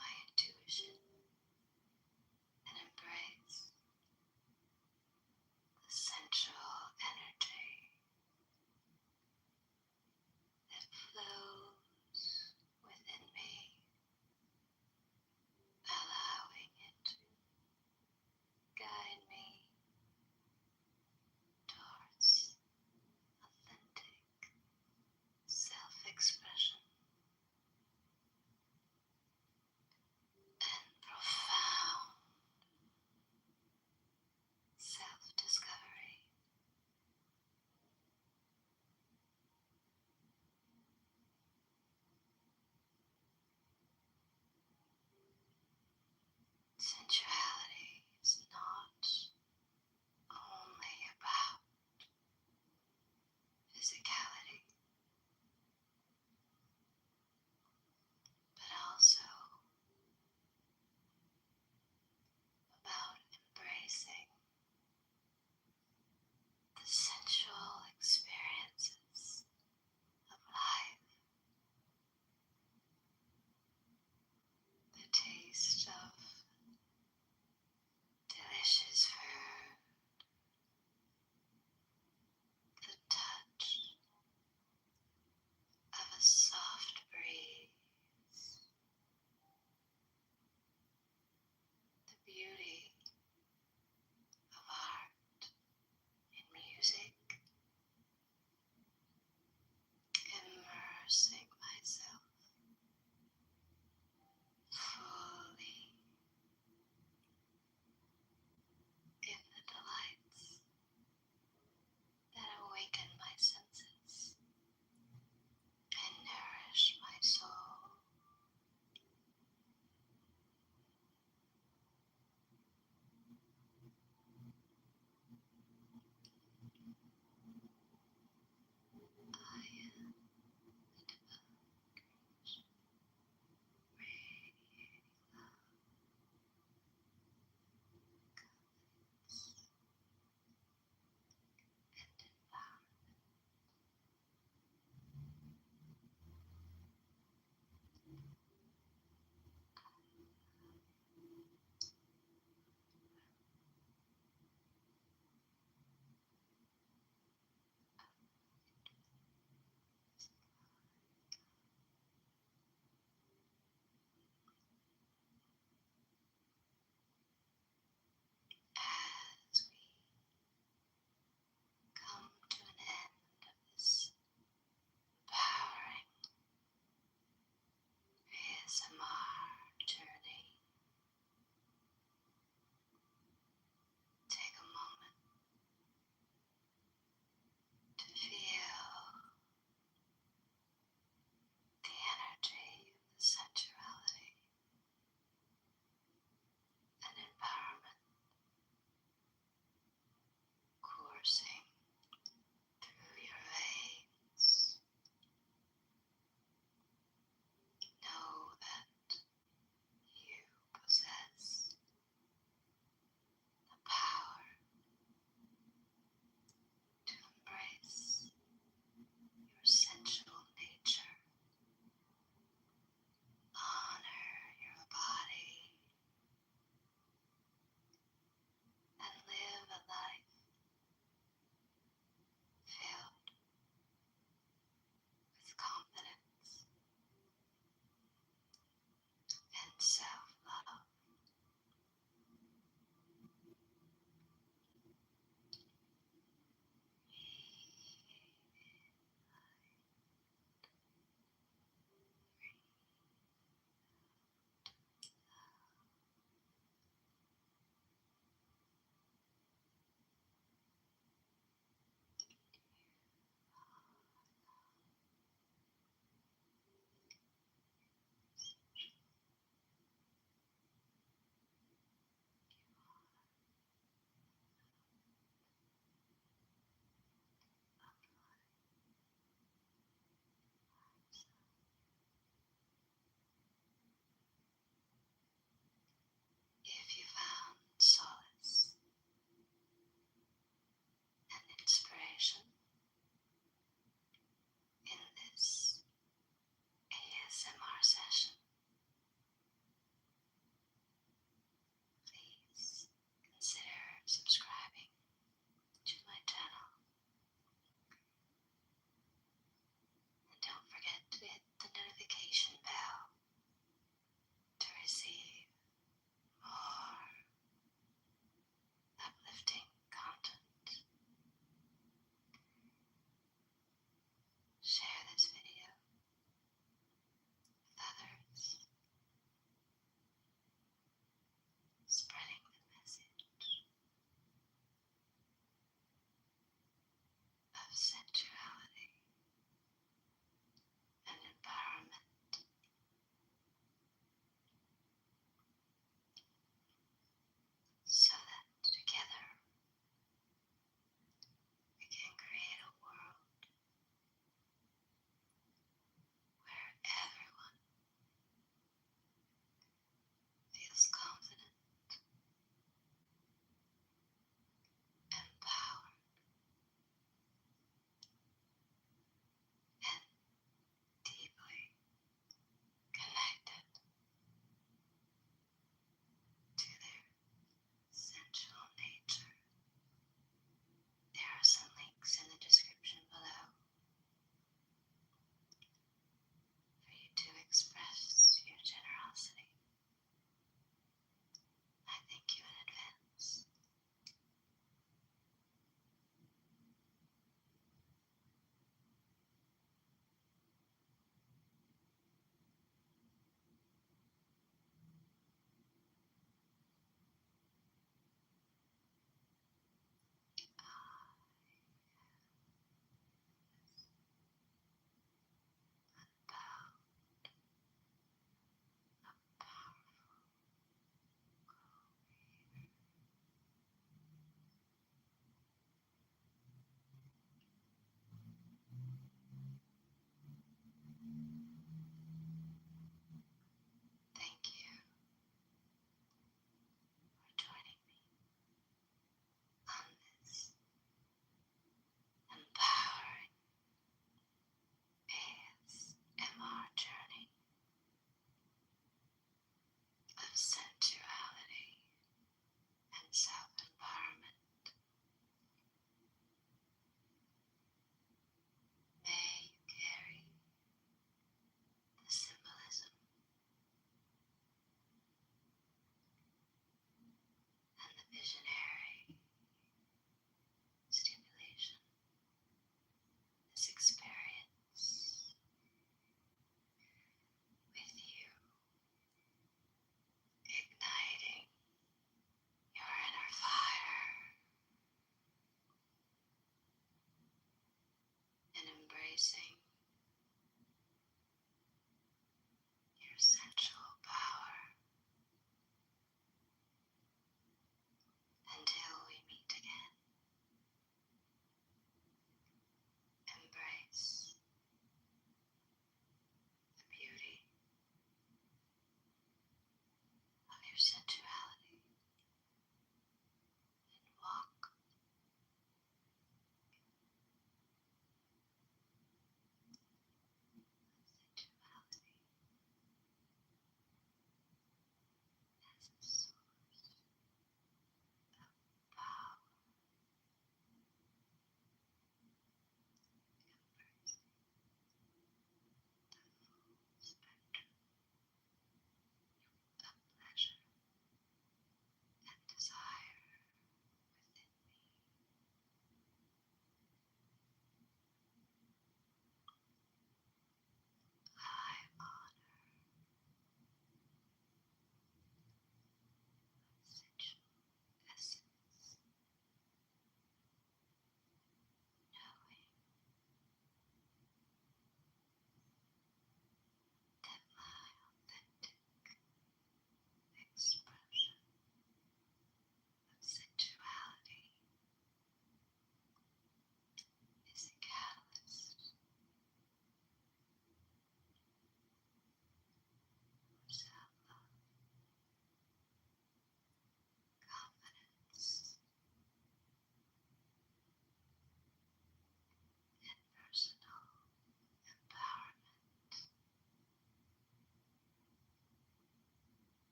my intuition and embrace the central energy that flows within me, allowing it to guide me towards authentic self-expression.